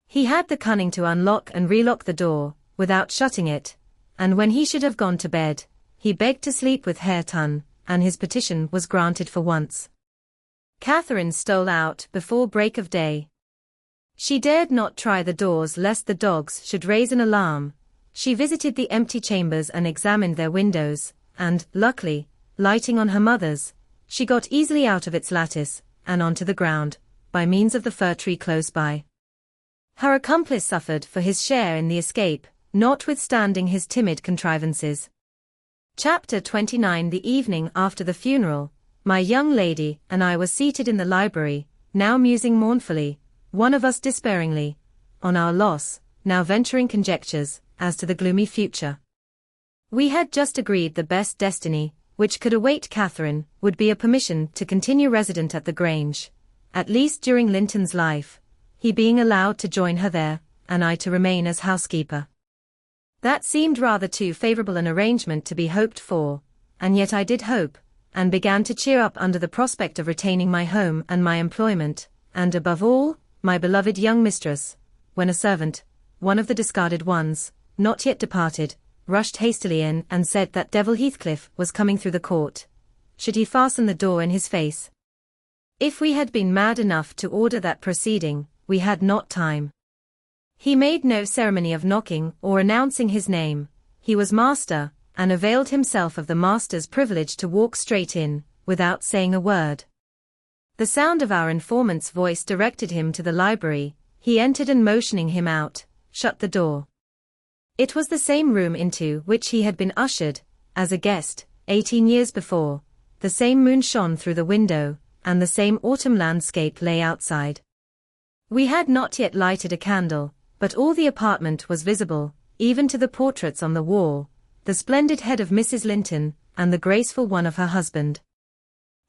He had the cunning to unlock and relock the door, without shutting it, and when he should have gone to bed, he begged to sleep with Hareton, and his petition was granted for once. Catherine stole out before break of day. She dared not try the doors lest the dogs should raise an alarm. She visited the empty chambers and examined their windows, and, luckily, lighting on her mother's, she got easily out of its lattice, and onto the ground, by means of the fir tree close by. Her accomplice suffered for his share in the escape, notwithstanding his timid contrivances. Chapter 29. The evening after the funeral, my young lady and I were seated in the library, now musing mournfully, one of us despairingly, on our loss, now venturing conjectures as to the gloomy future. We had just agreed the best destiny which could await Catherine would be a permission to continue resident at the Grange, at least during Linton's life, he being allowed to join her there, and I to remain as housekeeper. That seemed rather too favourable an arrangement to be hoped for, and yet I did hope, and began to cheer up under the prospect of retaining my home and my employment, and above all, my beloved young mistress, when a servant, one of the discarded ones, not yet departed, rushed hastily in and said that devil Heathcliff was coming through the court. Should he fasten the door in his face? If we had been mad enough to order that proceeding, we had not time. He made no ceremony of knocking or announcing his name. He was master, and availed himself of the master's privilege to walk straight in, without saying a word. The sound of our informant's voice directed him to the library. He entered and motioning him out, shut the door. It was the same room into which he had been ushered, as a guest, 18 years before. The same moon shone through the window, and the same autumn landscape lay outside. We had not yet lighted a candle, but all the apartment was visible, even to the portraits on the wall, the splendid head of Mrs. Linton, and the graceful one of her husband.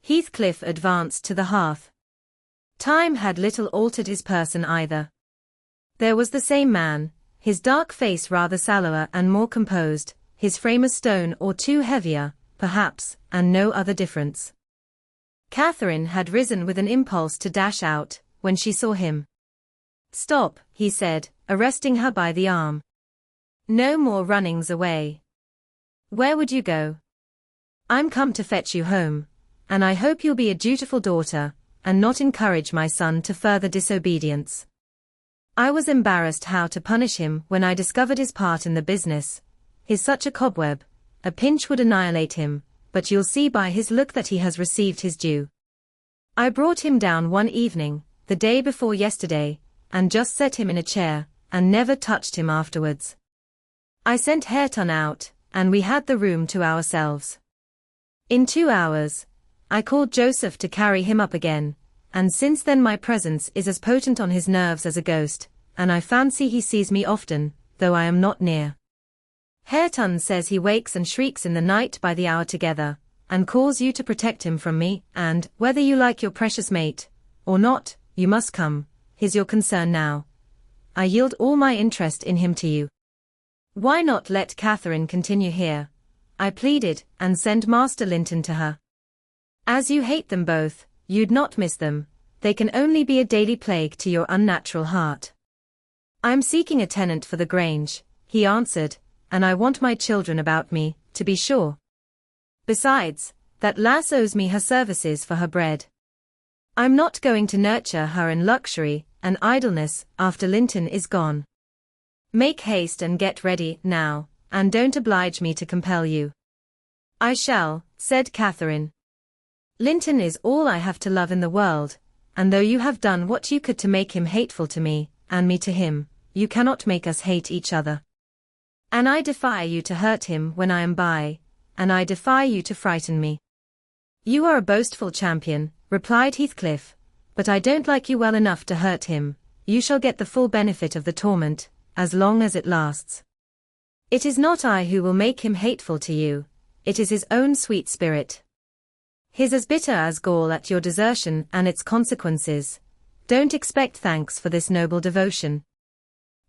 Heathcliff advanced to the hearth. Time had little altered his person either. There was the same man, his dark face rather sallower and more composed, his frame a stone or two heavier, perhaps, and no other difference. Catherine had risen with an impulse to dash out, when she saw him. "Stop," he said, arresting her by the arm. "No more runnings away. Where would you go?" "I'm come to fetch you home, and I hope you'll be a dutiful daughter, and not encourage my son to further disobedience." I was embarrassed how to punish him when I discovered his part in the business. He's such a cobweb, a pinch would annihilate him, but you'll see by his look that he has received his due. I brought him down one evening, the day before yesterday, and just set him in a chair, and never touched him afterwards. I sent Hareton out, and we had the room to ourselves. In 2 hours, I called Joseph to carry him up again, and since then my presence is as potent on his nerves as a ghost, and I fancy he sees me often, though I am not near. Hareton says he wakes and shrieks in the night by the hour together, and calls you to protect him from me, and, whether you like your precious mate, or not, you must come, he's your concern now. I yield all my interest in him to you. Why not let Catherine continue here? I pleaded, and send Master Linton to her. As you hate them both, you'd not miss them, they can only be a daily plague to your unnatural heart. I'm seeking a tenant for the Grange, he answered, and I want my children about me, to be sure. Besides, that lass owes me her services for her bread. I'm not going to nurture her in luxury and idleness after Linton is gone. Make haste and get ready now, and don't oblige me to compel you. I shall, said Catherine. Linton is all I have to love in the world, and though you have done what you could to make him hateful to me, and me to him, you cannot make us hate each other. And I defy you to hurt him when I am by, and I defy you to frighten me. You are a boastful champion, replied Heathcliff, but I don't like you well enough to hurt him. You shall get the full benefit of the torment, as long as it lasts. It is not I who will make him hateful to you, it is his own sweet spirit. He's as bitter as gall at your desertion and its consequences. Don't expect thanks for this noble devotion.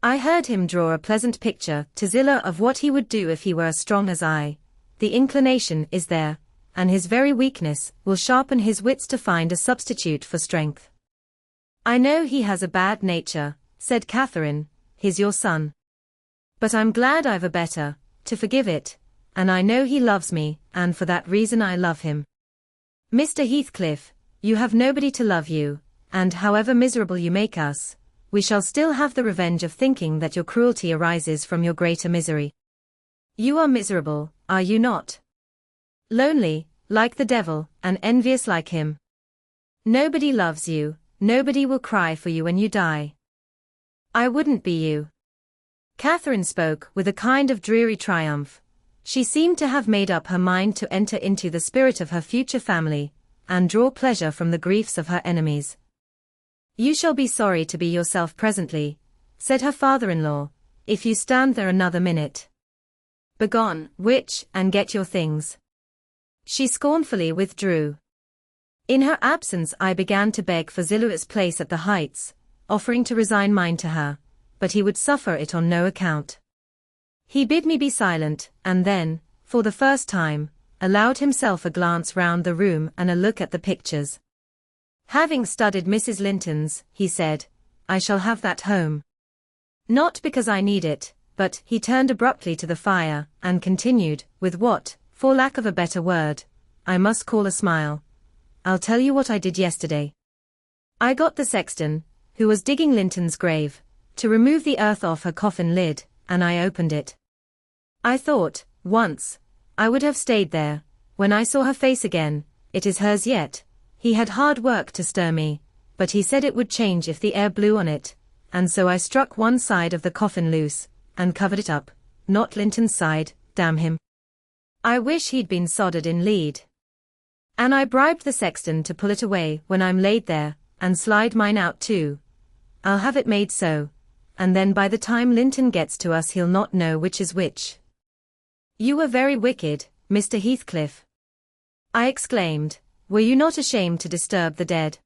I heard him draw a pleasant picture to Zillah of what he would do if he were as strong as I. The inclination is there, and his very weakness will sharpen his wits to find a substitute for strength. I know he has a bad nature, said Catherine, he's your son. But I'm glad I've a better, to forgive it, and I know he loves me, and for that reason I love him. Mr. Heathcliff, you have nobody to love you, and however miserable you make us, we shall still have the revenge of thinking that your cruelty arises from your greater misery. You are miserable, are you not? Lonely, like the devil, and envious like him. Nobody loves you, nobody will cry for you when you die. I wouldn't be you. Catherine spoke with a kind of dreary triumph. She seemed to have made up her mind to enter into the spirit of her future family, and draw pleasure from the griefs of her enemies. You shall be sorry to be yourself presently, said her father-in-law, if you stand there another minute. Begone, witch, and get your things. She scornfully withdrew. In her absence I began to beg for Zillah's place at the Heights, offering to resign mine to her, but he would suffer it on no account. He bid me be silent, and then, for the first time, allowed himself a glance round the room and a look at the pictures. Having studied Mrs. Linton's, he said, I shall have that home. Not because I need it, but, he turned abruptly to the fire, and continued, with what, for lack of a better word, I must call a smile. I'll tell you what I did yesterday. I got the sexton, who was digging Linton's grave, to remove the earth off her coffin lid, and I opened it. I thought, once, I would have stayed there. When I saw her face again, it is hers yet. He had hard work to stir me, but he said it would change if the air blew on it, and so I struck one side of the coffin loose, and covered it up, not Linton's side, damn him. I wish he'd been soldered in lead. And I bribed the sexton to pull it away when I'm laid there, and slide mine out too. I'll have it made so, and then by the time Linton gets to us he'll not know which is which. You were very wicked, Mr. Heathcliff. I exclaimed, were you not ashamed to disturb the dead?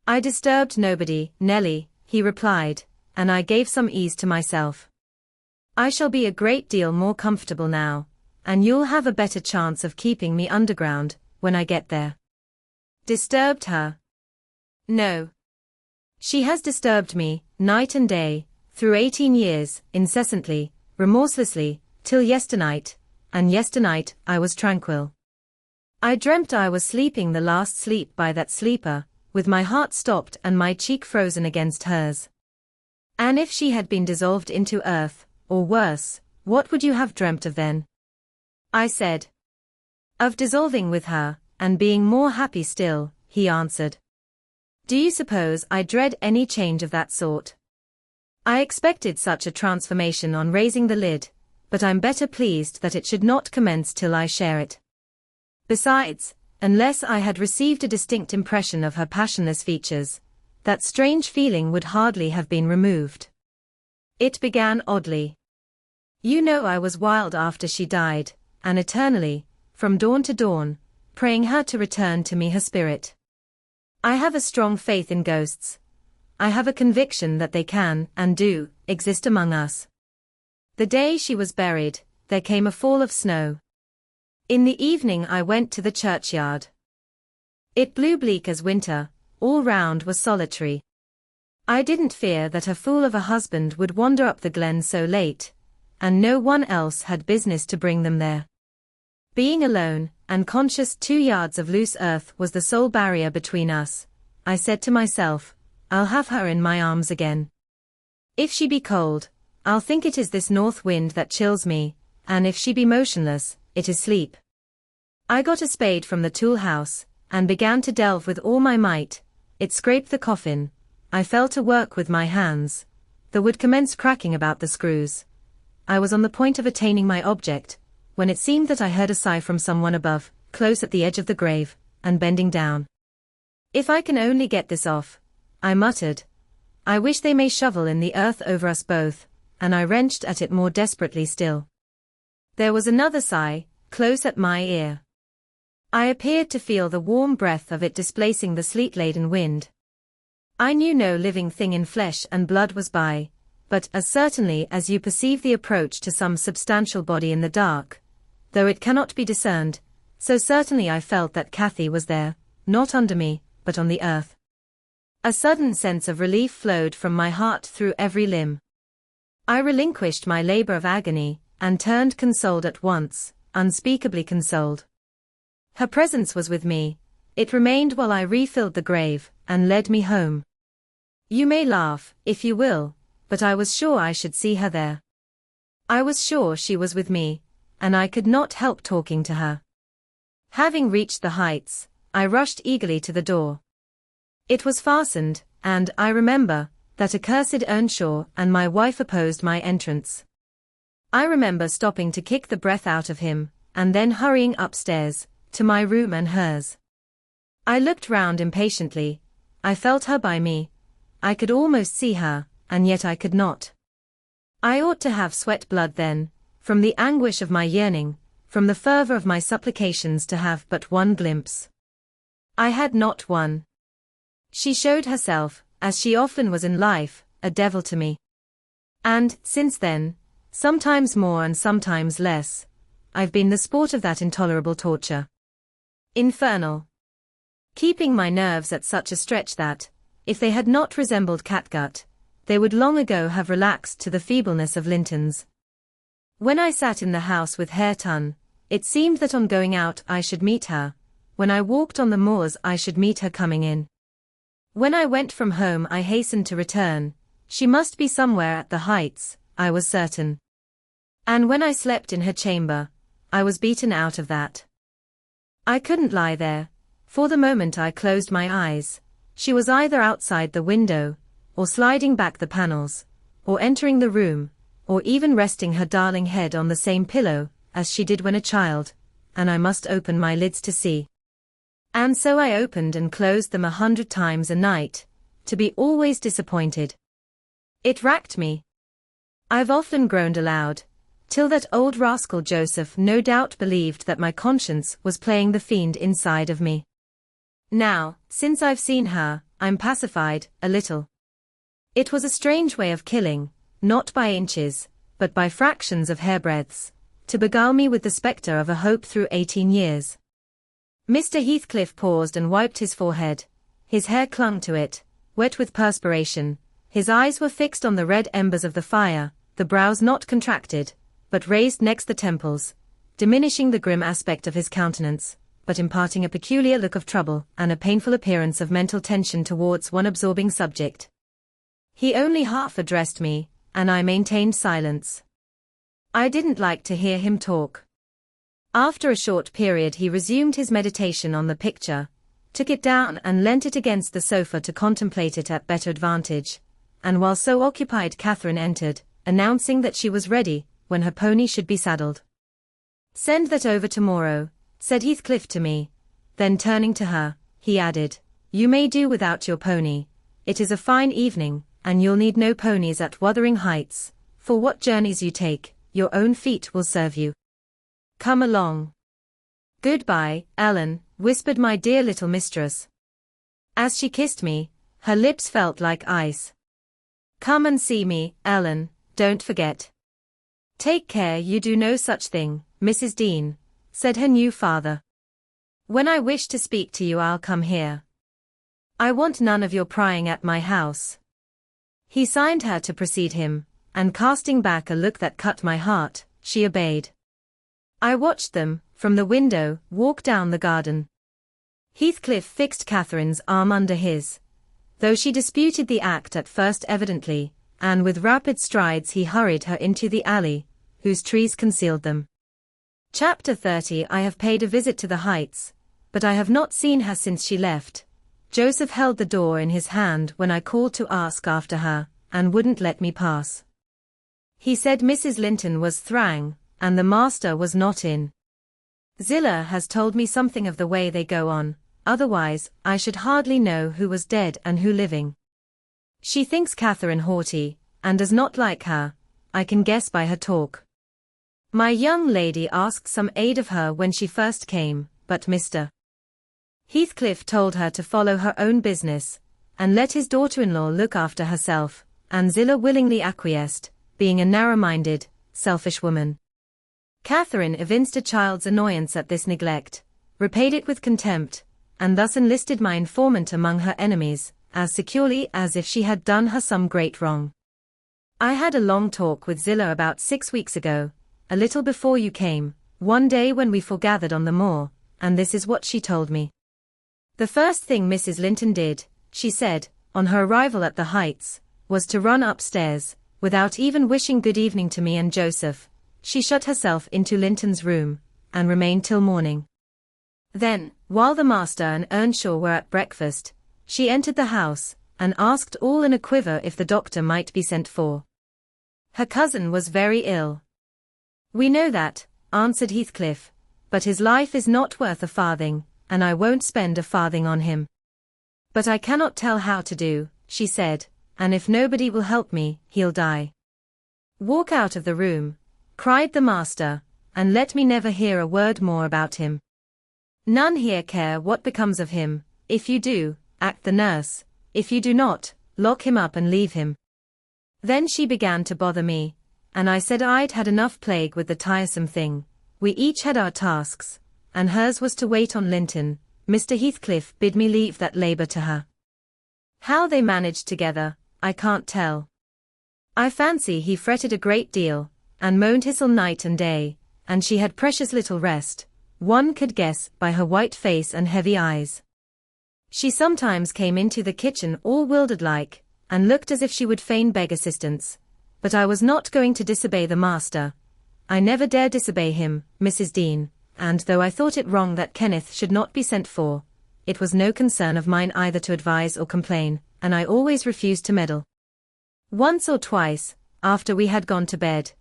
I disturbed nobody, Nelly, he replied, and I gave some ease to myself. I shall be a great deal more comfortable now, and you'll have a better chance of keeping me underground, when I get there. Disturbed her? No. She has disturbed me, night and day, through 18 years, incessantly, remorselessly, till yesternight, and yesternight I was tranquil. I dreamt I was sleeping the last sleep by that sleeper, with my heart stopped and my cheek frozen against hers. And if she had been dissolved into earth, or worse, what would you have dreamt of then? I said. Of dissolving with her, and being more happy still, he answered. Do you suppose I dread any change of that sort? I expected such a transformation on raising the lid, but I'm better pleased that it should not commence till I share it. Besides, unless I had received a distinct impression of her passionless features, that strange feeling would hardly have been removed. It began oddly. You know, I was wild after she died, and eternally, from dawn to dawn, praying her to return to me her spirit. I have a strong faith in ghosts. I have a conviction that they can, and do, exist among us. The day she was buried, there came a fall of snow. In the evening I went to the churchyard. It blew bleak as winter, all round was solitary. I didn't fear that her fool of a husband would wander up the glen so late, and no one else had business to bring them there. Being alone, and conscious 2 yards of loose earth was the sole barrier between us, I said to myself, I'll have her in my arms again. If she be cold, I'll think it is this north wind that chills me, and if she be motionless, it is sleep. I got a spade from the tool house, and began to delve with all my might. It scraped the coffin. I fell to work with my hands. The wood commenced cracking about the screws. I was on the point of attaining my object, when it seemed that I heard a sigh from someone above, close at the edge of the grave, and bending down. If I can only get this off, I muttered. I wish they may shovel in the earth over us both, and I wrenched at it more desperately still. There was another sigh, close at my ear. I appeared to feel the warm breath of it displacing the sleet-laden wind. I knew no living thing in flesh and blood was by, but as certainly as you perceive the approach to some substantial body in the dark, though it cannot be discerned, so certainly I felt that Cathy was there, not under me, but on the earth. A sudden sense of relief flowed from my heart through every limb. I relinquished my labor of agony, and turned consoled at once, unspeakably consoled. Her presence was with me. It remained while I refilled the grave, and led me home. You may laugh, if you will, but I was sure I should see her there. I was sure she was with me, and I could not help talking to her. Having reached the heights, I rushed eagerly to the door. It was fastened, and I remember that accursed Earnshaw and my wife opposed my entrance. I remember stopping to kick the breath out of him, and then hurrying upstairs, to my room and hers. I looked round impatiently. I felt her by me. I could almost see her, and yet I could not. I ought to have sweat blood then, from the anguish of my yearning, from the fervor of my supplications to have but one glimpse. I had not one. She showed herself, as she often was in life, a devil to me. And, since then, sometimes more and sometimes less, I've been the sport of that intolerable torture. Infernal. Keeping my nerves at such a stretch that, if they had not resembled catgut, they would long ago have relaxed to the feebleness of Linton's. When I sat in the house with Hareton, it seemed that on going out I should meet her. When I walked on the moors I should meet her coming in. When I went from home I hastened to return. She must be somewhere at the heights, I was certain. And when I slept in her chamber, I was beaten out of that. I couldn't lie there. For the moment I closed my eyes, she was either outside the window, or sliding back the panels, or entering the room, or even resting her darling head on the same pillow, as she did when a child, and I must open my lids to see. And so I opened and closed them 100 times a night, to be always disappointed. It racked me. I've often groaned aloud, till that old rascal Joseph no doubt believed that my conscience was playing the fiend inside of me. Now, since I've seen her, I'm pacified, a little. It was a strange way of killing, not by inches, but by fractions of hairbreadths, to beguile me with the spectre of a hope through 18 years. Mr. Heathcliff paused and wiped his forehead. His hair clung to it, wet with perspiration. His eyes were fixed on the red embers of the fire, the brows not contracted, but raised next the temples, diminishing the grim aspect of his countenance, but imparting a peculiar look of trouble and a painful appearance of mental tension towards one absorbing subject. He only half addressed me, and I maintained silence. I didn't like to hear him talk. After a short period he resumed his meditation on the picture, took it down and leant it against the sofa to contemplate it at better advantage, and while so occupied Catherine entered, announcing that she was ready, when her pony should be saddled. "Send that over tomorrow," said Heathcliff to me. Then turning to her, he added, "You may do without your pony. It is a fine evening, and you'll need no ponies at Wuthering Heights. For what journeys you take, your own feet will serve you. Come along." "Goodbye, Ellen," whispered my dear little mistress. As she kissed me, her lips felt like ice. "Come and see me, Ellen, don't forget." "Take care you do no such thing, Mrs. Dean," said her new father. "When I wish to speak to you I'll come here. I want none of your prying at my house." He signed her to precede him, and casting back a look that cut my heart, she obeyed. I watched them, from the window, walk down the garden. Heathcliff fixed Catherine's arm under his, though she disputed the act at first evidently, and with rapid strides he hurried her into the alley, whose trees concealed them. Chapter 30. I have paid a visit to the Heights, but I have not seen her since she left. Joseph held the door in his hand when I called to ask after her, and wouldn't let me pass. He said Mrs. Linton was thrang, and the master was not in. Zillah has told me something of the way they go on, otherwise I should hardly know who was dead and who living. She thinks Catherine haughty, and does not like her, I can guess by her talk. My young lady asked some aid of her when she first came, but Mr. Heathcliff told her to follow her own business, and let his daughter-in-law look after herself, and Zillah willingly acquiesced, being a narrow-minded, selfish woman. Catherine evinced a child's annoyance at this neglect, repaid it with contempt, and thus enlisted my informant among her enemies, as securely as if she had done her some great wrong. I had a long talk with Zillah about 6 weeks ago, a little before you came, one day when we foregathered on the moor, and this is what she told me. The first thing Mrs. Linton did, she said, on her arrival at the Heights, was to run upstairs, without even wishing good evening to me and Joseph. She shut herself into Linton's room, and remained till morning. Then, while the master and Earnshaw were at breakfast, she entered the house, and asked all in a quiver if the doctor might be sent for. Her cousin was very ill. "We know that," answered Heathcliff, "but his life is not worth a farthing, and I won't spend a farthing on him." "But I cannot tell how to do," she said, "and if nobody will help me, he'll die." "Walk out of the room," cried the master, "and let me never hear a word more about him. None here care what becomes of him. If you do, act the nurse. If you do not, lock him up and leave him." Then she began to bother me, and I said I'd had enough plague with the tiresome thing. We each had our tasks, and hers was to wait on Linton. Mr. Heathcliff bid me leave that labour to her. How they managed together, I can't tell. I fancy he fretted a great deal, and moaned hissel night and day, and she had precious little rest, one could guess by her white face and heavy eyes. She sometimes came into the kitchen all wildered like, and looked as if she would fain beg assistance. But I was not going to disobey the master. I never dare disobey him, Mrs. Dean, and though I thought it wrong that Kenneth should not be sent for, it was no concern of mine either to advise or complain, and I always refused to meddle. Once or twice, after we had gone to bed,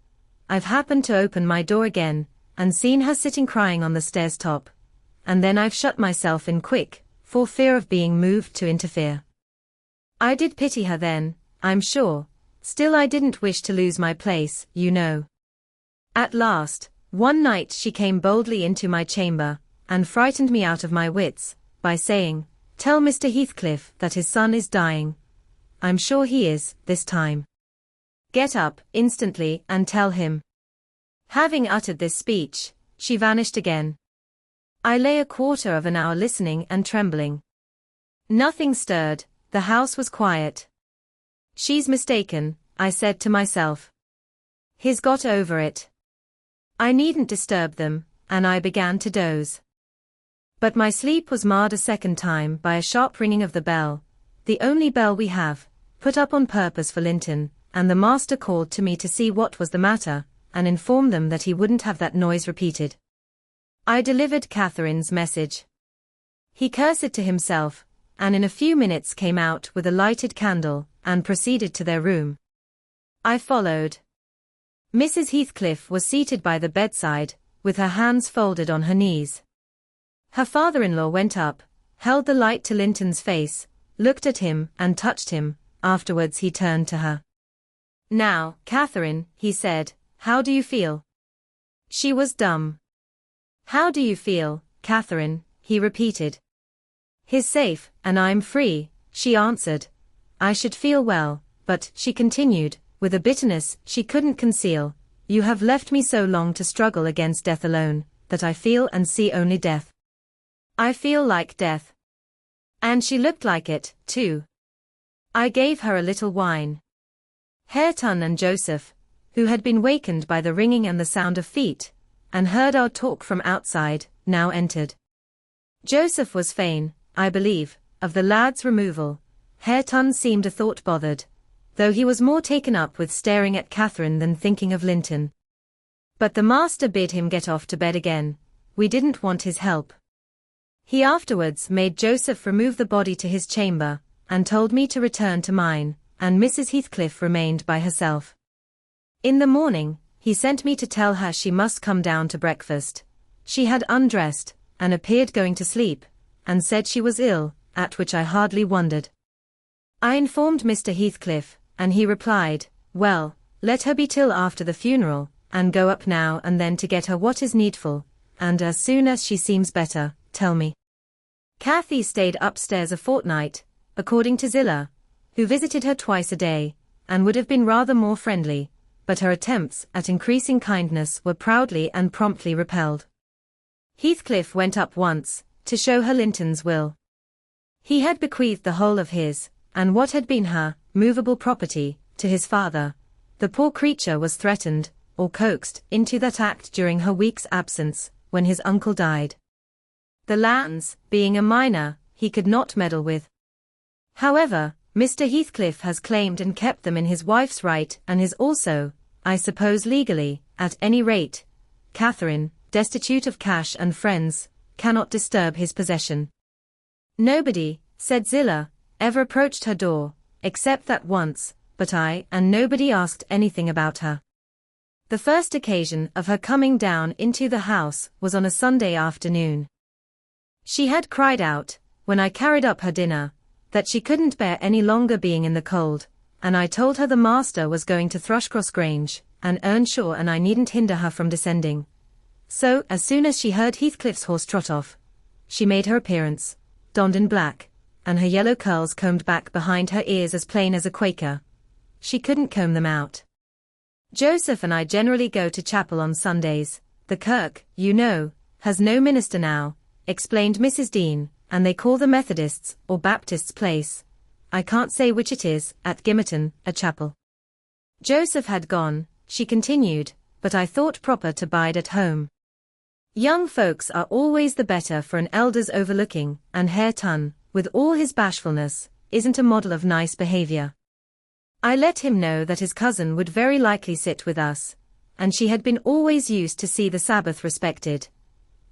I've happened to open my door again, and seen her sitting crying on the stairs top, and then I've shut myself in quick, for fear of being moved to interfere. I did pity her then, I'm sure, still I didn't wish to lose my place, you know. At last, one night she came boldly into my chamber, and frightened me out of my wits, by saying, "Tell Mr. Heathcliff that his son is dying. I'm sure he is, this time. Get up, instantly, and tell him." Having uttered this speech, she vanished again. I lay a quarter of an hour listening and trembling. Nothing stirred, the house was quiet. "She's mistaken," I said to myself. "He's got over it. I needn't disturb them," and I began to doze. But my sleep was marred a second time by a sharp ringing of the bell, the only bell we have, put up on purpose for Linton, and the master called to me to see what was the matter, and informed them that he wouldn't have that noise repeated. I delivered Catherine's message. He cursed it to himself, and in a few minutes came out with a lighted candle, and proceeded to their room. I followed. Mrs. Heathcliff was seated by the bedside, with her hands folded on her knees. Her father-in-law went up, held the light to Linton's face, looked at him and touched him. Afterwards he turned to her. "Now, Catherine," he said, "how do you feel?" She was dumb. "How do you feel, Catherine?" he repeated. "He's safe, and I'm free," she answered. "I should feel well, but," she continued, with a bitterness she couldn't conceal, "you have left me so long to struggle against death alone, that I feel and see only death. I feel like death." And she looked like it, too. I gave her a little wine. Hareton and Joseph, who had been wakened by the ringing and the sound of feet, and heard our talk from outside, now entered. Joseph was fain, I believe, of the lad's removal. Hareton seemed a thought bothered, though he was more taken up with staring at Catherine than thinking of Linton. But the master bid him get off to bed again. We didn't want his help. He afterwards made Joseph remove the body to his chamber, and told me to return to mine, and Mrs. Heathcliff remained by herself. In the morning, he sent me to tell her she must come down to breakfast. She had undressed, and appeared going to sleep, and said she was ill, at which I hardly wondered. I informed Mr. Heathcliff, and he replied, "Well, let her be till after the funeral, and go up now and then to get her what is needful, and as soon as she seems better, tell me." Cathy stayed upstairs a fortnight, according to Zillah, who visited her twice a day, and would have been rather more friendly, but her attempts at increasing kindness were proudly and promptly repelled. Heathcliff went up once, to show her Linton's will. He had bequeathed the whole of his, and what had been her, movable property, to his father. The poor creature was threatened, or coaxed, into that act during her week's absence, when his uncle died. The lands, being a minor, he could not meddle with. However, Mr. Heathcliff has claimed and kept them in his wife's right, and is also, I suppose legally, at any rate. Catherine, destitute of cash and friends, cannot disturb his possession. Nobody, said Zillah, ever approached her door, except that once, but and nobody asked anything about her. The first occasion of her coming down into the house was on a Sunday afternoon. She had cried out, when I carried up her dinner, that she couldn't bear any longer being in the cold, and I told her the master was going to Thrushcross Grange, and Earnshaw, and I needn't hinder her from descending. So, as soon as she heard Heathcliff's horse trot off, she made her appearance, donned in black, and her yellow curls combed back behind her ears as plain as a Quaker. She couldn't comb them out. Joseph and I generally go to chapel on Sundays. The kirk, you know, has no minister now, explained Mrs. Dean, and they call the Methodists' or Baptists' place, I can't say which it is, at Gimmerton, a chapel. Joseph had gone, she continued, but I thought proper to bide at home. Young folks are always the better for an elder's overlooking, and Hareton, with all his bashfulness, isn't a model of nice behavior. I let him know that his cousin would very likely sit with us, and she had been always used to see the Sabbath respected.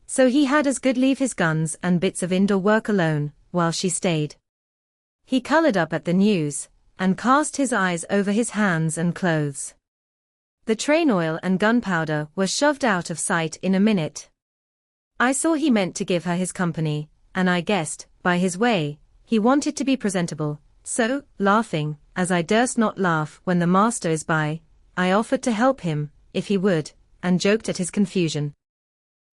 So he had as good leave his guns and bits of indoor work alone, while she stayed. He coloured up at the news, and cast his eyes over his hands and clothes. The train oil and gunpowder were shoved out of sight in a minute. I saw he meant to give her his company, and I guessed, by his way, he wanted to be presentable, so, laughing, as I durst not laugh when the master is by, I offered to help him, if he would, and joked at his confusion.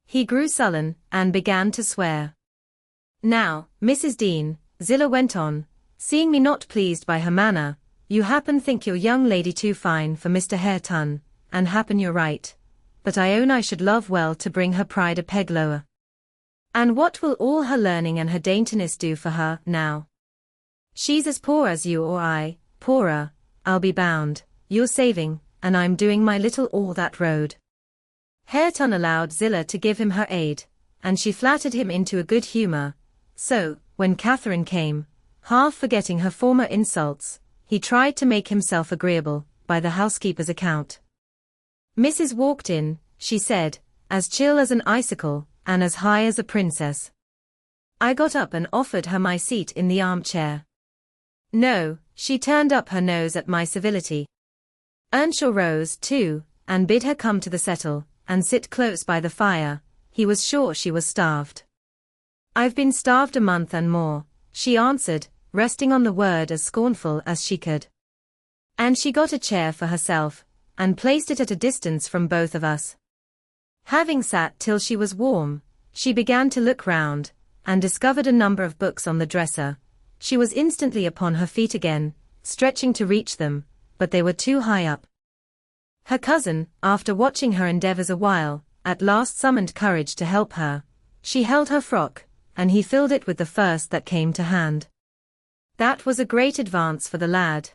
He grew sullen, and began to swear. Now, Mrs. Dean, Zillah went on, seeing me not pleased by her manner, you happen think your young lady too fine for Mr. Hareton, and happen you're right. But I own I should love well to bring her pride a peg lower. And what will all her learning and her daintiness do for her, now? She's as poor as you or I, poorer, I'll be bound. You're saving, and I'm doing my little all that road. Hareton allowed Zillah to give him her aid, and she flattered him into a good humour. So, when Catherine came, half forgetting her former insults, he tried to make himself agreeable, by the housekeeper's account. Mrs. walked in, she said, as chill as an icicle, and as high as a princess. I got up and offered her my seat in the armchair. No, she turned up her nose at my civility. Earnshaw rose, too, and bid her come to the settle, and sit close by the fire. He was sure she was starved. I've been starved a month and more, she answered, resting on the word as scornful as she could. And she got a chair for herself, and placed it at a distance from both of us. Having sat till she was warm, she began to look round, and discovered a number of books on the dresser. She was instantly upon her feet again, stretching to reach them, but they were too high up. Her cousin, after watching her endeavors a while, at last summoned courage to help her. She held her frock, and he filled it with the first that came to hand. That was a great advance for the lad.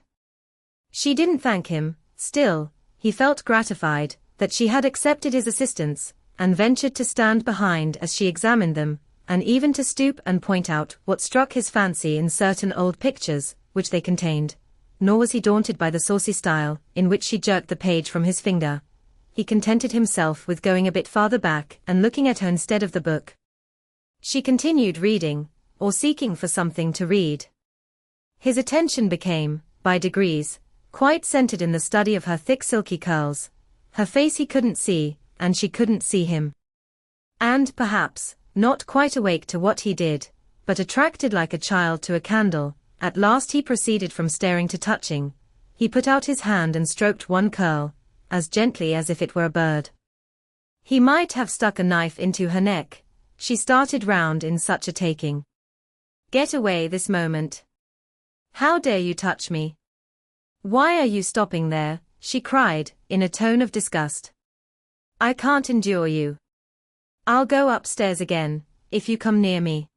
She didn't thank him, still, he felt gratified that she had accepted his assistance, and ventured to stand behind as she examined them, and even to stoop and point out what struck his fancy in certain old pictures, which they contained. Nor was he daunted by the saucy style in which she jerked the page from his finger. He contented himself with going a bit farther back and looking at her instead of the book. She continued reading, or seeking for something to read. His attention became, by degrees, quite centered in the study of her thick silky curls. Her face he couldn't see, and she couldn't see him. And, perhaps, not quite awake to what he did, but attracted like a child to a candle, at last he proceeded from staring to touching. He put out his hand and stroked one curl, as gently as if it were a bird. He might have stuck a knife into her neck. She started round in such a taking. "Get away this moment. How dare you touch me? Why are you stopping there?" she cried, in a tone of disgust. "I can't endure you. I'll go upstairs again, if you come near me."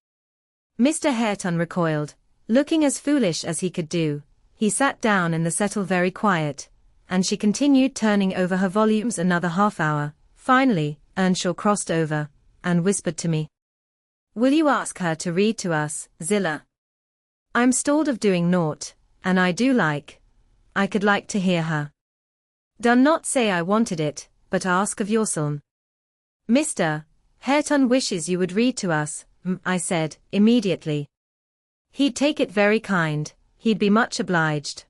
Mr. Hareton recoiled, looking as foolish as he could do. He sat down in the settle very quiet, and she continued turning over her volumes another half-hour. Finally, Earnshaw crossed over, and whispered to me, "Will you ask her to read to us, Zillah? I'm stalled of doing naught, and I could like to hear her. Done not say I wanted it, but ask of yourself." "Mr. Hareton wishes you would read to us," I said, immediately. "He'd take it very kind, he'd be much obliged."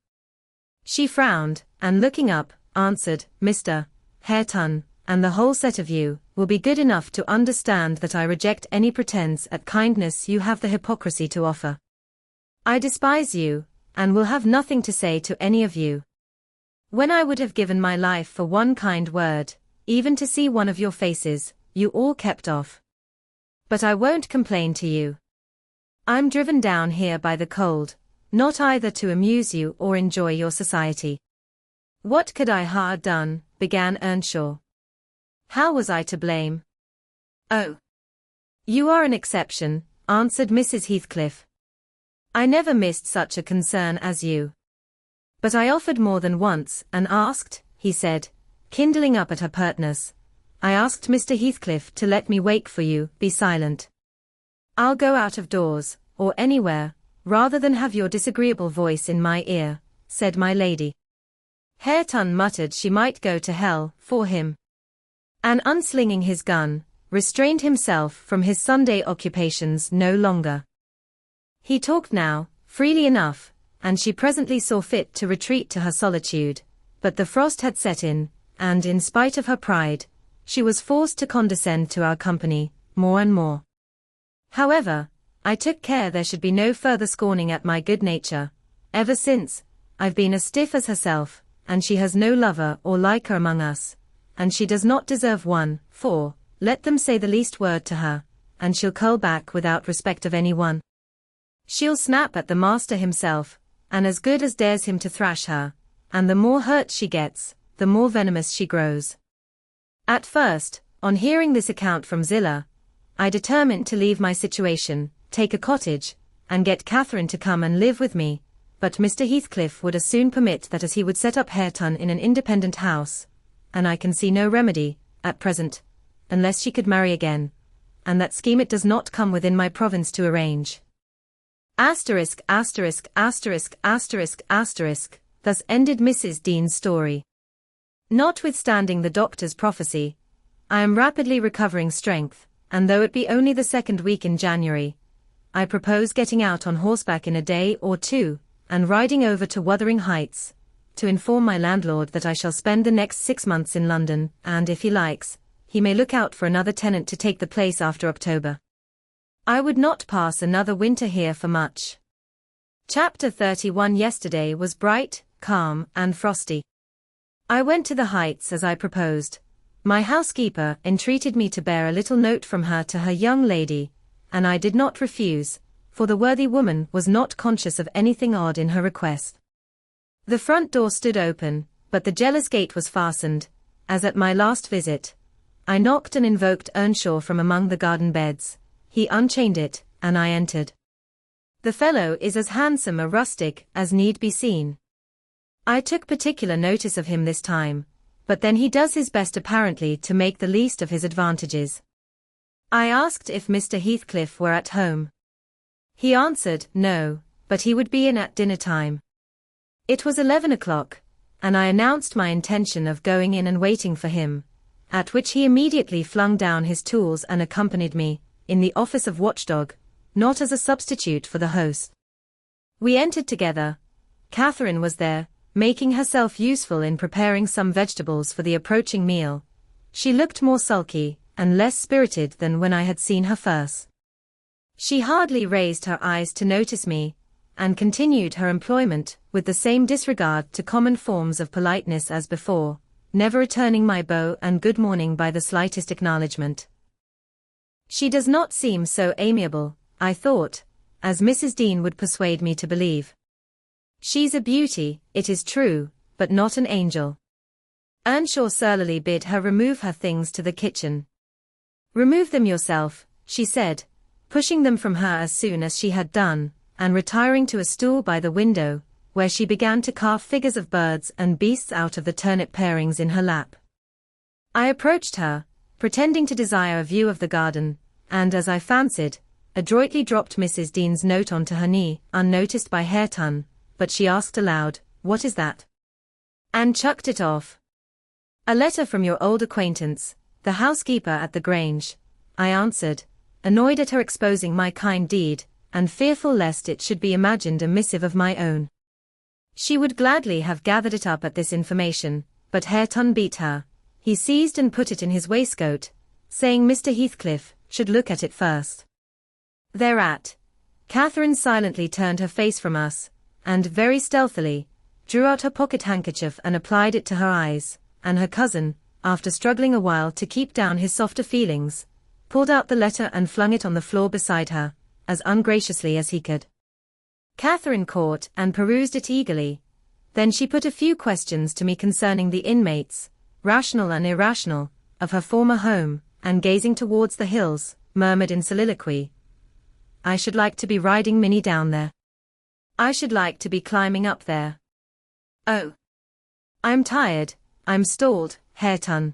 She frowned, and looking up, answered, "Mr. Hareton, and the whole set of you, will be good enough to understand that I reject any pretense at kindness you have the hypocrisy to offer. I despise you, and will have nothing to say to any of you. When I would have given my life for one kind word, even to see one of your faces, you all kept off. But I won't complain to you. I'm driven down here by the cold, not either to amuse you or enjoy your society." "What could I ha' done?" began Earnshaw. "How was I to blame?" "Oh, you are an exception," answered Mrs. Heathcliff. "I never missed such a concern as you." "But I offered more than once, and asked," he said, kindling up at her pertness. "I asked Mr. Heathcliff to let me wake for you. Be silent. I'll go out of doors, or anywhere, rather than have your disagreeable voice in my ear," said my lady. Hareton muttered she might go to hell for him, and unslinging his gun, restrained himself from his Sunday occupations no longer. He talked now, freely enough, and she presently saw fit to retreat to her solitude, but the frost had set in, and in spite of her pride, she was forced to condescend to our company, more and more. However, I took care there should be no further scorning at my good nature. Ever since, I've been as stiff as herself, and she has no lover or liker among us, and she does not deserve one, for, let them say the least word to her, and she'll curl back without respect of any one. She'll snap at the master himself, and as good as dares him to thrash her, and the more hurt she gets, the more venomous she grows. At first, on hearing this account from Zillah, I determined to leave my situation, take a cottage, and get Catherine to come and live with me, but Mr. Heathcliff would as soon permit that as he would set up Hareton in an independent house, and I can see no remedy, at present, unless she could marry again, and that scheme it does not come within my province to arrange. Asterisk, asterisk, asterisk, asterisk, asterisk, thus ended Mrs. Dean's story. Notwithstanding the doctor's prophecy, I am rapidly recovering strength, and though it be only the second week in January, I propose getting out on horseback in a day or two, and riding over to Wuthering Heights, to inform my landlord that I shall spend the next 6 months in London, and if he likes, he may look out for another tenant to take the place after October. I would not pass another winter here for much. Chapter 31. Yesterday was bright, calm, and frosty. I went to the Heights as I proposed. My housekeeper entreated me to bear a little note from her to her young lady, and I did not refuse, for the worthy woman was not conscious of anything odd in her request. The front door stood open, but the jealous gate was fastened, as at my last visit. I knocked and invoked Earnshaw from among the garden beds. He unchained it, and I entered. The fellow is as handsome a rustic as need be seen. I took particular notice of him this time, but then he does his best apparently to make the least of his advantages. I asked if Mr. Heathcliff were at home. He answered, no, but he would be in at dinner time. It was 11 o'clock, and I announced my intention of going in and waiting for him, at which he immediately flung down his tools and accompanied me, in the office of watchdog, not as a substitute for the host. We entered together. Catherine was there, making herself useful in preparing some vegetables for the approaching meal. She looked more sulky, and less spirited than when I had seen her first. She hardly raised her eyes to notice me, and continued her employment with the same disregard to common forms of politeness as before, never returning my bow and good morning by the slightest acknowledgement. She does not seem so amiable, I thought, as Mrs. Dean would persuade me to believe. She's a beauty, it is true, but not an angel. Earnshaw surlily bid her remove her things to the kitchen. Remove them yourself, she said, pushing them from her as soon as she had done, and retiring to a stool by the window, where she began to carve figures of birds and beasts out of the turnip parings in her lap. I approached her, pretending to desire a view of the garden, and as I fancied, adroitly dropped Mrs. Dean's note onto her knee, unnoticed by Hareton, but she asked aloud, "What is that?" and chucked it off. "A letter from your old acquaintance, the housekeeper at the Grange," I answered, annoyed at her exposing my kind deed, and fearful lest it should be imagined a missive of my own. She would gladly have gathered it up at this information, but Hareton beat her. He seized and put it in his waistcoat, saying Mr. Heathcliff should look at it first. Thereat, Catherine silently turned her face from us, and very stealthily, drew out her pocket handkerchief and applied it to her eyes, and her cousin, after struggling a while to keep down his softer feelings, pulled out the letter and flung it on the floor beside her, as ungraciously as he could. Catherine caught and perused it eagerly. Then she put a few questions to me concerning the inmates, rational and irrational, of her former home, and gazing towards the hills, murmured in soliloquy, "I should like to be riding Minnie down there. I should like to be climbing up there. Oh, I'm tired, I'm stalled, Hareton."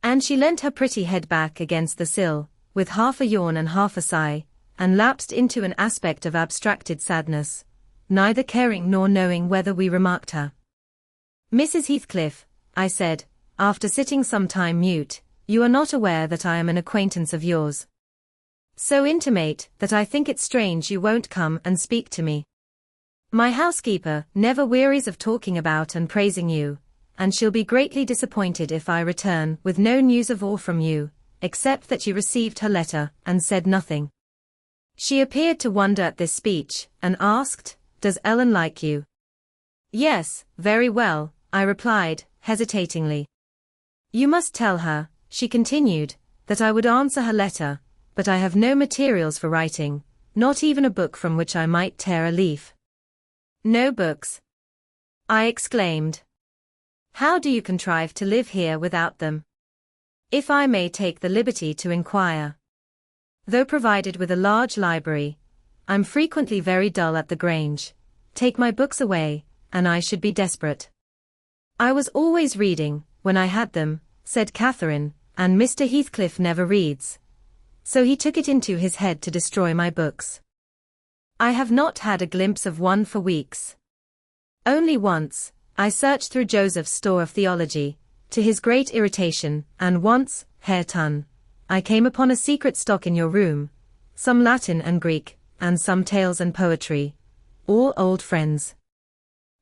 And she leant her pretty head back against the sill, with half a yawn and half a sigh, and lapsed into an aspect of abstracted sadness, neither caring nor knowing whether we remarked her. "Mrs. Heathcliff," I said, after sitting some time mute, "you are not aware that I am an acquaintance of yours. So intimate that I think it strange you won't come and speak to me. My housekeeper never wearies of talking about and praising you, and she'll be greatly disappointed if I return with no news of all from you, except that you received her letter and said nothing." She appeared to wonder at this speech, and asked, "Does Ellen like you?" "Yes, very well," I replied, hesitatingly. "You must tell her," she continued, "that I would answer her letter, but I have no materials for writing, not even a book from which I might tear a leaf." "No books?" I exclaimed. "How do you contrive to live here without them? If I may take the liberty to inquire." "Though provided with a large library, I'm frequently very dull at the Grange. Take my books away, and I should be desperate." "I was always reading, when I had them," said Catherine, "and Mr. Heathcliff never reads. So he took it into his head to destroy my books. I have not had a glimpse of one for weeks. Only once, I searched through Joseph's store of theology, to his great irritation, and once, Hareton, I came upon a secret stock in your room, some Latin and Greek, and some tales and poetry, all old friends.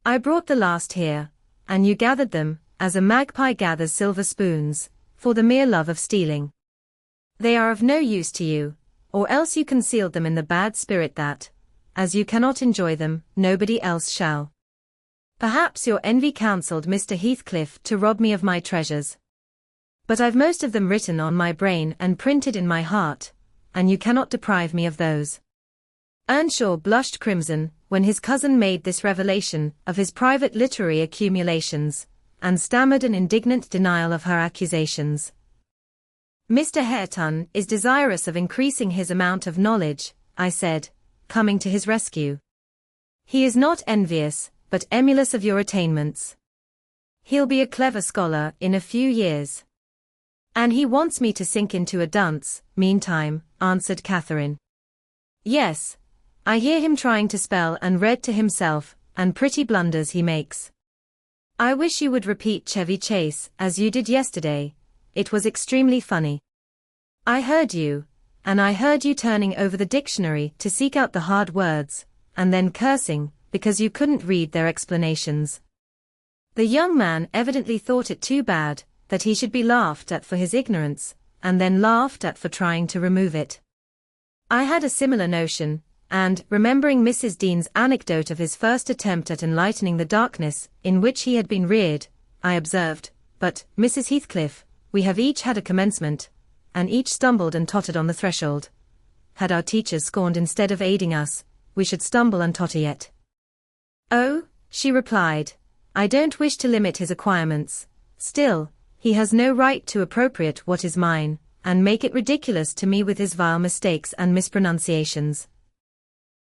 I brought the last here, and you gathered them, as a magpie gathers silver spoons, for the mere love of stealing. They are of no use to you, Or else you concealed them in the bad spirit that, as you cannot enjoy them, nobody else shall. Perhaps your envy counselled Mr. Heathcliff to rob me of my treasures. But I've most of them written on my brain and printed in my heart, and you cannot deprive me of those. Earnshaw blushed crimson when his cousin made this revelation of his private literary accumulations, and stammered an indignant denial of her accusations. Mr. Hareton is desirous of increasing his amount of knowledge, I said, coming to his rescue. He is not envious, but emulous of your attainments. He'll be a clever scholar in a few years. And he wants me to sink into a dunce, meantime, answered Catherine. Yes, I hear him trying to spell and read to himself, and pretty blunders he makes. I wish you would repeat Chevy Chase as you did yesterday. It was extremely funny. I heard you, and I heard you turning over the dictionary to seek out the hard words, and then cursing, because you couldn't read their explanations. The young man evidently thought it too bad that he should be laughed at for his ignorance, and then laughed at for trying to remove it. I had a similar notion, and, remembering Mrs. Dean's anecdote of his first attempt at enlightening the darkness in which he had been reared, I observed, "But, Mrs. Heathcliff, we have each had a commencement, and each stumbled and tottered on the threshold. Had our teachers scorned instead of aiding us, we should stumble and totter yet." "Oh," she replied, "I don't wish to limit his acquirements. Still, he has no right to appropriate what is mine, and make it ridiculous to me with his vile mistakes and mispronunciations.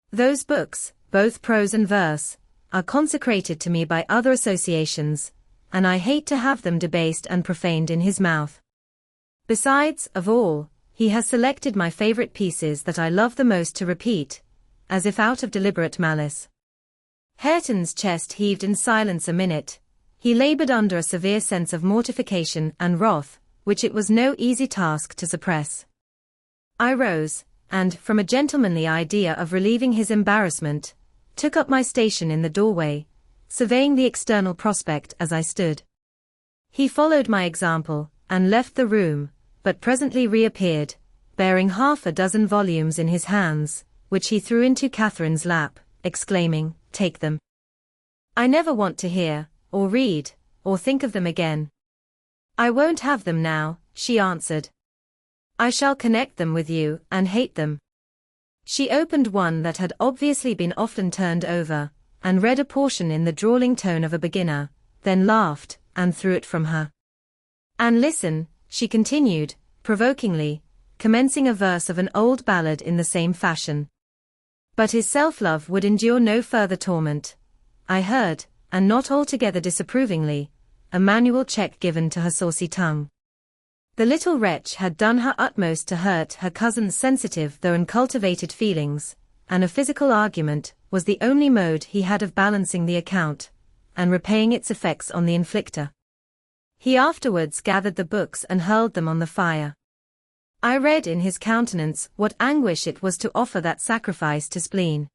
Those books, both prose and verse, are consecrated to me by other associations, and I hate to have them debased and profaned in his mouth. Besides, of all, he has selected my favorite pieces that I love the most to repeat, as if out of deliberate malice." Hareton's chest heaved in silence a minute. He labored under a severe sense of mortification and wrath, which it was no easy task to suppress. I rose, and, from a gentlemanly idea of relieving his embarrassment, took up my station in the doorway, surveying the external prospect as I stood. He followed my example, and left the room, but presently reappeared, bearing half a dozen volumes in his hands, which he threw into Catherine's lap, exclaiming, "Take them. I never want to hear, or read, or think of them again." "I won't have them now," she answered. "I shall connect them with you, and hate them." She opened one that had obviously been often turned over, and read a portion in the drawling tone of a beginner, then laughed, and threw it from her. "And listen," she continued, provokingly, commencing a verse of an old ballad in the same fashion. But his self-love would endure no further torment. I heard, and not altogether disapprovingly, a manual check given to her saucy tongue. The little wretch had done her utmost to hurt her cousin's sensitive though uncultivated feelings, and a physical argument was the only mode he had of balancing the account, and repaying its effects on the inflictor. He afterwards gathered the books and hurled them on the fire. I read in his countenance what anguish it was to offer that sacrifice to spleen.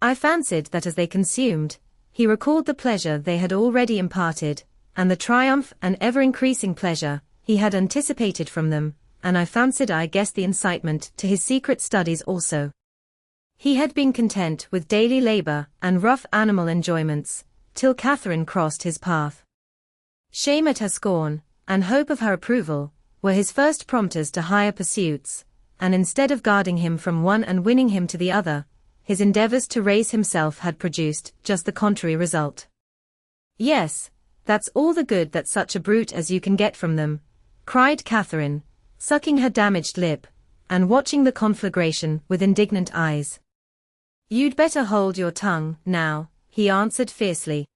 I fancied that as they consumed, he recalled the pleasure they had already imparted, and the triumph and ever-increasing pleasure he had anticipated from them, and I fancied I guessed the incitement to his secret studies also. He had been content with daily labor and rough animal enjoyments, till Catherine crossed his path. Shame at her scorn, and hope of her approval, were his first prompters to higher pursuits, and instead of guarding him from one and winning him to the other, his endeavors to raise himself had produced just the contrary result. "Yes, that's all the good that such a brute as you can get from them," cried Catherine, sucking her damaged lip, and watching the conflagration with indignant eyes. "You'd better hold your tongue, now," he answered fiercely.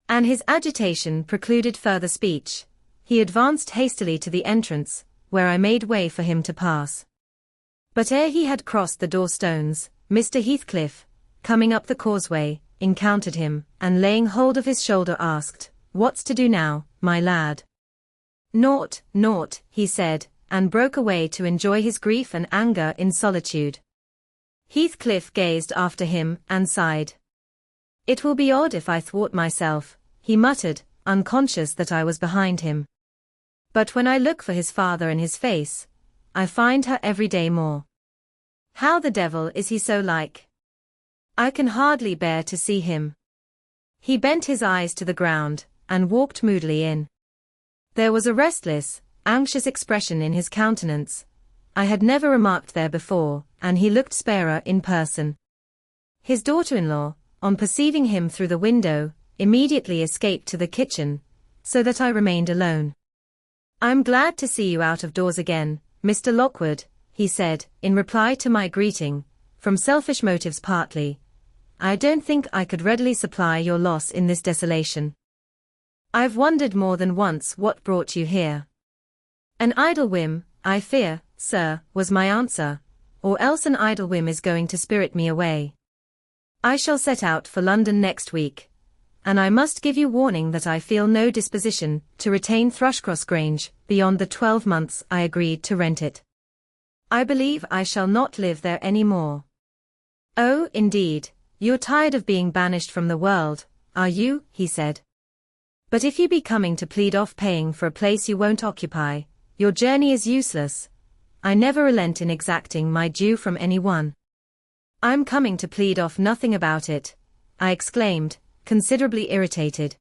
And his agitation precluded further speech. He advanced hastily to the entrance, where I made way for him to pass. But ere he had crossed the door-stones, Mr. Heathcliff, coming up the causeway, encountered him, and laying hold of his shoulder asked, "What's to do now, my lad?" "Naught, naught," he said, and broke away to enjoy his grief and anger in solitude. Heathcliff gazed after him, and sighed. "It will be odd if I thwart myself," he muttered, unconscious that I was behind him. "But when I look for his father in his face, I find her every day more." How the devil is he so like? I can hardly bear to see him. He bent his eyes to the ground, and walked moodily in. There was a restless, anxious expression in his countenance. I had never remarked there before, and he looked sparer in person. His daughter-in-law, on perceiving him through the window, immediately escaped to the kitchen, so that I remained alone. "I'm glad to see you out of doors again, Mr. Lockwood," he said, in reply to my greeting, "from selfish motives partly. I don't think I could readily supply your loss in this desolation. I've wondered more than once what brought you here." "An idle whim, I fear, sir," was my answer, "or else an idle whim is going to spirit me away. I shall set out for London next week, and I must give you warning that I feel no disposition to retain Thrushcross Grange beyond the 12 months I agreed to rent it. I believe I shall not live there any more." "Oh, indeed, you're tired of being banished from the world, are you?" he said. "But if you be coming to plead off paying for a place you won't occupy, your journey is useless. I never relent in exacting my due from any one." "I'm coming to plead off nothing about it," I exclaimed, considerably irritated.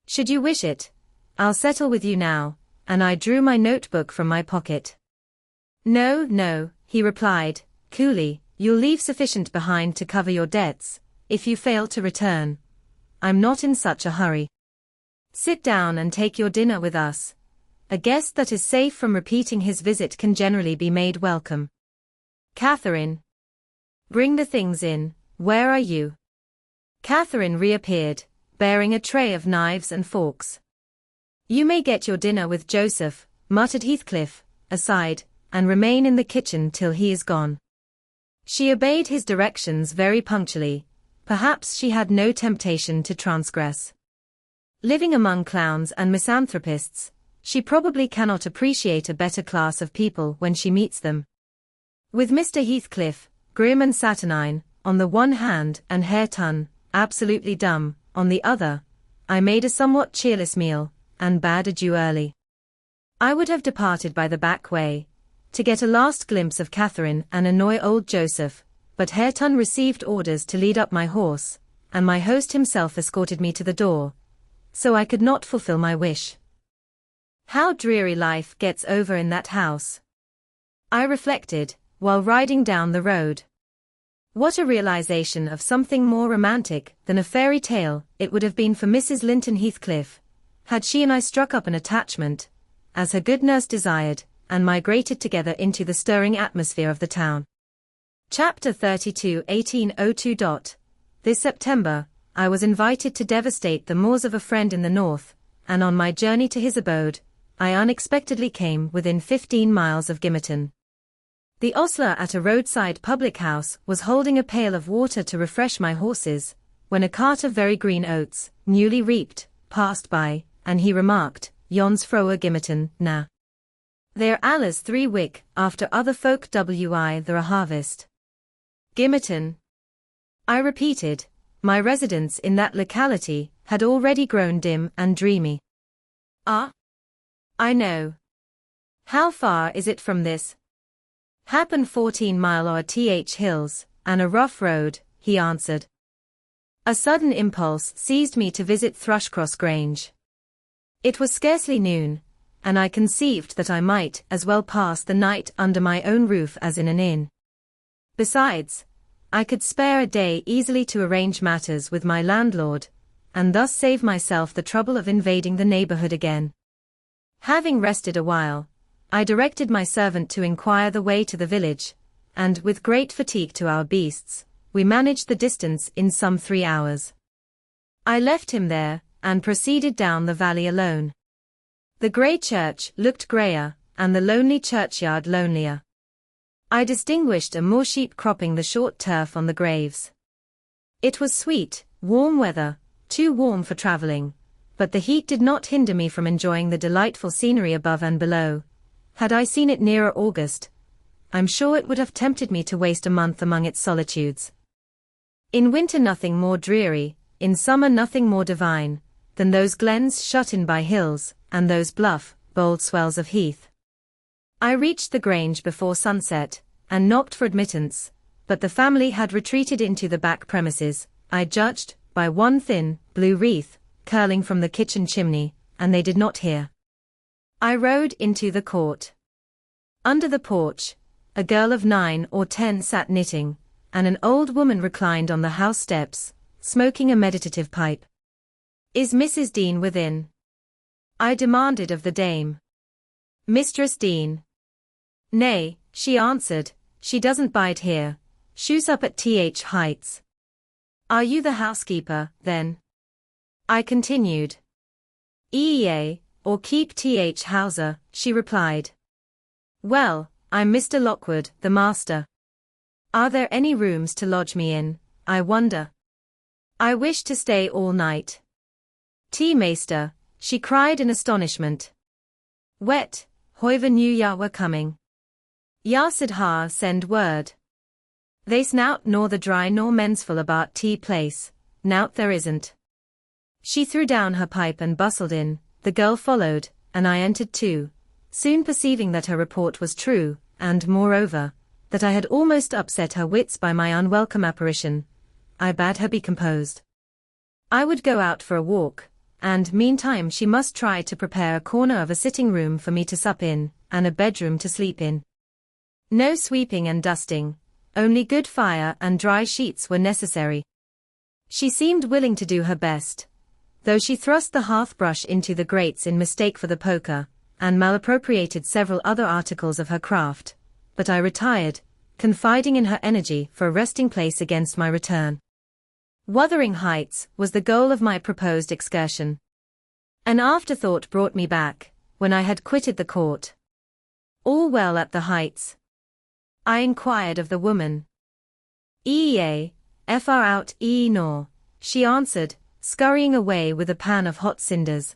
"Should you wish it, I'll settle with you now," and I drew my notebook from my pocket. "No, no," he replied, coolly, "you'll leave sufficient behind to cover your debts, if you fail to return. I'm not in such a hurry. Sit down and take your dinner with us. A guest that is safe from repeating his visit can generally be made welcome. Catherine, bring the things in. Where are you?" Catherine reappeared, bearing a tray of knives and forks. "You may get your dinner with Joseph," muttered Heathcliff, aside, "and remain in the kitchen till he is gone." She obeyed his directions very punctually. Perhaps she had no temptation to transgress. Living among clowns and misanthropists, she probably cannot appreciate a better class of people when she meets them. With Mr. Heathcliff, grim and saturnine, on the one hand, and Hareton, absolutely dumb, on the other, I made a somewhat cheerless meal, and bade adieu early. I would have departed by the back way, to get a last glimpse of Catherine and annoy old Joseph, but Hareton received orders to lead up my horse, and my host himself escorted me to the door, so I could not fulfill my wish. How dreary life gets over in that house, I reflected, while riding down the road. What a realization of something more romantic than a fairy tale it would have been for Mrs. Linton Heathcliff, had she and I struck up an attachment, as her good nurse desired, and migrated together into the stirring atmosphere of the town. Chapter 32, 1802. This September, I was invited to devastate the moors of a friend in the north, and on my journey to his abode, I unexpectedly came within 15 miles of Gimmerton. The ostler at a roadside public house was holding a pail of water to refresh my horses, when a cart of very green oats, newly reaped, passed by, and he remarked, "Yon's froe Gimmerton, na. They're allers 3 wick after other folk wi they're a harvest." Gimmerton, I repeated. My residence in that locality had already grown dim and dreamy. "Ah, I know. How far is it from this?" "Happen 14 mile o'er th hills, and a rough road," he answered. A sudden impulse seized me to visit Thrushcross Grange. It was scarcely noon, and I conceived that I might as well pass the night under my own roof as in an inn. Besides, I could spare a day easily to arrange matters with my landlord, and thus save myself the trouble of invading the neighborhood again. Having rested a while, I directed my servant to inquire the way to the village, and, with great fatigue to our beasts, we managed the distance in some 3 hours. I left him there, and proceeded down the valley alone. The grey church looked greyer, and the lonely churchyard lonelier. I distinguished a moor-sheep cropping the short turf on the graves. It was sweet, warm weather, too warm for travelling, but the heat did not hinder me from enjoying the delightful scenery above and below. Had I seen it nearer August, I'm sure it would have tempted me to waste a month among its solitudes. In winter nothing more dreary, in summer nothing more divine, than those glens shut in by hills, and those bluff, bold swells of heath. I reached the Grange before sunset, and knocked for admittance, but the family had retreated into the back premises, I judged, by one thin, blue wreath, curling from the kitchen chimney, and they did not hear. I rode into the court. Under the porch, a girl of 9 or 10 sat knitting, and an old woman reclined on the house steps, smoking a meditative pipe. "Is Mrs. Dean within?" I demanded of the dame. "Mistress Dean?" "Nay," she answered, "she doesn't bide here. She's up at Heights." "Are you the housekeeper, then?" I continued. "Eea, or keep Hauser," she replied. "Well, I'm Mr. Lockwood, the master. Are there any rooms to lodge me in, I wonder? I wish to stay all night." "Tea-master," she cried in astonishment. "Wet, hoiver knew ya were coming. Ya said ha send word. They's nout nor the dry nor mensful about tea place, nout there isn't." She threw down her pipe and bustled in, the girl followed, and I entered too, soon perceiving that her report was true, and, moreover, that I had almost upset her wits by my unwelcome apparition. I bade her be composed. I would go out for a walk, and meantime she must try to prepare a corner of a sitting room for me to sup in, and a bedroom to sleep in. No sweeping and dusting, only good fire and dry sheets were necessary. She seemed willing to do her best, though she thrust the hearth-brush into the grates in mistake for the poker, and malappropriated several other articles of her craft, but I retired, confiding in her energy for a resting place against my return. Wuthering Heights was the goal of my proposed excursion. An afterthought brought me back, when I had quitted the court. "All well at the Heights?" I inquired of the woman. "Eea, fr out nor," she answered, scurrying away with a pan of hot cinders.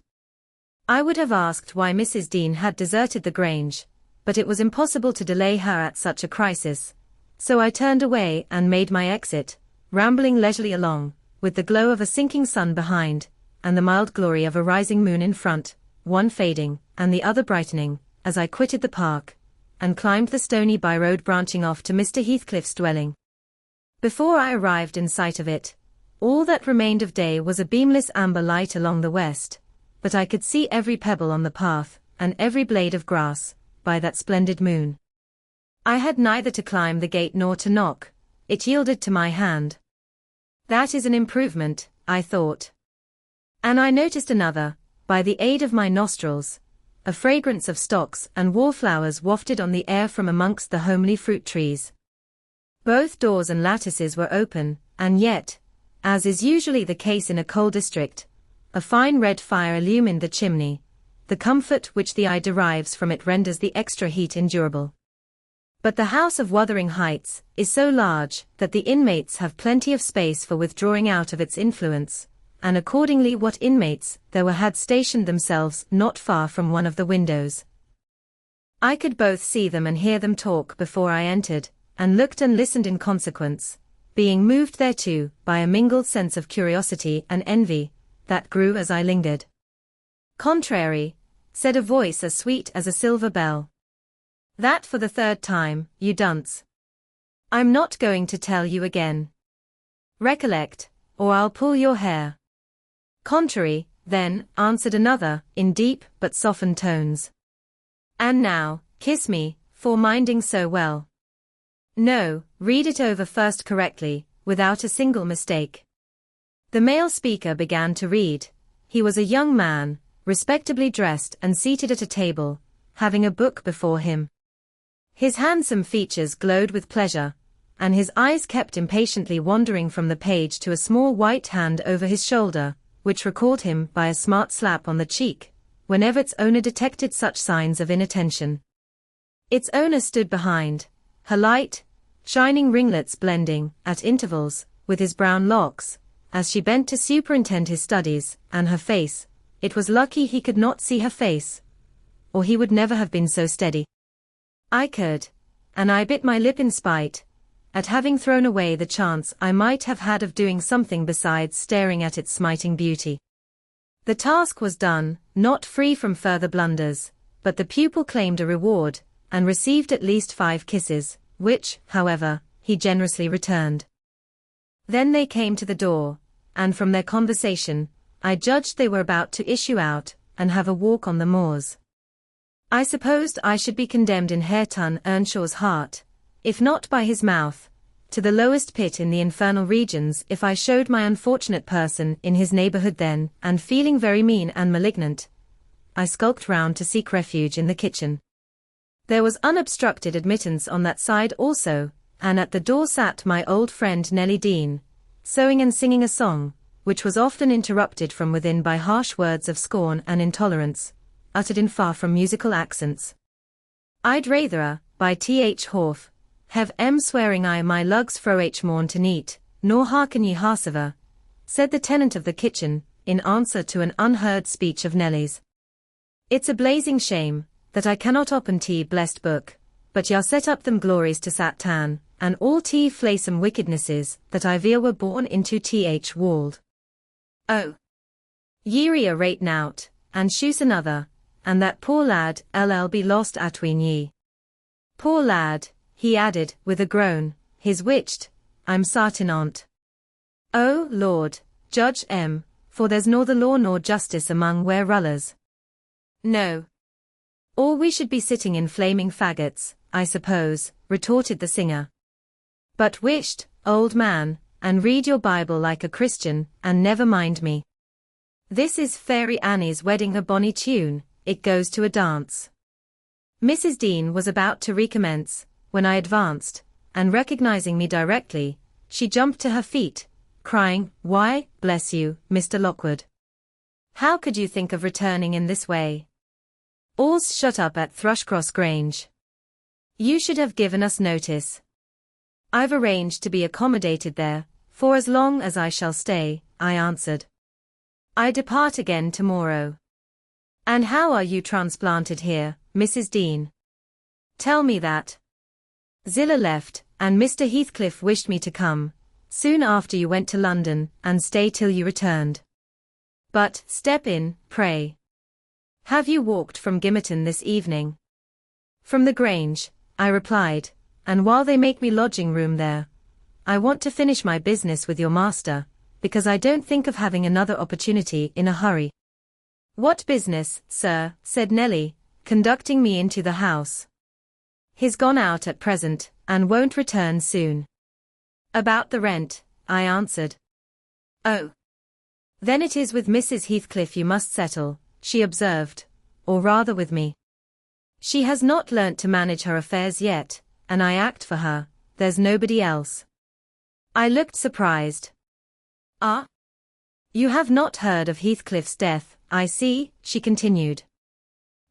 I would have asked why Mrs. Dean had deserted the Grange, but it was impossible to delay her at such a crisis, so I turned away and made my exit, rambling leisurely along, with the glow of a sinking sun behind, and the mild glory of a rising moon in front, one fading, and the other brightening, as I quitted the park, and climbed the stony by-road branching off to Mr. Heathcliff's dwelling. Before I arrived in sight of it, all that remained of day was a beamless amber light along the west, but I could see every pebble on the path, and every blade of grass, by that splendid moon. I had neither to climb the gate nor to knock, it yielded to my hand. That is an improvement, I thought. And I noticed another, by the aid of my nostrils, a fragrance of stocks and wallflowers wafted on the air from amongst the homely fruit trees. Both doors and lattices were open, and yet, as is usually the case in a coal district, a fine red fire illumined the chimney. The comfort which the eye derives from it renders the extra heat endurable. But the house of Wuthering Heights is so large that the inmates have plenty of space for withdrawing out of its influence, and accordingly what inmates there were had stationed themselves not far from one of the windows. I could both see them and hear them talk before I entered, and looked and listened in consequence, being moved thereto by a mingled sense of curiosity and envy, that grew as I lingered. "Contrary," said a voice as sweet as a silver bell. "That for the third time, you dunce. I'm not going to tell you again. Recollect, or I'll pull your hair." "Contrary, then," answered another, in deep but softened tones. "And now, kiss me, for minding so well." "No, read it over first correctly, without a single mistake." The male speaker began to read. He was a young man, respectably dressed and seated at a table, having a book before him. His handsome features glowed with pleasure, and his eyes kept impatiently wandering from the page to a small white hand over his shoulder, which recalled him by a smart slap on the cheek, whenever its owner detected such signs of inattention. Its owner stood behind, her light, shining ringlets blending, at intervals, with his brown locks, as she bent to superintend his studies, and her face. It was lucky he could not see her face, or he would never have been so steady. I could, and I bit my lip in spite, at having thrown away the chance I might have had of doing something besides staring at its smiting beauty. The task was done, not free from further blunders, but the pupil claimed a reward, and received at least 5 kisses, which, however, he generously returned. Then they came to the door, and from their conversation, I judged they were about to issue out and have a walk on the moors. I supposed I should be condemned in Hareton Earnshaw's heart, if not by his mouth, to the lowest pit in the infernal regions if I showed my unfortunate person in his neighbourhood then, and feeling very mean and malignant, I skulked round to seek refuge in the kitchen. There was unobstructed admittance on that side also, and at the door sat my old friend Nellie Dean, sewing and singing a song, which was often interrupted from within by harsh words of scorn and intolerance, uttered in far from musical accents. I'd rather, by Th. Horf, have swearing I my lugs froh morn to neat, nor hearken ye harsever, said the tenant of the kitchen, in answer to an unheard speech of Nellie's. It's a blazing shame, that I cannot open T blessed book, but y'all set up them glories to Satan, and all T flaysome wickednesses that I veal were born into Th walled. Oh! Ye're a rate nout, and shoes another, and that poor lad be lost atween ye. Poor lad, he added, with a groan, his witched, I'm sartin on't. Oh, Lord, Judge for there's nor the law nor justice among where rullers. No. Or we should be sitting in flaming faggots, I suppose, retorted the singer. But wisht, old man, and read your Bible like a Christian, and never mind me. This is Fairy Annie's wedding, a bonny tune, it goes to a dance. Mrs. Dean was about to recommence, when I advanced, and recognizing me directly, she jumped to her feet, crying, Why, bless you, Mr. Lockwood. How could you think of returning in this way? All's shut up at Thrushcross Grange. You should have given us notice. I've arranged to be accommodated there, for as long as I shall stay, I answered. I depart again tomorrow. And how are you transplanted here, Mrs. Dean? Tell me that. Zillah left, and Mr. Heathcliff wished me to come, soon after you went to London, and stay till you returned. But, step in, pray. Have you walked from Gimmerton this evening? From the Grange, I replied, and while they make me lodging room there, I want to finish my business with your master, because I don't think of having another opportunity in a hurry. What business, sir? Said Nellie, conducting me into the house. He's gone out at present, and won't return soon. About the rent, I answered. Oh. Then it is with Mrs. Heathcliff you must settle, she observed, or rather with me. She has not learnt to manage her affairs yet, and I act for her, there's nobody else. I looked surprised. Ah? You have not heard of Heathcliff's death, I see, she continued.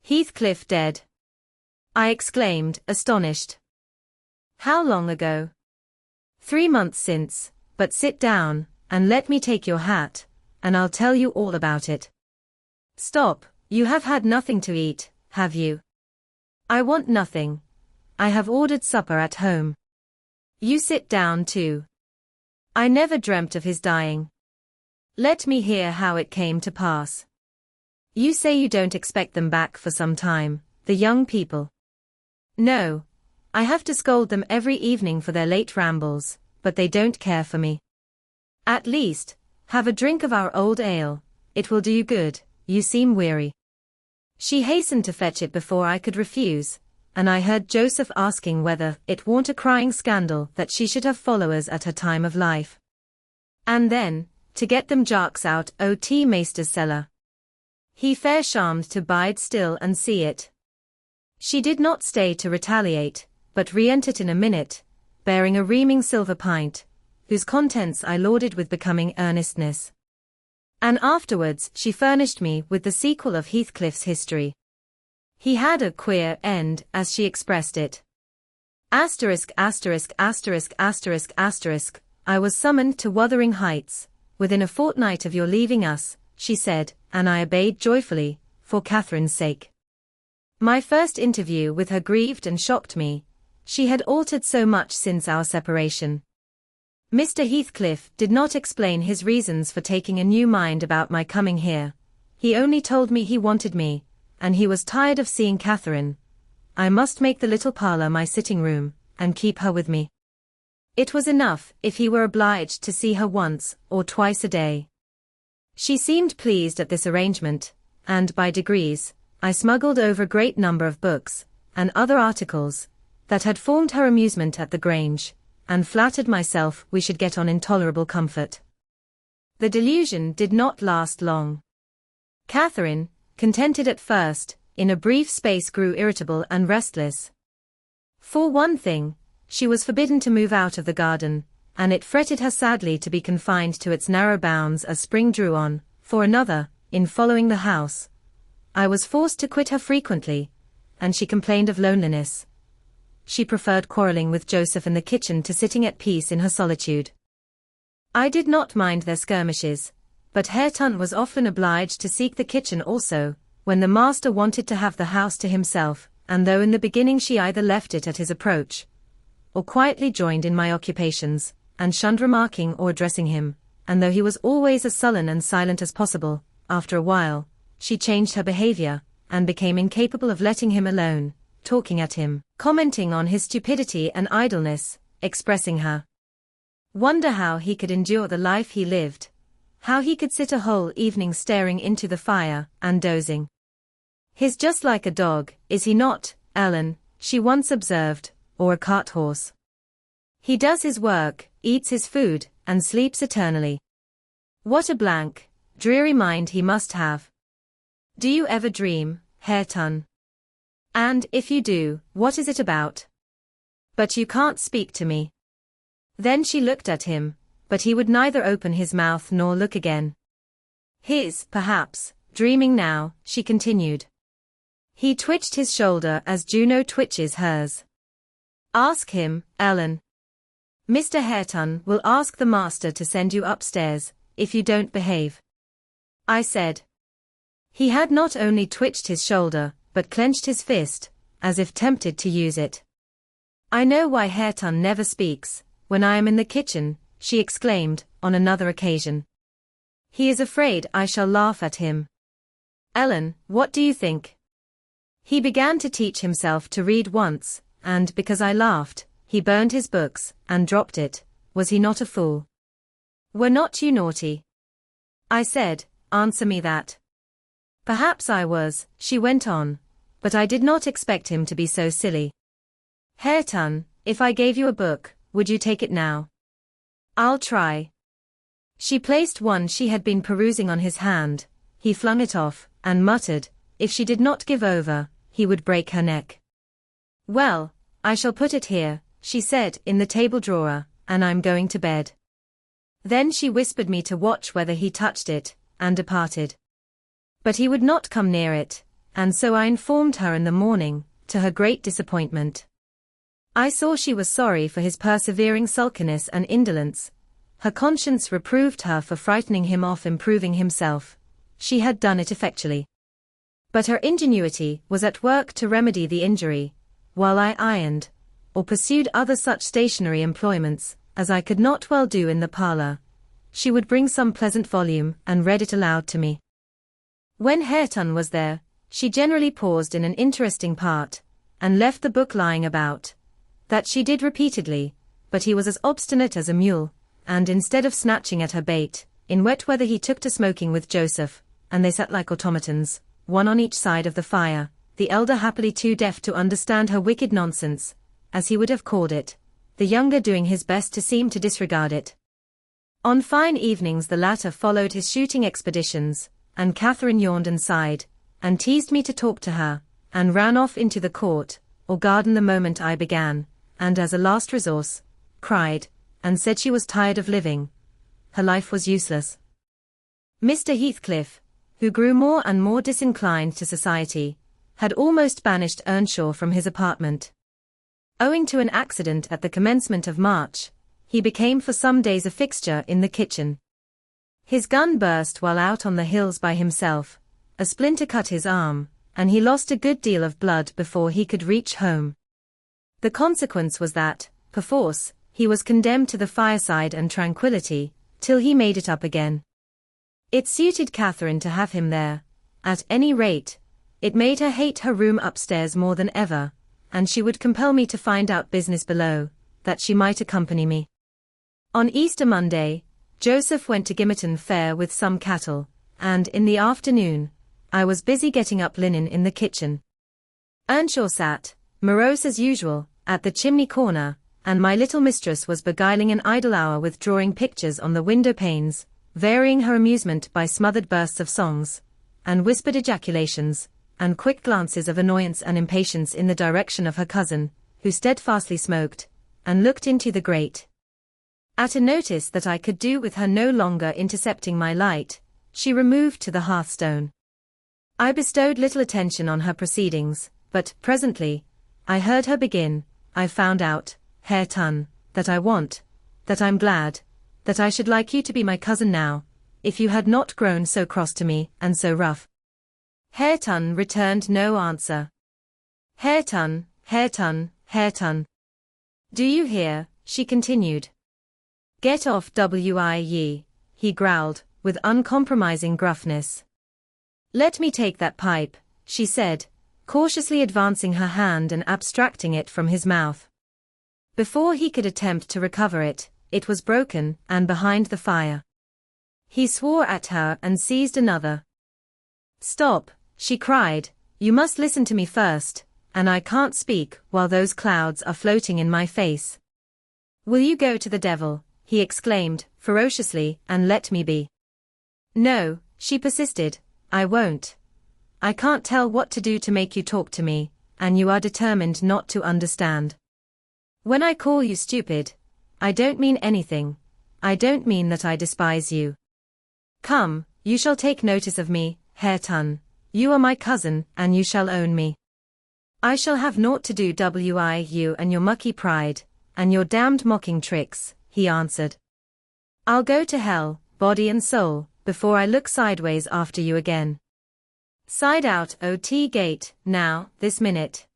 Heathcliff dead? I exclaimed, astonished. How long ago? 3 months since, but sit down, and let me take your hat, and I'll tell you all about it. Stop, you have had nothing to eat, have you? I want nothing. I have ordered supper at home. You sit down too. I never dreamt of his dying. Let me hear how it came to pass. You say you don't expect them back for some time, the young people. No. I have to scold them every evening for their late rambles, but they don't care for me. At least, have a drink of our old ale, it will do you good, you seem weary. She hastened to fetch it before I could refuse, and I heard Joseph asking whether it warn't a crying scandal that she should have followers at her time of life. And then, to get them jarks out o' Maester's cellar. He fair sharmed to bide still and see it. She did not stay to retaliate, but re-entered in a minute, bearing a reaming silver pint, whose contents I lauded with becoming earnestness. And afterwards she furnished me with the sequel of Heathcliff's history. He had a queer end, as she expressed it. Asterisk, asterisk, asterisk, asterisk, asterisk, I was summoned to Wuthering Heights, within a fortnight of your leaving us, she said, and I obeyed joyfully, for Catherine's sake. My first interview with her grieved and shocked me. She had altered so much since our separation. Mr. Heathcliff did not explain his reasons for taking a new mind about my coming here. He only told me he wanted me, and he was tired of seeing Catherine. I must make the little parlour my sitting room, and keep her with me. It was enough if he were obliged to see her once or twice a day. She seemed pleased at this arrangement, and by degrees, I smuggled over a great number of books, and other articles, that had formed her amusement at the Grange, and flattered myself we should get on in tolerable comfort. The delusion did not last long. Catherine, contented at first, in a brief space grew irritable and restless. For one thing, she was forbidden to move out of the garden, and it fretted her sadly to be confined to its narrow bounds as spring drew on. For another, in following the house, I was forced to quit her frequently, and she complained of loneliness. She preferred quarrelling with Joseph in the kitchen to sitting at peace in her solitude. I did not mind their skirmishes, but Hareton was often obliged to seek the kitchen also, when the master wanted to have the house to himself, and though in the beginning she either left it at his approach, or quietly joined in my occupations, and shunned remarking or addressing him, and though he was always as sullen and silent as possible, after a while, she changed her behavior, and became incapable of letting him alone, talking at him, commenting on his stupidity and idleness, expressing her wonder how he could endure the life he lived, how he could sit a whole evening staring into the fire, and dozing. "He's just like a dog, is he not, Ellen?" she once observed, "or a cart horse. He does his work, eats his food, and sleeps eternally. What a blank, dreary mind he must have. Do you ever dream, Hareton? And, if you do, what is it about? But you can't speak to me." Then she looked at him, but he would neither open his mouth nor look again. "He's, perhaps, dreaming now," she continued. He twitched his shoulder as Juno twitches hers. "Ask him, Ellen. Mr. Hareton will ask the master to send you upstairs, if you don't behave," I said. He had not only twitched his shoulder, but clenched his fist, as if tempted to use it. "I know why Hareton never speaks, when I am in the kitchen," she exclaimed, on another occasion. "He is afraid I shall laugh at him. Ellen, what do you think? He began to teach himself to read once, and because I laughed, he burned his books, and dropped it. Was he not a fool? Were not you naughty?" I said, "Answer me that." "Perhaps I was," she went on, "but I did not expect him to be so silly. Hareton, if I gave you a book, would you take it now?" "I'll try." She placed one she had been perusing on his hand. He flung it off, and muttered, if she did not give over, he would break her neck. "Well, I shall put it here," she said, "in the table drawer, and I'm going to bed." Then she whispered me to watch whether he touched it, and departed. But he would not come near it, and so I informed her in the morning, to her great disappointment. I saw she was sorry for his persevering sulkiness and indolence. Her conscience reproved her for frightening him off improving himself. She had done it effectually. But her ingenuity was at work to remedy the injury, while I ironed, or pursued other such stationary employments, as I could not well do in the parlour. She would bring some pleasant volume, and read it aloud to me. When Hareton was there, she generally paused in an interesting part, and left the book lying about. That she did repeatedly, but he was as obstinate as a mule, and instead of snatching at her bait, in wet weather he took to smoking with Joseph, and they sat like automatons, one on each side of the fire, the elder happily too deaf to understand her wicked nonsense, as he would have called it, the younger doing his best to seem to disregard it. On fine evenings the latter followed his shooting expeditions, and Catherine yawned and sighed, and teased me to talk to her, and ran off into the court, or garden the moment I began, and as a last resource, cried, and said she was tired of living. Her life was useless. Mr. Heathcliff, who grew more and more disinclined to society, had almost banished Earnshaw from his apartment. Owing to an accident at the commencement of March, he became for some days a fixture in the kitchen. His gun burst while out on the hills by himself, a splinter cut his arm, and he lost a good deal of blood before he could reach home. The consequence was that, perforce, he was condemned to the fireside and tranquillity, till he made it up again. It suited Catherine to have him there. At any rate, it made her hate her room upstairs more than ever, and she would compel me to find out business below, that she might accompany me. On Easter Monday, Joseph went to Gimmerton Fair with some cattle, and in the afternoon, I was busy getting up linen in the kitchen. Earnshaw sat, morose as usual, at the chimney corner, and my little mistress was beguiling an idle hour with drawing pictures on the window panes, varying her amusement by smothered bursts of songs, and whispered ejaculations, and quick glances of annoyance and impatience in the direction of her cousin, who steadfastly smoked, and looked into the grate. At a notice that I could do with her no longer intercepting my light, she removed to the hearthstone. I bestowed little attention on her proceedings, but, presently, I heard her begin, "I found out, Hareton, that I want, that I'm glad, that I should like you to be my cousin now, if you had not grown so cross to me, and so rough." Hareton returned no answer. "Hareton, Hareton, Hareton. Do you hear?" she continued. "Get off ye," he growled, with uncompromising gruffness. "Let me take that pipe," she said, cautiously advancing her hand and abstracting it from his mouth. Before he could attempt to recover it, it was broken, and behind the fire. He swore at her and seized another. "Stop," she cried, "you must listen to me first, and I can't speak while those clouds are floating in my face." "Will you go to the devil?" he exclaimed, ferociously, "and let me be?" "No," she persisted, "I won't. I can't tell what to do to make you talk to me, and you are determined not to understand. When I call you stupid, I don't mean anything. I don't mean that I despise you. Come, you shall take notice of me, Hareton. You are my cousin, and you shall own me. I shall have naught to do with you and your mucky pride, and your damned mocking tricks," he answered. "I'll go to hell, body and soul, before I look sideways after you again. Side out OT gate, now, this minute."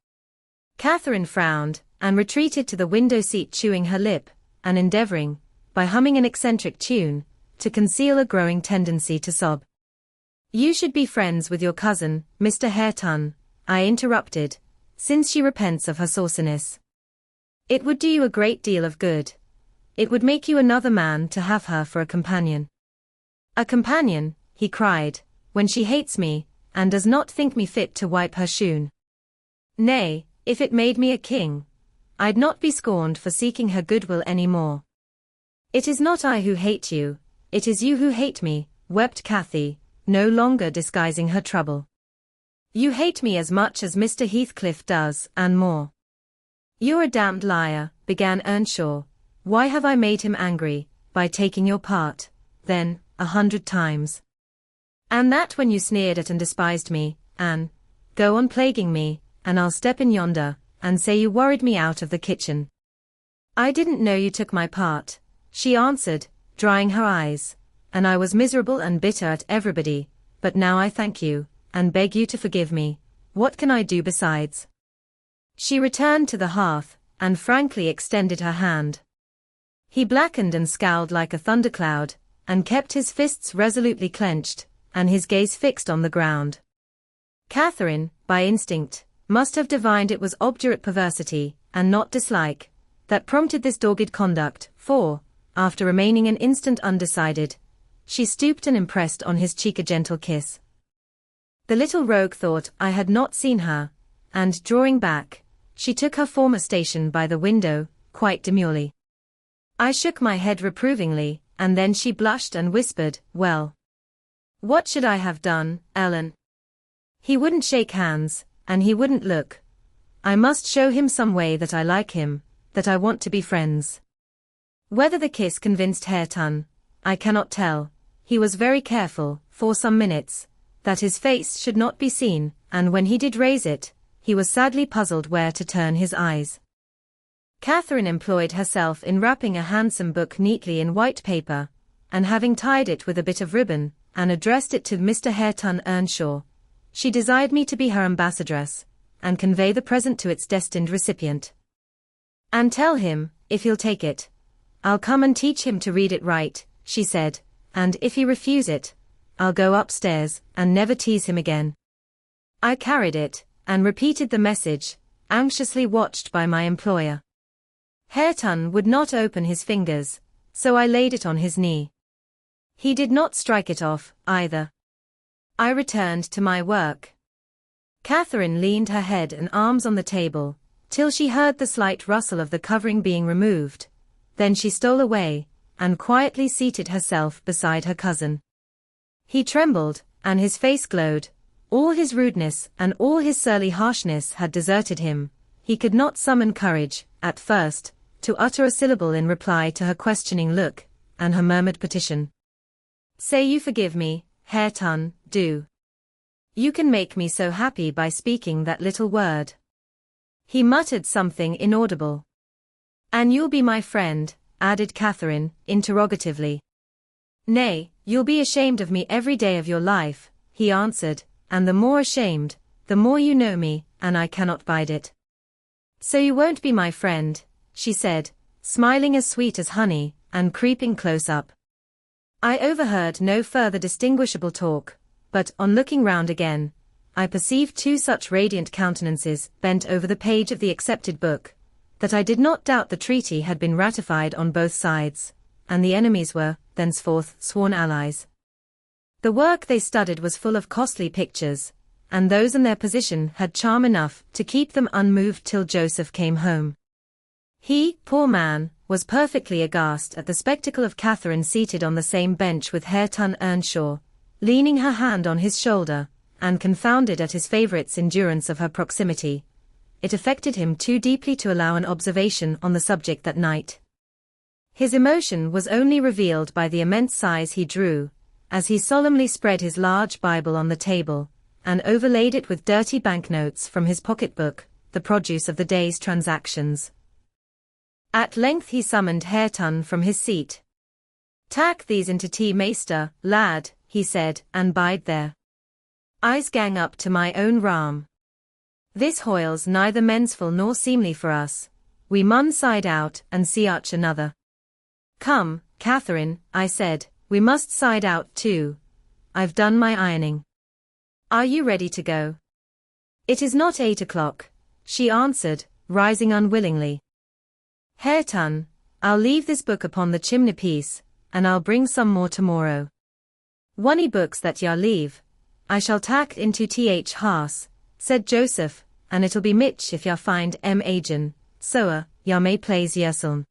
Catherine frowned, and retreated to the window seat, chewing her lip, and endeavoring, by humming an eccentric tune, to conceal a growing tendency to sob. "You should be friends with your cousin, Mr. Hareton," I interrupted, "since she repents of her sauciness. It would do you a great deal of good. It would make you another man to have her for a companion." "A companion," he cried, "when she hates me, and does not think me fit to wipe her shoon. Nay, if it made me a king, I'd not be scorned for seeking her goodwill any more." "It is not I who hate you, it is you who hate me," wept Cathy, no longer disguising her trouble. "You hate me as much as Mr. Heathcliff does, and more." "You're a damned liar," began Earnshaw. "Why have I made him angry? By taking your part, then, 100 times. And that when you sneered at and despised me, and go on plaguing me, and I'll step in yonder, and say you worried me out of the kitchen." "I didn't know you took my part," she answered, drying her eyes, "and I was miserable and bitter at everybody, but now I thank you, and beg you to forgive me. What can I do besides?" She returned to the hearth, and frankly extended her hand. He blackened and scowled like a thundercloud, and kept his fists resolutely clenched, and his gaze fixed on the ground. Catherine, by instinct, must have divined it was obdurate perversity, and not dislike, that prompted this dogged conduct, for, after remaining an instant undecided, she stooped and impressed on his cheek a gentle kiss. The little rogue thought I had not seen her, and drawing back, she took her former station by the window, quite demurely. I shook my head reprovingly, and then she blushed and whispered, "Well, what should I have done, Ellen? He wouldn't shake hands, and he wouldn't look. I must show him some way that I like him, that I want to be friends." Whether the kiss convinced Hareton, I cannot tell. He was very careful, for some minutes, that his face should not be seen, and when he did raise it, he was sadly puzzled where to turn his eyes. Catherine employed herself in wrapping a handsome book neatly in white paper, and having tied it with a bit of ribbon, and addressed it to Mr. Hareton Earnshaw, she desired me to be her ambassadress, and convey the present to its destined recipient. "And tell him, if he'll take it, I'll come and teach him to read it right," she said, "and if he refuse it, I'll go upstairs, and never tease him again." I carried it, and repeated the message, anxiously watched by my employer. Hareton would not open his fingers, so I laid it on his knee. He did not strike it off, either. I returned to my work. Catherine leaned her head and arms on the table, till she heard the slight rustle of the covering being removed. Then she stole away, and quietly seated herself beside her cousin. He trembled, and his face glowed. All his rudeness and all his surly harshness had deserted him. He could not summon courage, at first, to utter a syllable in reply to her questioning look, and her murmured petition. "Say you forgive me, Hareton, do. You can make me so happy by speaking that little word." He muttered something inaudible. "And you'll be my friend," added Catherine, interrogatively. "Nay, you'll be ashamed of me every day of your life," he answered, "and the more ashamed, the more you know me, and I cannot bide it." "So you won't be my friend," she said, smiling as sweet as honey, and creeping close up. I overheard no further distinguishable talk, but, on looking round again, I perceived two such radiant countenances bent over the page of the accepted book, that I did not doubt the treaty had been ratified on both sides, and the enemies were, thenceforth, sworn allies. The work they studied was full of costly pictures, and those in their position had charm enough to keep them unmoved till Joseph came home. He, poor man, was perfectly aghast at the spectacle of Catherine seated on the same bench with Hareton Earnshaw, leaning her hand on his shoulder, and confounded at his favourite's endurance of her proximity. It affected him too deeply to allow an observation on the subject that night. His emotion was only revealed by the immense sighs he drew, as he solemnly spread his large Bible on the table, and overlaid it with dirty banknotes from his pocket-book, the produce of the day's transactions. At length he summoned Hareton from his seat. "Tak these into tea, meester, lad," he said, "and bide there. I's gang up to my own ram. This hoyle's neither mensful nor seemly for us. We mun side out and see arch another." "Come, Catherine," I said, "we must side out too. I've done my ironing. Are you ready to go?" "It is not 8 o'clock," she answered, rising unwillingly. "Hareton, I'll leave this book upon the chimney-piece, and I'll bring some more tomorrow. Wonny books that ya leave, I shall tak into th house," said Joseph, "and it'll be mitch if ya find agin, so ya may plaze yerseln."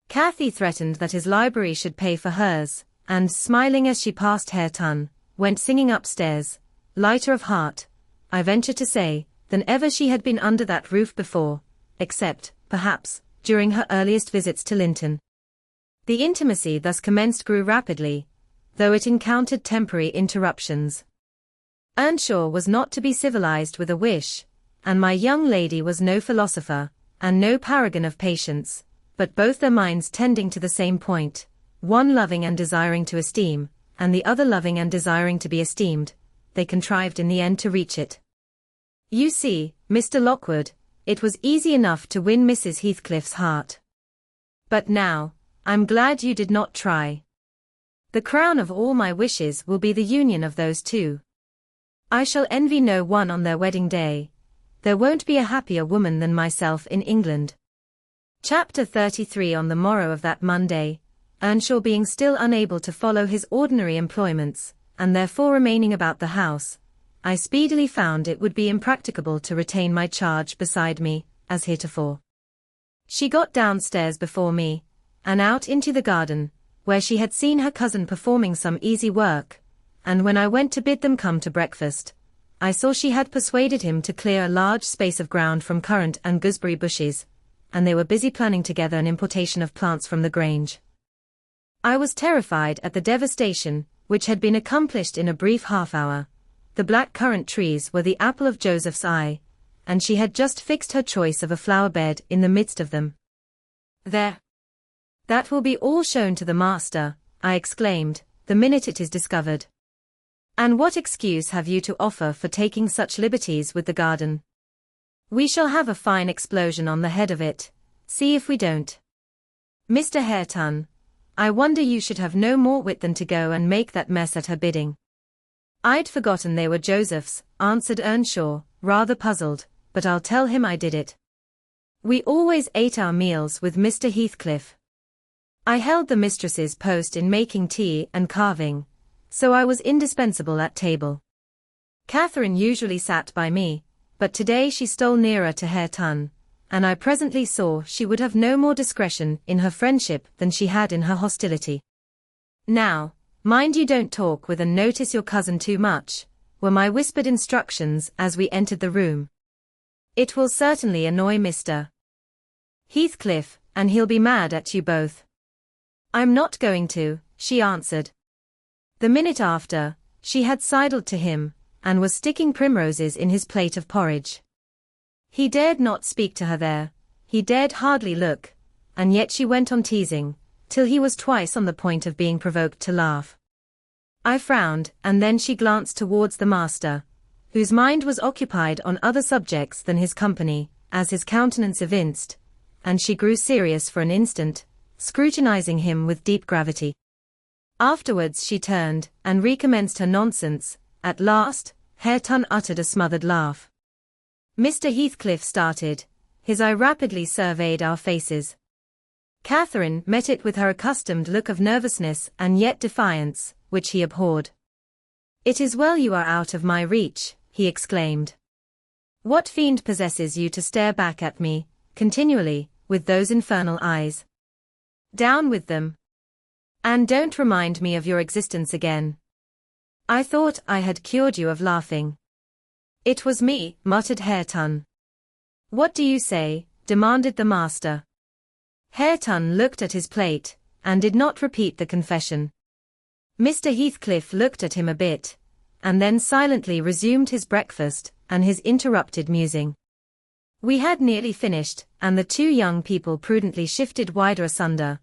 Cathy threatened that his library should pay for hers, and, smiling as she passed Hareton, went singing upstairs, lighter of heart, I venture to say, than ever she had been under that roof before, except, perhaps, during her earliest visits to Linton. The intimacy thus commenced grew rapidly, though it encountered temporary interruptions. Earnshaw was not to be civilized with a wish, and my young lady was no philosopher, and no paragon of patience, but both their minds tending to the same point, one loving and desiring to esteem, and the other loving and desiring to be esteemed, they contrived in the end to reach it. "You see, Mr. Lockwood, it was easy enough to win Mrs. Heathcliff's heart. But now, I'm glad you did not try. The crown of all my wishes will be the union of those two. I shall envy no one on their wedding day. There won't be a happier woman than myself in England." Chapter 33. On the morrow of that Monday, Earnshaw being still unable to follow his ordinary employments, and therefore remaining about the house, I speedily found it would be impracticable to retain my charge beside me, as heretofore. She got downstairs before me, and out into the garden, where she had seen her cousin performing some easy work, and when I went to bid them come to breakfast, I saw she had persuaded him to clear a large space of ground from currant and gooseberry bushes, and they were busy planning together an importation of plants from the Grange. I was terrified at the devastation, which had been accomplished in a brief half-hour. The black currant trees were the apple of Joseph's eye, and she had just fixed her choice of a flower-bed in the midst of them. "There! That will be all shown to the master," I exclaimed, "the minute it is discovered. And what excuse have you to offer for taking such liberties with the garden? We shall have a fine explosion on the head of it, see if we don't. Mr. Hareton, I wonder you should have no more wit than to go and make that mess at her bidding." "I'd forgotten they were Joseph's," answered Earnshaw, rather puzzled, but I'll tell him I did it. We always ate our meals with Mr. Heathcliff. I held the mistress's post in making tea and carving, so I was indispensable at table. Catherine usually sat by me, but today she stole nearer to Hareton, and I presently saw she would have no more discretion in her friendship than she had in her hostility. Now, mind you don't talk with and notice your cousin too much, were my whispered instructions as we entered the room. It will certainly annoy Mr. Heathcliff, and he'll be mad at you both. I'm not going to, she answered. The minute after, she had sidled to him, and was sticking primroses in his plate of porridge. He dared not speak to her there, he dared hardly look, and yet she went on teasing, till he was twice on the point of being provoked to laugh. I frowned, and then she glanced towards the master, whose mind was occupied on other subjects than his company, as his countenance evinced, and she grew serious for an instant, scrutinizing him with deep gravity. Afterwards she turned, and recommenced her nonsense. At last, Hareton uttered a smothered laugh. Mr. Heathcliff started, his eye rapidly surveyed our faces. Catherine met it with her accustomed look of nervousness and yet defiance, which he abhorred. "It is well you are out of my reach," he exclaimed. "What fiend possesses you to stare back at me, continually, with those infernal eyes? Down with them. And don't remind me of your existence again. I thought I had cured you of laughing." "It was me," muttered Hareton. "What do you say?" demanded the master. Hareton looked at his plate, and did not repeat the confession. Mr. Heathcliff looked at him a bit, and then silently resumed his breakfast and his interrupted musing. We had nearly finished, and the two young people prudently shifted wider asunder,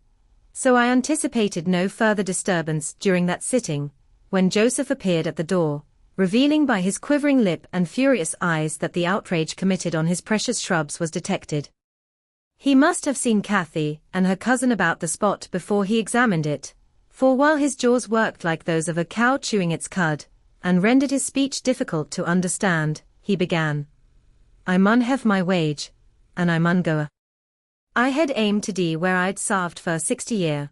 so I anticipated no further disturbance during that sitting, when Joseph appeared at the door, revealing by his quivering lip and furious eyes that the outrage committed on his precious shrubs was detected. He must have seen Cathy and her cousin about the spot before he examined it, for while his jaws worked like those of a cow chewing its cud, and rendered his speech difficult to understand, he began, "I mun hev my wage, and I mun go. I had aimed to do where I'd sarved for 60 year,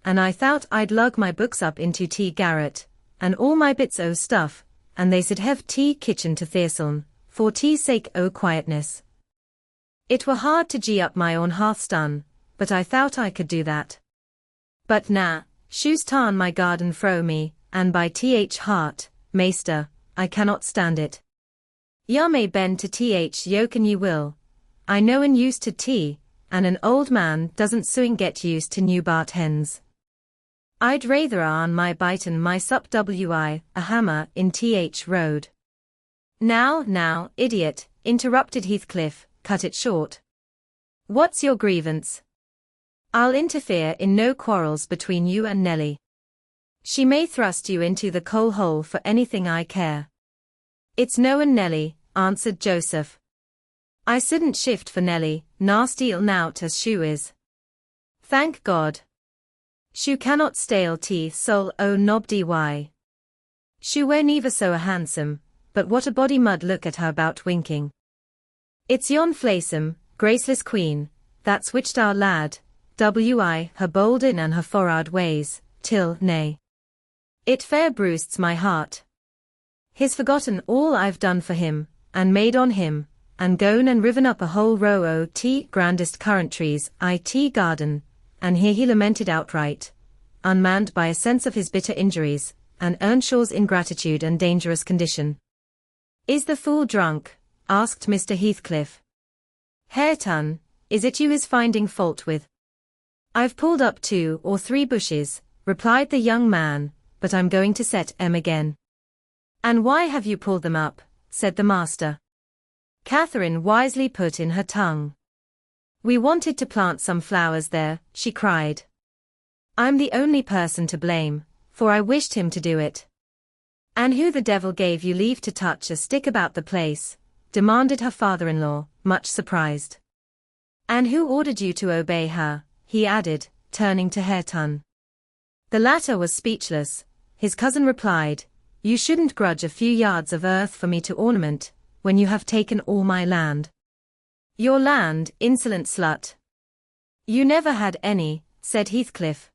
and I thought I'd lug my books up into tea garret, and all my bits o' stuff, and they said hev tea kitchen to Thirseln, for tea's sake o' quietness. It were hard to gee up my own hearthstone, but I thought I could do that. But na, shoes tarn my garden fro me, and by th heart, maester, I cannot stand it. Ya may bend to th yoken ye will. I know an used to tea, and an old man doesn't soon get used to new bart hens. I'd rather on my bitin my sup wi a hammer in th road." Now, idiot," interrupted Heathcliff, "cut it short. What's your grievance? I'll interfere in no quarrels between you and Nelly. She may thrust you into the coal hole for anything I care." "It's no and Nelly," answered Joseph. "I shouldn't shift for Nelly, nasty nout as shoe is. Thank God. Shoe cannot stale teeth soul o nob dy. Shoe were never so handsome, but what a body mud look at her about winking. It's yon flaysome, graceless queen, that's witched our lad, wi her bolden and her forrard ways, till, nay. It fair bruists my heart. He's forgotten all I've done for him, and made on him, and gone and riven up a whole row o' grandest currant trees garden, and here he lamented outright, unmanned by a sense of his bitter injuries, and Earnshaw's ingratitude and dangerous condition. "Is the fool drunk?" asked Mr. Heathcliff. "Hareton, is it you is finding fault with?" "I've pulled up 2 or 3 bushes," replied the young man, "but I'm going to set 'em again." "And why have you pulled them up?" said the master. Catherine wisely put in her tongue. "We wanted to plant some flowers there," she cried. "I'm the only person to blame, for I wished him to do it." "And who the devil gave you leave to touch a stick about the place?" demanded her father-in-law, much surprised. "And who ordered you to obey her?" he added, turning to Hareton. The latter was speechless. His cousin replied, "You shouldn't grudge a few yards of earth for me to ornament, when you have taken all my land? Your land, insolent slut. You never had any, said Heathcliff.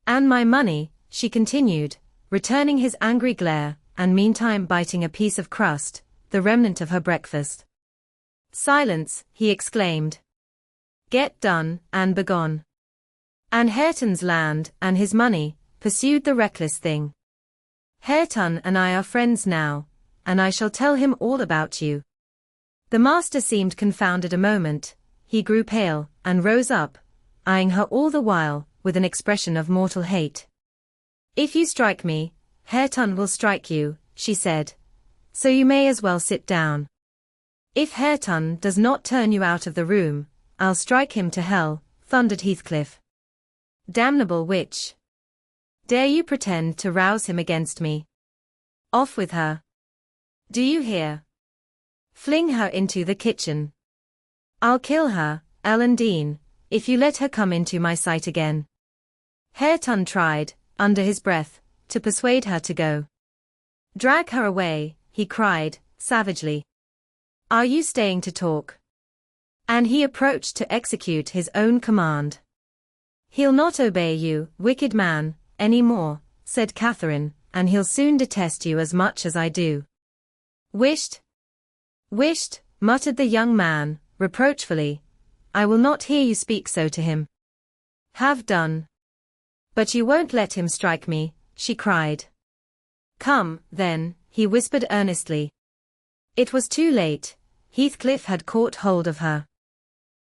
And my money, she continued, returning his angry glare, and meantime biting a piece of crust, the remnant of her breakfast. Silence, he exclaimed. Get done, and begone. And Hareton's land, and his money, pursued the reckless thing. Hareton and I are friends now, and I shall tell him all about you. The master seemed confounded a moment, he grew pale, and rose up, eyeing her all the while, with an expression of mortal hate. If you strike me, Hareton will strike you, she said. So you may as well sit down. If Hareton does not turn you out of the room, I'll strike him to hell, thundered Heathcliff. Damnable witch! Dare you pretend to rouse him against me? Off with her. Do you hear? Fling her into the kitchen. I'll kill her, Ellen Dean, if you let her come into my sight again. Hareton tried, under his breath, to persuade her to go. Drag her away, he cried, savagely. Are you staying to talk? And he approached to execute his own command. He'll not obey you, wicked man, any more, said Catherine, and he'll soon detest you as much as I do. Wisht, muttered the young man, reproachfully. I will not hear you speak so to him. Have done. But you won't let him strike me, she cried. Come, then, he whispered earnestly. It was too late. Heathcliff had caught hold of her.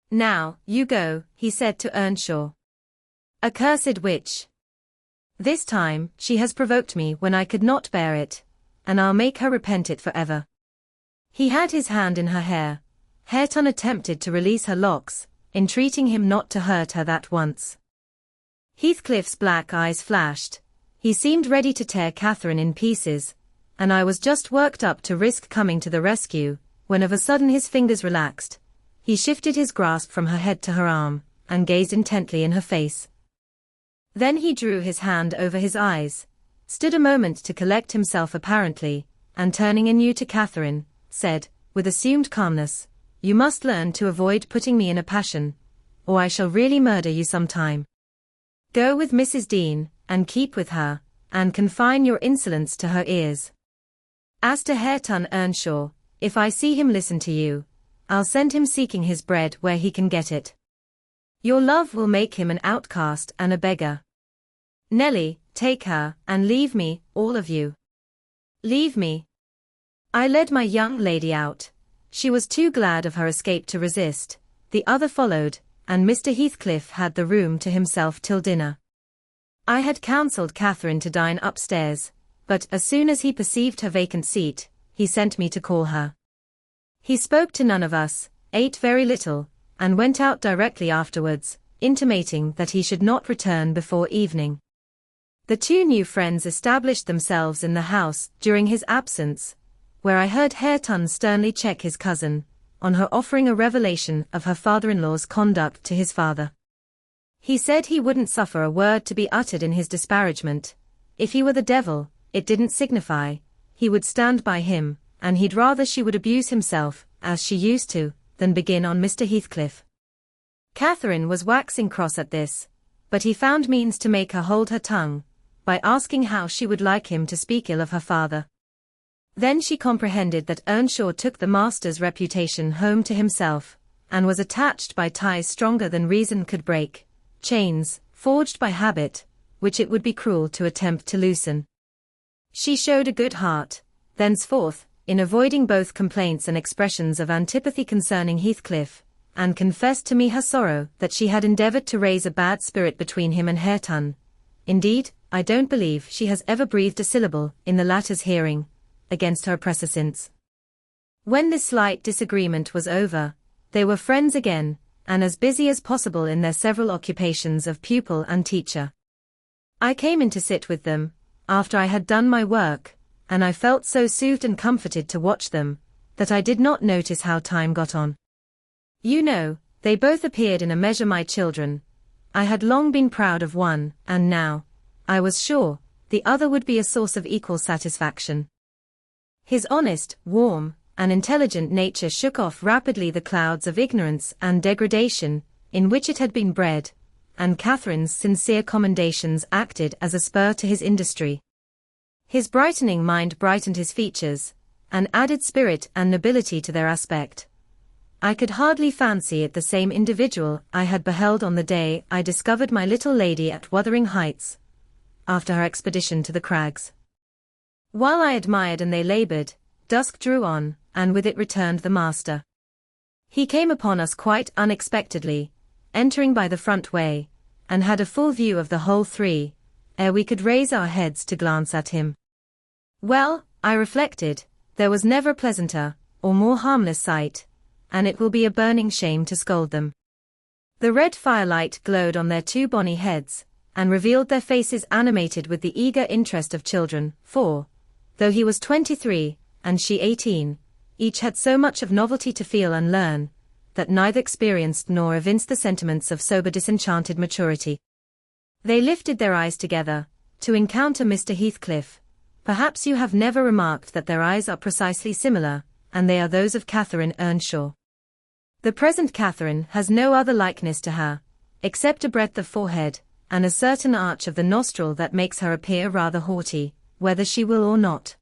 Now, you go, he said to Earnshaw. Accursed witch! This time, she has provoked me when I could not bear it, and I'll make her repent it forever. He had his hand in her hair. Hareton attempted to release her locks, entreating him not to hurt her that once. Heathcliff's black eyes flashed. He seemed ready to tear Catherine in pieces, and I was just worked up to risk coming to the rescue, when of a sudden his fingers relaxed. He shifted his grasp from her head to her arm, and gazed intently in her face. Then he drew his hand over his eyes, stood a moment to collect himself apparently, and turning anew to Catherine, said, with assumed calmness, You must learn to avoid putting me in a passion, or I shall really murder you some time. Go with Mrs. Dean, and keep with her, and confine your insolence to her ears. As to Hareton Earnshaw, if I see him listen to you, I'll send him seeking his bread where he can get it. Your love will make him an outcast and a beggar. Nelly, take her, and leave me, all of you. Leave me. I led my young lady out. She was too glad of her escape to resist. The other followed, and Mr. Heathcliff had the room to himself till dinner. I had counselled Catherine to dine upstairs, but as soon as he perceived her vacant seat, he sent me to call her. He spoke to none of us, ate very little, and went out directly afterwards, intimating that he should not return before evening. The two new friends established themselves in the house during his absence, where I heard Hareton sternly check his cousin, on her offering a revelation of her father-in-law's conduct to his father. He said he wouldn't suffer a word to be uttered in his disparagement. If he were the devil, it didn't signify. He would stand by him, and he'd rather she would abuse himself, as she used to, than begin on Mr. Heathcliff. Catherine was waxing cross at this, but he found means to make her hold her tongue, by asking how she would like him to speak ill of her father. Then she comprehended that Earnshaw took the master's reputation home to himself, and was attached by ties stronger than reason could break, chains, forged by habit, which it would be cruel to attempt to loosen. She showed a good heart, thenceforth, in avoiding both complaints and expressions of antipathy concerning Heathcliff, and confessed to me her sorrow that she had endeavoured to raise a bad spirit between him and Hareton. Indeed, I don't believe she has ever breathed a syllable, in the latter's hearing, against her oppressor since. When this slight disagreement was over, they were friends again, and as busy as possible in their several occupations of pupil and teacher. I came in to sit with them, after I had done my work, and I felt so soothed and comforted to watch them, that I did not notice how time got on. You know, they both appeared in a measure my children. I had long been proud of one, and now, I was sure, the other would be a source of equal satisfaction. His honest, warm, an intelligent nature shook off rapidly the clouds of ignorance and degradation in which it had been bred, and Catherine's sincere commendations acted as a spur to his industry. His brightening mind brightened his features, and added spirit and nobility to their aspect. I could hardly fancy it the same individual I had beheld on the day I discovered my little lady at Wuthering Heights, after her expedition to the crags. While I admired and they laboured, dusk drew on, and with it returned the master. He came upon us quite unexpectedly, entering by the front way, and had a full view of the whole three, ere we could raise our heads to glance at him. Well, I reflected, there was never a pleasanter, or more harmless sight, and it will be a burning shame to scold them. The red firelight glowed on their two bonny heads, and revealed their faces animated with the eager interest of children, for, though he was 23, and she 18, each had so much of novelty to feel and learn, that neither experienced nor evinced the sentiments of sober disenchanted maturity. They lifted their eyes together, to encounter Mr. Heathcliff. Perhaps you have never remarked that their eyes are precisely similar, and they are those of Catherine Earnshaw. The present Catherine has no other likeness to her, except a breadth of forehead, and a certain arch of the nostril that makes her appear rather haughty, whether she will or not.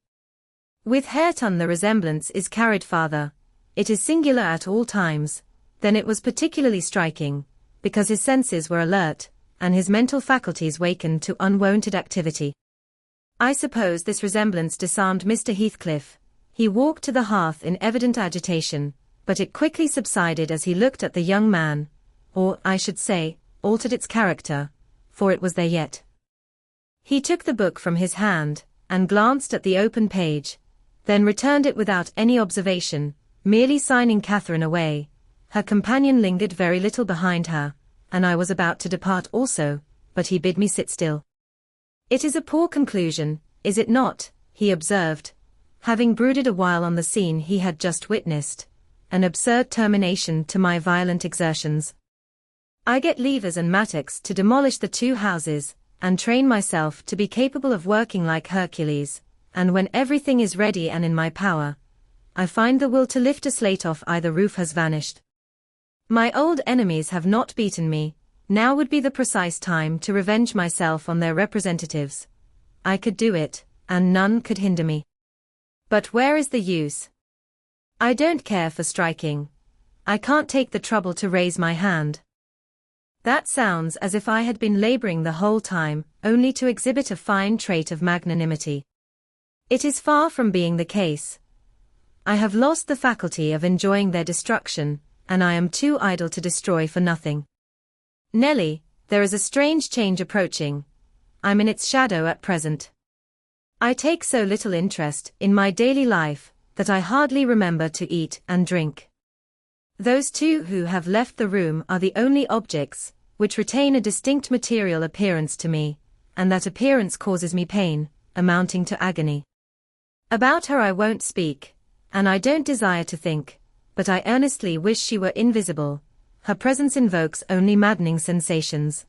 With Hareton the resemblance is carried farther. It is singular at all times, then it was particularly striking, because his senses were alert, and his mental faculties wakened to unwonted activity. I suppose this resemblance disarmed Mr. Heathcliff. He walked to the hearth in evident agitation, but it quickly subsided as he looked at the young man, or, I should say, altered its character, for it was there yet. He took the book from his hand, and glanced at the open page, then returned it without any observation, merely signing Catherine away. Her companion lingered very little behind her, and I was about to depart also, but he bid me sit still. It is a poor conclusion, is it not? He observed, having brooded a while on the scene he had just witnessed, an absurd termination to my violent exertions. I get levers and mattocks to demolish the two houses, and train myself to be capable of working like Hercules, and when everything is ready and in my power, I find the will to lift a slate off either roof has vanished. My old enemies have not beaten me, now would be the precise time to revenge myself on their representatives. I could do it, and none could hinder me. But where is the use? I don't care for striking. I can't take the trouble to raise my hand. That sounds as if I had been laboring the whole time, only to exhibit a fine trait of magnanimity. It is far from being the case. I have lost the faculty of enjoying their destruction, and I am too idle to destroy for nothing. Nelly, there is a strange change approaching. I'm in its shadow at present. I take so little interest in my daily life, that I hardly remember to eat and drink. Those two who have left the room are the only objects which retain a distinct material appearance to me, and that appearance causes me pain, amounting to agony. About her I won't speak, and I don't desire to think, but I earnestly wish she were invisible. Her presence invokes only maddening sensations.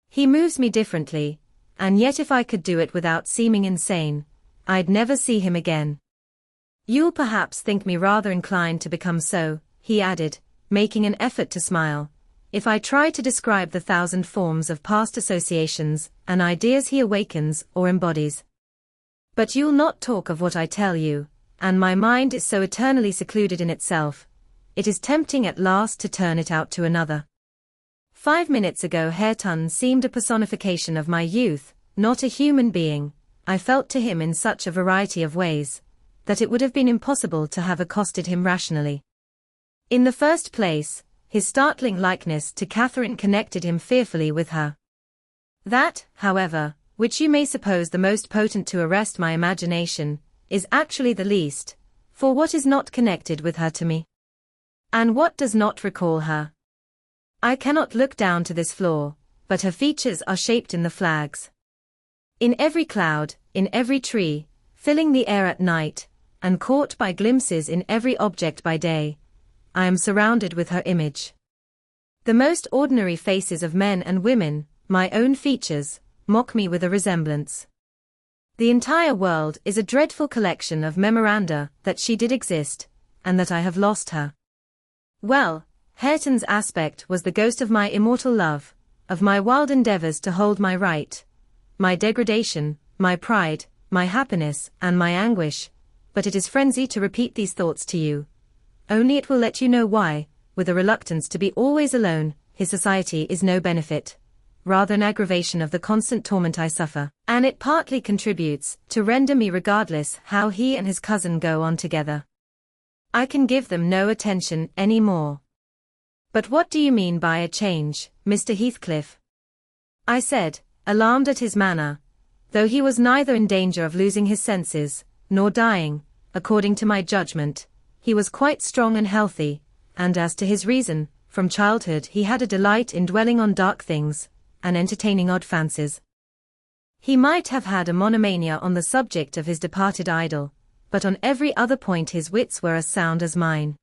He moves me differently, and yet if I could do it without seeming insane, I'd never see him again. You'll perhaps think me rather inclined to become so, he added, making an effort to smile, if I try to describe the thousand forms of past associations and ideas he awakens or embodies. But you'll not talk of what I tell you, and my mind is so eternally secluded in itself, it is tempting at last to turn it out to another. 5 minutes ago Hareton seemed a personification of my youth, not a human being. I felt to him in such a variety of ways, that it would have been impossible to have accosted him rationally. In the first place, his startling likeness to Catherine connected him fearfully with her. That, however, which you may suppose the most potent to arrest my imagination, is actually the least, for what is not connected with her to me? And what does not recall her? I cannot look down to this floor, but her features are shaped in the flags. In every cloud, in every tree, filling the air at night, and caught by glimpses in every object by day, I am surrounded with her image. The most ordinary faces of men and women, my own features, mock me with a resemblance. The entire world is a dreadful collection of memoranda that she did exist, and that I have lost her. Well, Hareton's aspect was the ghost of my immortal love, of my wild endeavors to hold my right, my degradation, my pride, my happiness, and my anguish, but it is frenzy to repeat these thoughts to you. Only it will let you know why, with a reluctance to be always alone, his society is no benefit, rather an aggravation of the constant torment I suffer, and it partly contributes to render me regardless how he and his cousin go on together. I can give them no attention any more. But what do you mean by a change, Mr. Heathcliff? I said, alarmed at his manner, though he was neither in danger of losing his senses, nor dying, according to my judgment. He was quite strong and healthy, and as to his reason, from childhood he had a delight in dwelling on dark things, and entertaining odd fancies. He might have had a monomania on the subject of his departed idol, but on every other point his wits were as sound as mine.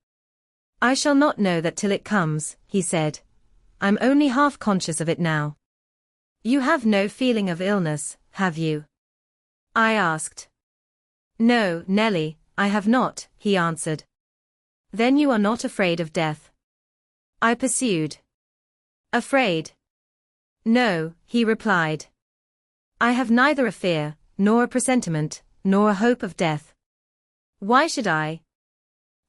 I shall not know that till it comes, he said. I'm only half conscious of it now. You have no feeling of illness, have you? I asked. No, Nelly, I have not, he answered. Then you are not afraid of death? I pursued. Afraid? No, he replied. I have neither a fear, nor a presentiment, nor a hope of death. Why should I?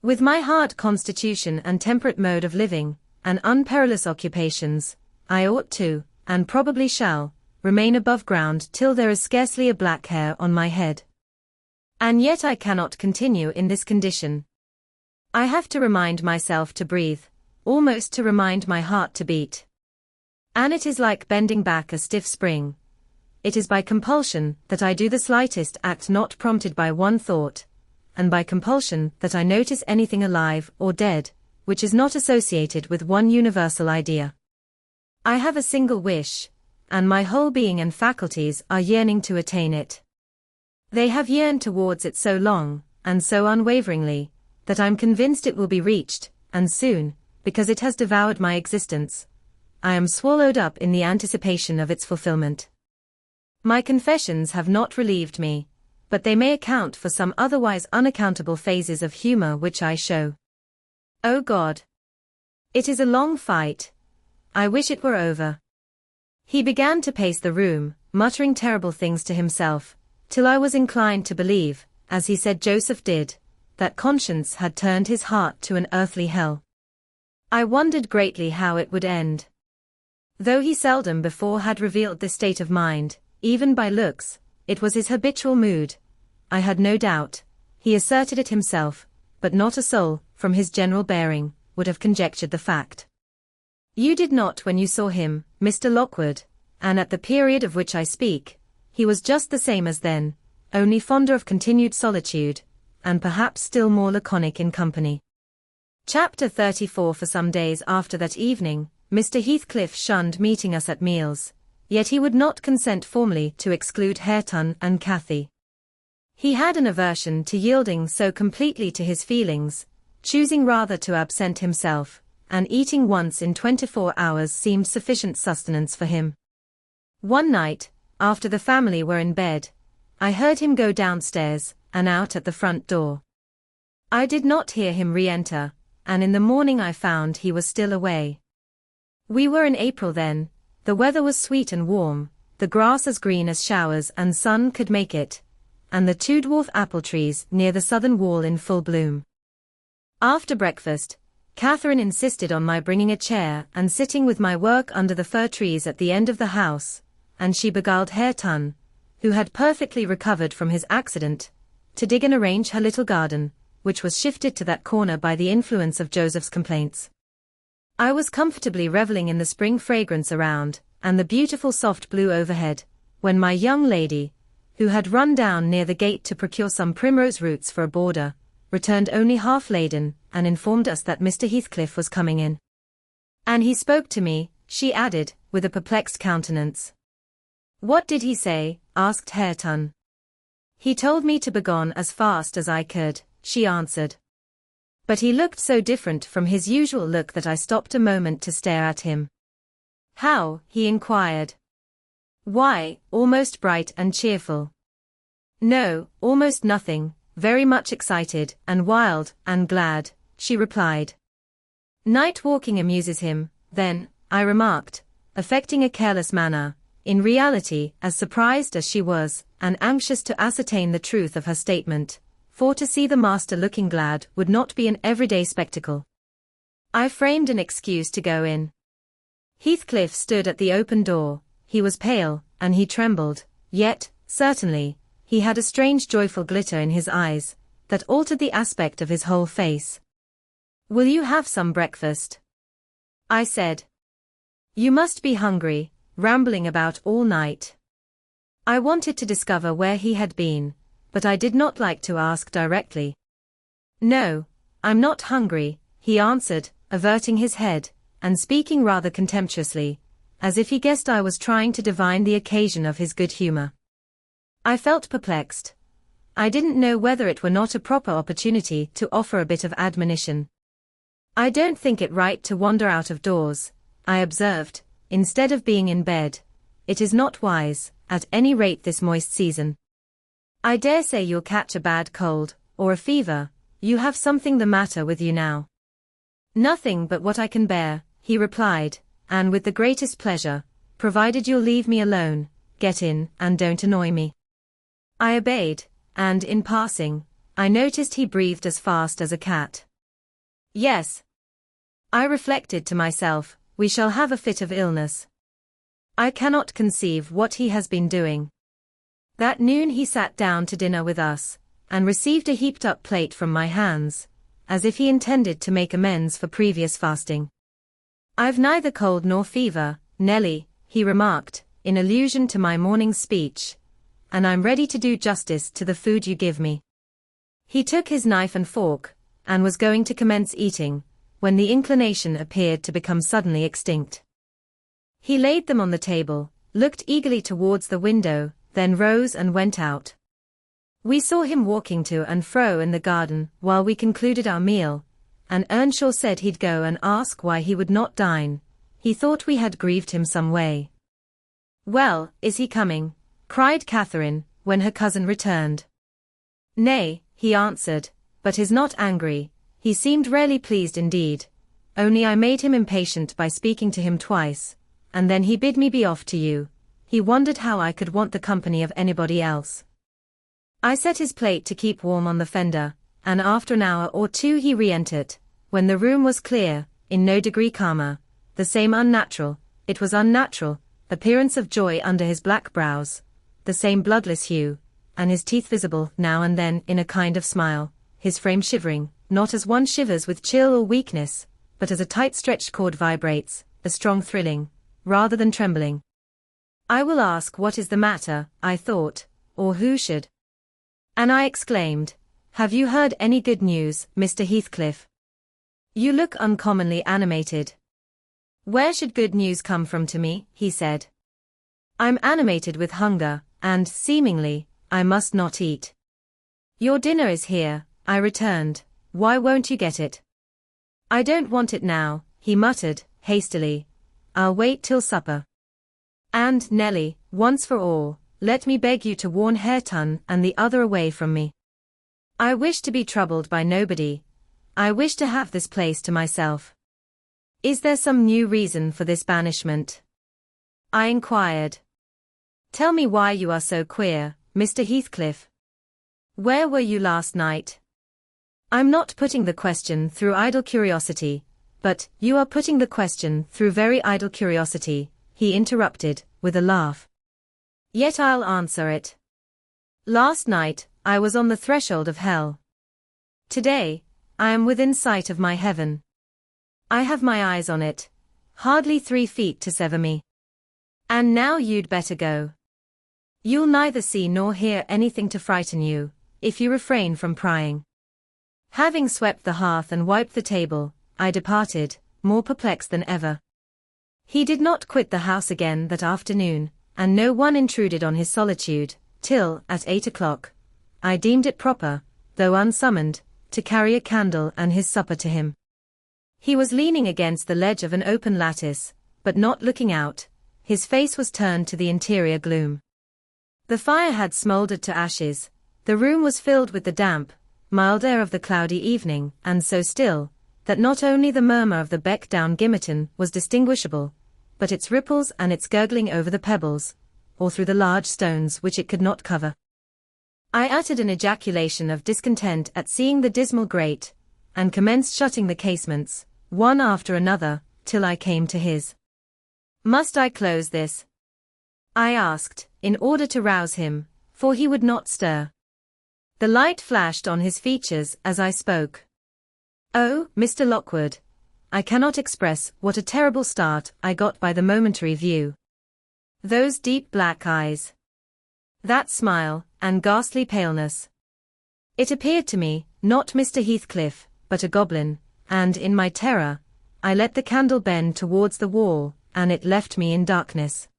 With my hard constitution and temperate mode of living, and unperilous occupations, I ought to, and probably shall, remain above ground till there is scarcely a black hair on my head. And yet I cannot continue in this condition. I have to remind myself to breathe, almost to remind my heart to beat. And it is like bending back a stiff spring. It is by compulsion that I do the slightest act not prompted by one thought, and by compulsion that I notice anything alive or dead, which is not associated with one universal idea. I have a single wish, and my whole being and faculties are yearning to attain it. They have yearned towards it so long, and so unwaveringly, that I'm convinced it will be reached, and soon, because it has devoured my existence. I am swallowed up in the anticipation of its fulfillment. My confessions have not relieved me, but they may account for some otherwise unaccountable phases of humor which I show. Oh God! It is a long fight. I wish it were over. He began to pace the room, muttering terrible things to himself, till I was inclined to believe, as he said Joseph did, that conscience had turned his heart to an earthly hell. I wondered greatly how it would end. Though he seldom before had revealed this state of mind, even by looks, it was his habitual mood. I had no doubt, he asserted it himself, but not a soul, from his general bearing, would have conjectured the fact. You did not when you saw him, Mr. Lockwood, and at the period of which I speak, he was just the same as then, only fonder of continued solitude, and perhaps still more laconic in company. Chapter 34. For some days after that evening, Mr. Heathcliff shunned meeting us at meals, yet he would not consent formally to exclude Hareton and Cathy. He had an aversion to yielding so completely to his feelings, choosing rather to absent himself, and eating once in 24 hours seemed sufficient sustenance for him. One night, after the family were in bed, I heard him go downstairs, and out at the front door. I did not hear him re-enter, and in the morning I found he was still away. We were in April then, the weather was sweet and warm, the grass as green as showers and sun could make it, and the 2 dwarf apple trees near the southern wall in full bloom. After breakfast, Catherine insisted on my bringing a chair and sitting with my work under the fir trees at the end of the house, and she beguiled Hareton, who had perfectly recovered from his accident, to dig and arrange her little garden, which was shifted to that corner by the influence of Joseph's complaints. I was comfortably reveling in the spring fragrance around, and the beautiful soft blue overhead, when my young lady, who had run down near the gate to procure some primrose roots for a border, returned only half laden, and informed us that Mr. Heathcliff was coming in. And he spoke to me, she added, with a perplexed countenance. What did he say? Asked Hareton. He told me to begone as fast as I could, she answered. But he looked so different from his usual look that I stopped a moment to stare at him. How? He inquired. Why, almost bright and cheerful. No, almost nothing, very much excited, and wild, and glad, she replied. Night walking amuses him, then, I remarked, affecting a careless manner, in reality as surprised as she was, and anxious to ascertain the truth of her statement, for to see the master looking glad would not be an everyday spectacle. I framed an excuse to go in. Heathcliff stood at the open door. He was pale, and he trembled, yet, certainly, he had a strange joyful glitter in his eyes, that altered the aspect of his whole face. "Will you have some breakfast?" I said. "You must be hungry, rambling about all night." I wanted to discover where he had been, but I did not like to ask directly. "No, I'm not hungry," he answered, averting his head, and speaking rather contemptuously, as if he guessed I was trying to divine the occasion of his good humor. I felt perplexed. I didn't know whether it were not a proper opportunity to offer a bit of admonition. "I don't think it right to wander out of doors," I observed, "instead of being in bed. It is not wise, at any rate this moist season. I dare say you'll catch a bad cold, or a fever. You have something the matter with you now." "Nothing but what I can bear," he replied, "and with the greatest pleasure, provided you'll leave me alone. Get in, and don't annoy me." I obeyed, and in passing, I noticed he breathed as fast as a cat. Yes. I reflected to myself, we shall have a fit of illness. I cannot conceive what he has been doing. That noon he sat down to dinner with us, and received a heaped-up plate from my hands, as if he intended to make amends for previous fasting. "I've neither cold nor fever, Nelly," he remarked, in allusion to my morning's speech, "and I'm ready to do justice to the food you give me." He took his knife and fork, and was going to commence eating, when the inclination appeared to become suddenly extinct. He laid them on the table, looked eagerly towards the window, then rose and went out. We saw him walking to and fro in the garden while we concluded our meal, and Earnshaw said he'd go and ask why he would not dine. He thought we had grieved him some way. "Well, is he coming?" cried Catherine, when her cousin returned. "Nay," he answered, "but is not angry. He seemed rarely pleased indeed. Only I made him impatient by speaking to him twice, and then he bid me be off to you. He wondered how I could want the company of anybody else." I set his plate to keep warm on the fender, and after an hour or two he re-entered, when the room was clear, in no degree calmer, the same unnatural, it was unnatural, appearance of joy under his black brows, the same bloodless hue, and his teeth visible now and then in a kind of smile, his frame shivering, not as one shivers with chill or weakness, but as a tight-stretched cord vibrates, a strong thrilling, rather than trembling. I will ask what is the matter, I thought, or who should? And I exclaimed, "Have you heard any good news, Mr. Heathcliff? You look uncommonly animated." "Where should good news come from to me?" he said. "I'm animated with hunger, and, seemingly, I must not eat." "Your dinner is here," I returned. "Why won't you get it?" "I don't want it now," he muttered, hastily. "I'll wait till supper. And, Nelly, once for all, let me beg you to warn Hareton and the other away from me. I wish to be troubled by nobody. I wish to have this place to myself." "Is there some new reason for this banishment?" I inquired. "Tell me why you are so queer, Mr. Heathcliff. Where were you last night?" "I'm not putting the question through idle curiosity, but you are putting the question through very idle curiosity," he interrupted, with a laugh. "Yet I'll answer it. Last night, I was on the threshold of hell. Today, I am within sight of my heaven. I have my eyes on it, hardly 3 feet to sever me. And now you'd better go. You'll neither see nor hear anything to frighten you, if you refrain from prying." Having swept the hearth and wiped the table, I departed, more perplexed than ever. He did not quit the house again that afternoon, and no one intruded on his solitude, till, at 8 o'clock, I deemed it proper, though unsummoned, to carry a candle and his supper to him. He was leaning against the ledge of an open lattice, but not looking out. His face was turned to the interior gloom. The fire had smouldered to ashes, The room was filled with the damp, mild air of the cloudy evening, and so still, that not only the murmur of the beck down Gimmerton was distinguishable, but its ripples and its gurgling over the pebbles, or through the large stones which it could not cover. I uttered an ejaculation of discontent at seeing the dismal grate, and commenced shutting the casements, one after another, till I came to his. "Must I close this?" I asked, in order to rouse him, for he would not stir. The light flashed on his features as I spoke. Oh, Mr. Lockwood, I cannot express what a terrible start I got by the momentary view. Those deep black eyes. That smile, and ghastly paleness. It appeared to me, not Mr. Heathcliff, but a goblin, and in my terror, I let the candle bend towards the wall, and it left me in darkness.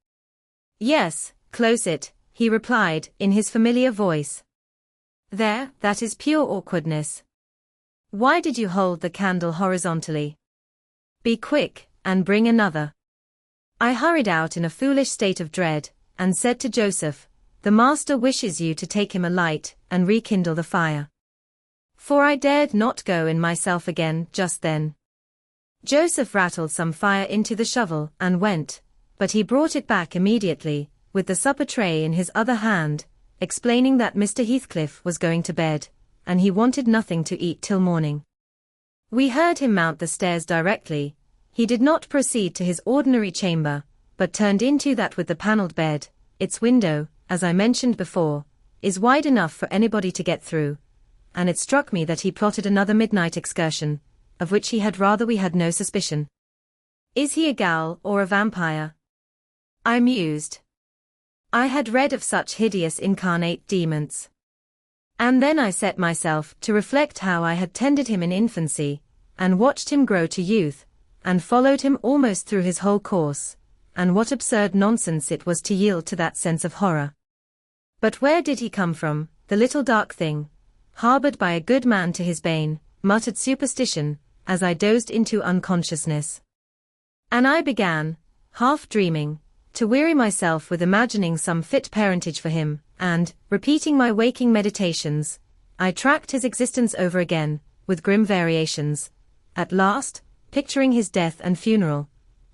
"Yes, close it," he replied, in his familiar voice. "There, that is pure awkwardness. Why did you hold the candle horizontally? Be quick, and bring another." I hurried out in a foolish state of dread, and said to Joseph, "The master wishes you to take him a light, and rekindle the fire." For I dared not go in myself again just then. Joseph rattled some fire into the shovel, and went, but he brought it back immediately, with the supper tray in his other hand, explaining that Mr. Heathcliff was going to bed, and he wanted nothing to eat till morning. We heard him mount the stairs directly. He did not proceed to his ordinary chamber, but turned into that with the panelled bed. Its window, as I mentioned before, is wide enough for anybody to get through, and it struck me that he plotted another midnight excursion, of which he had rather we had no suspicion. Is he a ghoul or a vampire? I mused. I had read of such hideous incarnate demons. And then I set myself to reflect how I had tended him in infancy, and watched him grow to youth, and followed him almost through his whole course, and what absurd nonsense it was to yield to that sense of horror. But where did he come from, the little dark thing, harbored by a good man to his bane, muttered superstition, as I dozed into unconsciousness. And I began, half dreaming, to weary myself with imagining some fit parentage for him, and, repeating my waking meditations, I tracked his existence over again, with grim variations, at last, picturing his death and funeral,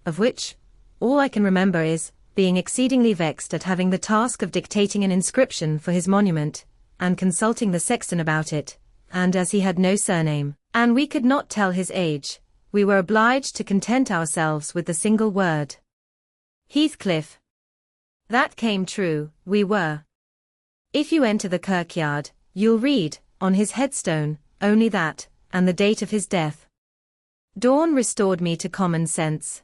of which, all I can remember is, being exceedingly vexed at having the task of dictating an inscription for his monument, and consulting the sexton about it, and as he had no surname, and we could not tell his age, we were obliged to content ourselves with the single word. Heathcliff. That came true, we were. If you enter the kirkyard, you'll read, on his headstone, only that, and the date of his death. Dawn restored me to common sense.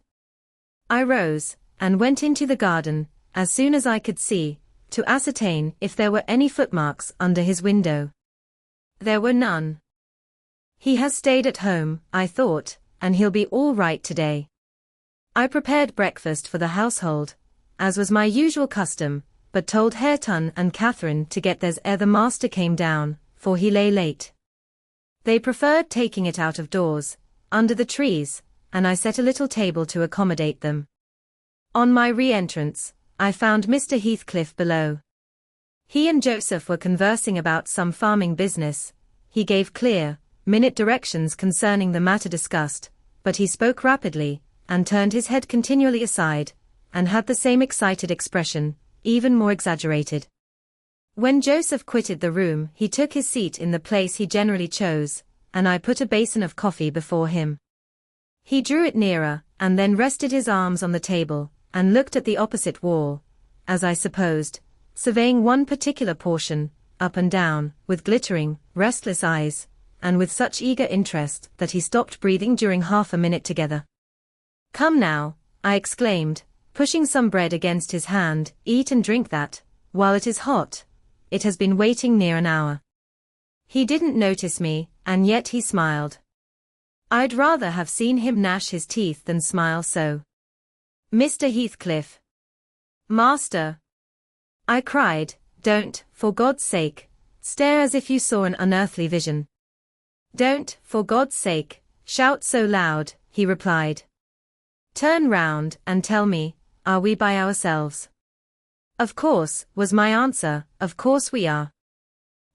I rose, and went into the garden, as soon as I could see, to ascertain if there were any footmarks under his window. There were none. He has stayed at home, I thought, and he'll be all right today. I prepared breakfast for the household, as was my usual custom, but told Hareton and Catherine to get theirs ere the master came down, for he lay late. They preferred taking it out of doors, under the trees, and I set a little table to accommodate them. On my re-entrance, I found Mr. Heathcliff below. He and Joseph were conversing about some farming business. He gave clear, minute directions concerning the matter discussed, but he spoke rapidly, and turned his head continually aside, and had the same excited expression, even more exaggerated. When Joseph quitted the room, he took his seat in the place he generally chose, and I put a basin of coffee before him. He drew it nearer, and then rested his arms on the table, and looked at the opposite wall, as I supposed, surveying one particular portion, up and down, with glittering, restless eyes, and with such eager interest that he stopped breathing during half a minute together. "Come now," I exclaimed, pushing some bread against his hand, "eat and drink that, while it is hot. It has been waiting near an hour." He didn't notice me, and yet he smiled. I'd rather have seen him gnash his teeth than smile so. "Mr. Heathcliff." "Master," I cried, "don't, for God's sake, stare as if you saw an unearthly vision. Don't, for God's sake, shout so loud," he replied. "Turn round and tell me, are we by ourselves?" "Of course," was my answer, "of course we are."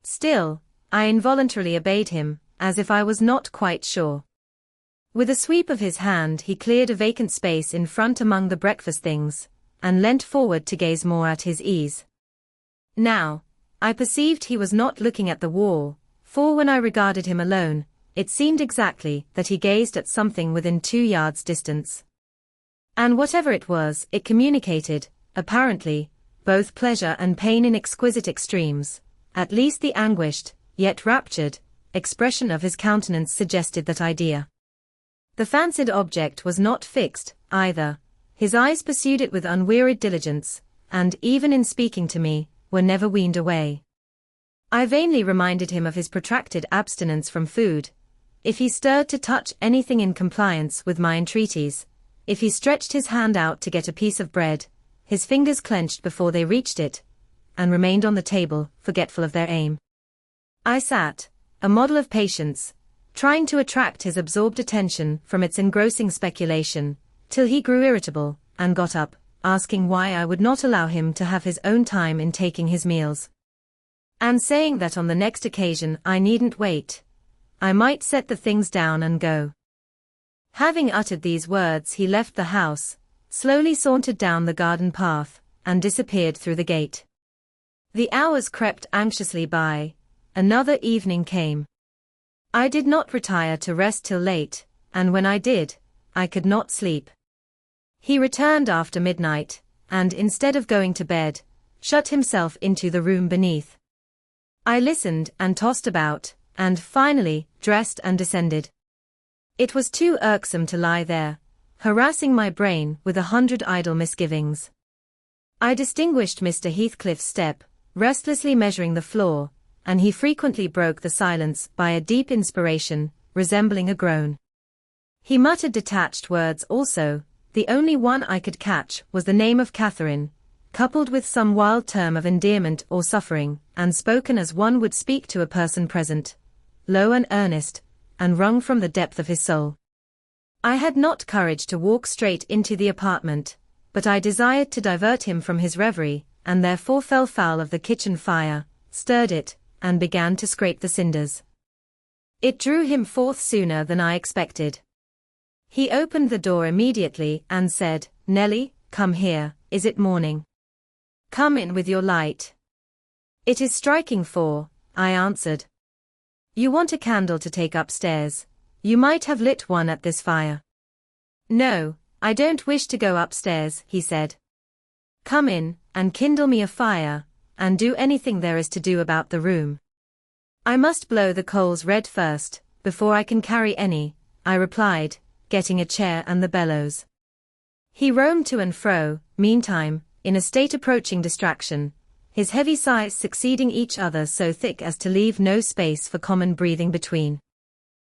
Still, I involuntarily obeyed him, as if I was not quite sure. With a sweep of his hand he cleared a vacant space in front among the breakfast things, and leant forward to gaze more at his ease. Now, I perceived he was not looking at the wall, for when I regarded him alone, it seemed exactly that he gazed at something within 2 yards distance. And whatever it was, it communicated, apparently, both pleasure and pain in exquisite extremes. At least the anguished, yet raptured, expression of his countenance suggested that idea. The fancied object was not fixed, either. His eyes pursued it with unwearied diligence, and, even in speaking to me, were never weaned away. I vainly reminded him of his protracted abstinence from food. If he stirred to touch anything in compliance with my entreaties, if he stretched his hand out to get a piece of bread, his fingers clenched before they reached it, and remained on the table, forgetful of their aim. I sat, a model of patience, trying to attract his absorbed attention from its engrossing speculation, till he grew irritable, and got up, asking why I would not allow him to have his own time in taking his meals, and saying that on the next occasion I needn't wait. I might set the things down and go. Having uttered these words he left the house, slowly sauntered down the garden path, and disappeared through the gate. The hours crept anxiously by. Another evening came. I did not retire to rest till late, and when I did, I could not sleep. He returned after midnight, and instead of going to bed, shut himself into the room beneath. I listened and tossed about, and finally, dressed and descended. It was too irksome to lie there, harassing my brain with 100 idle misgivings. I distinguished Mr. Heathcliff's step, restlessly measuring the floor, and he frequently broke the silence by a deep inspiration, resembling a groan. He muttered detached words also. The only one I could catch was the name of Catherine, coupled with some wild term of endearment or suffering, and spoken as one would speak to a person present, low and earnest, and wrung from the depth of his soul. I had not courage to walk straight into the apartment, but I desired to divert him from his reverie, and therefore fell foul of the kitchen fire, stirred it, and began to scrape the cinders. It drew him forth sooner than I expected. He opened the door immediately and said, "Nelly, come here, is it morning? Come in with your light." "It is striking 4, I answered. "You want a candle to take upstairs. You might have lit one at this fire." "No, I don't wish to go upstairs," he said. "Come in, and kindle me a fire, and do anything there is to do about the room." "I must blow the coals red first, before I can carry any," I replied, getting a chair and the bellows. He roamed to and fro, meantime, in a state approaching distraction, his heavy sighs succeeding each other so thick as to leave no space for common breathing between.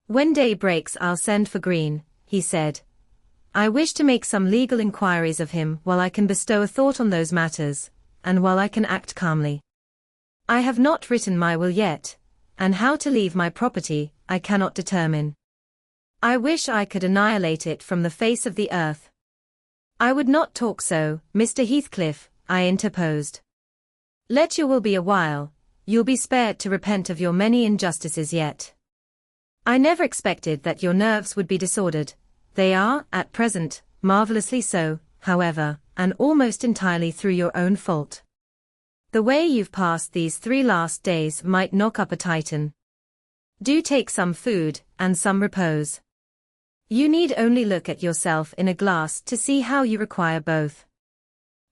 "When day breaks I'll send for Green," he said. "I wish to make some legal inquiries of him while I can bestow a thought on those matters, and while I can act calmly. I have not written my will yet, and how to leave my property, I cannot determine. I wish I could annihilate it from the face of the earth." "I would not talk so, Mr. Heathcliff," I interposed. "Let your will be a while, you'll be spared to repent of your many injustices yet. I never expected that your nerves would be disordered. They are, at present, marvelously so, however, and almost entirely through your own fault. The way you've passed these 3 last days might knock up a Titan. Do take some food, and some repose. You need only look at yourself in a glass to see how you require both.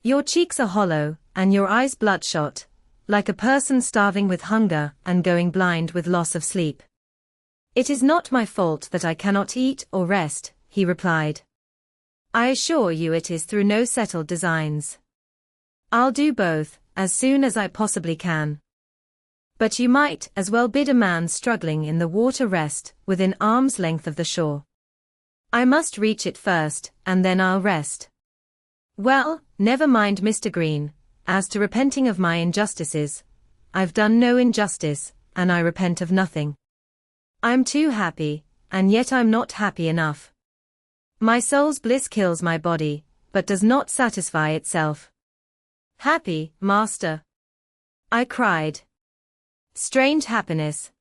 Your cheeks are hollow, and your eyes bloodshot, like a person starving with hunger and going blind with loss of sleep." "It is not my fault that I cannot eat or rest," he replied. "I assure you it is through no settled designs. I'll do both, as soon as I possibly can. But you might as well bid a man struggling in the water rest within arm's length of the shore. I must reach it first, and then I'll rest. Well, never mind, Mr. Green, as to repenting of my injustices, I've done no injustice, and I repent of nothing. I'm too happy, and yet I'm not happy enough. My soul's bliss kills my body, but does not satisfy itself." "Happy, master?" I cried. Strange happiness.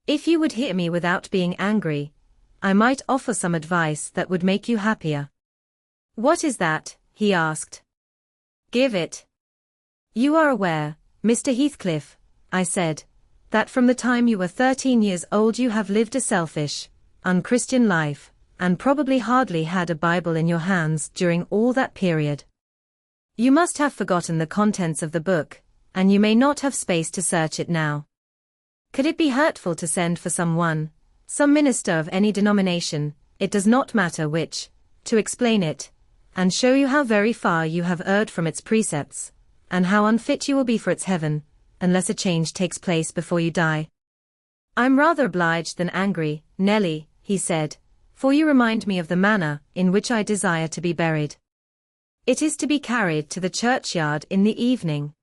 If you would hear me without being angry, I might offer some advice that would make you happier. What is that? He asked. Give it. You are aware, Mr. Heathcliff, I said, that from the time you were 13 years old you have lived a selfish, unchristian life, and probably hardly had a Bible in your hands during all that period. You must have forgotten the contents of the book, and you may not have space to search it now. Could it be hurtful to send for some minister of any denomination, it does not matter which, to explain it, and show you how very far you have erred from its precepts, and how unfit you will be for its heaven, unless a change takes place before you die? I'm rather obliged than angry, Nelly, he said, for you remind me of the manner in which I desire to be buried. It is to be carried to the churchyard in the evening.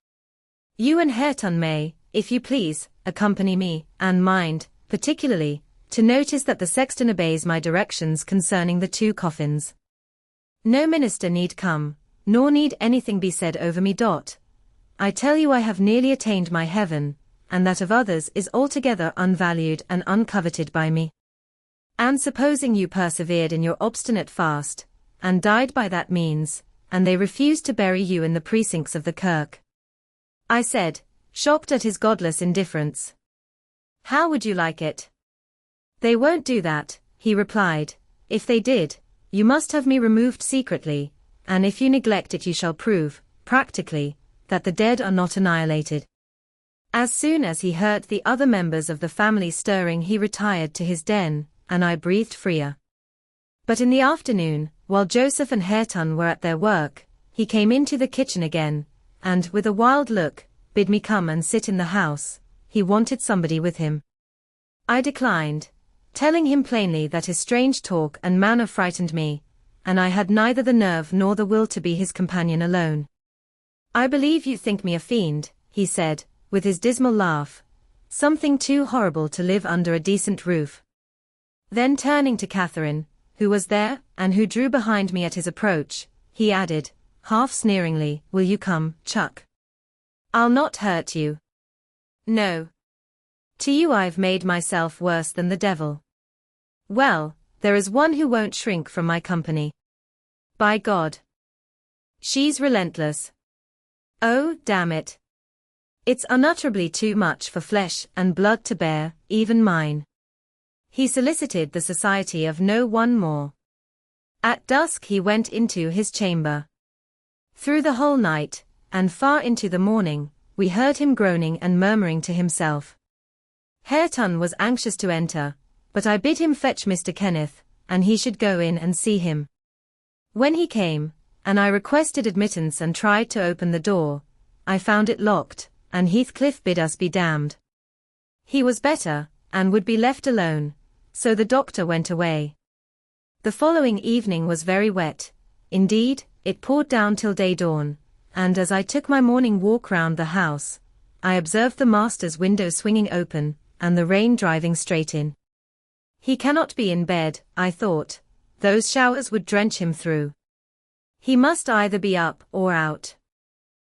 You and Hareton may, if you please, accompany me, and mind, particularly, to notice that the sexton obeys my directions concerning the 2 coffins. No minister need come, nor need anything be said over me. I tell you I have nearly attained my heaven, and that of others is altogether unvalued and uncoveted by me. And supposing you persevered in your obstinate fast, and died by that means, and they refused to bury you in the precincts of the kirk? I said, shocked at his godless indifference. How would you like it? They won't do that, he replied. If they did, you must have me removed secretly, and if you neglect it you shall prove, practically, that the dead are not annihilated. As soon as he heard the other members of the family stirring he retired to his den, and I breathed freer. But in the afternoon, while Joseph and Hareton were at their work, he came into the kitchen again, and, with a wild look, bid me come and sit in the house. He wanted somebody with him. I declined, telling him plainly that his strange talk and manner frightened me, and I had neither the nerve nor the will to be his companion alone. I believe you think me a fiend, he said, with his dismal laugh, something too horrible to live under a decent roof. Then turning to Catherine, who was there, and who drew behind me at his approach, he added, half sneeringly, will you come, Chuck? I'll not hurt you. No. To you I've made myself worse than the devil. Well, there is one who won't shrink from my company. By God. She's relentless. Oh, damn it. It's unutterably too much for flesh and blood to bear, even mine. He solicited the society of no one more. At dusk he went into his chamber. Through the whole night, and far into the morning, we heard him groaning and murmuring to himself. Hareton was anxious to enter, but I bid him fetch Mr. Kenneth, and he should go in and see him. When he came, and I requested admittance and tried to open the door, I found it locked, and Heathcliff bid us be damned. He was better, and would be left alone, so the doctor went away. The following evening was very wet. Indeed, it poured down till day-dawn, and as I took my morning walk round the house, I observed the master's window swinging open, and the rain driving straight in. He cannot be in bed, I thought. Those showers would drench him through. He must either be up or out.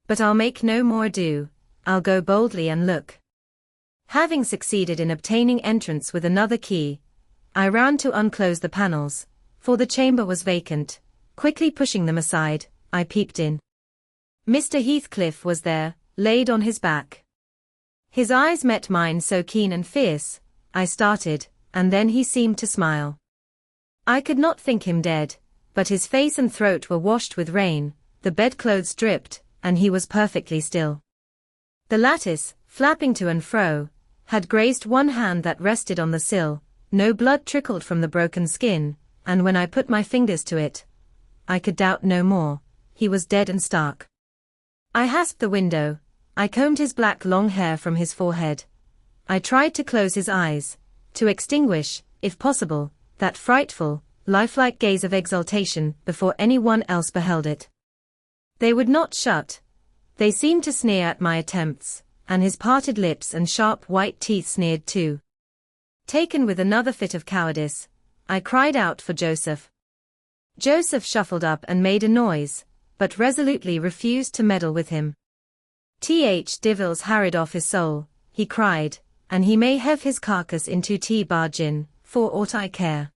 But I'll make no more ado, I'll go boldly and look. Having succeeded in obtaining entrance with another key, I ran to unclose the panels, for the chamber was vacant. Quickly pushing them aside, I peeped in. Mr. Heathcliff was there, laid on his back. His eyes met mine so keen and fierce, I started, and then he seemed to smile. I could not think him dead, but his face and throat were washed with rain, the bedclothes dripped, and he was perfectly still. The lattice, flapping to and fro, had grazed one hand that rested on the sill, no blood trickled from the broken skin, and when I put my fingers to it, I could doubt no more, he was dead and stark. I hasped the window, I combed his black long hair from his forehead. I tried to close his eyes, to extinguish, if possible, that frightful, lifelike gaze of exultation before anyone else beheld it. They would not shut. They seemed to sneer at my attempts, and his parted lips and sharp white teeth sneered too. Taken with another fit of cowardice, I cried out for Joseph. Joseph shuffled up and made a noise, but resolutely refused to meddle with him. Th. Divils harried off his soul, he cried, and he may have his carcass into tea-bar gin, for aught I care.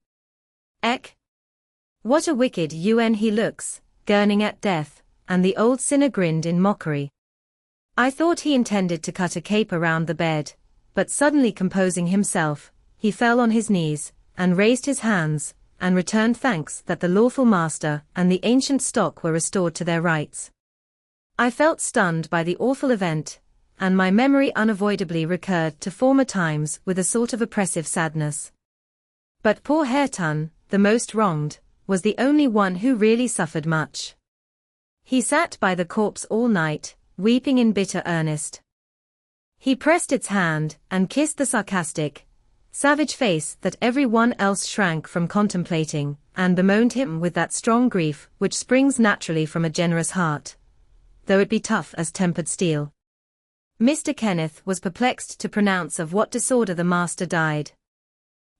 Eck! What a wicked un he looks, gurning at death, and the old sinner grinned in mockery. I thought he intended to cut a caper round the bed, but suddenly composing himself, he fell on his knees, and raised his hands, and returned thanks that the lawful master and the ancient stock were restored to their rights. I felt stunned by the awful event, and my memory unavoidably recurred to former times with a sort of oppressive sadness. But poor Hareton, the most wronged, was the only one who really suffered much. He sat by the corpse all night, weeping in bitter earnest. He pressed its hand, and kissed the sarcastic, savage face that every one else shrank from contemplating, and bemoaned him with that strong grief which springs naturally from a generous heart, though it be tough as tempered steel. Mr. Kenneth was perplexed to pronounce of what disorder the master died.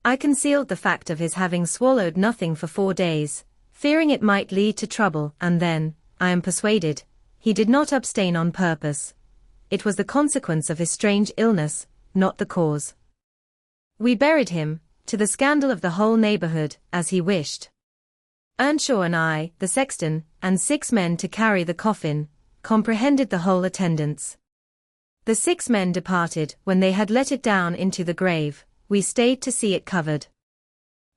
I concealed the fact of his having swallowed nothing for 4 days, fearing it might lead to trouble, and then, I am persuaded, he did not abstain on purpose. It was the consequence of his strange illness, not the cause. We buried him, to the scandal of the whole neighborhood, as he wished. Earnshaw and I, the sexton, and 6 men to carry the coffin, comprehended the whole attendance. The 6 men departed when they had let it down into the grave. We stayed to see it covered.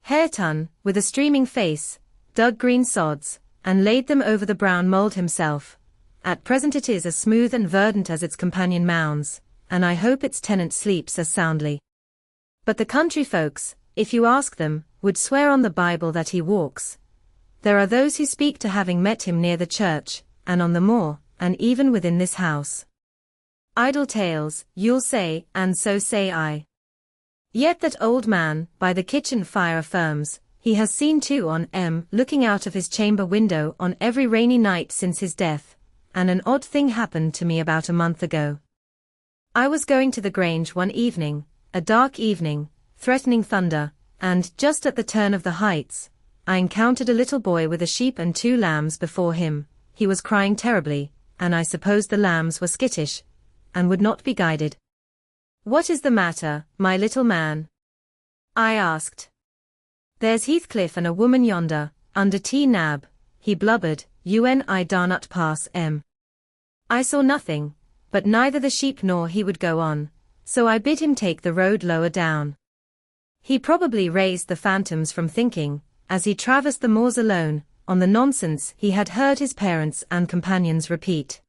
Hareton, with a streaming face, dug green sods, and laid them over the brown mould himself. At present it is as smooth and verdant as its companion mounds, and I hope its tenant sleeps as soundly. But the country folks, if you ask them, would swear on the Bible that he walks. There are those who speak to having met him near the church, and on the moor, and even within this house. Idle tales, you'll say, and so say I. Yet that old man, by the kitchen fire affirms, he has seen 2 on looking out of his chamber window on every rainy night since his death, and an odd thing happened to me about a month ago. I was going to the Grange one evening, a dark evening, threatening thunder, and, just at the turn of the heights, I encountered a little boy with a sheep and 2 lambs before him. He was crying terribly, and I supposed the lambs were skittish, and would not be guided. "What is the matter, my little man?" I asked. "There's Heathcliff and a woman yonder, under T-Nab," he blubbered, "I dare not pass M." I saw nothing, but neither the sheep nor he would go on, so I bid him take the road lower down. He probably raised the phantoms from thinking, as he traversed the moors alone, on the nonsense he had heard his parents and companions repeat.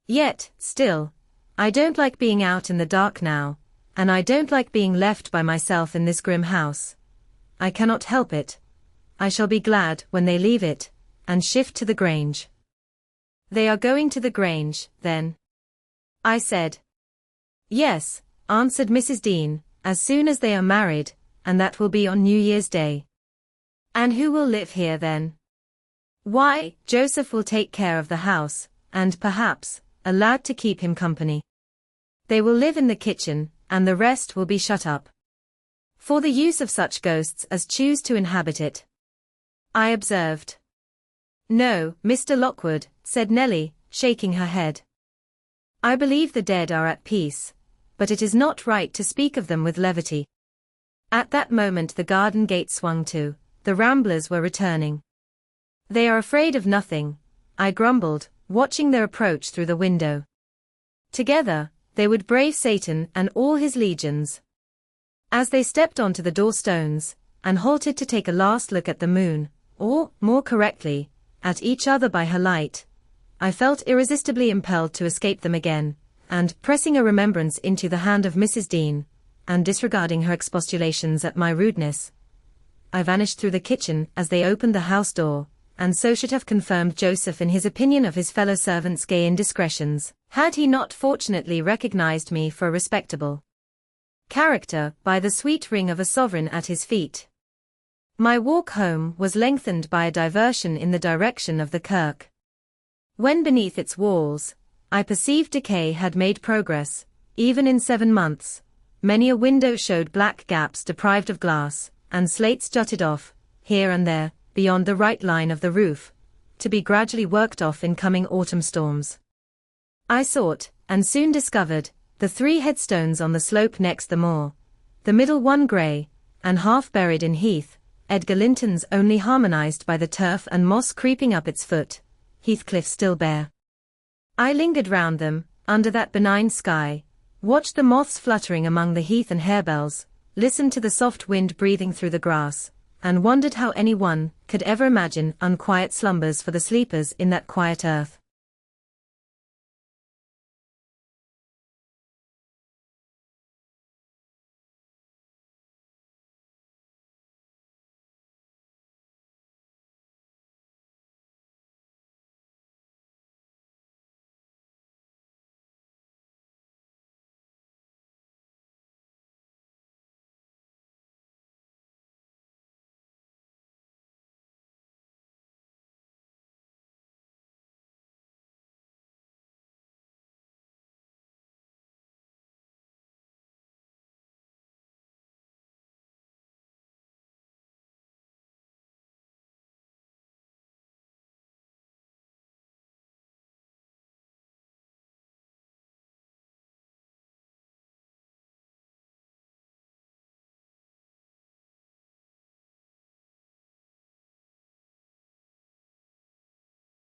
Yet, still, I don't like being out in the dark now, and I don't like being left by myself in this grim house. I cannot help it. I shall be glad when they leave it, and shift to the Grange. "They are going to the Grange, then?" I said. "Yes," answered Mrs. Dean, "as soon as they are married, and that will be on New Year's Day." "And who will live here then?" "Why, Joseph will take care of the house, and perhaps, a lad to keep him company. They will live in the kitchen, and the rest will be shut up, for the use of such ghosts as choose to inhabit it," I observed. "No, Mr. Lockwood," said Nelly, shaking her head. "I believe the dead are at peace, but it is not right to speak of them with levity." At that moment the garden gate swung to. The ramblers were returning. "They are afraid of nothing," I grumbled, watching their approach through the window. Together, they would brave Satan and all his legions. As they stepped onto the door-stones, and halted to take a last look at the moon, or, more correctly, at each other by her light, I felt irresistibly impelled to escape them again, and, pressing a remembrance into the hand of Mrs. Dean, and disregarding her expostulations at my rudeness, I vanished through the kitchen as they opened the house door, and so should have confirmed Joseph in his opinion of his fellow servants' gay indiscretions, had he not fortunately recognized me for a respectable character by the sweet ring of a sovereign at his feet. My walk home was lengthened by a diversion in the direction of the kirk. When beneath its walls, I perceived decay had made progress, even in 7 months. Many a window showed black gaps deprived of glass, and slates jutted off, here and there, beyond the right line of the roof, to be gradually worked off in coming autumn storms. I sought, and soon discovered, the 3 headstones on the slope next the moor, the middle one grey, and half buried in heath, Edgar Linton's only harmonized by the turf and moss creeping up its foot, Heathcliff still bare. I lingered round them, under that benign sky, watched the moths fluttering among the heath and harebells, listened to the soft wind breathing through the grass, and wondered how any one could ever imagine unquiet slumbers for the sleepers in that quiet earth.